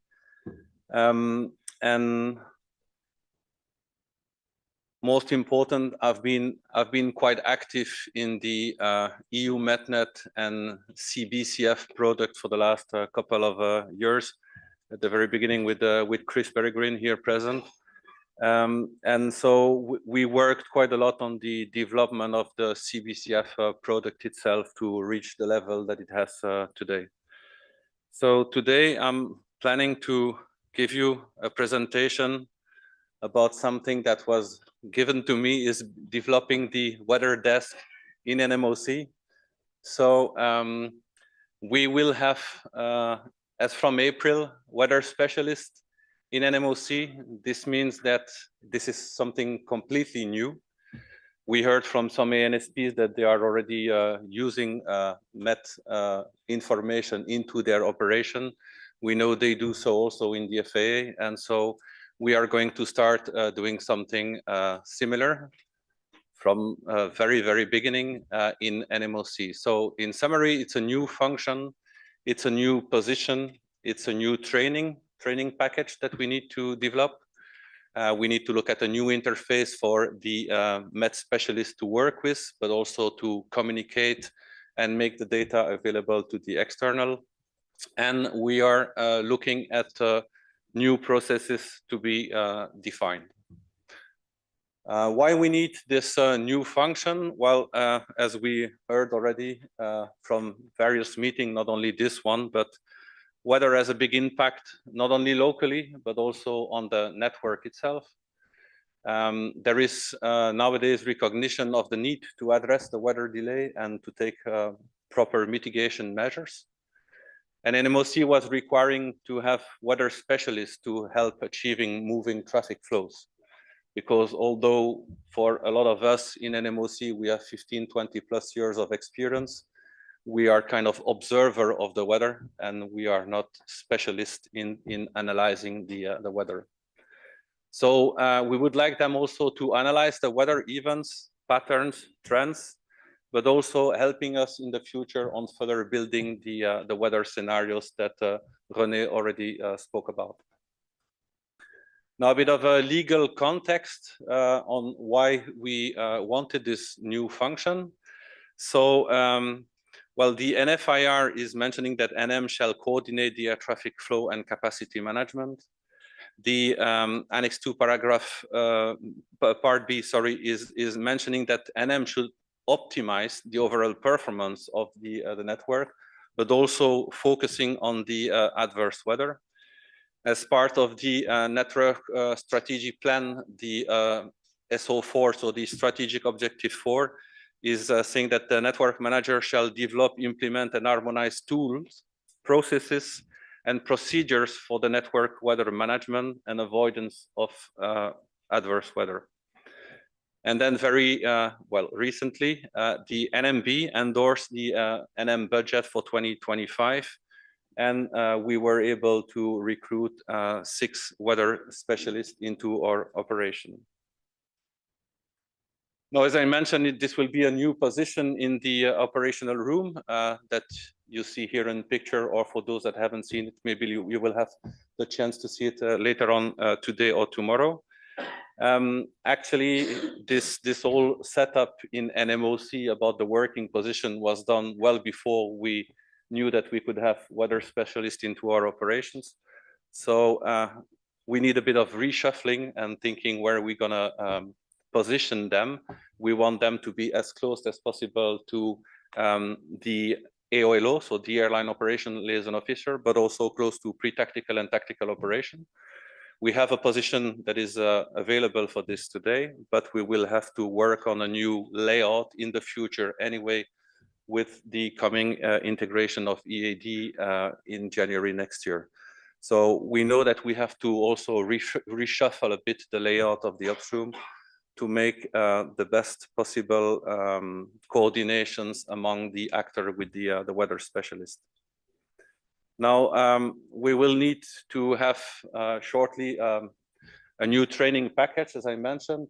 And most important, I've been quite active in the EU METNET and CBCF product for the last couple of years. At the very beginning with Chris Peregrine here present. And so we worked quite a lot on the development of the CBCF product itself to reach the level that it has today. So today I'm planning to give you a presentation about something that was given to me, is developing the weather desk in NMOC. So we will have, as from April, weather specialists in NMOC. This means that this is something completely new. We heard from some ANSPs that they are already using MET information into their operation. We know they do so also in the FAA, and so we are going to start doing something similar from very beginning in NMOC. So in summary, it's a new function, it's a new position, it's a new training package that we need to develop. We need to look at a new interface for the med specialist to work with, but also to communicate and make the data available to the external. And we are looking at new processes to be defined. Why we need this new function? Well, as we heard already from various meetings, not only this one, but weather has a big impact, not only locally, but also on the network itself. There is nowadays recognition of the need to address the weather delay and to take proper mitigation measures. And NMOC was requiring to have weather specialists to help achieving moving traffic flows. Because although for a lot of us in NMOC, we have 15, 20 plus years of experience, we are kind of observer of the weather and we are not specialists in analyzing the weather. So we would like them also to analyze the weather events, patterns, trends, but also helping us in the future on further building the weather scenarios that René already spoke about. Now, a bit of a legal context on why we wanted this new function. So, well, the NFIR is mentioning that NM shall coordinate the air traffic flow and capacity management. The Annex 2 paragraph, part B, sorry, is mentioning that NM should optimize the overall performance of the network, but also focusing on the adverse weather. As part of the network strategic plan, the SO4, so the strategic objective 4, is saying that the network manager shall develop, implement, and harmonize tools, processes, and procedures for the network weather management and avoidance of adverse weather. And then very well recently, the NMB endorsed the NM budget for 2025. And we were able to recruit 6 weather specialists into our operation. Now, as I mentioned, this will be a new position in the operational room that you see here in picture, or for those that haven't seen it, maybe you will have the chance to see it later on today or tomorrow. Actually, this whole setup in NMOC about the working position was done well before we knew that we could have weather specialists into our operations. So we need a bit of reshuffling and thinking where we're gonna position them. We want them to be as close as possible to the AOLO, so the Airline Operation Liaison Officer, but also close to pre-tactical and tactical operation. We have a position that is available for this today, but we will have to work on a new layout in the future anyway, with the coming integration of EAD in January next year. So we know that we have to also reshuffle a bit the layout of the upstream to make the best possible coordinations among the actor with the weather specialist. Now, we will need to have shortly a new training package, as I mentioned.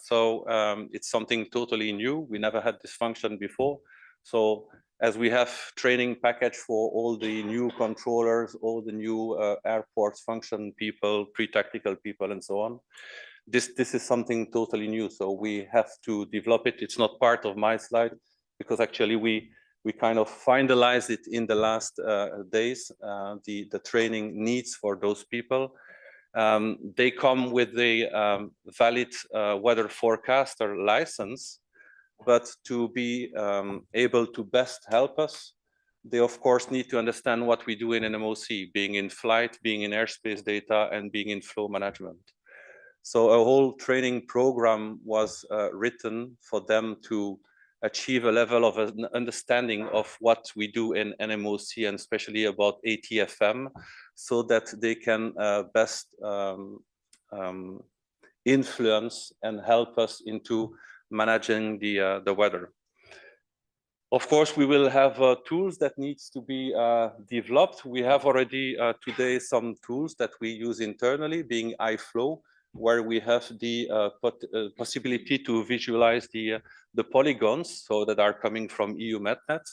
So it's something totally new. We never had this function before. So as we have training package for all the new controllers, all the new airports function people, pre-tactical people, and so on, this is something totally new. So we have to develop it. It's not part of my slide because actually we kind of finalized it in the last days, the training needs for those people. They come with a valid weather forecaster license, but to be able to best help us, they of course need to understand what we do in NMOC, being in flight, being in airspace data, and being in flow management. So a whole training program was written for them to achieve a level of an understanding of what we do in NMOC, and especially about ATFM, so that they can best influence and help us into managing the weather. Of course, we will have tools that needs to be developed. We have already today some tools that we use internally, being iFlow, where we have the possibility to visualize the polygons, so that are coming from EU MetNet,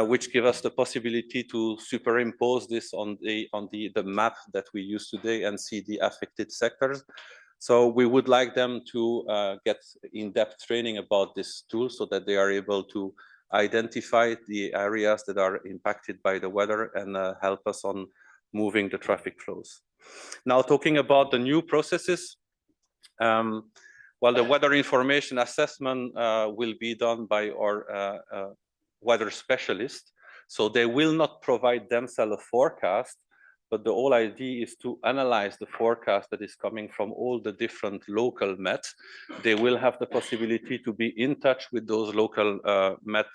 which give us the possibility to superimpose this on the map that we use today and see the affected sectors. So we would like them to get in-depth training about this tool so that they are able to identify the areas that are impacted by the weather and help us on moving the traffic flows. Now, talking about the new processes, well, the weather information assessment will be done by our weather specialist. So they will not provide themselves a forecast, but the whole idea is to analyze the forecast that is coming from all the different local Met. They will have the possibility to be in touch with those local Met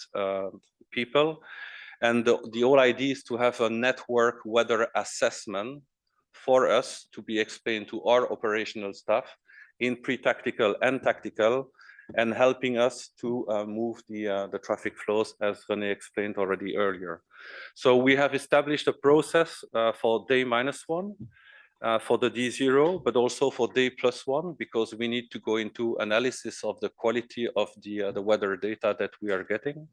people. And the whole idea is to have a network weather assessment for us to be explained to our operational staff in pre-tactical and tactical, and helping us to move the traffic flows, as René explained already earlier. So we have established a process for day -1, for the D0, but also for day +1, because we need to go into analysis of the quality of the weather data that we are getting.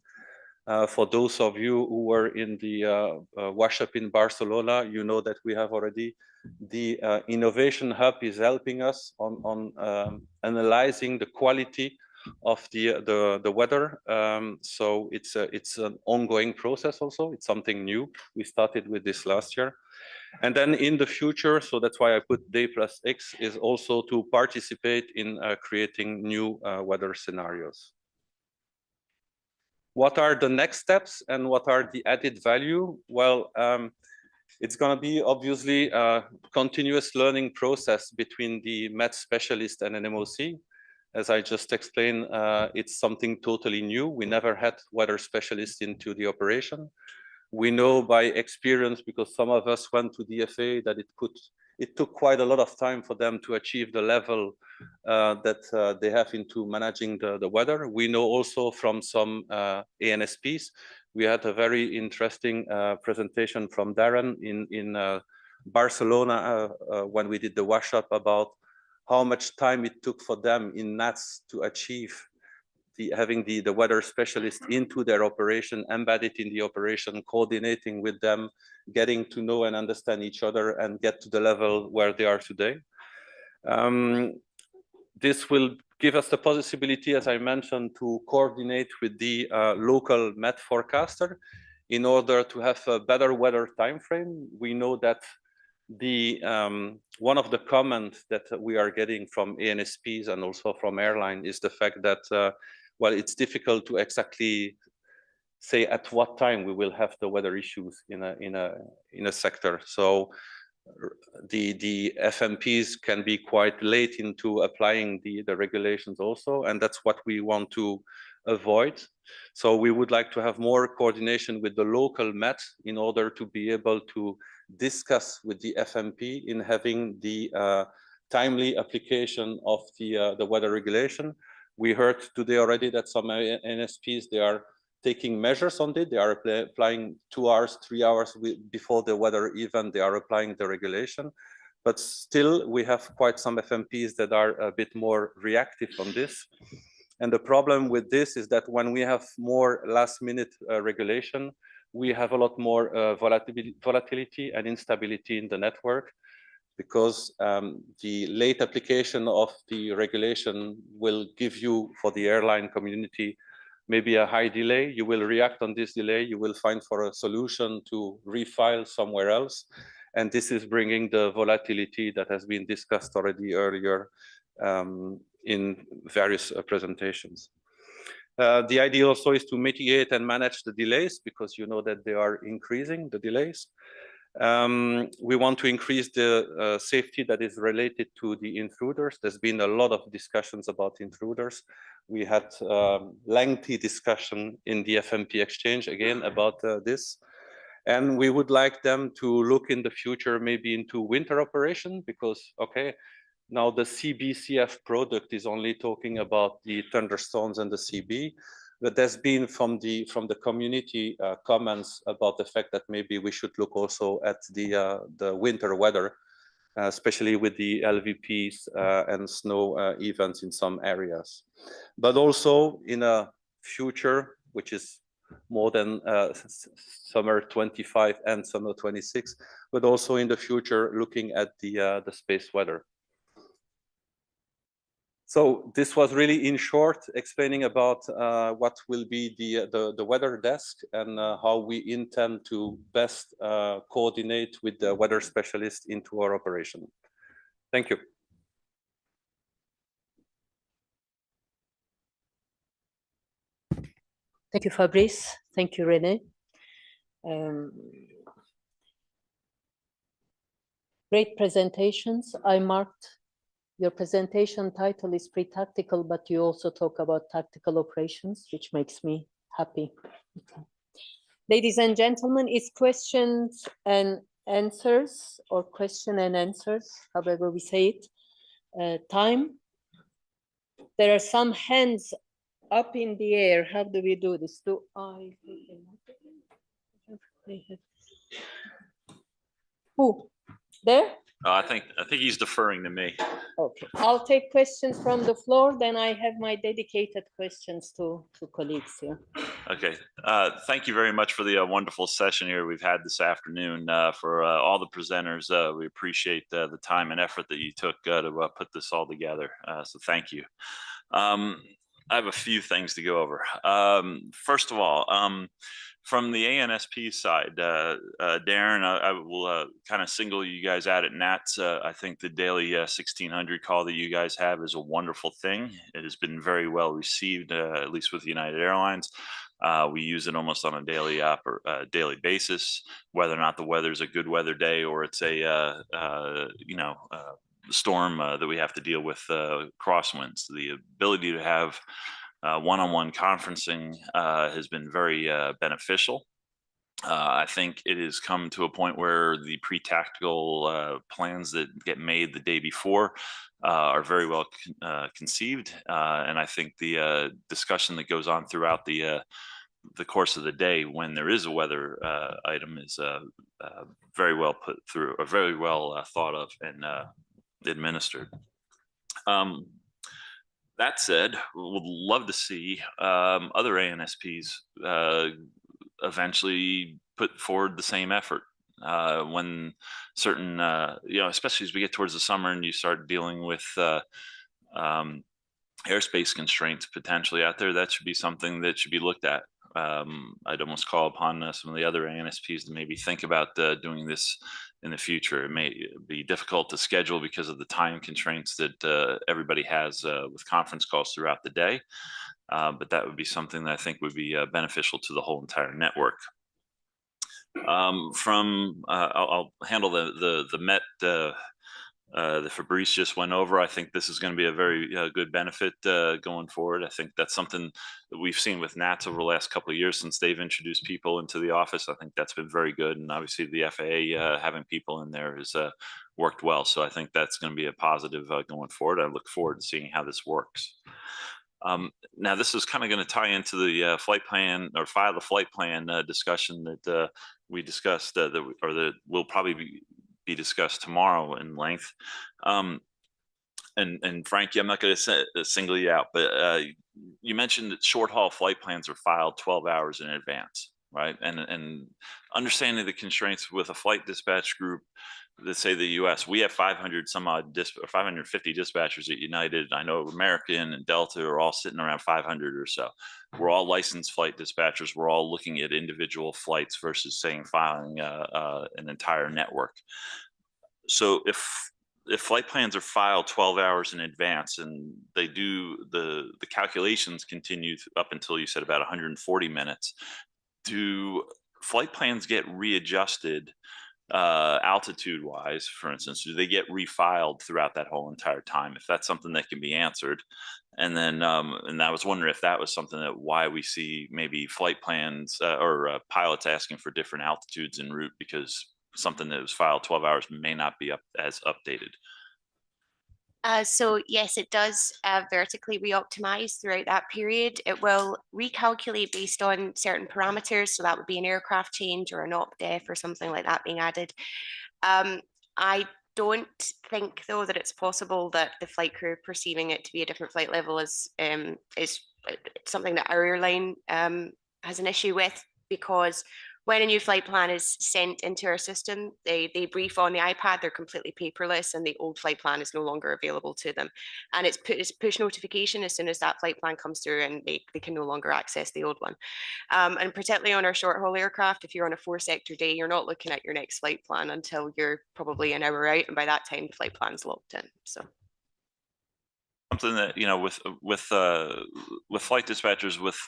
For those of you who were in the wash-up in Barcelona, you know that we have already the Innovation Hub is helping us on analyzing the quality of the weather. So it's an ongoing process also. It's something new. We started with this last year. And then in the future, so that's why I put day +X, is also to participate in creating new weather scenarios. What are the next steps and what are the added value? Well, it's going to be obviously a continuous learning process between the Met specialist and NMOC. As I just explained, it's something totally new. We never had weather specialists into the operation. We know by experience, because some of us went to DFA, that it took quite a lot of time for them to achieve the level that they have into managing the weather. We know also from some ANSPs. We had a very interesting presentation from Darren in Barcelona when we did the wash-up about how much time it took for them in NATS to achieve having the weather specialist into their operation, embedded in the operation, coordinating with them, getting to know and understand each other and get to the level where they are today. This will give us the possibility, as I mentioned, to coordinate with the local Met forecaster in order to have a better weather timeframe. We know that one of the comments that we are getting from ANSPs and also from airline is the fact that well, it's difficult to exactly say at what time we will have the weather issues in a sector. So the FMPs can be quite late into applying the regulations also, and that's what we want to avoid. So we would like to have more coordination with the local Met in order to be able to discuss with the FMP in having the timely application of the weather regulation. We heard today already that some NSPs, they are taking measures on it. They are applying 2 hours, 3 hours before the weather event, they are applying the regulation. But still, we have quite some FMPs that are a bit more reactive on this. And the problem with this is that when we have more last-minute regulation, we have a lot more volatility and instability in the network, because the late application of the regulation will give you, for the airline community, maybe a high delay. You will react on this delay. You will find for a solution to refile somewhere else. And this is bringing the volatility that has been discussed already earlier in various presentations. The idea also is to mitigate and manage the delays, because you know that they are increasing, the delays. We want to increase the safety that is related to the intruders. There's been a lot of discussions about intruders. We had lengthy discussion in the FMP exchange again about this. And we would like them to look in the future maybe into winter operation, because, okay, now the CBCF product is only talking about the thunderstorms and the CB. But there's been from the community comments about the fact that maybe we should look also at the winter weather, especially with the LVPs and snow events in some areas. But also in a future, which is more than summer 25 and summer 26, but also in the future looking at the space weather. So this was really in short explaining about what will be the weather desk and how we intend to best coordinate with the weather specialists into our operation. Thank you. Thank you, Fabrice. Thank you, René. Great presentations. I marked your presentation title is pre-tactical, but you also talk about tactical operations, which makes me happy. Okay. Ladies and gentlemen, it's questions and answers, or question and answers, however we say it, time. There are some hands up in the air. How do we do this? Do I? Who? There? I think he's deferring to me. Okay, I'll take questions from the floor, then I have my dedicated questions to colleagues here. Okay, thank you very much for the wonderful session here we've had this afternoon. For all the presenters, we appreciate the time and effort that you took to put this all together. So thank you. I have a few things to go over. First of all, from the ANSP side, Darren, I will kind of single you guys out at NATS. I think the daily 1600 call that you guys have is a wonderful thing. It has been very well received, at least with United Airlines. We use it almost on a daily basis, whether or not the weather is a good weather day or it's a storm that we have to deal with crosswinds. The ability to have one-on-one conferencing has been very beneficial. I think it has come to a point where the pre-tactical plans that get made the day before are very well conceived. And I think the discussion that goes on throughout the course of the day when there is a weather item is very well put through, or very well thought of and administered. That said, we would love to see other ANSPs eventually put forward the same effort when certain, especially as we get towards the summer and you start dealing with airspace constraints potentially out there. That should be something that should be looked at. I'd almost call upon some of the other ANSPs to maybe think about doing this in the future. It may be difficult to schedule because of the time constraints that everybody has with conference calls throughout the day, but that would be something that I think would be beneficial to the whole entire network. I'll handle the MET that Fabrice just went over. I think this is going to be a very good benefit going forward. I think that's something that we've seen with NATS over the last couple of years since they've introduced people into the office. I think that's been very good. And obviously the FAA having people in there has worked well. So I think that's going to be a positive going forward. I look forward to seeing how this works. Now, this is kind of going to tie into the flight plan or file the flight plan discussion that we discussed that will probably be discussed tomorrow in length. And Frankie, I'm not going to single you out, but you mentioned that short haul flight plans are filed 12 hours in advance, right? And understanding the constraints with a flight dispatch group, let's say the US, we have 500 some odd 550 dispatchers at United. I know American and Delta are all sitting around 500 or so. We're all licensed flight dispatchers. We're all looking at individual flights versus saying filing an entire network. So if flight plans are filed 12 hours in advance and they do the calculations continue up until you said about 140 minutes, do flight plans get readjusted altitude wise, for instance? Do they get refiled throughout that whole entire time, if that's something that can be answered? And then and I was wondering if that was something that why we see maybe flight plans or pilots asking for different altitudes en route, because something that was filed 12 hours may not be as updated. So yes, it does vertically re-optimize throughout that period. It will recalculate based on certain parameters. So that would be an aircraft change or an op def or something like that being added. I don't think, though, that it's possible that the flight crew perceiving it to be a different flight level is something that our airline has an issue with, because when a new flight plan is sent into our system, they brief on the iPad, they're completely paperless, and the old flight plan is no longer available to them. And it's push notification as soon as that flight plan comes through, and they can no longer access the old one. And particularly on our short haul aircraft, if you're on a 4-sector day, you're not looking at your next flight plan until you're probably an hour out, and by that time the flight plan's locked in. So something that, you know, with flight dispatchers, with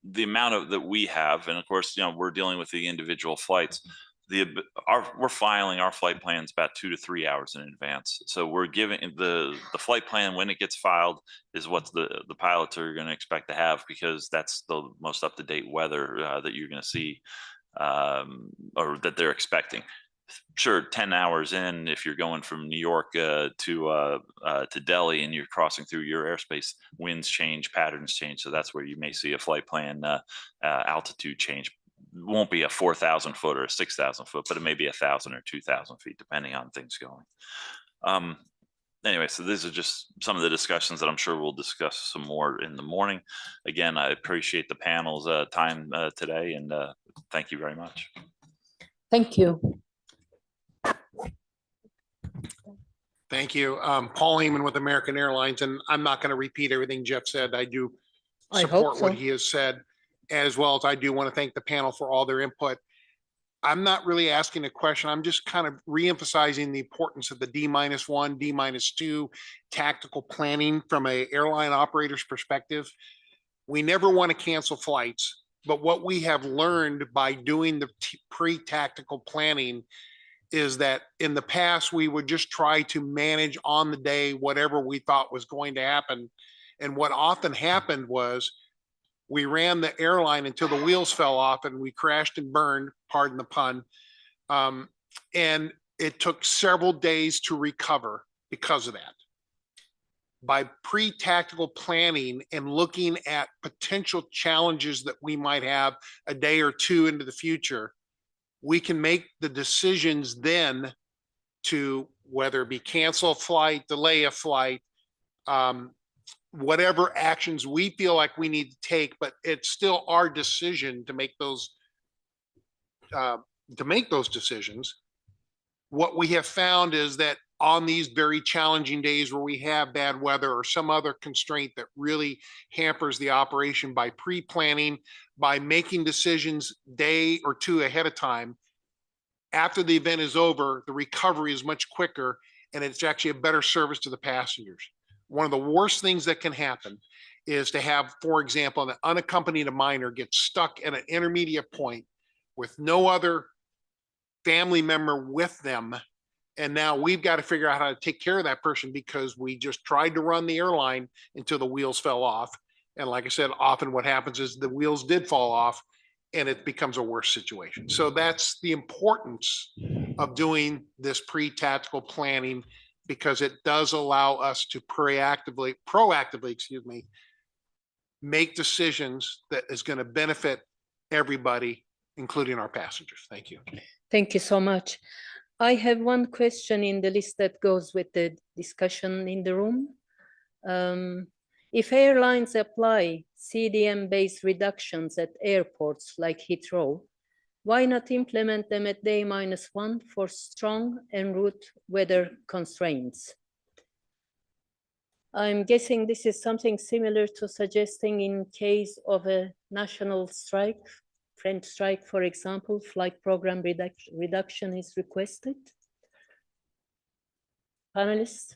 the amount of that we have, and of course, you know, we're dealing with the individual flights. We're filing our flight plans about 2 to 3 hours in advance. So we're giving the flight plan when it gets filed is what the pilots are going to expect to have, because that's the most up to date weather that you're going to see or that they're expecting. Sure, 10 hours in, if you're going from New York to Delhi and you're crossing through your airspace, winds change, patterns change. So that's where you may see a flight plan altitude change. It won't be a 4,000 foot or a 6,000 foot, but it may be 1,000 or 2,000 feet, depending on things going. Anyway, so these are just some of the discussions that I'm sure we'll discuss some more in the morning. Again, I appreciate the panel's time today, and thank you very much. Thank you. Thank you. Paul Heyman with American Airlines, and I'm not going to repeat everything Jeff said. I do support what he has said, as well as I do want to thank the panel for all their input. I'm not really asking a question. I'm just kind of reemphasizing the importance of the D-1, D-2 tactical planning from an airline operator's perspective. We never want to cancel flights, but what we have learned by doing the pre-tactical planning is that in the past, we would just try to manage on the day whatever we thought was going to happen. And what often happened was we ran the airline until the wheels fell off and we crashed and burned, pardon the pun. And it took several days to recover because of that. By pre-tactical planning and looking at potential challenges that we might have a day or two into the future, we can make the decisions then to whether it be cancel a flight, delay a flight, whatever actions we feel like we need to take, but it's still our decision to make those decisions. What we have found is that on these very challenging days where we have bad weather or some other constraint that really hampers the operation, by pre-planning, by making decisions day or two ahead of time, after the event is over, the recovery is much quicker and it's actually a better service to the passengers. One of the worst things that can happen is to have, for example, an unaccompanied minor get stuck at an intermediate point with no other family member with them. And now we've got to figure out how to take care of that person because we just tried to run the airline until the wheels fell off. And like I said, often what happens is the wheels did fall off and it becomes a worse situation. So that's the importance of doing this pre-tactical planning, because it does allow us to proactively, make decisions that is going to benefit everybody, including our passengers. Thank you. Thank you so much. I have one question in the list that goes with the discussion in the room. If airlines apply CDM-based reductions at airports like Heathrow, why not implement them at day-1 for strong en route weather constraints? I'm guessing this is something similar to suggesting in case of a national strike, French strike, for example, flight program reduction is requested. Panelists,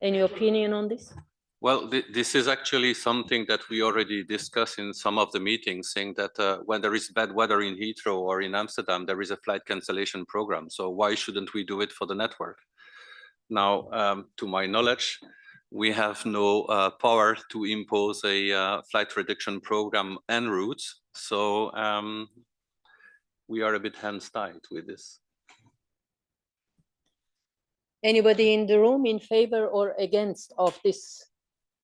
any opinion on this? Well, this is actually something that we already discussed in some of the meetings, saying that when there is bad weather in Heathrow or in Amsterdam, there is a flight cancellation program. So why shouldn't we do it for the network? Now, to my knowledge, we have no power to impose a flight reduction program en route. So we are a bit hands-tied with this. Anybody in the room in favor or against of this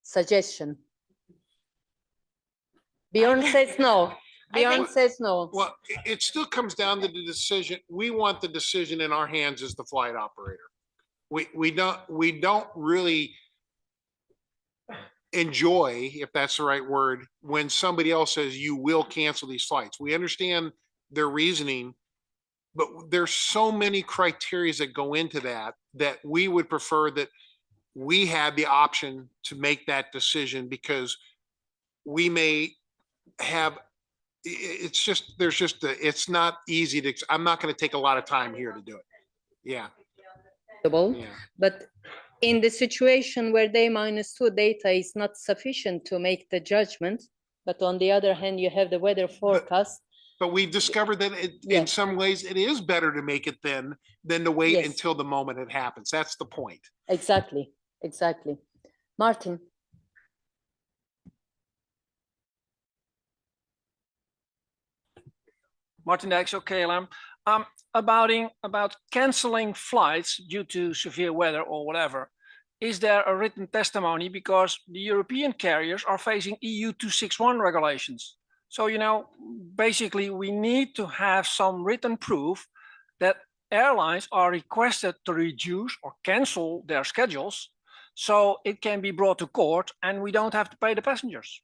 suggestion? Bjorn says no. Bjorn says no. Well, it still comes down to the decision. We want the decision in our hands as the flight operator. We don't really enjoy, if that's the right word, when somebody else says you will cancel these flights. We understand their reasoning, but there's so many criteria that go into that we would prefer that we had the option to make that decision, because we may have, it's not easy to, I'm not going to take a lot of time here to do it. Yeah. But in the situation where D-2 data is not sufficient to make the judgment, but on the other hand, you have the weather forecast. But we've discovered that in some ways it is better to make it then than to wait until the moment it happens. That's the point. Exactly, exactly. Martin. Martin Dijks, KLM. About canceling flights due to severe weather or whatever, is there a written testimony? Because the European carriers are facing EU 261 regulations. So, you know, basically we need to have some written proof that airlines are requested to reduce or cancel their schedules, so it can be brought to court and we don't have to pay the passengers.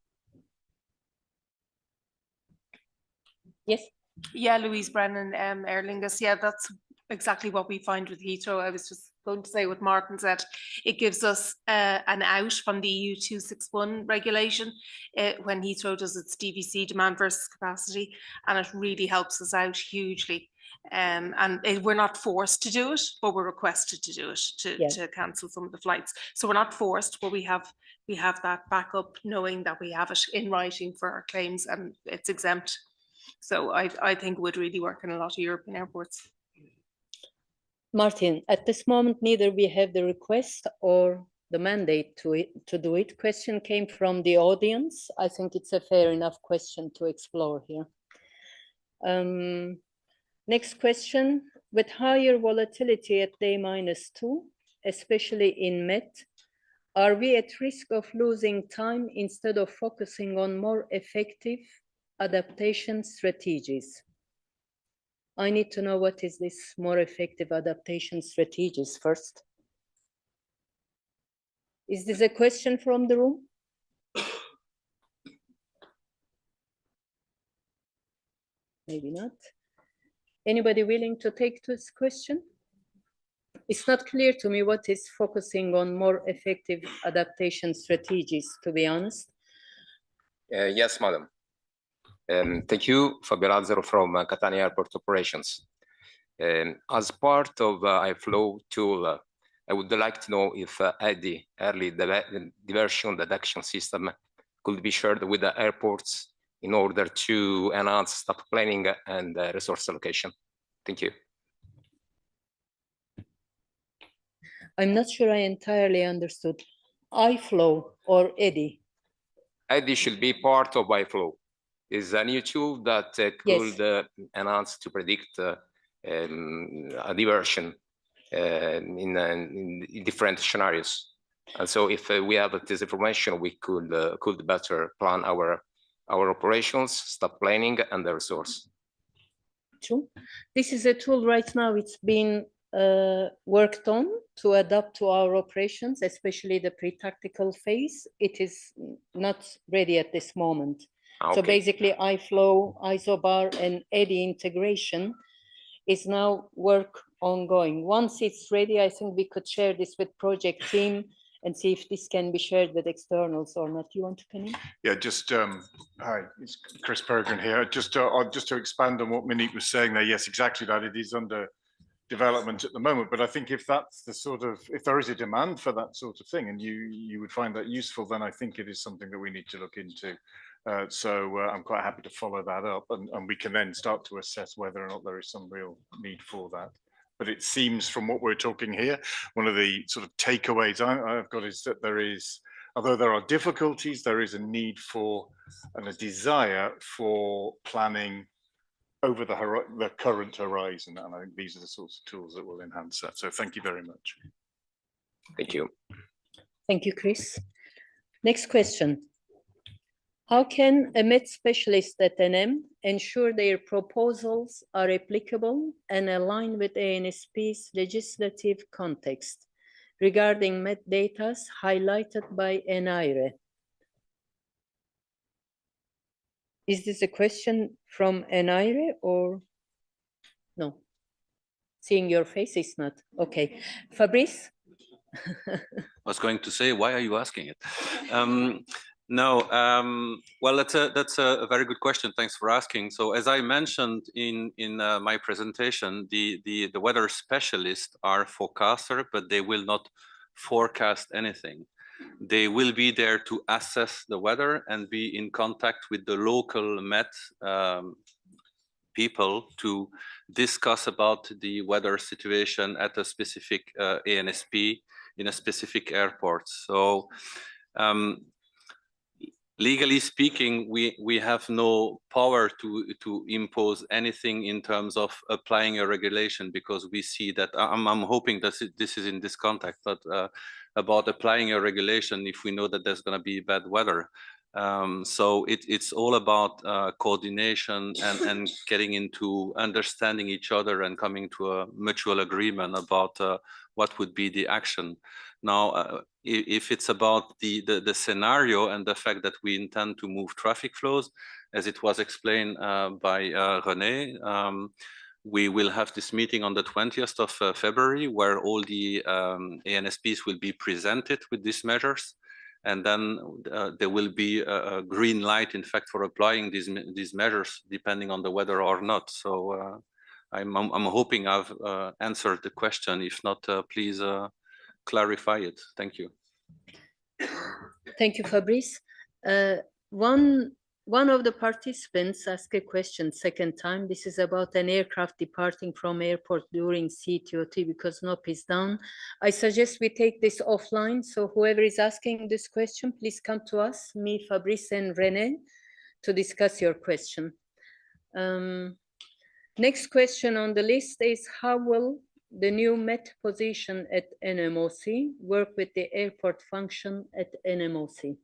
Yes. Yeah, Louise Brennan, Aer Lingus. Yeah, that's exactly what we find with Heathrow. I was just going to say what Martin said. It gives us an out from the EU 261 regulation when Heathrow does its DVC, demand versus capacity, and it really helps us out hugely. We're not forced to do it, but we're requested to do it to cancel some of the flights. So we're not forced, but we have that backup, knowing that we have it in writing for our claims and it's exempt. So I think it would really work in a lot of European airports. Martin, at this moment, neither we have the request or the mandate to do it. Question came from the audience. I think it's a fair enough question to explore here. Next question, with higher volatility at D-2, especially in Met, are we at risk of losing time instead of focusing on more effective adaptation strategies? I need to know what is this more effective adaptation strategies first. Is this a question from the room? Maybe not. Anybody willing to take this question? It's not clear to me what is focusing on more effective adaptation strategies, to be honest. Yes, madam. Thank you, Fabio Lazzaro from Catania Airport Operations. As part of iFlow tool, I would like to know if EDI, Early Diversion Detection System, could be shared with the airports in order to enhance staff planning and resource allocation. Thank you. I'm not sure I entirely understood. iFlow or EDI? EDI should be part of iFlow. It's a new tool that could enhance to predict a diversion in different scenarios. And so if we have this information, we could better plan our operations, staff planning, and the resource. True. This is a tool right now. It's been worked on to adapt to our operations, especially the pre-tactical phase. It is not ready at this moment. Okay. So basically, iFlow, Isobar, and EDI integration is now work ongoing. Once it's ready, I think we could share this with project team and see if this can be shared with externals or not. You want to come in? Yeah, just hi, it's Chris Peregrine here. Just to expand on what Monique was saying there. Yes, exactly that. It is under development at the moment, but I think if that's the sort of, if there is a demand for that sort of thing, and you would find that useful, then I think it is something that we need to look into. So I'm quite happy to follow that up, and we can then start to assess whether or not there is some real need for that. But it seems from what we're talking here, one of the sort of takeaways I've got is that there is, although there are difficulties, there is a need for and a desire for planning over the current horizon. And I think these are the sorts of tools that will enhance that. So thank you very much. Thank you. Thank you, Chris. Next question. How can a Met specialist at NM ensure their proposals are applicable and align with ANSP's legislative context regarding Met data highlighted by ENAIRE? Is this a question from ENAIRE or no? Seeing your face is not. Okay. Fabrice? I was going to say, why are you asking it? No, well, that's a very good question. Thanks for asking. So as I mentioned in my presentation, the weather specialists are forecaster, but they will not forecast anything. They will be there to assess the weather and be in contact with the local Met people to discuss about the weather situation at a specific ANSP in a specific airport. So legally speaking, we have no power to impose anything in terms of applying a regulation, because we see that I'm hoping that this is in this context, but about applying a regulation if we know that there's going to be bad weather. So it's all about coordination and getting into understanding each other and coming to a mutual agreement about what would be the action. Now, if it's about the scenario and the fact that we intend to move traffic flows, as it was explained by René, we will have this meeting on the 20th of February, where all the ANSPs will be presented with these measures. And then there will be a green light, in fact, for applying these measures, depending on the weather or not. So I'm hoping I've answered the question. If not, please clarify it. Thank you. Thank you, Fabrice. One of the participants asked a question second time. This is about an aircraft departing from airport during CTOT because NOP is down. I suggest we take this offline. So whoever is asking this question, please come to us, me, Fabrice, and René, to discuss your question. Next question on the list is, how will the new Met position at NMOC work with the airport function at NMOC?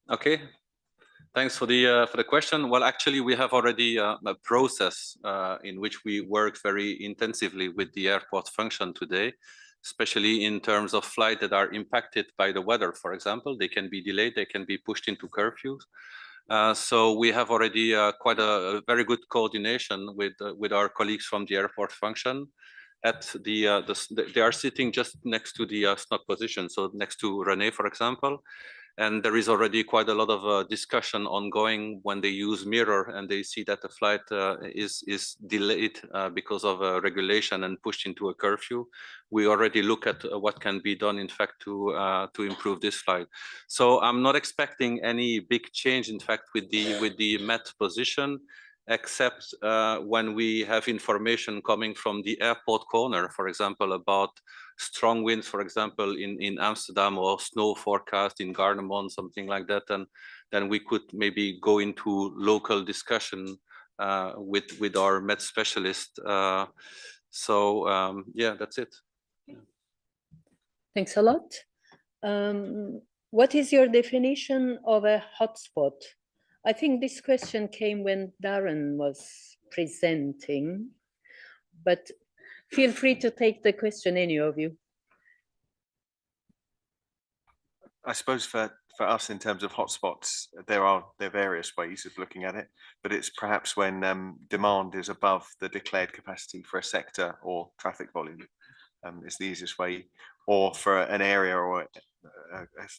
Okay, thanks for the question. Well, actually, we have already a process in which we work very intensively with the airport function today, especially in terms of flights that are impacted by the weather. For example, they can be delayed, they can be pushed into curfews. So we have already quite a very good coordination with our colleagues from the airport function. At they are sitting just next to the SNOC position, so next to René, for example. And there is already quite a lot of discussion ongoing when they use mirror and they see that the flight is delayed because of a regulation and pushed into a curfew. We already look at what can be done, in fact, to improve this flight. So I'm not expecting any big change, in fact, with the Met position, except when we have information coming from the airport corner, for example, about strong winds, for example, in Amsterdam, or snow forecast in Gardermoen, something like that, and then we could maybe go into local discussion with our Met specialist. Yeah, that's it. Thanks a lot. What is your definition of a hotspot? I think this question came when Darren was presenting, but feel free to take the question, any of you. I suppose for us, in terms of hotspots, there are various ways of looking at it, but it's perhaps when demand is above the declared capacity for a sector or traffic volume is the easiest way, or for an area or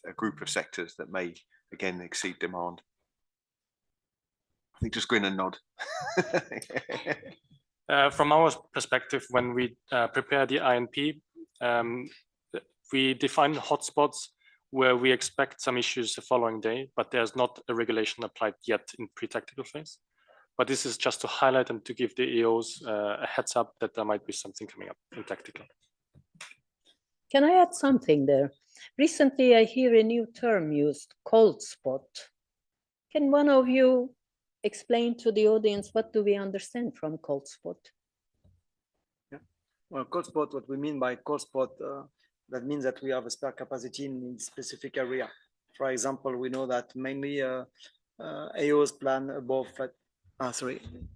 a group of sectors that may, again, exceed demand. I think just grin and nod. From our perspective, when we prepare the INP, we define hotspots where we expect some issues the following day, but there's not a regulation applied yet in pre-tactical phase. But this is just to highlight and to give the EOs a heads up that there might be something coming up in tactical. Can I add something there? Recently, I hear a new term used, cold spot. Can one of you explain to the audience what do we understand from cold spot? Yeah. Well, cold spot, what we mean by cold spot That means that we have a spare capacity in a specific area. For example, we know that mainly AOs plan above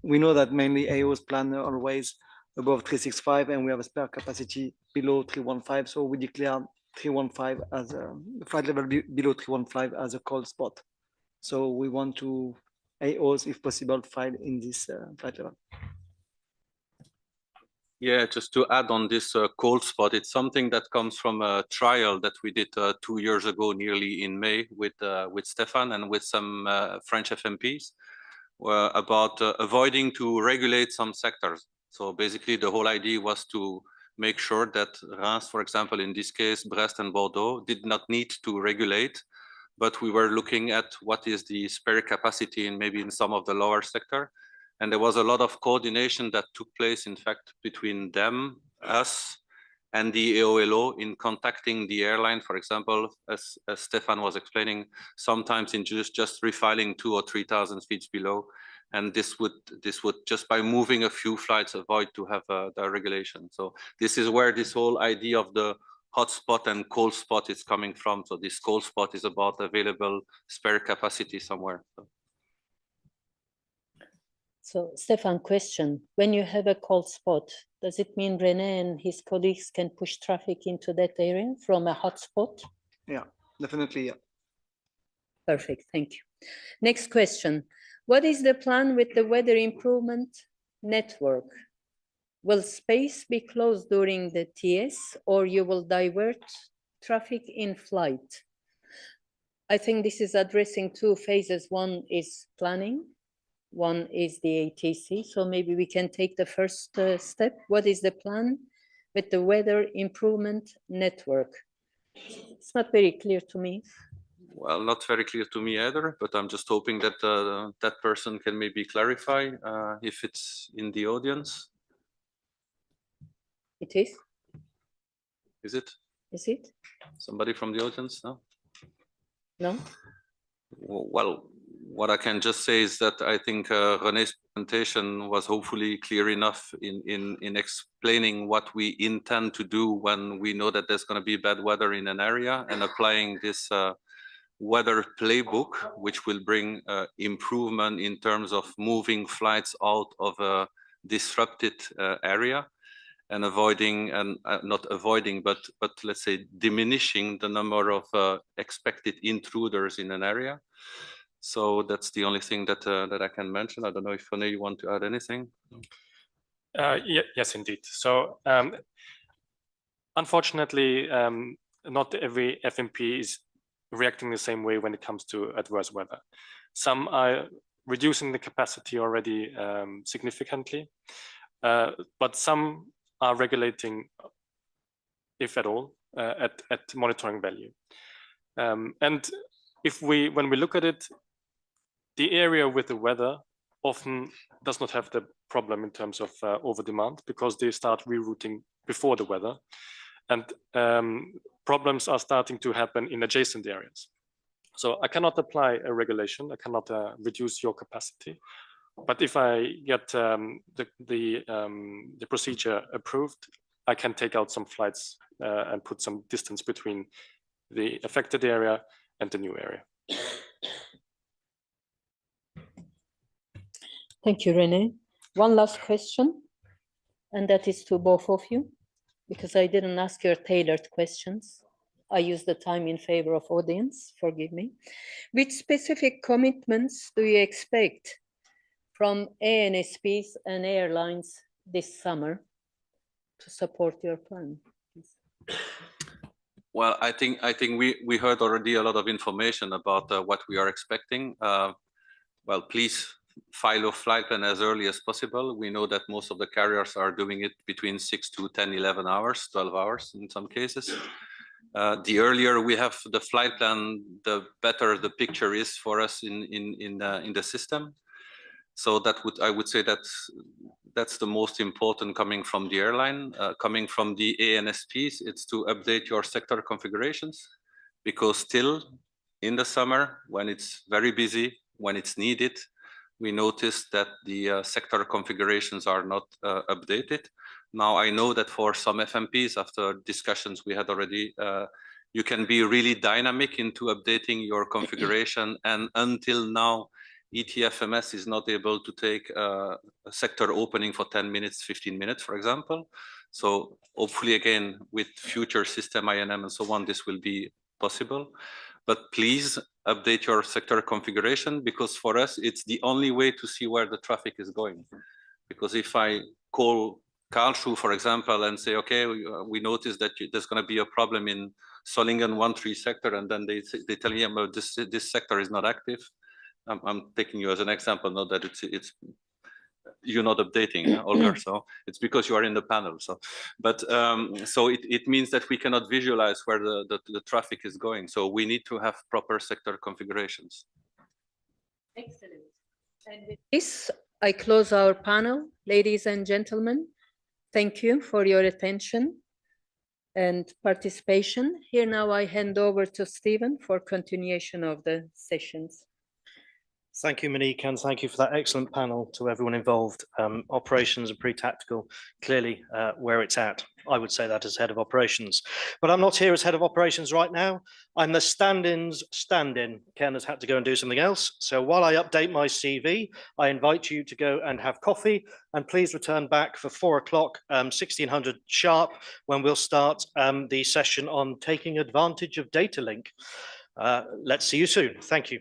we know that mainly AOs plan always above 365, and we have a spare capacity below 315. So we declare 315 as a flight level below 315 as a cold spot. So we want to AOs, if possible, file in this flight level. Yeah, just to add on this cold spot, it's something that comes from a trial that we did 2 years ago, nearly in May, with Stefan and with some French FMPs about avoiding to regulate some sectors. So basically, the whole idea was to make sure that Reims, for example, in this case, Brest and Bordeaux, did not need to regulate, but we were looking at what is the spare capacity in maybe in some of the lower sector. And there was a lot of coordination that took place, in fact, between them, us, and the AOLO in contacting the airline, for example, as Stefan was explaining, sometimes in just refiling 2,000 or 3,000 feet below. And this would just by moving a few flights avoid to have the regulation. So this is where this whole idea of the hot spot and cold spot is coming from. So this cold spot is about available spare capacity somewhere. So Stefan, question, when you have a cold spot, does it mean René and his colleagues can push traffic into that area from a hot spot? Yeah, definitely, yeah. Perfect, thank you. Next question, what is the plan with the weather improvement network? Will space be closed during the TS or you will divert traffic in flight? I think this is addressing two phases. One is planning. One is the ATC, so maybe we can take the first step. What is the plan with the weather improvement network? It's not very clear to me. Well, not very clear to me either, but I'm just hoping that that person can maybe clarify if it's in the audience. It is? Is it? Is it? Somebody from the audience? No? No? Well, what I can just say is that I think René's presentation was hopefully clear enough in explaining what we intend to do when we know that there's going to be bad weather in an area, and applying this weather playbook, which will bring improvement in terms of moving flights out of a disrupted area and avoiding, and not avoiding, but let's say diminishing the number of expected intruders in an area. So that's the only thing that that I can mention. I don't know if René, you want to add anything? Yes, indeed. So unfortunately, not every FMP is reacting the same way when it comes to adverse weather. Some are reducing the capacity already significantly, but some are regulating, if at all, at monitoring value. And when we look at it, the area with the weather often does not have the problem in terms of over demand, because they start rerouting before the weather, and problems are starting to happen in adjacent areas. So I cannot apply a regulation, I cannot reduce your capacity, but if I get the procedure approved, I can take out some flights and put some distance between the affected area and the new area. Thank you, René. One last question, and that is to both of you, because I didn't ask your tailored questions. I used the time in favor of audience, forgive me. Which specific commitments do you expect from ANSPs and airlines this summer to support your plan? Well, I think we heard already a lot of information about what we are expecting. Well, please file your flight plan as early as possible. We know that most of the carriers are doing it between 6 to 10, 11 hours, 12 hours in some cases. The earlier we have the flight plan, the better the picture is for us in the system. So I would say that's the most important coming from the airline. Coming from the ANSPs, it's to update your sector configurations, because still in the summer, when it's very busy, when it's needed, we notice that the sector configurations are not updated. Now, I know that for some FMPs, after discussions we had already, you can be really dynamic into updating your configuration. And until now, ETFMS is not able to take a sector opening for 10 minutes, 15 minutes, for example. So hopefully, again, with future system INM and so on, this will be possible. But please update your sector configuration, because for us, it's the only way to see where the traffic is going. Because if I call Karlsruhe, for example, and say, okay, we noticed that there's going to be a problem in Solingen 1-3 sector, and then they tell me, well, this sector is not active. I'm taking you as an example, not that it's you're not updating, Olga, so it's because you are in the panel. So, but so it means that we cannot visualize where the traffic is going. So we need to have proper sector configurations. Excellent. And with this, I close our panel. Ladies and gentlemen, thank you for your attention and participation. Here now I hand over to Stephen for continuation of the sessions. Thank you, Monique, and thank you for that excellent panel to everyone involved. Operations and pre-tactical, clearly where it's at. I would say that as head of operations, but I'm not here as head of operations right now. I'm the stand-in's stand-in. Ken has had to go and do something else. So while I update my CV, I invite you to go and have coffee, and please return back for 4 o'clock, 1600 sharp, when we'll start the session on taking advantage of Datalink. Let's see you soon. Thank you.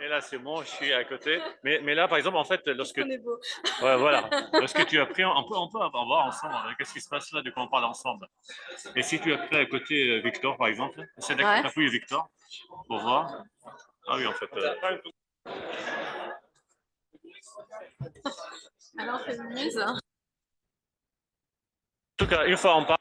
Et là, c'est bon, je suis à côté. Mais là, par exemple, en fait, lorsque... Ouais, voilà. Lorsque tu as pris, on peut voir ensemble qu'est-ce qui se passe là, du coup, on parle ensemble. Et si tu as pris à côté Victor, par exemple, essaie d'appuyer Victor pour voir. Ah oui, en fait. Alors, c'est mieux ça. En tout cas, une fois on parle.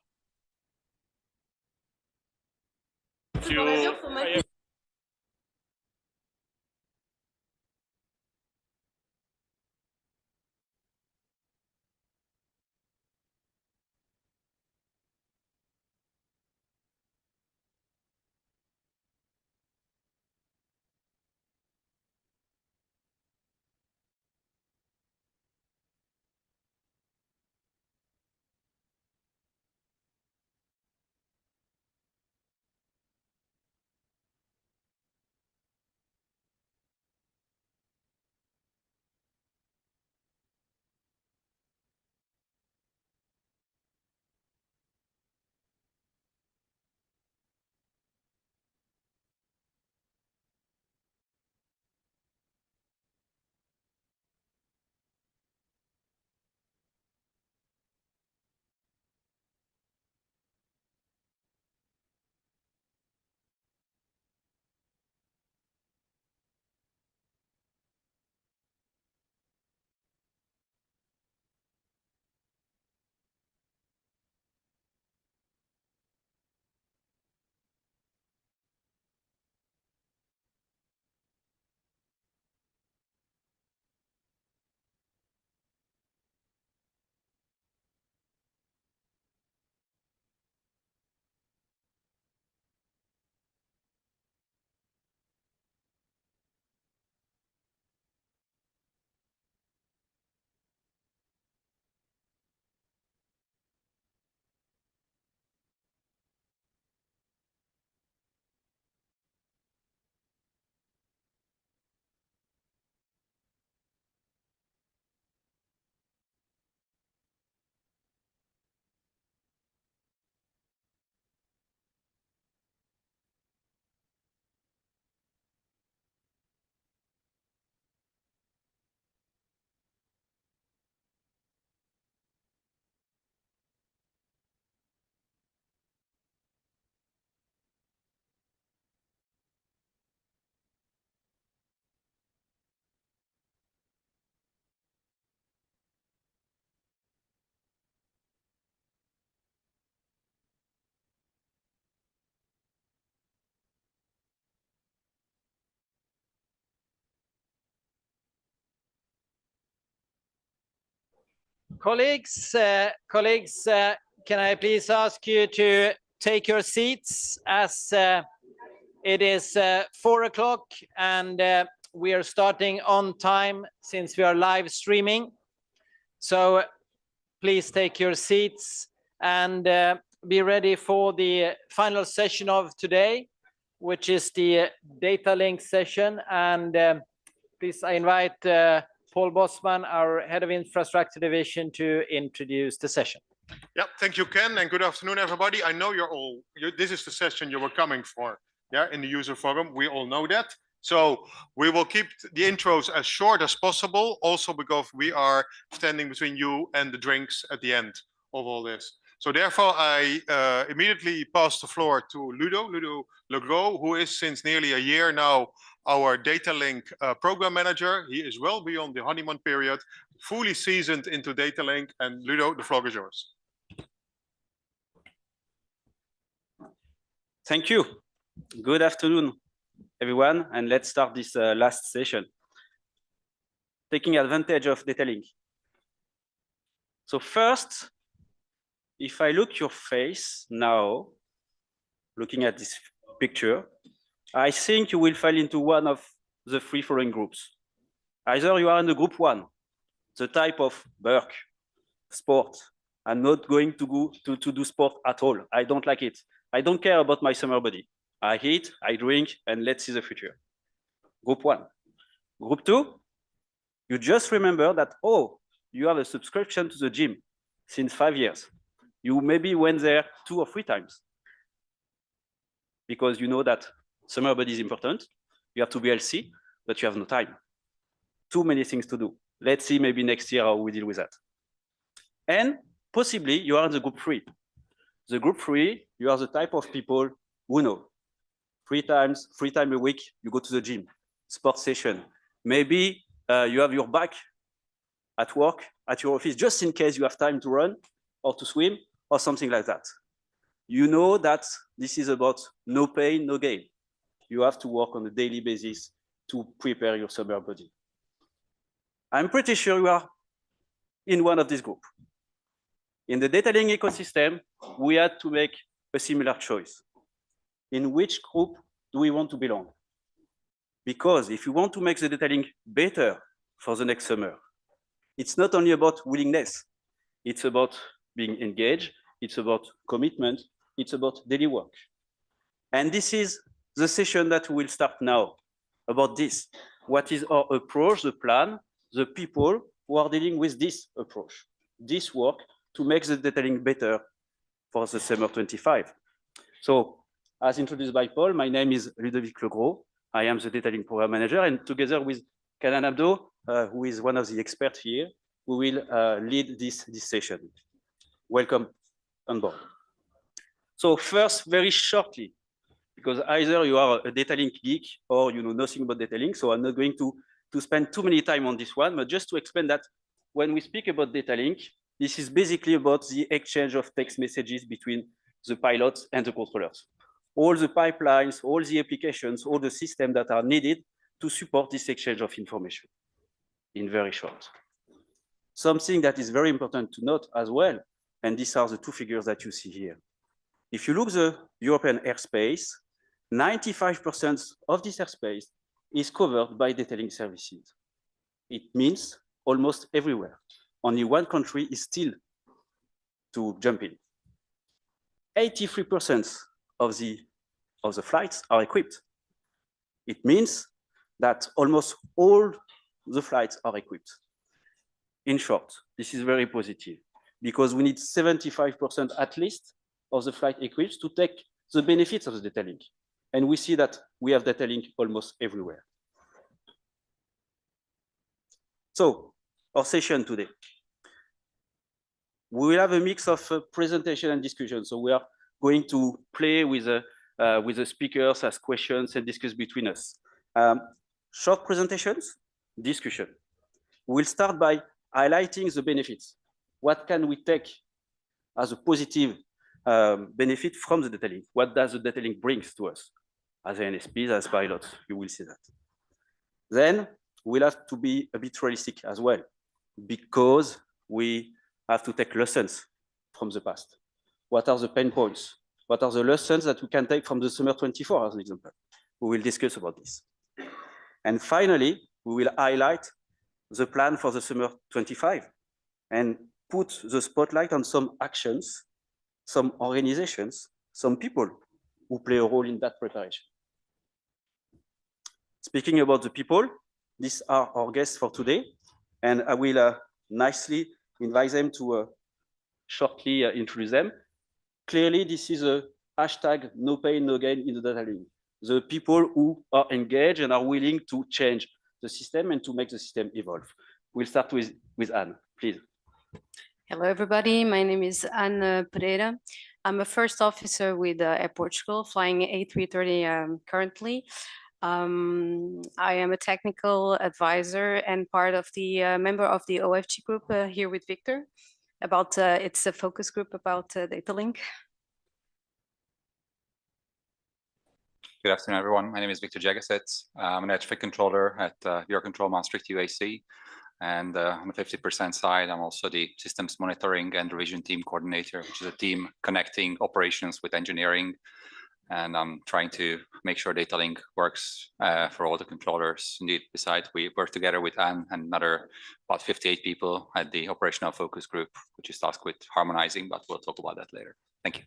Colleagues, can I please ask you to take your seats as it is 4 o'clock and we are starting on time since we are live streaming. So please take your seats and be ready for the final session of today, which is the Datalink session. And please, I invite Paul Bosman, our Head of Infrastructure Division, to introduce the session. Yeah, thank you, Ken, and good afternoon, everybody. I know this is the session you were coming for, yeah, in the user forum. We all know that. So we will keep the intros as short as possible, also because we are standing between you and the drinks at the end of all this. So therefore, I immediately pass the floor to Ludo Legros, who is since nearly a year now our Datalink program manager. He is well beyond the honeymoon period, fully seasoned into Datalink. And Ludo, the floor is yours. Thank you. Good afternoon, everyone, and let's start this last session, taking advantage of Datalink. So first, if I look your face now, looking at this picture, I think you will fall into one of the three following groups. Either you are in the group 1, the type of work, sport. I'm not going to go to do sport at all. I don't like it. I don't care about my summer body. I eat, I drink, and let's see the future. Group 1. Group 2, you just remember that, oh, you have a subscription to the gym since 5 years. You maybe went there 2 or 3 times because you know that summer body is important. You have to be healthy. but you have no time. Too many things to do. Let's see maybe next year how we deal with that. And possibly you are in the group 3. The group 3, you are the type of people who know 3 times a week, you go to the gym, sports session. Maybe you have your bike at work, at your office, just in case you have time to run or to swim or something like that. You know that this is about no pain, no gain. You have to work on a daily basis to prepare your summer body. I'm pretty sure you are in one of these groups. In the Datalink ecosystem, we had to make a similar choice. In which group do we want to belong? Because if you want to make the Datalink better for the next summer, it's not only about willingness, it's about being engaged, it's about commitment, it's about daily work. And this is the session that we will start now, about this. What is our approach, the plan, the people who are dealing with this approach, this work to make the Datalink better for the summer 25. So, as introduced by Paul, my name is Ludovic Legros. I am the Datalink Program Manager, and together with Kanan Abdo, who is one of the experts here, we will lead this session. Welcome on board. So first, very shortly, because either you are a Datalink geek or you know nothing about Datalink, so I'm not going to spend too many time on this one, but just to explain that when we speak about Datalink, this is basically about the exchange of text messages between the pilots and the controllers. All the pipelines, all the applications, all the systems that are needed to support this exchange of information in very short. Something that is very important to note as well, and these are the 2 figures that you see here. If you look at the European airspace, 95% of this airspace is covered by Datalink services. It means almost everywhere. Only one country is still to jump in. 83% of the flights are equipped. It means that almost all the flights are equipped. In short, this is very positive because we need 75% at least of the flight equipped to take the benefits of the Datalink. And we see that we have Datalink almost everywhere. So, our session today. We will have a mix of presentation and discussion. So we are going to play with the speakers, ask questions, and discuss between us. Short presentations, discussion. We'll start by highlighting the benefits. What can we take as a positive benefit from the Datalink? What does the Datalink bring to us as ANSPs, as pilots? You will see that. Then we'll have to be a bit realistic as well, because we have to take lessons from the past. What are the pain points? What are the lessons that we can take from the summer 24 as an example? We will discuss about this. And finally, we will highlight the plan for the summer 25 and put the spotlight on some actions, some organizations, some people who play a role in that preparation. Speaking about the people, these are our guests for today, and I will nicely invite them to shortly introduce them. Clearly, this is a hashtag no pain, no gain in the Datalink. The people who are engaged and are willing to change the system and to make the system evolve. We'll start with Anne, please. Hello, everybody. My name is Anne Pereira. I'm a first officer with Air Portugal, flying A330 currently. I am a technical advisor and part of the member of the OFG group here with Victor. It's a focus group about Datalink. Good afternoon, everyone. My name is Victor Jagaset. I'm an air traffic controller at EUROCONTRol Maastricht UAC. And on the 50% side, I'm also the systems monitoring and revision team coordinator, which is a team connecting operations with engineering. And I'm trying to make sure Datalink works for all the controllers. Indeed, besides, we work together with Anne and another about 58 people at the operational focus group, which is tasked with harmonizing, but we'll talk about that later. Thank you.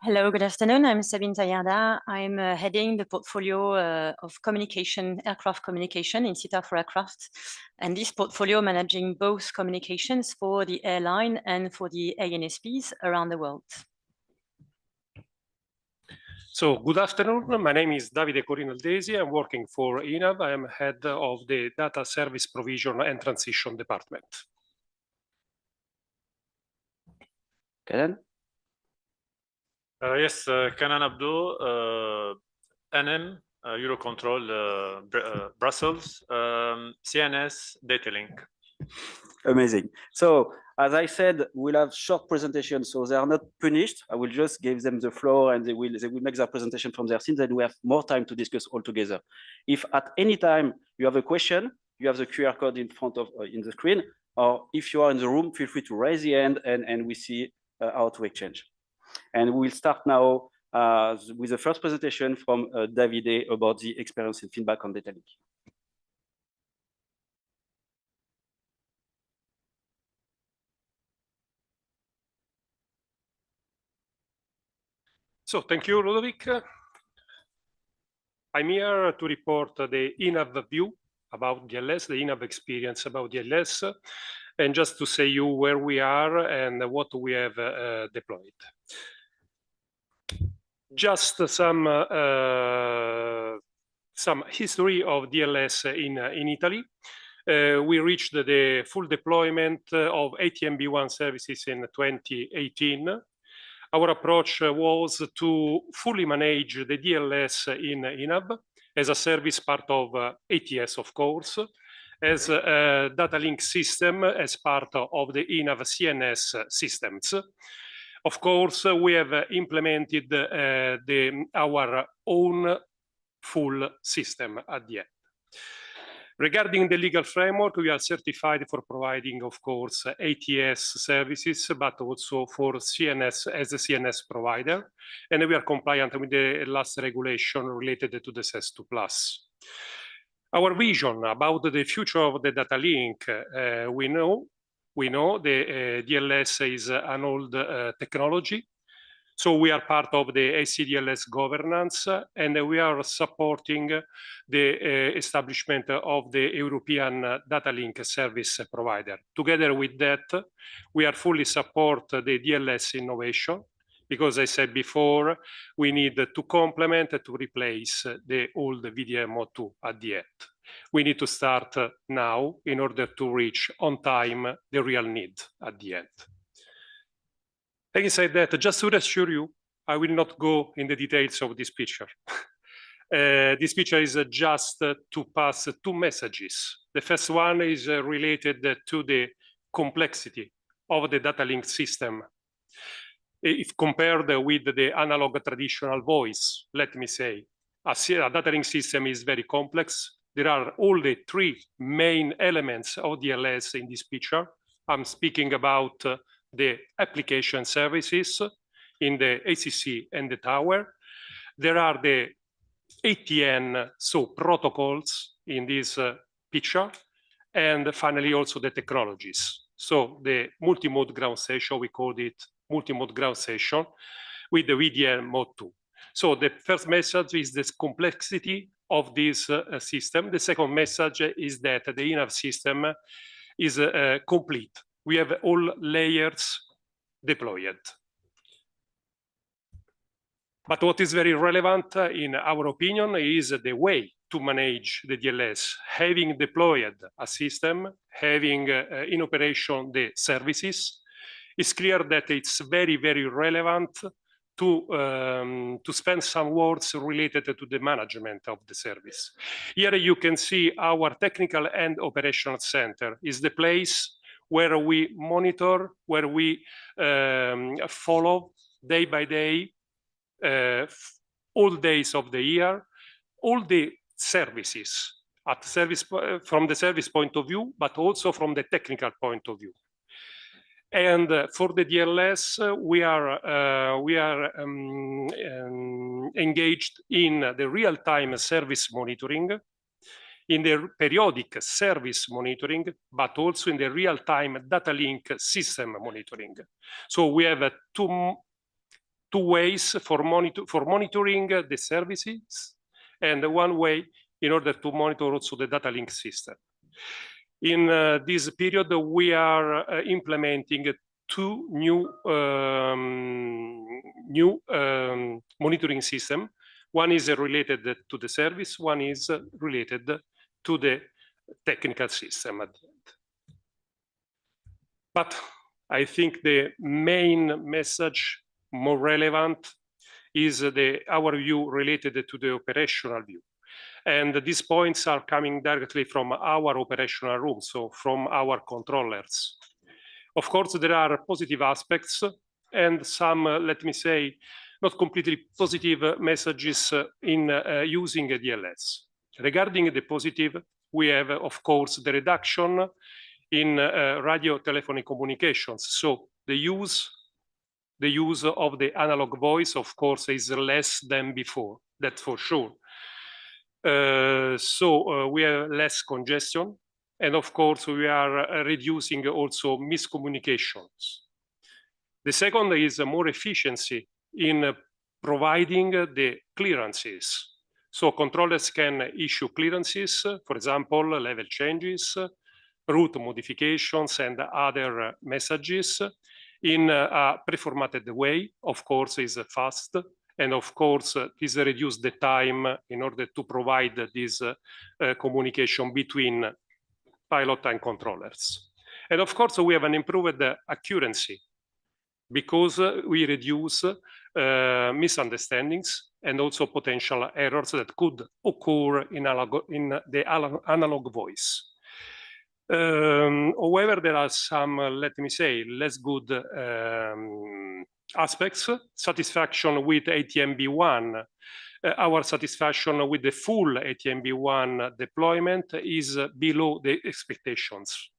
Hello, good afternoon. I'm Sabine Tayarda. I'm heading the portfolio of communication, aircraft communication in CETA for aircraft. And this portfolio managing both communications for the airline and for the ANSPs around the world. So good afternoon. My name is Davide Corinaldesi. I'm working for ENAV. I am head of the Data Service Provision and Transition Department. Kenan? Yes, Kenan Abdo, NM, EUROCONTRol Brussels, CNS, Datalink. Amazing. So as I said, we'll have short presentations, so they are not punished. I will just give them the floor and they will make their presentation from their scenes, and we have more time to discuss all together. If at any time you have a question, you have the QR code in front of in the screen, or if you are in the room, feel free to raise the hand and we see how to exchange. And we'll start now with the first presentation from Davide about the experience and feedback on Datalink. So thank you, Ludovic. I'm here to report the ENAV view about DLS, the ENAV experience about DLS, and just to say you where we are and what we have deployed. Just some history of DLS in Italy. We reached the full deployment of ATMB1 services in 2018. Our approach was to fully manage the DLS in ENAV as a service part of ATS, of course, as a Datalink system as part of the ENAV CNS systems. Of course, we have implemented our own full system at the end. Regarding the legal framework, we are certified for providing, of course, ATS services, but also for CNS as a CNS provider. And we are compliant with the last regulation related to the CES2+. Our vision about the future of the Datalink, we know the DLS is an old technology. So we are part of the ACDLS governance, and we are supporting the establishment of the European Datalink service provider. Together with that, we are fully support the DLS innovation, because I said before, we need to complement, to replace the old VDMO2 at the end. We need to start now in order to reach on time the real need at the end. Having said that, just to reassure you, I will not go in the details of this picture. This picture is just to pass two messages. The first one is related to the complexity of the Datalink system. If compared with the analog traditional voice, let me say, a Datalink system is very complex. There are all the three main elements of DLS in this picture. I'm speaking about the application services in the ACC and the tower. There are the ATN, so protocols in this picture, and finally also the technologies. So the multi-mode ground station, we called it multi-mode ground station with the VDM-Mode2. So the first message is this complexity of this system. The second message is that the ENAV system is complete. We have all layers deployed. But what is very relevant, in our opinion, is the way to manage the DLS. Having deployed a system, having in operation the services, it's clear that it's very, very relevant to spend some words related to the management of the service. Here you can see our technical and operational center is the place where we monitor, where we follow day by day, all days of the year, all the services at service from the service point of view, but also from the technical point of view. And for the DLS, we are engaged in the real-time service monitoring, in the periodic service monitoring, but also in the real-time Datalink system monitoring. So we have two ways for monitoring the services, and one way in order to monitor also the Datalink system. In this period, we are implementing two new monitoring system. One is related to the service, one is related to the technical system at the end. But I think the main message, more relevant, is our view related to the operational view. And these points are coming directly from our operational room, so from our controllers. Of course, there are positive aspects and some, let me say, not completely positive messages in using a DLS. Regarding the positive, we have, of course, the reduction in radio telephony communications. So the use of the analog voice, of course, is less than before, that's for sure. So we have less congestion, and of course, we are reducing also miscommunications. The second is more efficiency in providing the clearances. So controllers can issue clearances, for example, level changes, route modifications, and other messages in a preformatted way. Of course, is fast, and of course, this reduces the time in order to provide this communication between pilot and controllers. And of course, we have an improved accuracy because we reduce misunderstandings and also potential errors that could occur in the analog voice. However, there are some, let me say, less good aspects. Satisfaction with ATMB1. Our satisfaction with the full ATMB1 deployment is below the expectations.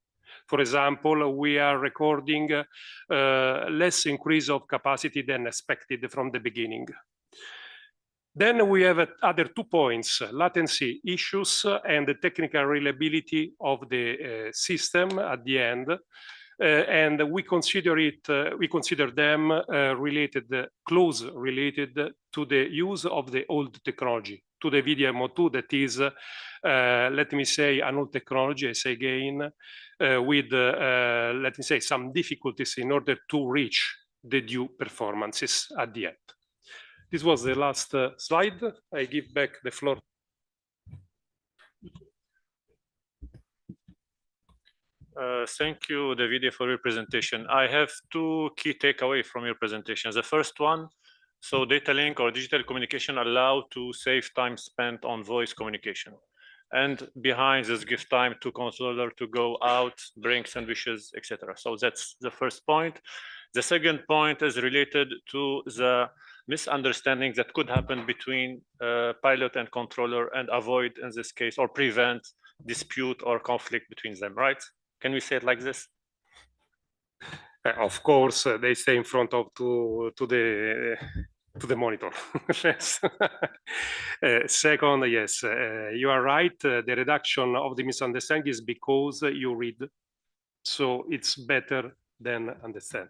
For example, we are recording less increase of capacity than expected from the beginning. Then we have other 2 points, latency issues and the technical reliability of the system at the end. And we consider them close related to the use of the old technology, to the VDMO2 that is, let me say, an old technology, I say again, with, let me say, some difficulties in order to reach the due performances at the end. This was the last slide. I give back the floor. Thank you, Davide, for your presentation. I have 2 key takeaways from your presentation. The first one, so data link or digital communication allow to save time spent on voice communication. And behind this, give time to controller to go out, bring sandwiches, etc. So that's the first point. The second point is related to the misunderstanding that could happen between pilot and controller and avoid, in this case, or prevent dispute or conflict between them, right? Can we say it like this? Of course, they stay in front of to the monitor. Yes. Second, yes, you are right. The reduction of the misunderstanding is because you read, so it's better than understand.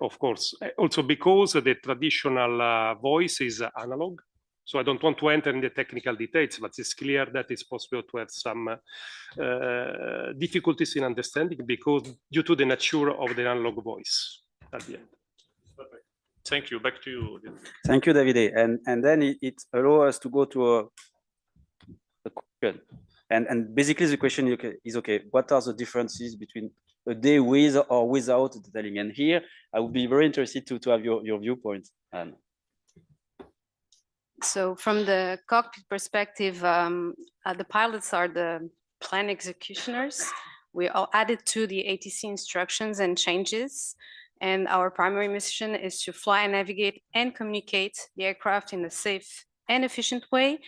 Of course, also because the traditional voice is analog. So I don't want to enter in the technical details, but it's clear that it's possible to have some difficulties in understanding because due to the nature of the analog voice at the end. Perfect. Thank you. Back to you. Thank you, Davide. And then it allows us to go to a question. And basically the question is, okay, what are the differences between a day with or without Datalink? And here, I would be very interested to have your viewpoint. So from the cockpit perspective, the pilots are the plan executioners. We all added to the ATC instructions and changes. And our primary mission is to fly, navigate, and communicate the aircraft in a safe and efficient way,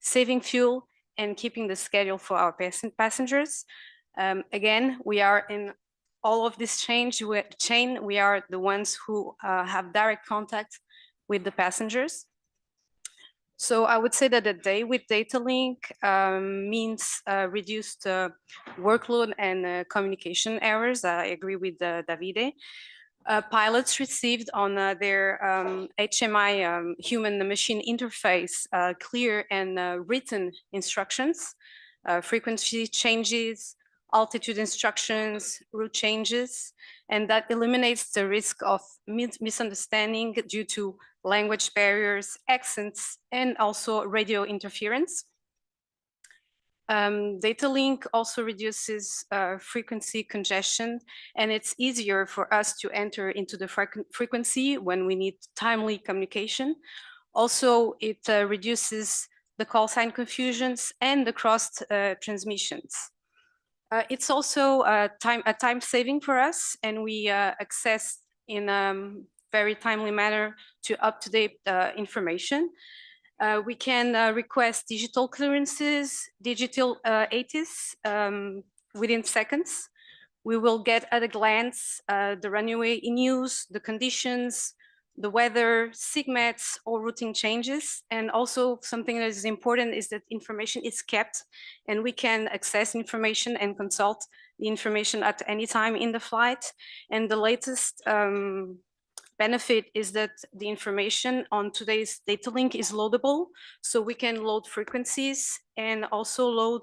saving fuel and keeping the schedule for our passengers. Again, we are in all of this chain. We are the ones who have direct contact with the passengers. So I would say that a day with Datalink means reduced workload and communication errors. I agree with Davide. Pilots received on their HMI human-machine interface clear and written instructions, frequency changes, altitude instructions, route changes, and that eliminates the risk of misunderstanding due to language barriers, accents, and also radio interference. Datalink also reduces frequency congestion, and it's easier for us to enter into the frequency when we need timely communication. Also, it reduces the call sign confusions and the cross transmissions. It's also a time saving for us, and we access in a very timely manner to up-to-date information. We can request digital clearances, digital ATIS within seconds. We will get at a glance the runway in use, the conditions, the weather, SIGMETs, or routing changes. And also something that is important is that information is kept, and we can access information and consult the information at any time in the flight. And the latest benefit is that the information on today's Datalink is loadable, so we can load frequencies and also load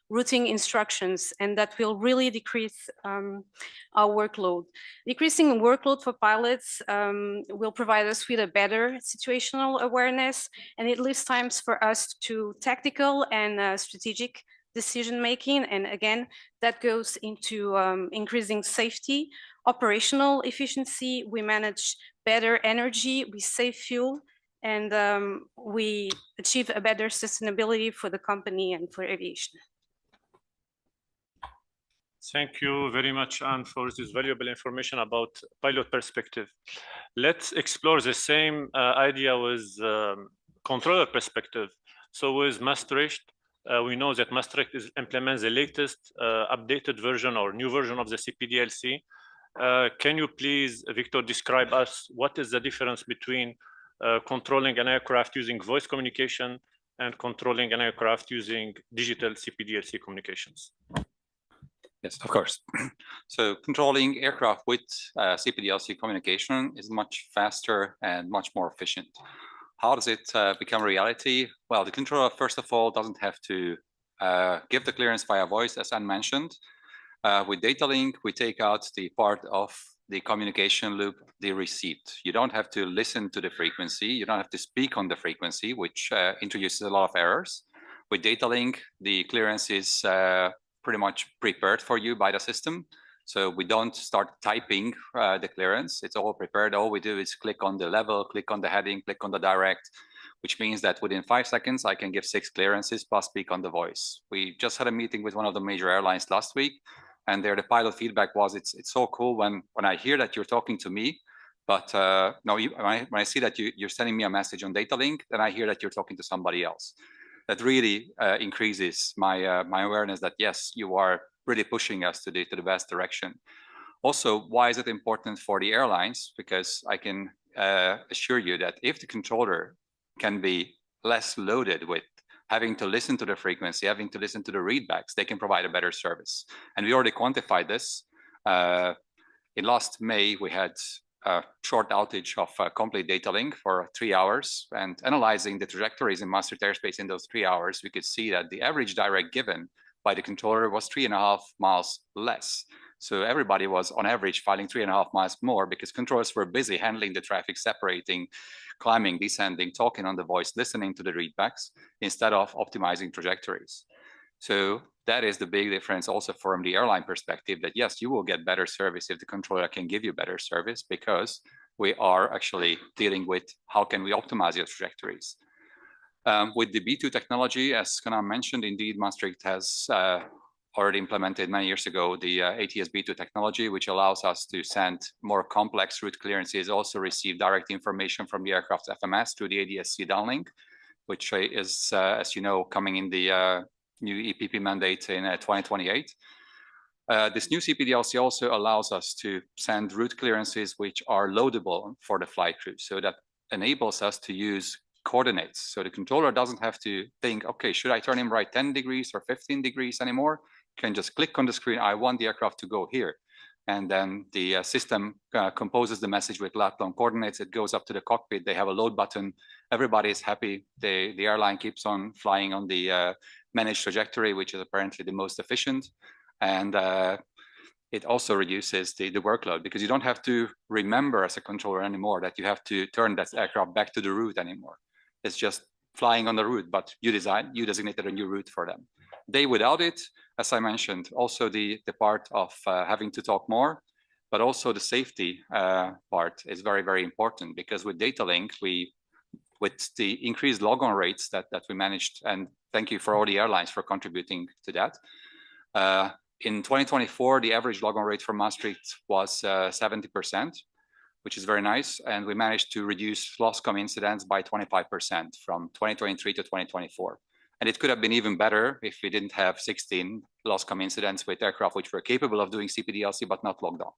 routing instructions, and that will really decrease our workload. Decreasing workload for pilots will provide us with a better situational awareness, and it leaves times for us to tactical and strategic decision making, and again, that goes into increasing safety, operational efficiency, we manage better energy, we save fuel, and we achieve a better sustainability for the company and for aviation. Thank you very much, Anne, for this valuable information about pilot perspective. Let's explore the same idea with controller perspective. So with Maastricht, we know that Maastricht implements the latest updated version or new version of the CPDLC. Can you please, Victor, describe us what is the difference between controlling an aircraft using voice communication and controlling an aircraft using digital CPDLC communications? Yes, of course. So controlling aircraft with CPDLC communication is much faster and much more efficient. How does it become reality? Well, the controller, first of all, doesn't have to give the clearance via voice, as Anne mentioned. With Datalink, we take out the part of the communication loop, the receipt. You don't have to listen to the frequency. You don't have to speak on the frequency, which introduces a lot of errors. With Datalink, the clearance is pretty much prepared for you by the system. So we don't start typing the clearance. It's all prepared. All we do is click on the level, click on the heading, click on the direct, which means that within 5 seconds, I can give 6 clearances plus speak on the voice. We just had a meeting with one of the major airlines last week, and there the pilot feedback was, it's so cool when I hear that you're talking to me, but no, when I see that you're sending me a message on Datalink, then I hear that you're talking to somebody else. That really increases my my awareness that yes, you are really pushing us to the best direction. Also, why is it important for the airlines? Because I can assure you that if the controller can be less loaded with having to listen to the frequency, having to listen to the readbacks, they can provide a better service. And we already quantified this. In last May, we had a short outage of complete Datalink for 3 hours, and analyzing the trajectories in Maastricht airspace in those 3 hours, we could see that the average direct given by the controller was 3.5 miles less. So everybody was on average filing 3.5 miles more because controllers were busy handling the traffic, separating, climbing, descending, talking on the voice, listening to the readbacks instead of optimizing trajectories. So that is the big difference also from the airline perspective, that yes, you will get better service if the controller can give you better service, because we are actually dealing with how can we optimize your trajectories. With the B2 technology, as Kanan mentioned, indeed, Maastricht has already implemented many years ago the ATS B2 technology, which allows us to send more complex route clearances, also receive direct information from the aircraft's FMS through the ADS-C downlink, which is, as you know, coming in the new EPP mandate in 2028. This new CPDLC also allows us to send route clearances which are loadable for the flight crew. So that enables us to use coordinates. So the controller doesn't have to think, okay, should I turn him right 10 degrees or 15 degrees anymore? You can just click on the screen, I want the aircraft to go here. And then the system composes the message with lat-long coordinates. It goes up to the cockpit. They have a load button. Everybody is happy. The airline keeps on flying on the managed trajectory, which is apparently the most efficient. And it also reduces the workload, because you don't have to remember as a controller anymore that you have to turn that aircraft back to the route anymore. It's just flying on the route, but you designated a new route for them. They without it, as I mentioned, also the part of having to talk more, but also the safety part is very, very important, because with Datalink, with the increased log-on rates that we managed, and thank you for all the airlines for contributing to that. In 2024, the average log-on rate for Maastricht was 70%, which is very nice. And we managed to reduce loss-com incidents by 25% from 2023 to 2024. And it could have been even better if we didn't have 16 loss-com incidents with aircraft which were capable of doing CPDLC but not logged on.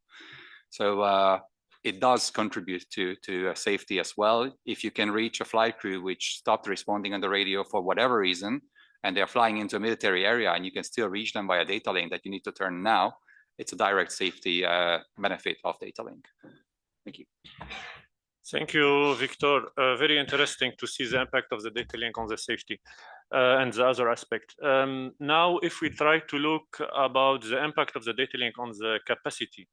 So it does contribute to safety as well. If you can reach a flight crew which stopped responding on the radio for whatever reason, and they're flying into a military area and you can still reach them via Datalink that you need to turn now, it's a direct safety benefit of Datalink. Thank you. Thank you, Victor. Very interesting to see the impact of the Datalink on the safety and the other aspect. Now, if we try to look about the impact of the Datalink on the capacity,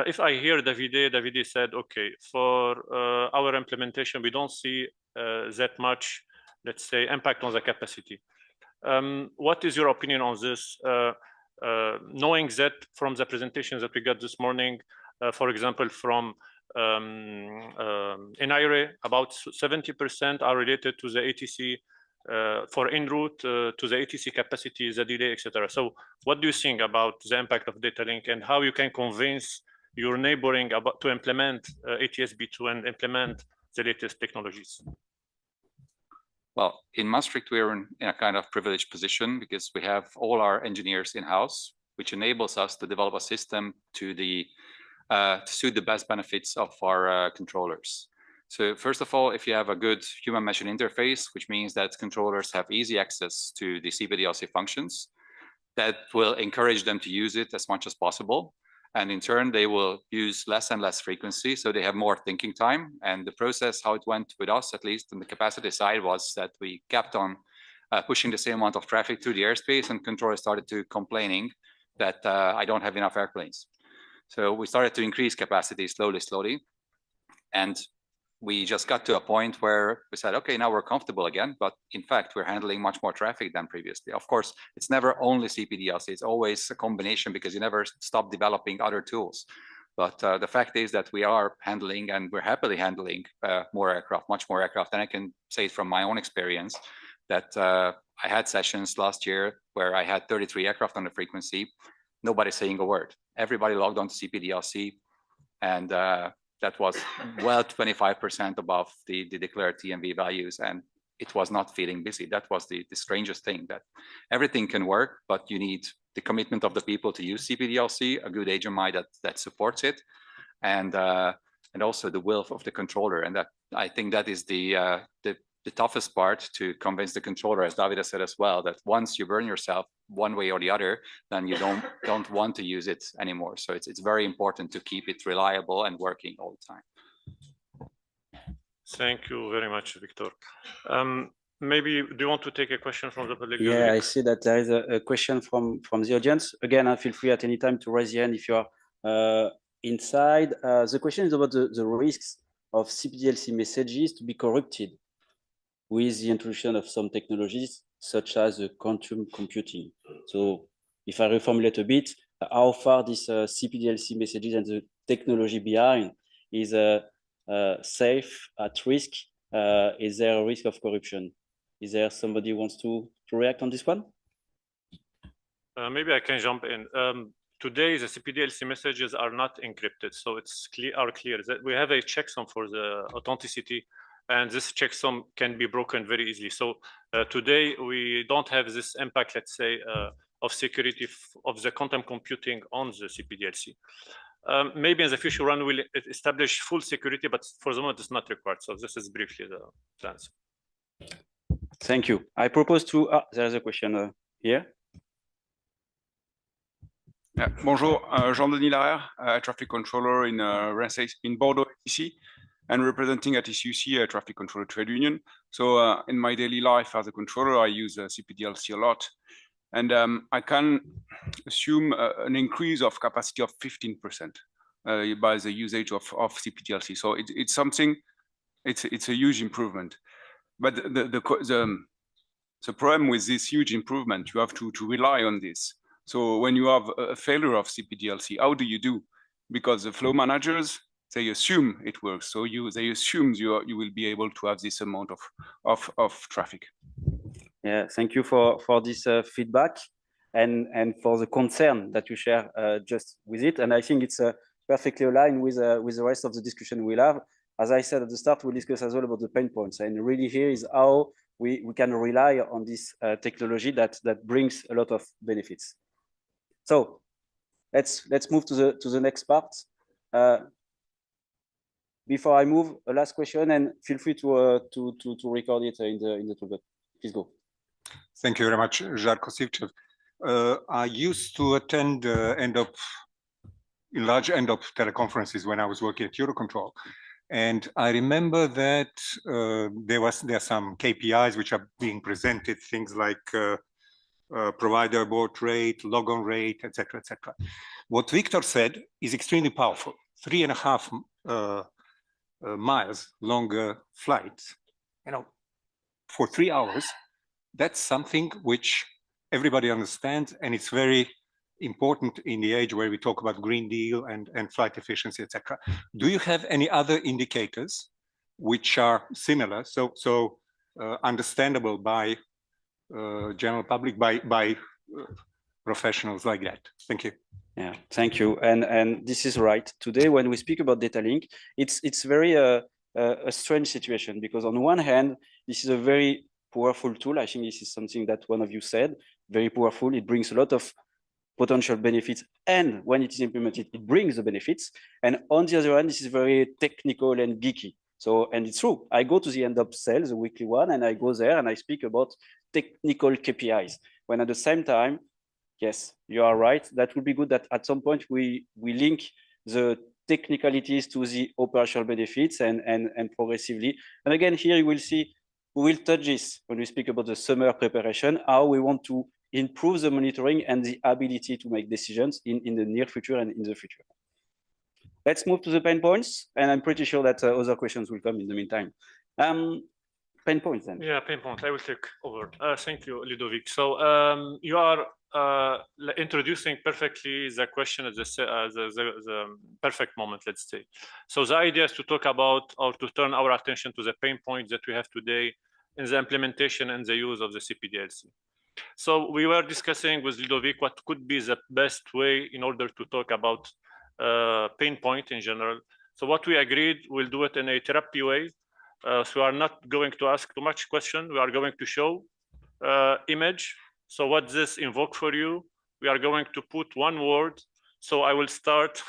if I hear Davide said, okay, for our implementation, we don't see that much, let's say, impact on the capacity. What is your opinion on this? Knowing that from the presentations that we got this morning, for example, from ENAIRE, about 70% are related to the ATC for en route to the ATC capacity, the delay, etc. So what do you think about the impact of Datalink and how you can convince your neighboring about to implement ATSB2 and implement the latest technologies? Well, in Maastricht, we're in a kind of privileged position because we have all our engineers in-house, which enables us to develop a system to suit the best benefits of our controllers. So first of all, if you have a good human-machine interface, which means that controllers have easy access to the CPDLC functions, that will encourage them to use it as much as possible. And in turn, they will use less and less frequency, so they have more thinking time. And the process, how it went with us, at least on the capacity side, was that we kept on pushing the same amount of traffic through the airspace, and controllers started to complaining that I don't have enough airplanes. So we started to increase capacity slowly. And we just got to a point where we said, okay, now we're comfortable again. But in fact, we're handling much more traffic than previously. Of course, it's never only CPDLC. It's always a combination because you never stop developing other tools. But the fact is that we are handling, and we're happily handling more aircraft, much more aircraft. And I can say from my own experience that I had sessions last year where I had 33 aircraft on the frequency, nobody saying a word. Everybody logged on to CPDLC, and that was well 25% above the declared TMV values, and it was not feeling busy. That was the strangest thing, that everything can work, but you need the commitment of the people to use CPDLC, a good HMI that supports it, and also the will of the controller. And that, I think that is the toughest part, to convince the controller, as Davide said as well, that once you burn yourself one way or the other, then you don't want to use it anymore. So it's very important to keep it reliable and working all the time. Thank you very much, Victor. Maybe, do you want to take a question from the public? Yeah, I see that there is a question from the audience. Again, feel free at any time to raise your hand if you are inside. The question is about the risks of CPDLC messages to be corrupted with the introduction of some technologies such as quantum computing. So if I reformulate a bit, how far this CPDLC messages and the technology behind is safe, at risk? Is there a risk of corruption? Is there somebody who wants to react on this one? Maybe I can jump in. Today, the CPDLC messages are not encrypted, so it's clear that we have a checksum for the authenticity, and this checksum can be broken very easily. So today, we don't have this impact, let's say, of security of the quantum computing on the CPDLC. Maybe in the future run, we'll establish full security, but for the moment, it's not required. So this is briefly the answer. Thank you. I propose to, there's a question here. Yeah. Bonjour, Jean-Denis Larère, traffic controller in Bordeaux ATC, and representing at TCUC, a traffic controller trade union. So in my daily life as a controller, I use CPDLC a lot. And I can assume an increase of capacity of 15% by the usage of CPDLC. So it's something, it's a huge improvement. But the problem with this huge improvement, you have to rely on this. So when you have a failure of CPDLC, how do you do? Because the flow managers, they assume it works. So they assume you will be able to have this amount of traffic. Yeah, thank you for this feedback and for the concern that you share just with it. And I think it's perfectly aligned with the rest of the discussion we'll have. As I said at the start, we'll discuss as well about the pain points. And really here is how we can rely on this technology that brings a lot of benefits. So let's move to the next part. Before I move, a last question, and feel free to record it in the toolbar. Please go. Thank you very much, Žarko Sivčev. I used to attend large end-up teleconferences when I was working at EUROCONTROL. And I remember that there are some KPIs which are being presented, things like provider abort rate, log-on rate, etc., etc. What Victor said is extremely powerful. 3.5 miles longer flights, for 3 hours. That's something which everybody understands, and it's very important in the age where we talk about Green Deal and flight efficiency, etc. Do you have any other indicators which are similar, so understandable by general public, by professionals like that? Thank you. Yeah, thank you. And this is right. Today, when we speak about Datalink, it's very a strange situation, because on one hand, this is a very powerful tool. I think this is something that one of you said, very powerful. It brings a lot of potential benefits, and when it is implemented, it brings the benefits. And on the other hand, this is very technical and geeky. So, and it's true, I go to the end of sales, the weekly one, and I go there and I speak about technical KPIs, when at the same time, yes, you are right, that would be good that at some point we link the technicalities to the operational benefits and progressively. And again, here you will see, we will touch this when we speak about the summer preparation, how we want to improve the monitoring and the ability to make decisions in the near future and in the future. Let's move to the pain points, and I'm pretty sure that other questions will come in the meantime. Pain points then. Yeah, pain point. I will take over. Thank you, Ludovic. So you are introducing perfectly the question at the perfect moment, let's say. So the idea is to talk about, or to turn our attention to the pain points that we have today in the implementation and the use of the CPDLC. So we were discussing with Ludovic what could be the best way in order to talk about pain point in general. So what we agreed, we'll do it in a therapy way. So we are not going to ask too much question. We are going to show image. So what this invoke for you? We are going to put one word. So I will start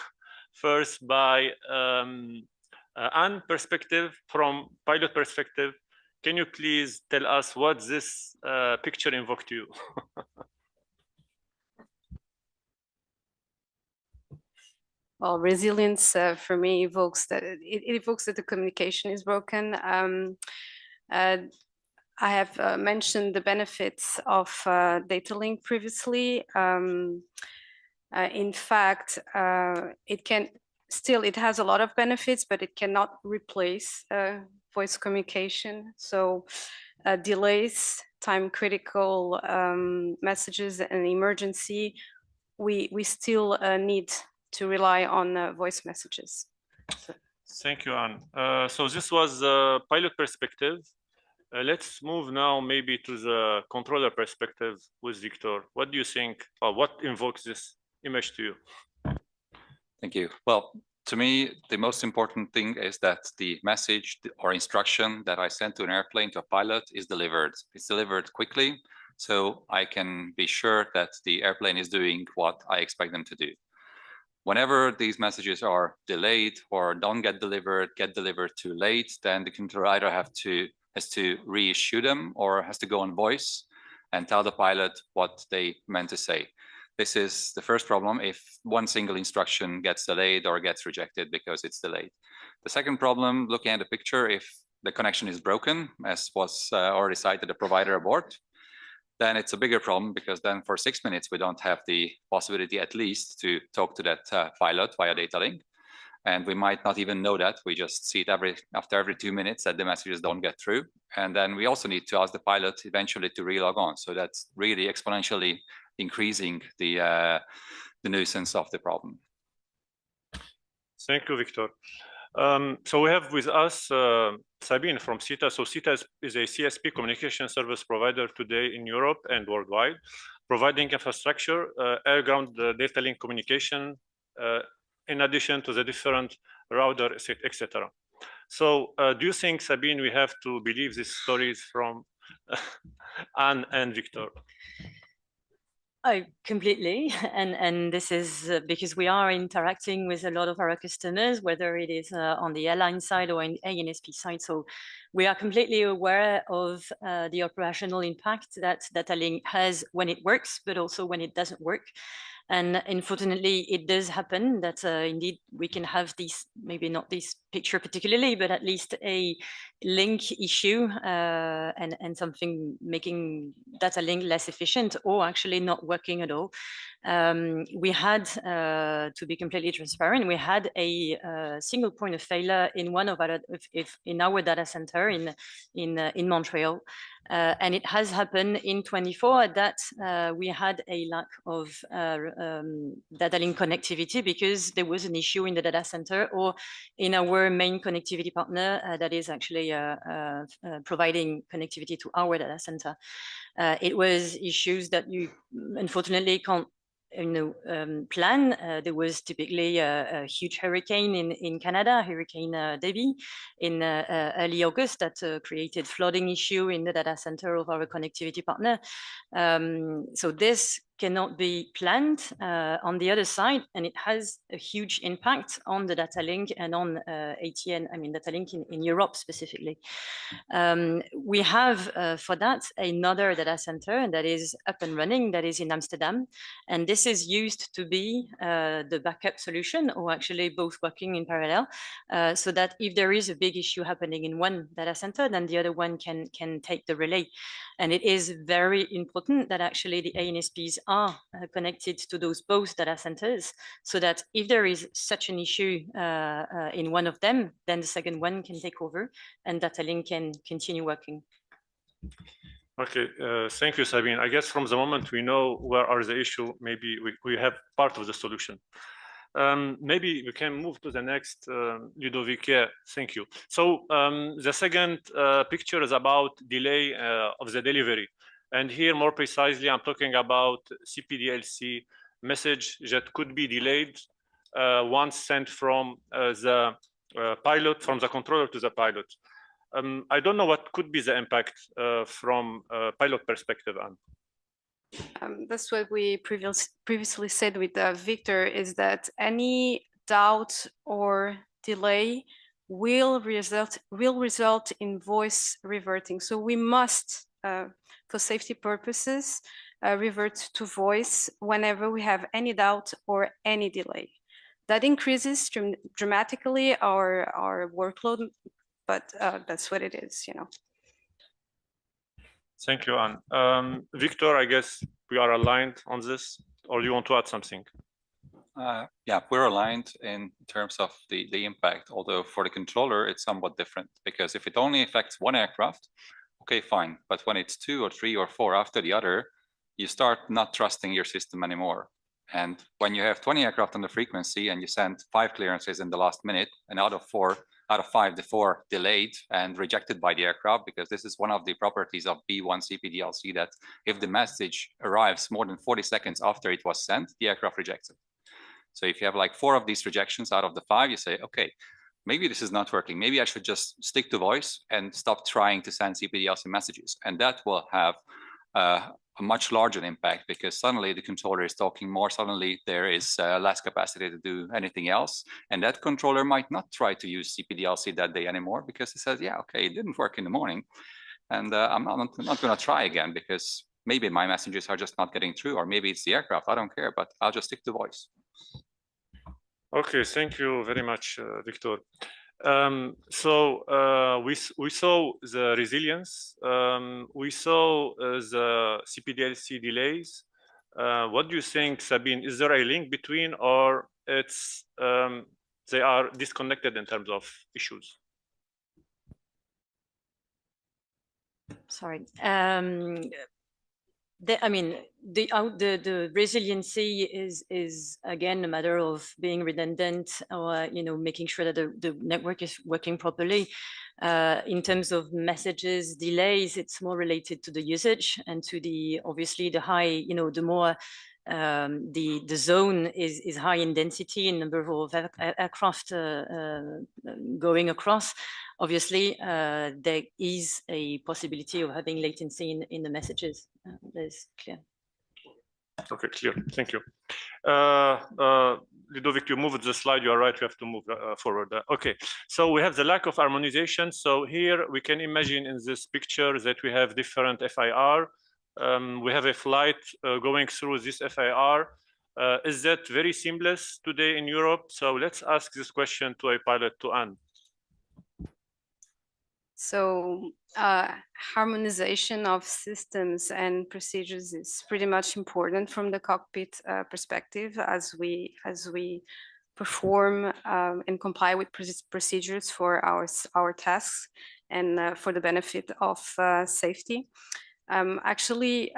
first by Anne perspective, from pilot perspective. Can you please tell us what this picture invoked to you? Well, resilience for me evokes that it evokes that the communication is broken. I have mentioned the benefits of Datalink previously. In fact, it has a lot of benefits, but it cannot replace voice communication. So delays, time critical messages and emergency, we still need to rely on voice messages. Thank you, Anne. So this was the pilot perspective. Let's move now maybe to the controller perspective with Victor. What do you think, or what invokes this image to you? Thank you. Well, to me, the most important thing is that the message or instruction that I send to an airplane, to a pilot, is delivered. It's delivered quickly, so I can be sure that the airplane is doing what I expect them to do. Whenever these messages are delayed or don't get delivered too late, then the controller either has to reissue them or has to go on voice and tell the pilot what they meant to say. This is the first problem if one single instruction gets delayed or gets rejected because it's delayed. The second problem, looking at the picture, if the connection is broken, as was already cited, a provider abort, then it's a bigger problem, because then for 6 minutes, we don't have the possibility at least to talk to that pilot via Datalink. And we might not even know that. We just see it after every 2 minutes that the messages don't get through. And then we also need to ask the pilot eventually to relog on. So that's really exponentially increasing the nuisance of the problem. Thank you, Victor. So we have with us Sabine from CETA. So CETA is a CSP communication service provider today in Europe and worldwide, providing infrastructure, air-ground data link communication, in addition to the different router, etc. So do you think, Sabine, we have to believe these stories from Anne and Victor? Oh, completely. And this is because we are interacting with a lot of our customers, whether it is on the airline side or in ANSP side. So we are completely aware of the operational impact that Datalink has when it works, but also when it doesn't work. And unfortunately, it does happen that indeed we can have these, maybe not this picture particularly, but at least a link issue and something making data link less efficient or actually not working at all. We had, to be completely transparent, we had a single point of failure in one of our, in our data center in Montreal. And it has happened in 24 that we had a lack of data link connectivity because there was an issue in the data center or in our main connectivity partner that is actually providing connectivity to our data center. It was issues that you unfortunately can't plan. There was typically a huge hurricane in Canada, Hurricane Debbie, in early August that created flooding issue in the data center of our connectivity partner. So this cannot be planned on the other side, and it has a huge impact on the data link and on ATN, I mean data link in Europe specifically. We have for that another data center that is up and running, that is in Amsterdam, and this is used to be the backup solution, or actually both working in parallel, so that if there is a big issue happening in one data center, then the other one can take the relay. And it is very important that actually the ANSPs are connected to those both data centers, so that if there is such an issue in one of them, then the second one can take over and Datalink can continue working. Okay, thank you, Sabine. I guess from the moment we know where are the issue, maybe we have part of the solution. Maybe we can move to the next, Ludovic. Yeah, thank you. So the second picture is about delay of the delivery. And here, more precisely, I'm talking about CPDLC message that could be delayed once sent from the pilot, from the controller to the pilot. I don't know what could be the impact from a pilot perspective, Anne. That's what we previously said with Victor, is that any doubt or delay will result in voice reverting. So we must, for safety purposes, revert to voice whenever we have any doubt or any delay. That increases dramatically our workload, but that's what it is, you know. Thank you, Anne. Victor, I guess we are aligned on this, or do you want to add something? Yeah, we're aligned in terms of the impact, although for the controller, it's somewhat different, because if it only affects one aircraft, okay, fine. But when it's 2 or 3 or 4 after the other, you start not trusting your system anymore. And when you have 20 aircraft on the frequency and you send 5 clearances in the last minute, and out of 5, the 4 delayed and rejected by the aircraft, because this is one of the properties of B1 CPDLC, that if the message arrives more than 40 seconds after it was sent, the aircraft rejects it. So if you have like 4 of these rejections out of the 5, you say, okay, maybe this is not working. Maybe I should just stick to voice and stop trying to send CPDLC messages. And that will have a much larger impact, because suddenly the controller is talking more, suddenly there is less capacity to do anything else. And that controller might not try to use CPDLC that day anymore, because it says, yeah, okay, it didn't work in the morning. And I'm not going to try again, because maybe my messages are just not getting through, or maybe it's the aircraft, I don't care, but I'll just stick to voice. Okay, thank you very much, Victor. We saw the resilience. We saw the CPDLC delays. What do you think, Sabine? Is there a link between, or it's they are disconnected in terms of issues? Sorry. The resiliency is again a matter of being redundant, or making sure that the network is working properly. In terms of messages delays, it's more related to the usage and to obviously the high, the more the zone is high in density in number of aircraft going across. Obviously, there is a possibility of having latency in the messages. That is clear. Okay, clear. Thank you. Ludovic, you moved the slide. You are right. You have to move forward. Okay, so we have the lack of harmonization. So here we can imagine in this picture that we have different FIR. We have a flight going through this FIR. Is that very seamless today in Europe? So let's ask this question to a pilot, to Anne. So harmonization of systems and procedures is pretty much important from the cockpit perspective as we perform and comply with procedures for our tasks and for the benefit of safety. Actually,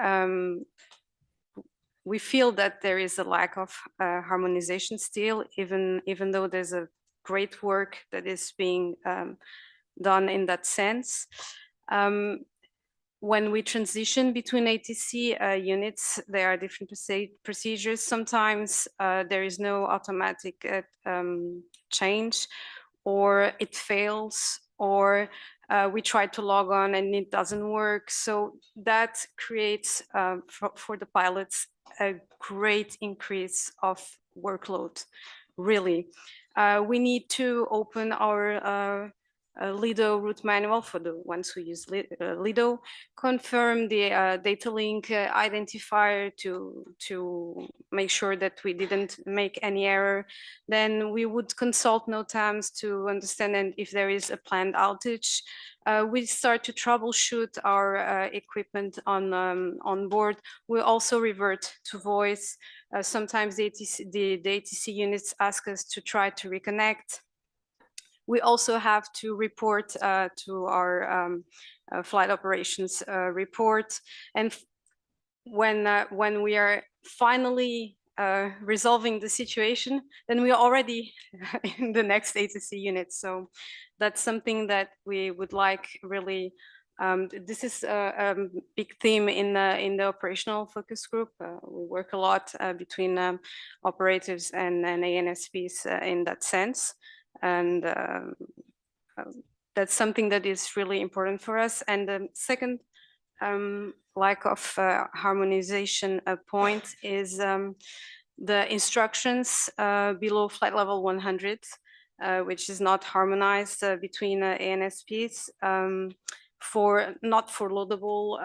we feel that there is a lack of harmonization still, even though there's a great work that is being done in that sense. When we transition between ATC units, there are different procedures. Sometimes there is no automatic change, or it fails, or we try to log on and it doesn't work. So that creates for the pilots a great increase of workload, really. We need to open our Lido route manual for the ones who use Lido, confirm the Datalink identifier to make sure that we didn't make any error. Then we would consult NOTAMs to understand if there is a planned outage. We start to troubleshoot our equipment on board. We also revert to voice. Sometimes the ATC units ask us to try to reconnect. We also have to report to our flight operations report. And when we are finally resolving the situation, then we are already in the next ATC unit. So that's something that we would like really. This is a big theme in the operational focus group. We work a lot between operators and ANSPs in that sense. And that's something that is really important for us. And the second lack of harmonization point is the instructions below flight level 100, which is not harmonized between ANSPs not for loadable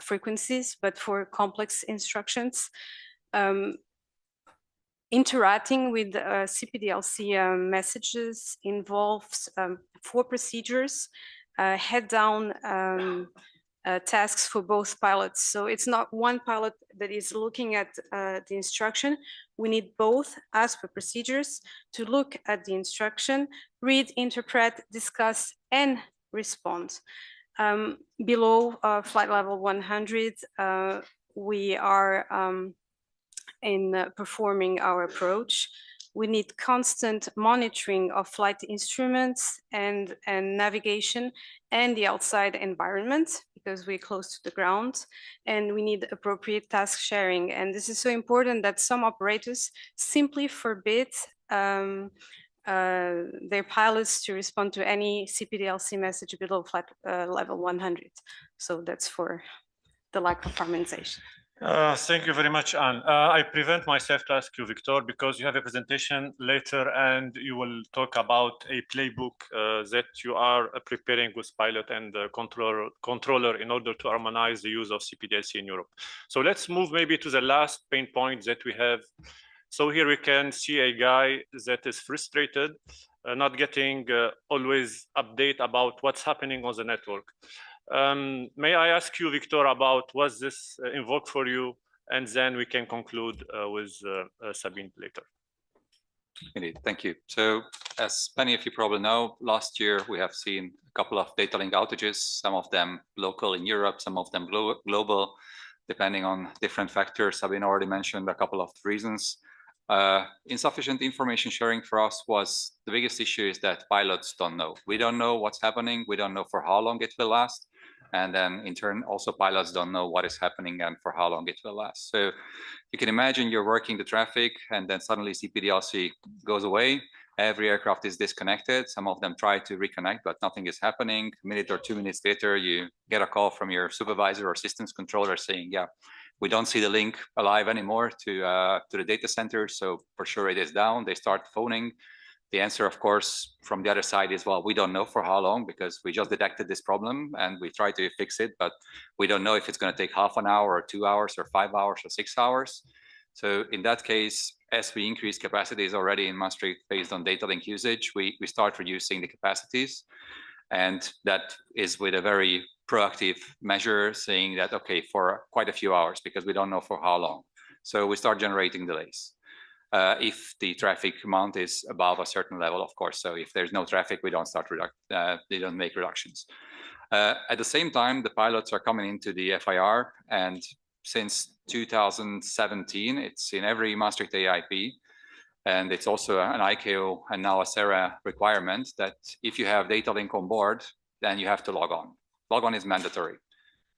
frequencies, but for complex instructions. Interacting with CPDLC messages involves 4 procedures, head-down tasks for both pilots. So it's not one pilot that is looking at the instruction. We need both as per procedures to look at the instruction, read, interpret, discuss, and respond. Below flight level 100, we are in performing our approach. We need constant monitoring of flight instruments and navigation and the outside environment, because we're close to the ground, and we need appropriate task sharing. And this is so important that some operators simply forbid their pilots to respond to any CPDLC message below flight level 100. So that's for the lack of harmonization. Thank you very much, Anne. I prevent myself to ask you, Victor, because you have a presentation later and you will talk about a playbook that you are preparing with pilot and controller in order to harmonize the use of CPDLC in Europe. So let's move maybe to the last pain point that we have. So here we can see a guy that is frustrated. not getting always update about what's happening on the network. May I ask you, Victor, about was this invoked for you, and then we can conclude with Sabine later. Indeed, thank you. So as many of you probably know, last year we have seen a couple of Datalink outages, some of them local in Europe, some of them global, depending on different factors. Sabine already mentioned a couple of reasons. Insufficient information sharing for us was the biggest issue is that pilots don't know. We don't know what's happening. We don't know for how long it will last. And then in turn, also pilots don't know what is happening and for how long it will last. So you can imagine you're working the traffic and then suddenly CPDLC goes away. Every aircraft is disconnected. Some of them try to reconnect, but nothing is happening. A minute or 2 minutes later, you get a call from your supervisor or systems controller saying, yeah, we don't see the link alive anymore to the data center. So for sure it is down. They start phoning. The answer, of course, from the other side is, well, we don't know for how long because we just detected this problem and we try to fix it, but we don't know if it's going to take half an hour or 2 hours or 5 hours or 6 hours. So in that case, as we increase capacities already in Maastricht based on data link usage, we start reducing the capacities. And that is with a very proactive measure saying that, okay, for quite a few hours, because we don't know for how long. So we start generating delays. If the traffic amount is above a certain level, of course. So if there's no traffic, we don't start they don't make reductions. At the same time, the pilots are coming into the FIR, and since 2017, it's in every Maastricht AIP, and it's also an ICAO and now a SERA requirement that if you have data link on board, then you have to log on. Log on is mandatory.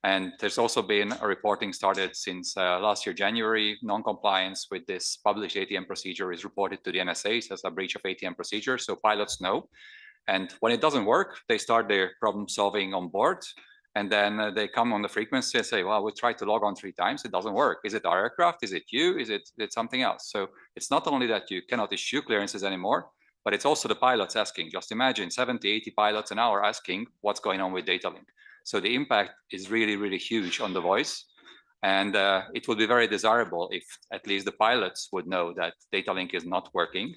And there's also been a reporting started since last year, January. Non-compliance with this published ATM procedure is reported to the NSA as a breach of ATM procedure. So pilots know. And when it doesn't work, they start their problem solving on board. And then they come on the frequency and say, well, we tried to log on 3 times. It doesn't work. Is it our aircraft? Is it you? Is it something else? So it's not only that you cannot issue clearances anymore, but it's also the pilots asking. Just imagine 70, 80 pilots an hour asking what's going on with Datalink. So the impact is really, really huge on the voice. And it would be very desirable if at least the pilots would know that Datalink is not working,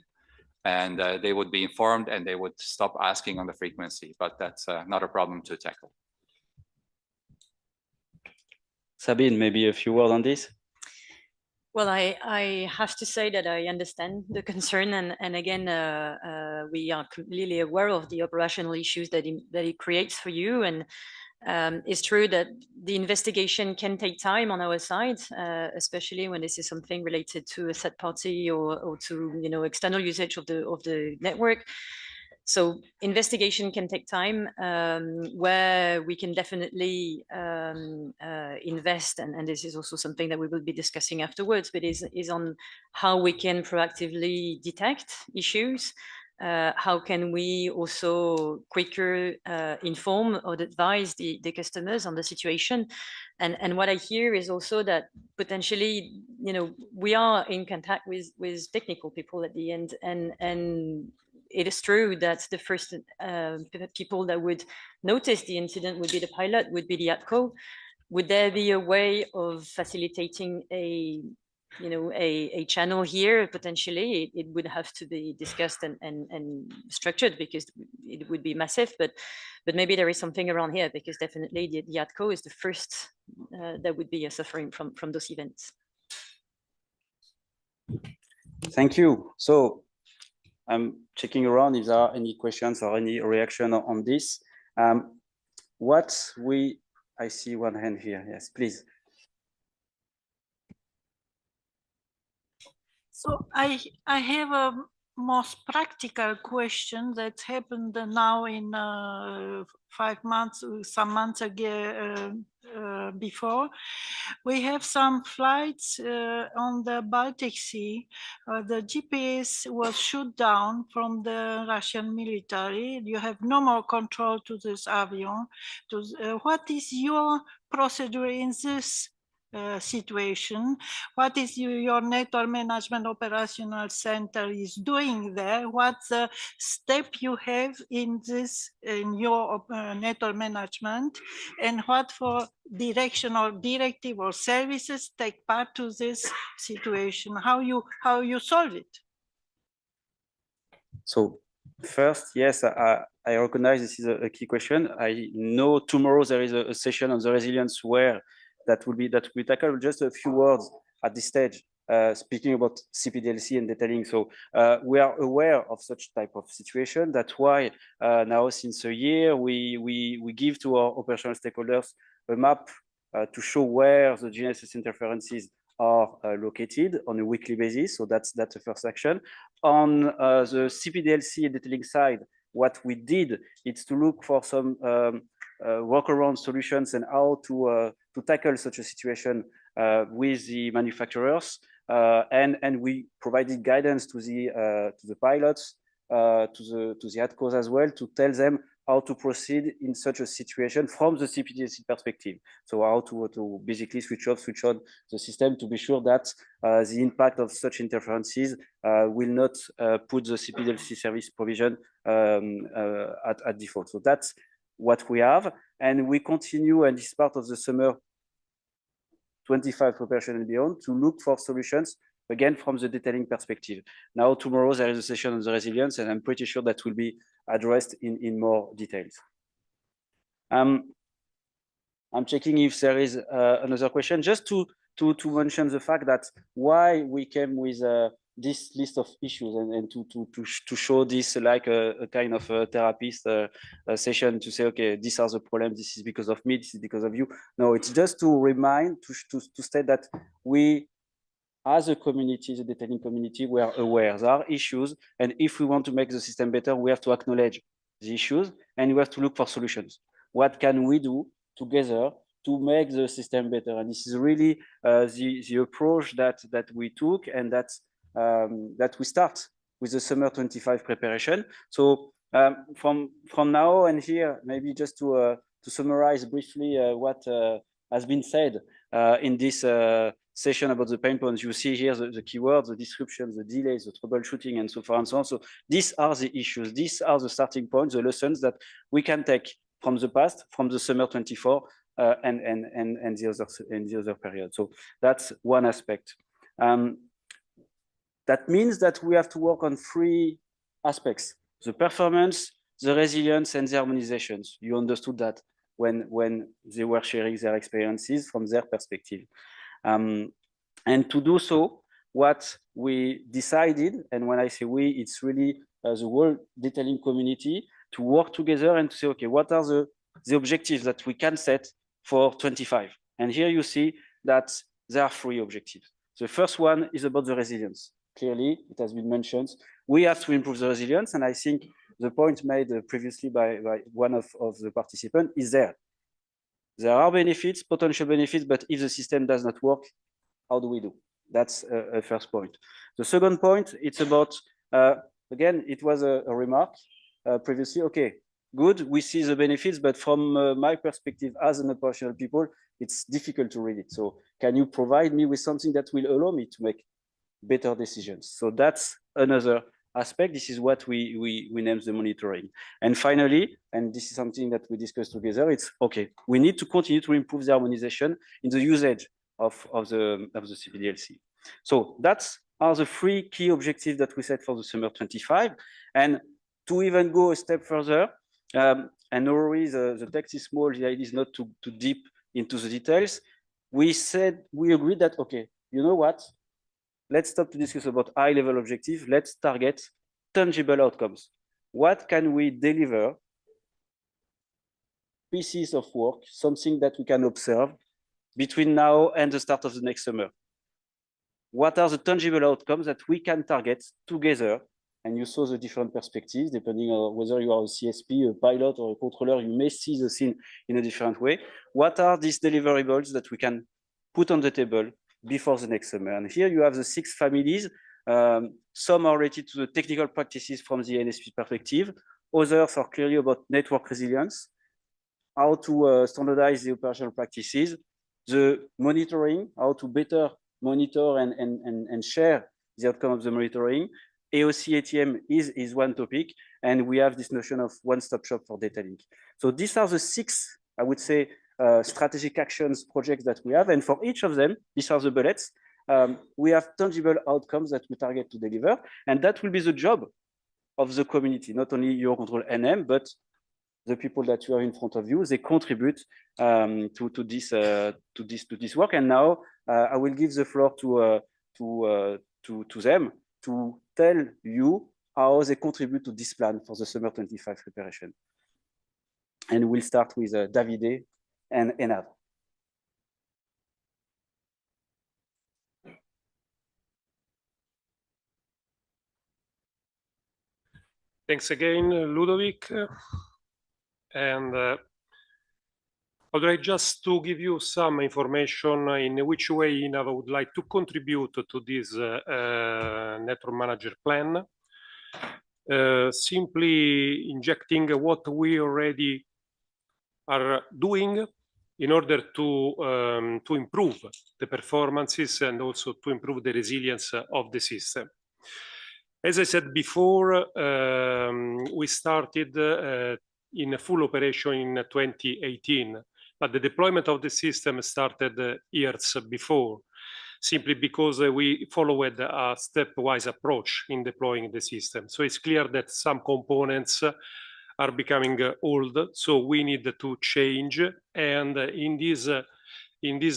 and they would be informed and they would stop asking on the frequency, but that's not a problem to tackle. Sabine, maybe a few words on this? Well, I have to say that I understand the concern, and again, we are completely aware of the operational issues that it creates for you, and it's true that the investigation can take time on our side, especially when this is something related to a third party or to external usage of the network. So investigation can take time. Where we can definitely invest, and this is also something that we will be discussing afterwards, but is on how we can proactively detect issues. How can we also quicker inform or advise the customers on the situation? And what I hear is also that potentially, we are in contact with technical people at the end, and it is true that the first people that would notice the incident would be the pilot, would be the ATCO. Would there be a way of facilitating a channel here? Potentially it would have to be discussed and structured, because it would be massive, but maybe there is something around here, because definitely the ATCO is the first that would be suffering from those events. Thank you. So I'm checking around if there are any questions or any reaction on this. I see one hand here. Yes, please. So I have a most practical question that happened now in 5 months, some months ago before. We have some flights on the Baltic Sea. The GPS was shut down from the Russian military. You have no more control to this avion. What is your procedure in this situation? What is your network management operational center is doing there? What's the step you have in this, in your network management, and what for direction or directive or services take part to this situation? How you solve it? So First, yes, I recognize this is a key question. I know tomorrow there is a session on the resilience where that will be tackled. Just a few words at this stage, speaking about CPDLC and Datalink. So we are aware of such type of situation. That's why now since a year we give to our operational stakeholders a map to show where the GNSS interferences are located on a weekly basis. So that's the first action. On the CPDLC and Datalink side, what we did is to look for some workaround solutions and how to tackle such a situation with the manufacturers, and we provided guidance to the pilots, to the ADCOs as well, to tell them how to proceed in such a situation from the CPDLC perspective. So how to basically switch off, switch on the system to be sure that the impact of such interferences will not put the CPDLC service provision at default. So that's what we have, and we continue, and this is part of the summer 25 preparation and beyond, to look for solutions again from the Datalink perspective. Now tomorrow there is a session on the resilience, and I'm pretty sure that will be addressed in more details. I'm checking if there is another question, just to mention the fact that why we came with this list of issues, and to show this like a kind of a therapist session, to say, okay, these are the problems, this is because of me, this is because of you. No, it's just to remind, to state that we, as a community, the Datalink community, we are aware there are issues, and if we want to make the system better, we have to acknowledge the issues, and we have to look for solutions. What can we do together to make the system better? And this is really the approach that we took, and that we start with the summer 25 preparation. So from now and here, maybe just to summarize briefly what has been said in this session about the pain points. You see here the keywords, the descriptions, the delays, the troubleshooting, and so far and so on. So these are the issues, these are the starting points, the lessons that we can take from the past, from the summer 24 and the other period. So that's one aspect. That means that we have to work on three aspects: the performance, the resilience, and the harmonizations. You understood that when they were sharing their experiences from their perspective. And to do so, what we decided, and when I say we, it's really the whole Datalink community, to work together and to say, okay, what are the objectives that we can set for 25? And here you see that there are three objectives. The first one is about the resilience. Clearly, it has been mentioned, we have to improve the resilience, and I think the point made previously by one of the participants is there. There are benefits, potential benefits, but if the system does not work, how do we do? That's a first point. The second point, it's about, again, it was a remark previously, okay, good, we see the benefits, but from my perspective as an operational people, it's difficult to read it. So can you provide me with something that will allow me to make better decisions? So that's another aspect. This is what we name the monitoring. And finally, and this is something that we discussed together, it's okay, we need to continue to improve the harmonization in the usage of the CPDLC. So that's are the three key objectives that we set for the summer 25. And to even go a step further, and no worries, the text is small, the idea is not too deep into the details. We agreed that, okay, you know what? Let's stop to discuss about high-level objectives. Let's target tangible outcomes. What can we deliver? Pieces of work, something that we can observe between now and the start of the next summer. What are the tangible outcomes that we can target together? And you saw the different perspectives, depending on whether you are a CSP, a pilot, or a controller, you may see the scene in a different way. What are these deliverables that we can put on the table before the next summer? And here you have the 6 families. Some are related to the technical practices from the ANSP perspective. Others are clearly about network resilience, how to standardize the operational practices, the monitoring, how to better monitor and share the outcome of the monitoring. AOC ATM is one topic, and we have this notion of one-stop shop for Datalink. So these are the 6, I would say, strategic actions projects that we have, and for each of them, these are the bullets. We have tangible outcomes that we target to deliver, and that will be the job of the community, not only EUROCONTROL NM, but the people that you have in front of you. They contribute to this work. And now I will give the floor to them to tell you how they contribute to this plan for the summer 25 preparation. And we'll start with Davide and ENAV. Thanks again, Ludovic. And I would like just to give you some information in which way ENAV would like to contribute to this network manager plan. Simply injecting what we already are doing in order to improve the performances and also to improve the resilience of the system. As I said before, we started in full operation in 2018, but the deployment of the system started years before, simply because we followed a stepwise approach in deploying the system. So it's clear that some components are becoming old, so we need to change. And in these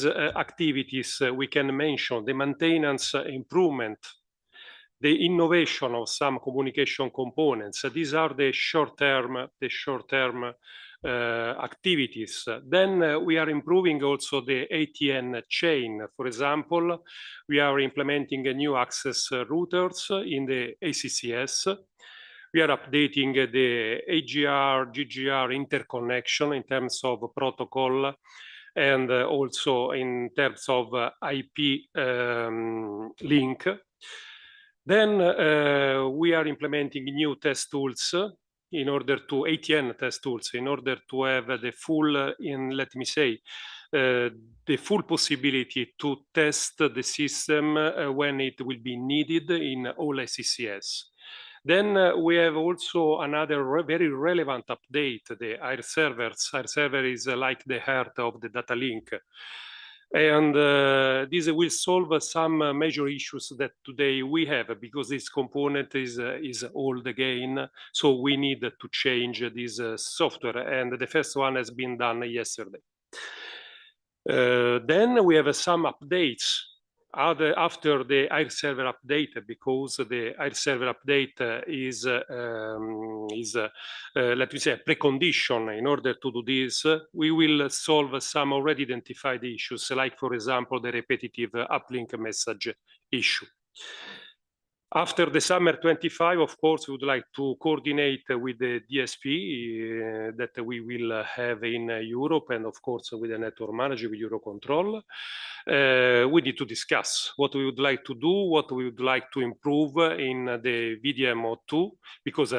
activities, we can mention the maintenance improvement, the innovation of some communication components. These are the short-term activities. Then we are improving also the ATN chain. For example, we are implementing new access routers in the ACCS. We are updating the AGR, GGR interconnection in terms of protocol and also in terms of IP link. Then we are implementing new test tools in order to ATN test tools in order to have the full, the full possibility to test the system when it will be needed in all ACCS. Then we have also another very relevant update, the AIR servers. AIR server is like the heart of the Datalink. And this will solve some major issues that today we have, because this component is old again. So we need to change this software. And the first one has been done yesterday. Then we have some updates after the AIR server update, because the AIR server update is let me say, a precondition. In order to do this, we will solve some already identified issues, like, for example, the repetitive uplink message issue. After the summer 25, of course, we would like to coordinate with the DSP that we will have in Europe, and of course with the network manager, with EUROCONTROL. We need to discuss what we would like to do, what we would like to improve in the VDMO2, because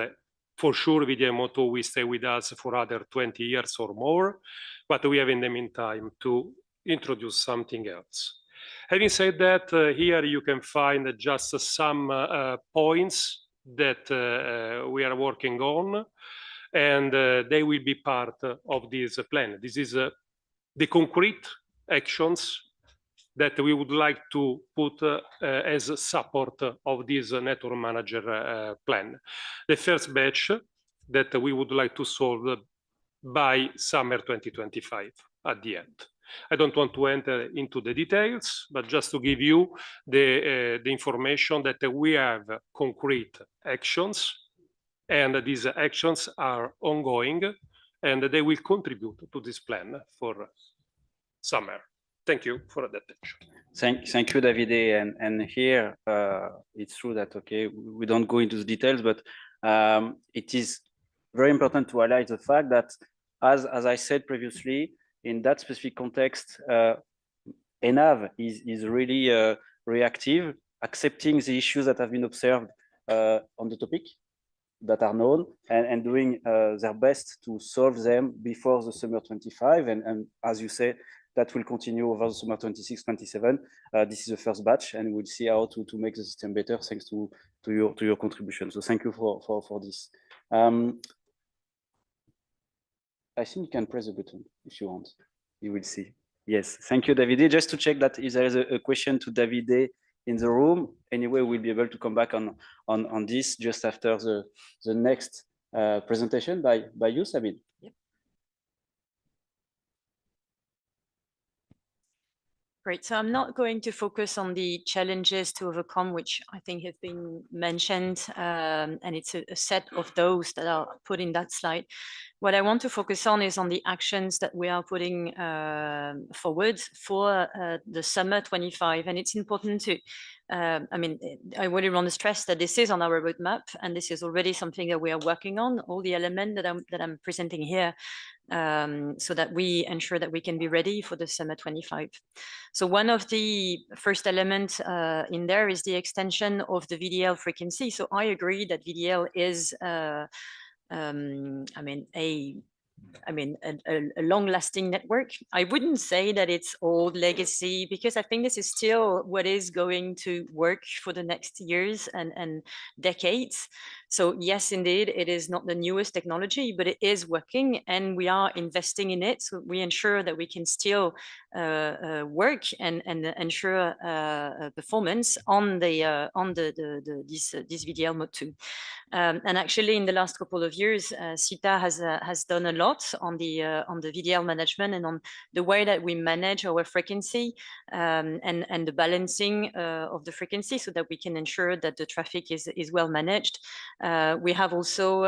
for sure VDMO2 will stay with us for other 20 years or more, but we have in the meantime to introduce something else. Having said that, here you can find just some points that we are working on, and they will be part of this plan. This is the concrete actions that we would like to put as support of this network manager plan. The first batch that we would like to solve by summer 2025 at the end. I don't want to enter into the details, but just to give you the information that we have concrete actions, and these actions are ongoing, and they will contribute to this plan for summer. Thank you for the attention. Thank you, Davide. And here it's true that, okay, we don't go into the details, but it is very important to highlight the fact that, as I said previously, in that specific context, ENAV is really reactive, accepting the issues that have been observed on the topic that are known, and doing their best to solve them before the summer 25. And as you say, that will continue over the summer 26, 27. This is the first batch, and we'll see how to make the system better thanks to your contribution. So thank you for this. I think you can press the button if you want. You will see. Yes, thank you, Davide. Just to check that if there is a question to Davide in the room. Anyway, we'll be able to come back on this just after the next presentation by you, Sabine. Yep. Great. So I'm not going to focus on the challenges to overcome, which I think have been mentioned, and it's a set of those that are put in that slide. What I want to focus on is on the actions that we are putting forward for the summer 25. And it's important to, I mean, I really want to stress that this is on our roadmap, and this is already something that we are working on, all the elements that I'm presenting here, so that we ensure that we can be ready for the summer 25. So one of the first elements in there is the extension of the VDL frequency. So I agree that VDL is I mean, a long-lasting network. I wouldn't say that it's old legacy, because I think this is still what is going to work for the next years and decades. So yes, indeed, it is not the newest technology, but it is working, and we are investing in it. So we ensure that we can still work and ensure performance on this VDL mode 2. And actually, in the last couple of years, CETA has done a lot on the VDL management and on the way that we manage our frequency and the balancing of the frequency, so that we can ensure that the traffic is well managed. We have also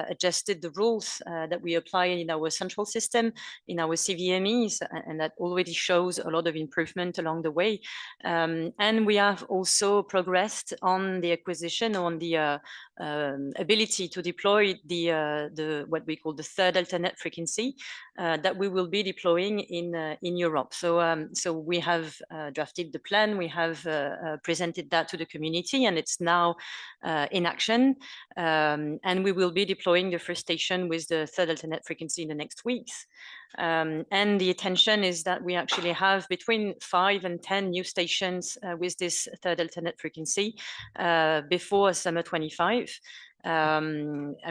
adjusted the rules that we apply in our central system, in our CVMEs, and that already shows a lot of improvement along the way. And we have also progressed on the acquisition, on the ability to deploy the what we call the third alternate frequency that we will be deploying in Europe. So we have drafted the plan, we have presented that to the community, and it's now in action. And we will be deploying the first station with the third alternate frequency in the next weeks. And the intention is that we actually have between 5 and 10 new stations with this third alternate frequency before summer 25. I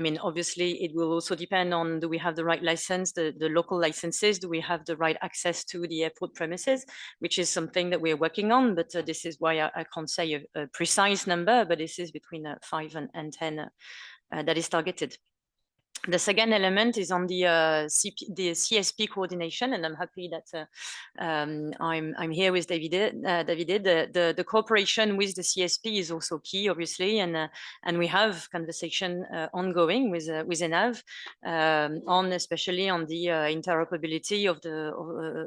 mean, obviously, it will also depend on, do we have the right license, the local licenses, do we have the right access to the airport premises, which is something that we're working on, but this is why I can't say a precise number, but this is between 5 and 10 that is targeted. The second element is on the CSP coordination, and I'm happy that I'm here with David. The cooperation with the CSP is also key, obviously, and we have conversation ongoing with ENAV on especially on the interoperability of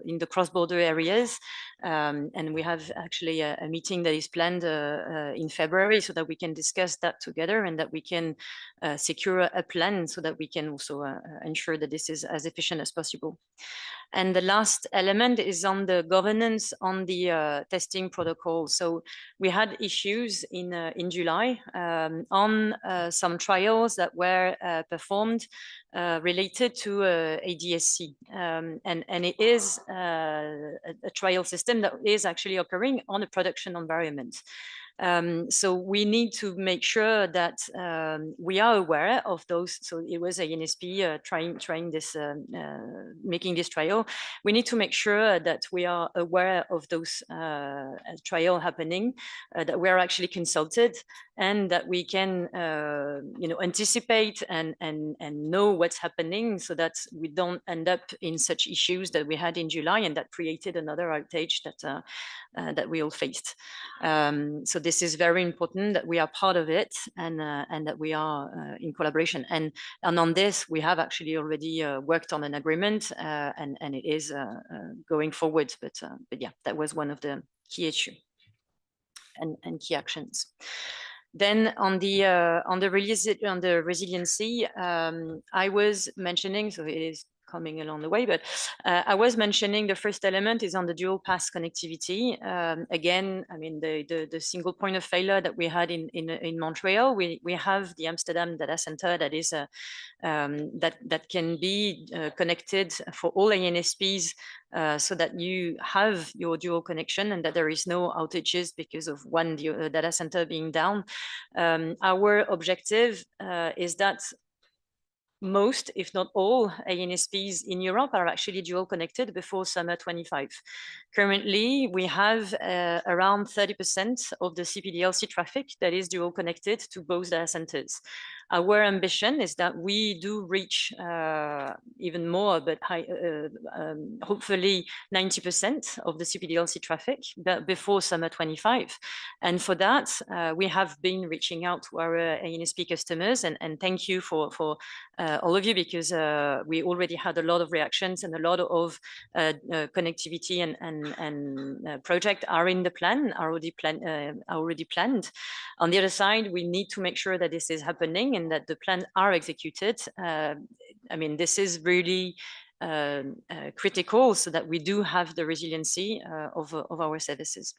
in the cross-border areas, and we have actually a meeting that is planned in February, so that we can discuss that together and that we can secure a plan so that we can also ensure that this is as efficient as possible. And the last element is on the governance on the testing protocol. So we had issues in July on some trials that were performed related to ADSC. And it is a trial system that is actually occurring on a production environment. So we need to make sure that we are aware of those. So it was ANSP trying this, making this trial. We need to make sure that we are aware of those trial happening, that we are actually consulted, and that we can, anticipate and know what's happening, so that we don't end up in such issues that we had in July, and that created another outage that we all faced. So this is very important that we are part of it, and that we are in collaboration. And on this, we have actually already worked on an agreement, and it is going forward. But yeah, that was one of the key issues and key actions. Then on the resiliency, I was mentioning, so it is coming along the way, but I was mentioning the first element is on the dual pass connectivity. Again, I mean, the single point of failure that we had in Montreal, we have the Amsterdam data center that is that can be connected for all ANSPs, so that you have your dual connection and that there is no outages because of one data center being down. Our objective is that most, if not all, ANSPs in Europe are actually dual connected before summer 25. Currently, we have around 30% of the CPDLC traffic that is dual connected to both data centers. Our ambition is that we do reach even more, but hopefully 90% of the CPDLC traffic before summer 25. And for that, we have been reaching out to our ANSP customers, and thank you for all of you, because we already had a lot of reactions and a lot of connectivity and project are in the plan, already planned. On the other side, we need to make sure that this is happening and that the plans are executed. I mean, this is really critical so that we do have the resiliency of our services.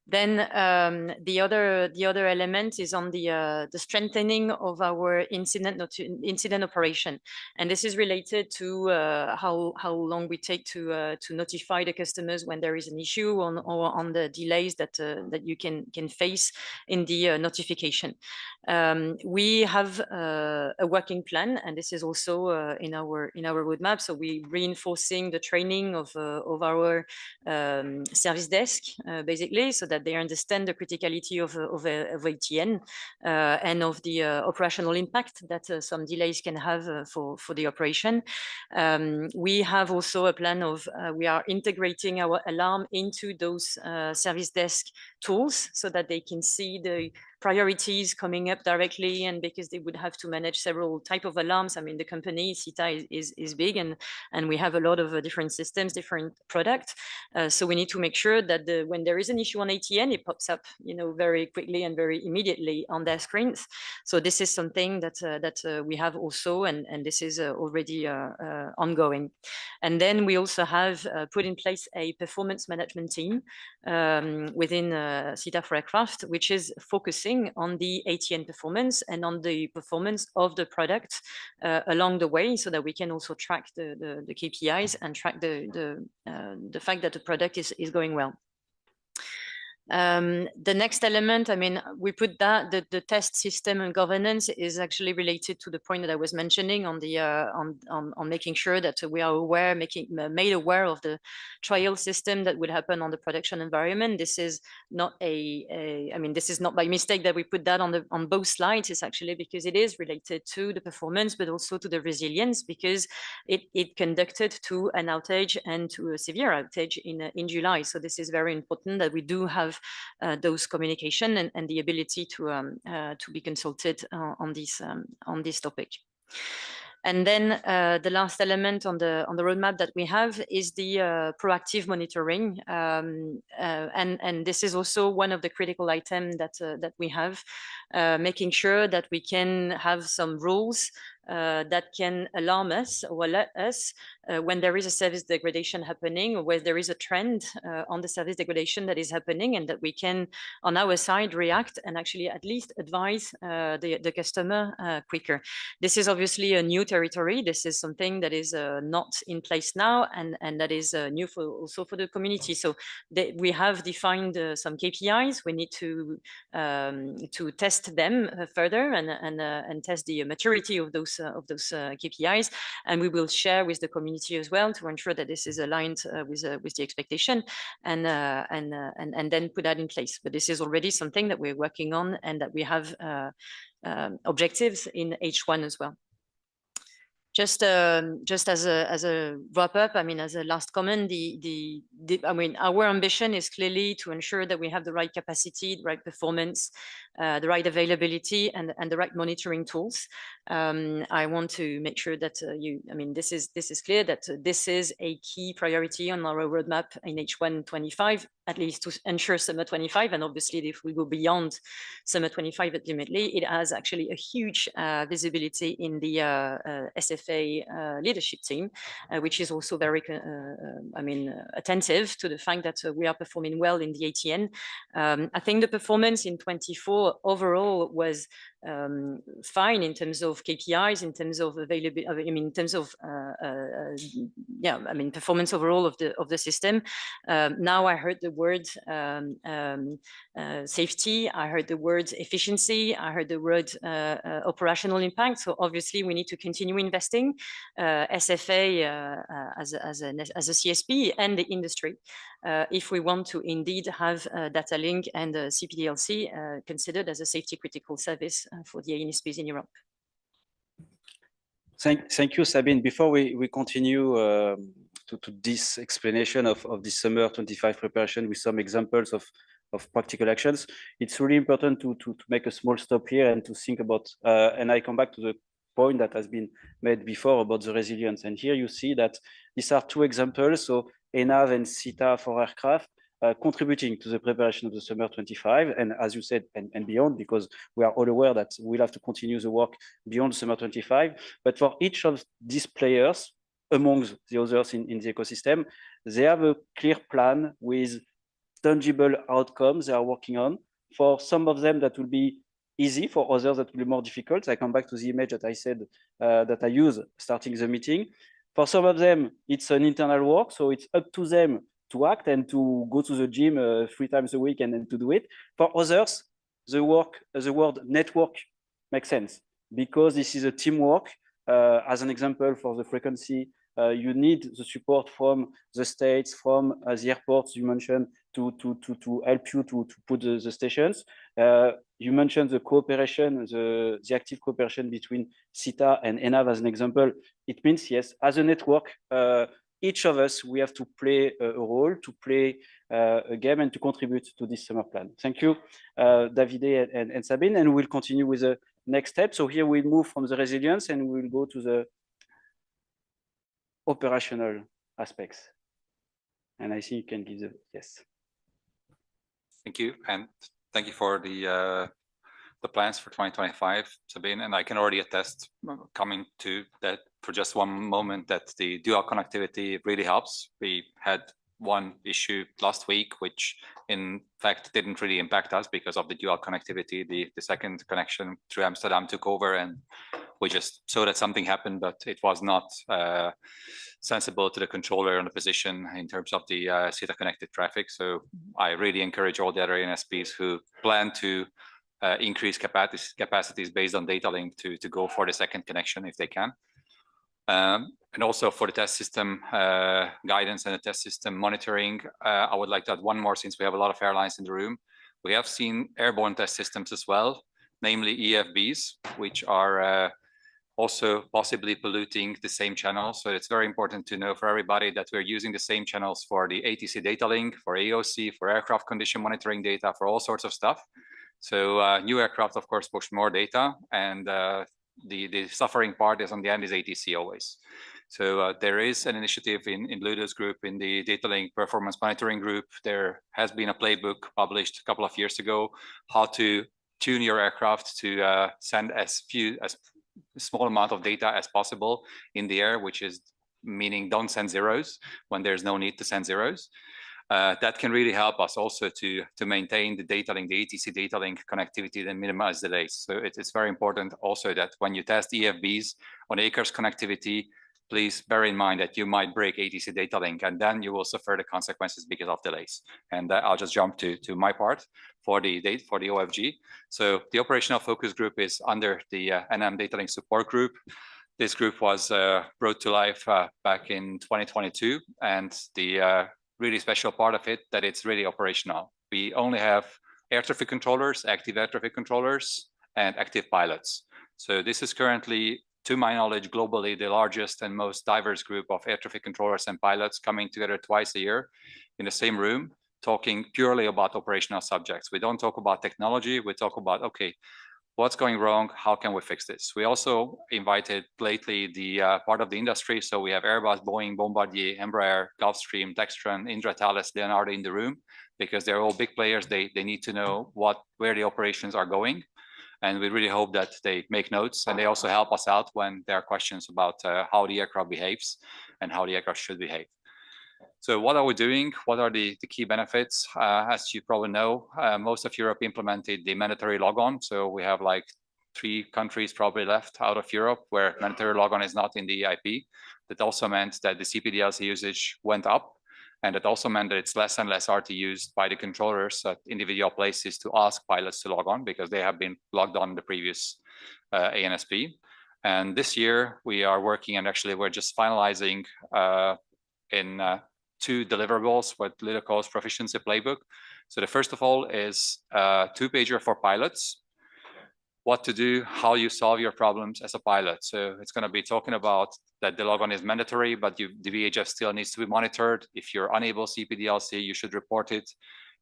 Then the other element is on the strengthening of our incident operation, and this is related to how long we take to notify the customers when there is an issue or on the delays that you can face in the notification. We have a working plan, and this is also in our roadmap. So we reinforcing the training of our service desk, basically, so that they understand the criticality of ATN and of the operational impact that some delays can have for the operation. We have also a plan of we are integrating our alarm into those service desk tools so that they can see the priorities coming up directly, and because they would have to manage several type of alarms. I mean, the company CETA is big, and we have a lot of different systems, different products. So we need to make sure that when there is an issue on ATN, it pops up, very quickly and very immediately on their screens. So this is something that we have also, and this is already ongoing. And then we also have put in place a performance management team within CETA for Aircraft, which is focusing on the ATN performance and on the performance of the product along the way, so that we can also track the KPIs and track the fact that the product is going well. The next element, I mean, we put that the test system and governance is actually related to the point that I was mentioning on the on making sure that we are aware, made aware of the trial system that would happen on the production environment. This is not I mean, this is not by mistake that we put that on both slides. It's actually because it is related to the performance, but also to the resilience, because it conducted to an outage and to a severe outage in July. So this is very important that we do have those communication and the ability to be consulted on this topic. And then the last element on the roadmap that we have is the proactive monitoring, and this is also one of the critical items that we have, making sure that we can have some rules that can alarm us or alert us when there is a service degradation happening, or where there is a trend on the service degradation that is happening, and that we can, on our side, react and actually at least advise the customer quicker. This is obviously a new territory. This is something that is not in place now, and that is new also for the community. So we have defined some KPIs. We need to test them further and test the maturity of those KPIs, and we will share with the community as well to ensure that this is aligned with the expectation, and then put that in place. But this is already something that we're working on, and that we have objectives in H1 as well. Just as a wrap up, I mean, as a last comment, I mean, our ambition is clearly to ensure that we have the right capacity, the right performance, the right availability, and the right monitoring tools. I want to make sure that I mean, this is clear that this is a key priority on our roadmap in H1 25, at least to ensure summer 25. And obviously, if we go beyond summer 25, ultimately, it has actually a huge visibility in the SF SFA leadership team, which is also very, attentive to the fact that we are performing well in the ATN. I think the performance in 24 overall was fine in terms of KPIs, in terms of availability, in terms of performance overall of the system. Now I heard the word safety, I heard the word efficiency, I heard the word operational impact. So obviously we need to continue investing, SFA as a CSP and the industry, if we want to indeed have Datalink and CPDLC considered as a safety critical service for the ANSPs in Europe. Thank you, Sabine. Before we continue to this explanation of this summer 25 preparation with some examples of practical actions, it's really important to make a small stop here and to think about, and I come back to the point that has been made before about the resilience. And here you see that these are two examples. So ENAV and CETA for aircraft contributing to the preparation of the summer 25. And as you said, and beyond, because we are all aware that we'll have to continue the work beyond summer 25. But for each of these players, amongst the others in the ecosystem, they have a clear plan with tangible outcomes they are working on. For some of them, that will be easy. For others, that will be more difficult. I come back to the image that I said that I use starting the meeting. For some of them, it's an internal work, so it's up to them to act and to go to the gym 3 times a week and to do it. For others, the word network makes sense because this is a teamwork. As an example, for the frequency, you need the support from the states, from the airports you mentioned to help you to put the stations. You mentioned the cooperation, the active cooperation between CETA and ENAV as an example. It means, yes, as a network, each of us, we have to play a role, to play a game and to contribute to this summer plan. Thank you, Davide and Sabine, and we'll continue with the next step. So here we move from the resilience and we'll go to the operational aspects. And I think you can give the, yes. Thank you, and thank you for the plans for 2025, Sabine. And I can already attest, coming to that for just one moment, that the dual connectivity really helps. We had one issue last week, which in fact didn't really impact us because of the dual connectivity. The second connection through Amsterdam took over, and we just saw that something happened, but it was not sensible to the controller on the position in terms of the CETA connected traffic. So I really encourage all the other ANSPs who plan to increase capacities based on Datalink to go for the second connection if they can. And also for the test system guidance and the test system monitoring, I would like to add one more, since we have a lot of airlines in the room. We have seen airborne test systems as well, namely EFBs, which are also possibly polluting the same channels. So it's very important to know for everybody that we're using the same channels for the ATC data link, for AOC, for aircraft condition monitoring data, for all sorts of stuff. So new aircraft, of course, push more data, and the suffering part is on the end is ATC always. So there is an initiative in Ludo's group, in the Datalink performance monitoring group. There has been a playbook published a couple of years ago, how to tune your aircraft to send as small amount of data as possible in the air, which is meaning don't send zeros when there's no need to send zeros. That can really help us also to maintain the data link, the ATC data link connectivity, and minimize delays. So it's very important also that when you test EFBs on ACARS connectivity, please bear in mind that you might break ATC data link, and then you will suffer the consequences because of delays. And I'll just jump to my part for the OFG. So the operational focus group is under the NM data link support group. This group was brought to life back in 2022, and the really special part of it that it's really operational. We only have air traffic controllers, active air traffic controllers, and active pilots. So this is currently, to my knowledge, globally the largest and most diverse group of air traffic controllers and pilots coming together twice a year in the same room, talking purely about operational subjects. We don't talk about technology. We talk about, okay, what's going wrong? How can we fix this? We also invited lately the part of the industry. So we have Airbus, Boeing, Bombardier, Embraer, Gulfstream, Textron, Indra, Thales, Leonardo in the room, because they're all big players. They need to know where the operations are going. And we really hope that they make notes, and they also help us out when there are questions about how the aircraft behaves and how the aircraft should behave. So what are we doing? What are the key benefits? As you probably know, most of Europe implemented the mandatory logon. So we have like 3 countries probably left out of Europe where mandatory logon is not in the EIP. That also meant that the CPDLC usage went up. And it also meant that it's less and less RT used by the controllers at individual places to ask pilots to log on, because they have been logged on the previous ANSP. And this year we are working, and actually we're just finalizing in 2 deliverables what Lida calls proficiency playbook. So the first of all is 2-pager for pilots. What to do, how you solve your problems as a pilot. So it's going to be talking about that the logon is mandatory, but the VHF still needs to be monitored. If you're unable CPDLC, you should report it.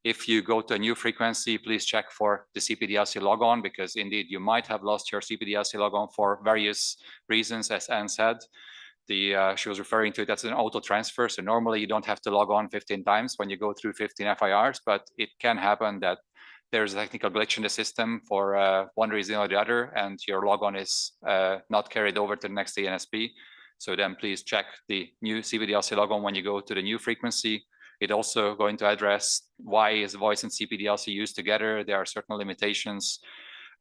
If you go to a new frequency, please check for the CPDLC logon, because indeed you might have lost your CPDLC logon for various reasons, as Anne said. She was referring to it as an auto transfer. So normally you don't have to log on 15 times when you go through 15 FIRs, but it can happen that there's a technical glitch in the system for one reason or the other, and your logon is not carried over to the next ANSP. So then please check the new CPDLC logon when you go to the new frequency. It also going to address why is voice and CPDLC used together. There are certain limitations,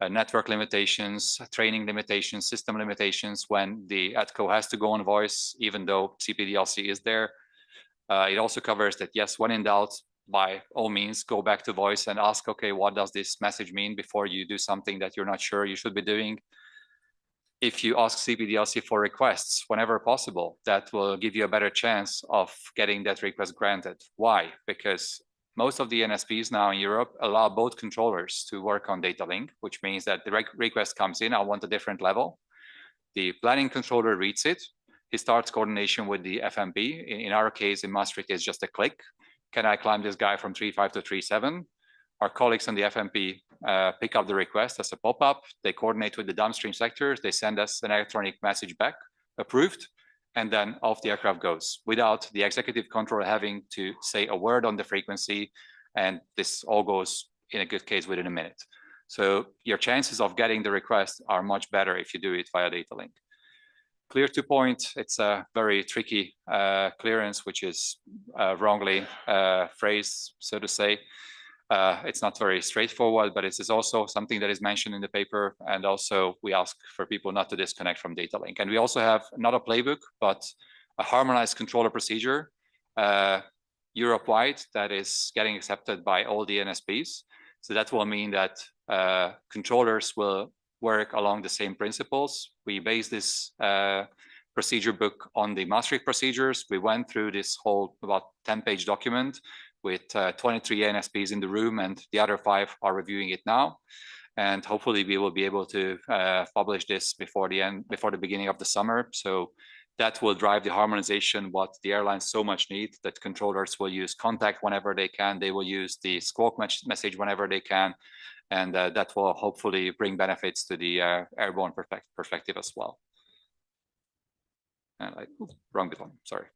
network limitations, training limitations, system limitations when the ATCO has to go on voice, even though CPDLC is there. It also covers that, yes, when in doubt, by all means, go back to voice and ask, okay, what does this message mean before you do something that you're not sure you should be doing. If you ask CPDLC for requests whenever possible, that will give you a better chance of getting that request granted. Why? Because most of the NSPs now in Europe allow both controllers to work on Datalink, which means that the request comes in, I want a different level. The planning controller reads it. He starts coordination with the FMP. In our case, in Maastricht, it's just a click. Can I climb this guy from 3.5 to 3.7? Our colleagues on the FMP pick up the request as a pop-up. They coordinate with the downstream sectors. They send us an electronic message back, approved, and then off the aircraft goes without the executive controller having to say a word on the frequency. And this all goes, in a good case, within a minute. So your chances of getting the request are much better if you do it via Datalink. Clear to point, it's a very tricky clearance, which is wrongly phrased, so to say. It's not very straightforward, but it is also something that is mentioned in the paper. And also we ask for people not to disconnect from Datalink. And we also have not a playbook, but a harmonized controller procedure Europe-wide that is getting accepted by all the NSPs. So that will mean that controllers will work along the same principles. We base this procedure book on the Maastricht procedures. We went through this whole about 10-page document with 23 NSPs in the room, and the other 5 are reviewing it now. And hopefully we will be able to publish this before the beginning of the summer. So that will drive the harmonization, what the airlines so much need, that controllers will use contact whenever they can. They will use the squawk message whenever they can. And that will hopefully bring benefits to the airborne perspective as well. And wrong button, sorry.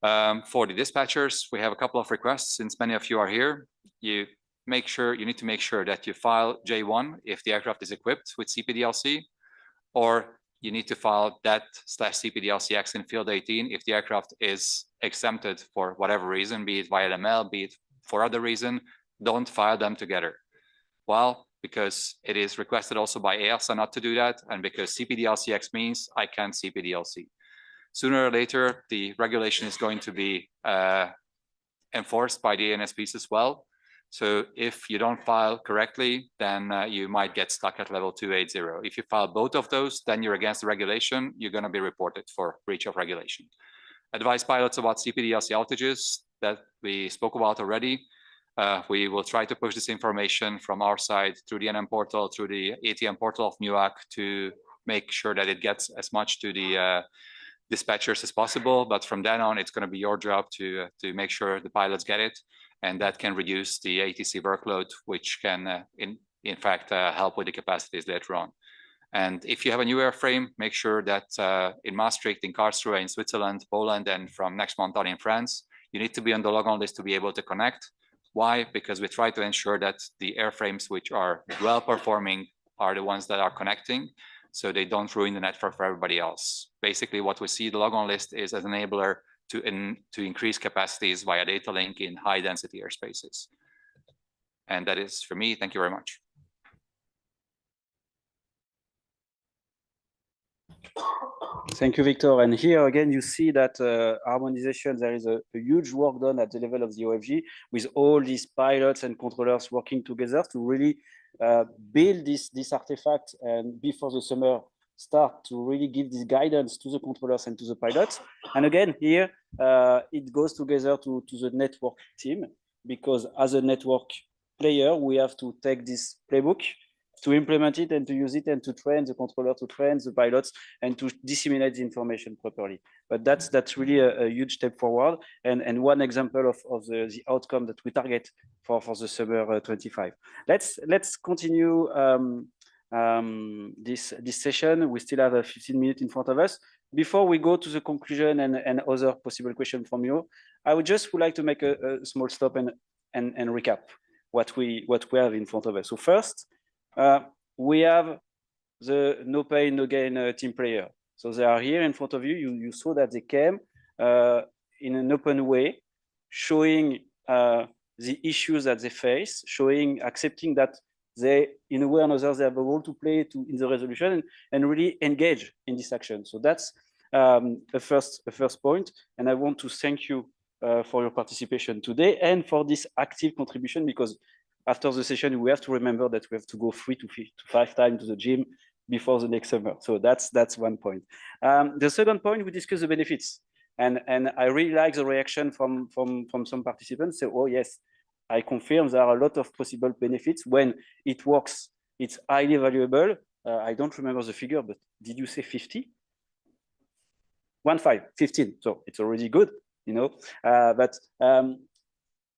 For the dispatchers, we have a couple of requests. Since many of you are here, you need to make sure that you file J1 if the aircraft is equipped with CPDLC, or you need to file that/CPDLCX in field 18 if the aircraft is exempted for whatever reason, be it via ML, be it for other reason. Don't file them together. Well, because it is requested also by EASA not to do that, and because CPDLCX means I can't CPDLC. Sooner or later, the regulation is going to be enforced by the ANSPs as well. So if you don't file correctly, then you might get stuck at level 280. If you file both of those, then you're against the regulation. You're going to be reported for breach of regulation. Advise pilots about CPDLC outages that we spoke about already. We will try to push this information from our side through the NM portal, through the ATM portal of MUAC, to make sure that it gets as much to the dispatchers as possible. But from then on, it's going to be your job to make sure the pilots get it. And that can reduce the ATC workload, which can, in fact, help with the capacities later on. And if you have a new airframe, make sure that in Maastricht, in Karlsruhe, in Switzerland, Poland, and from next month on in France, you need to be on the logon list to be able to connect. Why? Because we try to ensure that the airframes which are well performing are the ones that are connecting, so they don't ruin the network for everybody else. Basically, what we see the log-on list is as an enabler to increase capacities via data link in high density airspaces. And that is for me. Thank you very much. Thank you, Victor. And here again, you see that harmonization, there is a huge work done at the level of the OFG with all these pilots and controllers working together to really build this artifact, and before the summer start to really give this guidance to the controllers and to the pilots. And again, here it goes together to the network team, because as a network player, we have to take this playbook to implement it and to use it and to train the controller, to train the pilots, and to disseminate the information properly. But that's really a huge step forward, and one example of the outcome that we target for the summer 25. Let's continue this session. We still have 15 minutes in front of us. Before we go to the conclusion and other possible questions from you, I would like to make a small stop and recap what we have in front of us. So first, we have the no pain, no gain team player. So they are here in front of you. You saw that they came in an open way, showing the issues that they face, accepting that they, in a way or another, they have a role to play in the resolution and really engage in this action. So that's a first point. And I want to thank you for your participation today and for this active contribution, because after the session, we have to remember that we have to go 3 to 5 times to the gym before the next summer. So that's one point. The second point, we discuss the benefits. And I really like the reaction from some participants. Say, oh, yes, I confirm there are a lot of possible benefits. When it works, it's highly valuable. I don't remember the figure, but did you say 50? 15. So it's already good, you know. But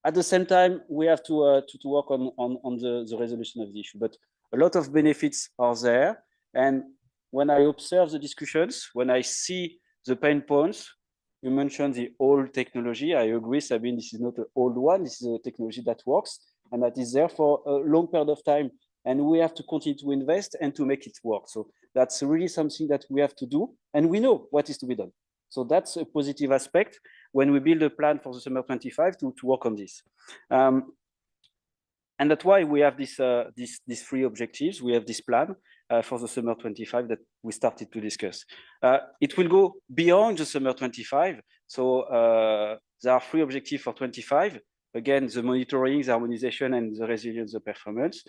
at the same time, we have to work on the resolution of the issue. But a lot of benefits are there. And when I observe the discussions, when I see the pain points, you mentioned the old technology. I agree, Sabine, this is not an old one. This is a technology that works and that is there for a long period of time. And we have to continue to invest and to make it work. So that's really something that we have to do. And we know what is to be done. So that's a positive aspect when we build a plan for the summer 25 to work on this. And that's why we have these 3 objectives. We have this plan for the summer 25 that we started to discuss. It will go beyond the summer 25. So there are 3 objectives for 25. Again, the monitoring, the harmonization, and the resilience, the performance.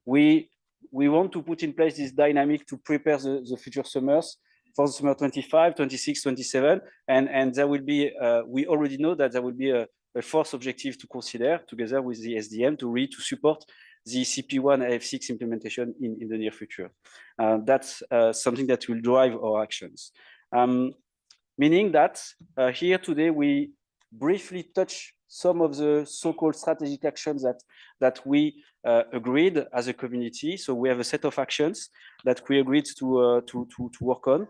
We want to put in place this dynamic to prepare the future summers for the summer 25, 26, 27. And there will be, we already know that there will be a 4th objective to consider together with the SDM to support the CP1 AF6 implementation in the near future. That's something that will drive our actions. Meaning that here today, we briefly touch some of the so-called strategic actions that we agreed as a community. So we have a set of actions that we agreed to work on.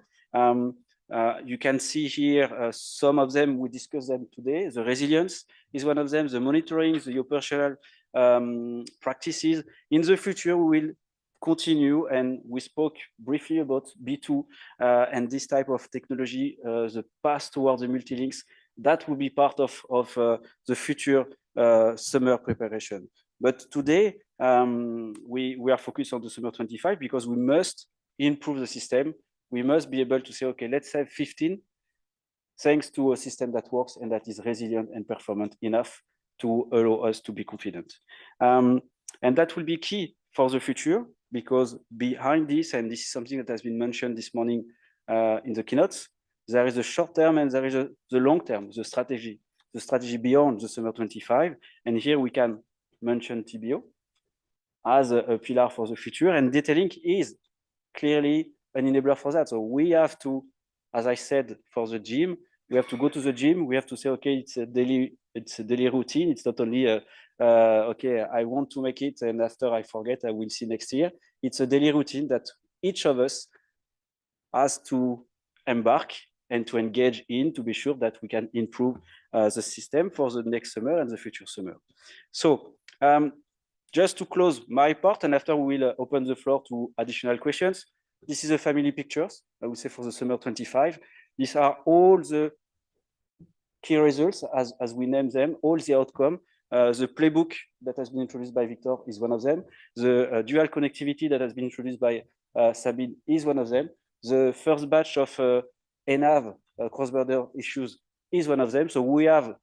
You can see here some of them, we discussed them today. The resilience is one of them, the monitoring, the operational practices. In the future, we will continue, and we spoke briefly about B2 and this type of technology, the path towards the multilinks. That will be part of the future summer preparation. But today, we are focused on the summer 25 because we must improve the system. We must be able to say, okay, let's have 15 thanks to a system that works and that is resilient and performant enough to allow us to be confident. And that will be key for the future, because behind this, and this is something that has been mentioned this morning in the keynotes, there is a short term and there is the long term, the strategy beyond the summer 25. And here we can mention TBO as a pillar for the future, and Datalink is clearly an enabler for that. So we have to, as I said, for the gym, we have to go to the gym. We have to say, okay, it's a daily routine. It's not only okay, I want to make it, and after I forget, I will see next year. It's a daily routine that each of us has to embark and to engage in to be sure that we can improve the system for the next summer and the future summer. So just to close my part, and after we will open the floor to additional questions. This is a family pictures, I would say, for the summer 25. These are all the key results, as we name them, all the outcome. The playbook that has been introduced by Victor is one of them. The dual connectivity that has been introduced by Sabine is one of them. The first batch of ENAV cross-border issues is one of them. So we have,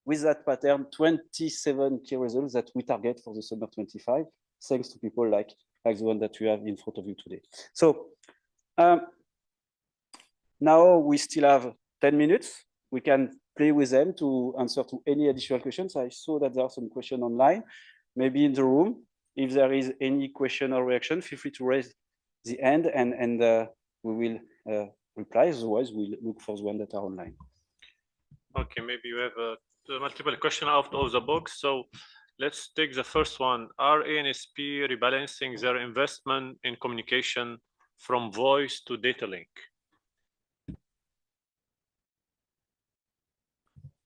with that pattern, 27 key results that we target for the summer 25, thanks to people like the one that we have in front of you today. So now we still have 10 minutes. We can play with them to answer to any additional questions. I saw that there are some questions online, maybe in the room. If there is any question or reaction, feel free to raise the hand and we will reply. Otherwise, we'll look for the ones that are online. Okay, maybe you have multiple questions out of the box. So let's take the first one. Are ANSP rebalancing their investment in communication from voice to data link?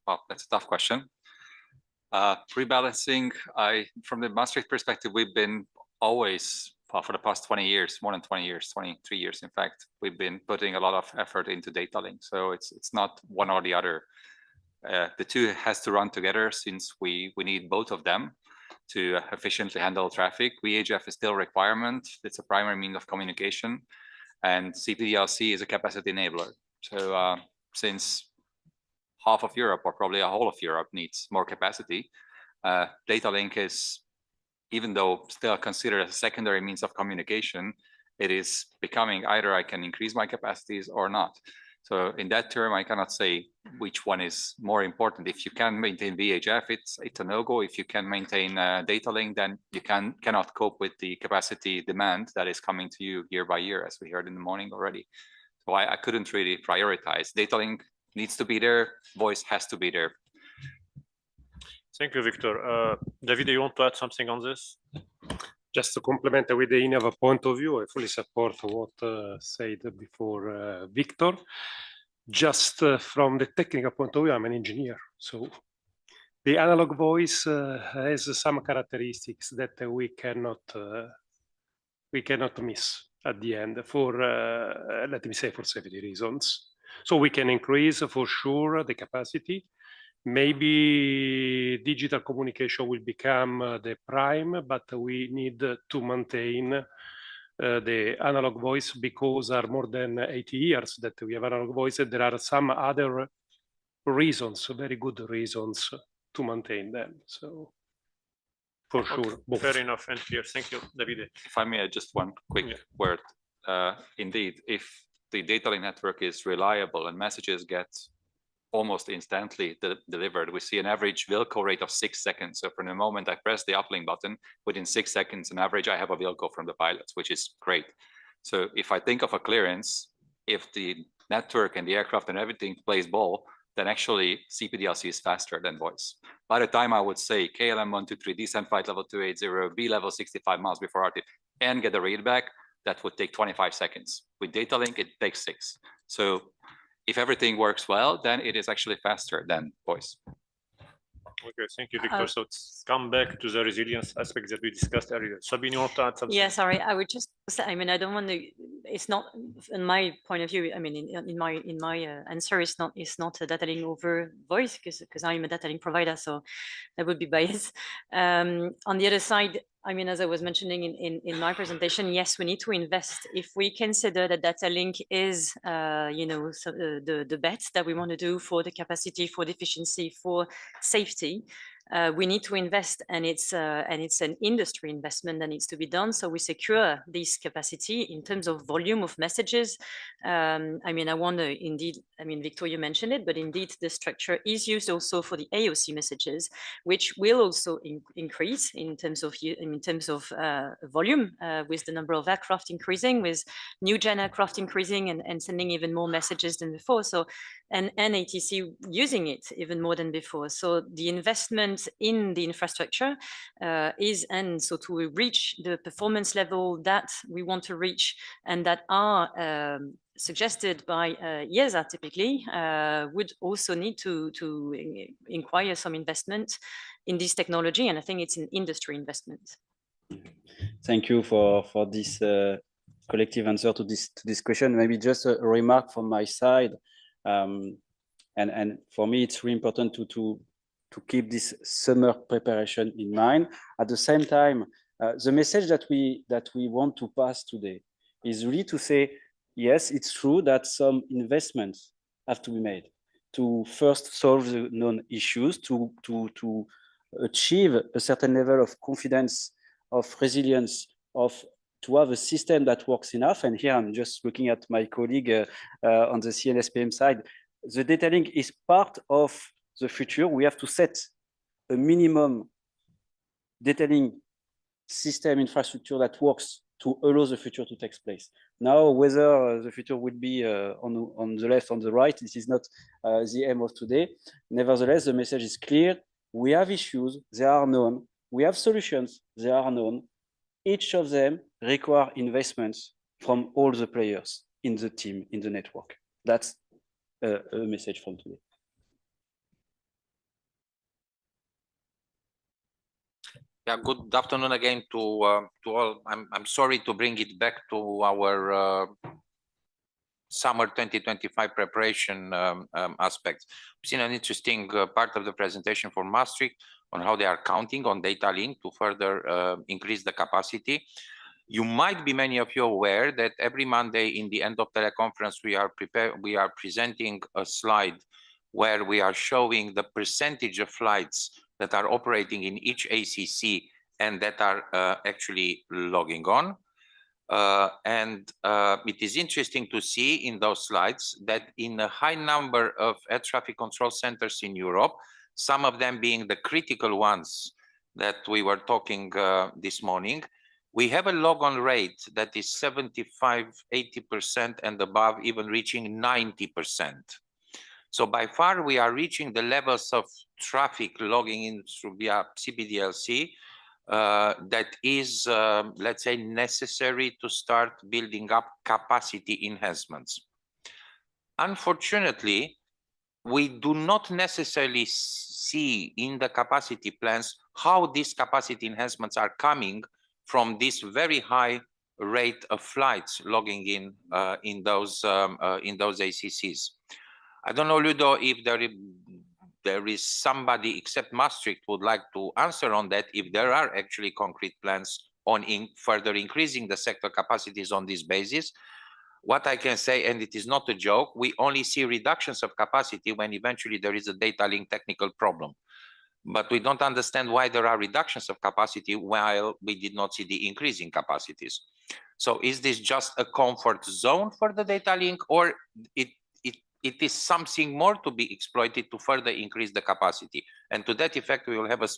Well, that's a tough question. Rebalancing, from the Maastricht perspective, we've been always, for the past 20 years, more than 20 years, 23 years, in fact, we've been putting a lot of effort into data link. So it's not one or the other. The two has to run together since we need both of them to efficiently handle traffic. VHF is still a requirement. It's a primary means of communication. And CPDLC is a capacity enabler. So since half of Europe, or probably a whole of Europe, needs more capacity, data link is, even though still considered as a secondary means of communication, it is becoming either I can increase my capacities or not. So in that term, I cannot say which one is more important. If you can maintain VHF, it's a no-go. If you can maintain data link, then you cannot cope with the capacity demand that is coming to you year by year, as we heard in the morning already. So I couldn't really prioritize. Data link needs to be there. Voice has to be there. Thank you, Victor. David, you want to add something on this? Just to complement with the ENAV point of view, I fully support what said before Victor. Just from the technical point of view, I'm an engineer. So the analog voice has some characteristics that we cannot miss at the end for, let me say, for safety reasons. So we can increase for sure the capacity. Maybe digital communication will become the prime, but we need to maintain the analog voice because are more than 80 years that we have analog voice. There are some other reasons, very good reasons to maintain them. So for sure. Okay, fair enough and clear. Thank you, David. If I may add just one quick word. Indeed, if the data link network is reliable and messages get almost instantly delivered, we see an average Wilco rate of 6 seconds. So from the moment I press the uplink button, within 6 seconds, on average, I have a Wilco from the pilots, which is great. So if I think of a clearance, if the network and the aircraft and everything plays ball, then actually CPDLC is faster than voice. By the time I would say KLM 123, descent flight level 280, B level 65 miles before RT, and get a readback, that would take 25 seconds. With data link, it takes 6. So if everything works well, then it is actually faster than voice. Okay, thank you, Victor. So let's come back to the resilience aspect that we discussed earlier. Sabine, you want to add something? Yeah, sorry, I would just say, I mean, I don't want to, it's not, in my point of view, I mean, in my answer, it's not a data link over voice, because I'm a data link provider, so that would be biased. On the other side, I mean, as I was mentioning in my presentation, yes, we need to invest. If we consider that data link is, you know, so the bet that we want to do for the capacity, for the efficiency, for safety, we need to invest, and it's an industry investment that needs to be done. So we secure this capacity in terms of volume of messages. I mean, I want to indeed, I mean, Victor, you mentioned it, but indeed the structure is used also for the AOC messages, which will also increase in terms of volume, with the number of aircraft increasing, with new gen aircraft increasing and sending even more messages than before. So and ATC using it even more than before. So the investment in the infrastructure is, and so to reach the performance level that we want to reach and that are suggested by ESA typically would also need to inquire some investment in this technology, and I think it's an industry investment. Thank you for this collective answer to this question. Maybe just a remark from my side, and for me it's really important to keep this summer preparation in mind. At the same time, the message that we want to pass today is really to say, yes, it's true that some investments have to be made to first solve the known issues, to achieve a certain level of confidence, of resilience, to have a system that works enough. And here I'm just looking at my colleague on the CNSPM side. The Datalink is part of the future. We have to set a minimum Datalink system infrastructure that works to allow the future to take place. Now, whether the future will be on the left, on the right, this is not the aim of today. Nevertheless, the message is clear. We have issues, they are known. We have solutions, they are known. Each of them require investments from all the players in the team, in the network. That's a message from today. Yeah, good afternoon again to all. I'm sorry to bring it back to our summer 2025 preparation aspects. We've seen an interesting part of the presentation for Maastricht on how they are counting on Datalink to further increase the capacity. You might be many of you aware that every Monday in the end of teleconference we are presenting a slide where we are showing the percentage of flights that are operating in each ACC and that are actually logging on. It is interesting to see in those slides that in a high number of air traffic control centers in Europe, some of them being the critical ones that we were talking this morning, we have a log-on rate that is 75, 80% and above, even reaching 90%. So by far we are reaching the levels of traffic logging in through via CBDLC that is, let's say, necessary to start building up capacity enhancements. Unfortunately, we do not necessarily see in the capacity plans how these capacity enhancements are coming from this very high rate of flights logging in those ACCs. I don't know, Ludo, if there is somebody except Maastricht would like to answer on that, if there are actually concrete plans on further increasing the sector capacities on this basis. What I can say, and it is not a joke, we only see reductions of capacity when eventually there is a data link technical problem. But we don't understand why there are reductions of capacity while we did not see the increase in capacities. So is this just a comfort zone for the data link, or it is something more to be exploited to further increase the capacity? And to that effect, we will have a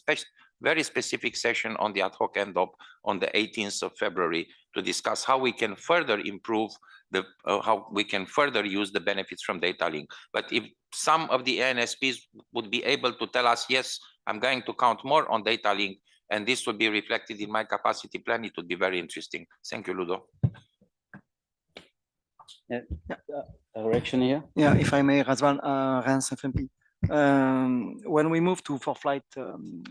very specific session on the ad hoc end-up on the 18th of February to discuss how we can further improve how we can further use the benefits from data link. But if some of the ANSPs would be able to tell us, yes, I'm going to count more on data link, and this will be reflected in my capacity plan, it would be very interesting. Thank you, Ludo. Yeah. Reaction here? Yeah, if I may, Razvan, Reims FMP. When we moved to for-flight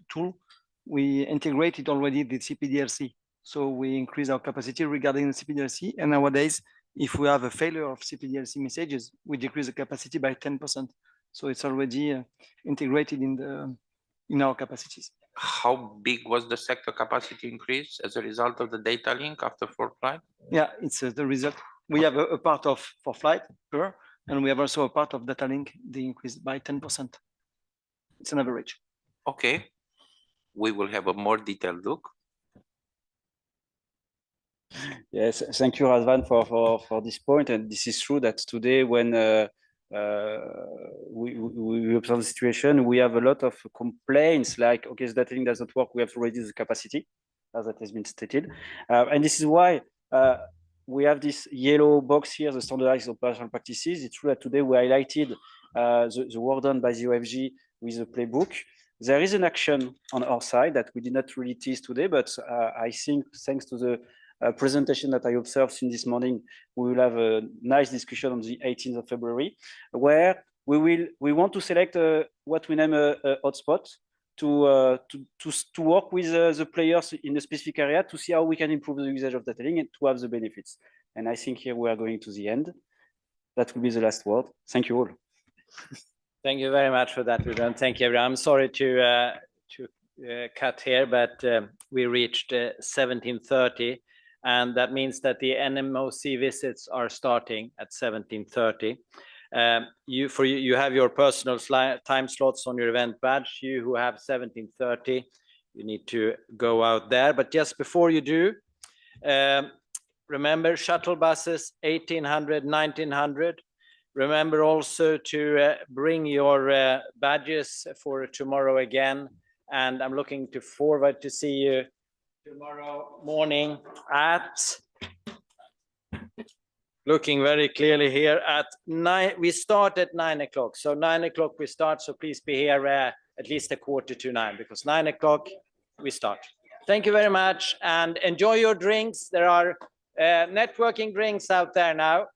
tool, we integrated already the CPDLC. So we increase our capacity regarding the CPDLC. And nowadays, if we have a failure of CPDLC messages, we decrease the capacity by 10%. So it's already integrated in our capacities. How big was the sector capacity increase as a result of the data link after for-flight? Yeah, it's the result. We have a part of for-flight and we have also a part of data link, the increase by 10%. It's an average. Okay, we will have a more detailed look. Yes, thank you, Razvan, for this point. And this is true that today, when we observe the situation, we have a lot of complaints like, okay, the data link does not work, we have to reduce the capacity, as that has been stated. And this is why we have this yellow box here, the standardized operational practices. It's true that today we highlighted the work done by the OFG with the playbook. There is an action on our side that we did not really tease today, but I think thanks to the presentation that I observed since this morning, we will have a nice discussion on the 18th of February, where we want to select what we name a hotspot to work with the players in a specific area to see how we can improve the usage of Datalink and to have the benefits. And I think here we are going to the end. That will be the last word. Thank you all. Thank you very much for that, Rudolf. Thank you, everyone. I'm sorry to cut here, but we reached 17:30, and that means that the NMOC visits are starting at 17:30. You have your personal time slots on your event badge. You who have 17:30, you need to go out there. But just before you do, remember shuttle buses 1800, 1900. Remember also to bring your badges for tomorrow again. And I'm looking forward to see you tomorrow morning at, looking very clearly here, at 9. We start at 9 o'clock. So 9 o'clock we start. So please be here at least 8:45, because 9 o'clock we start. Thank you very much and enjoy your drinks. There are networking drinks out there now.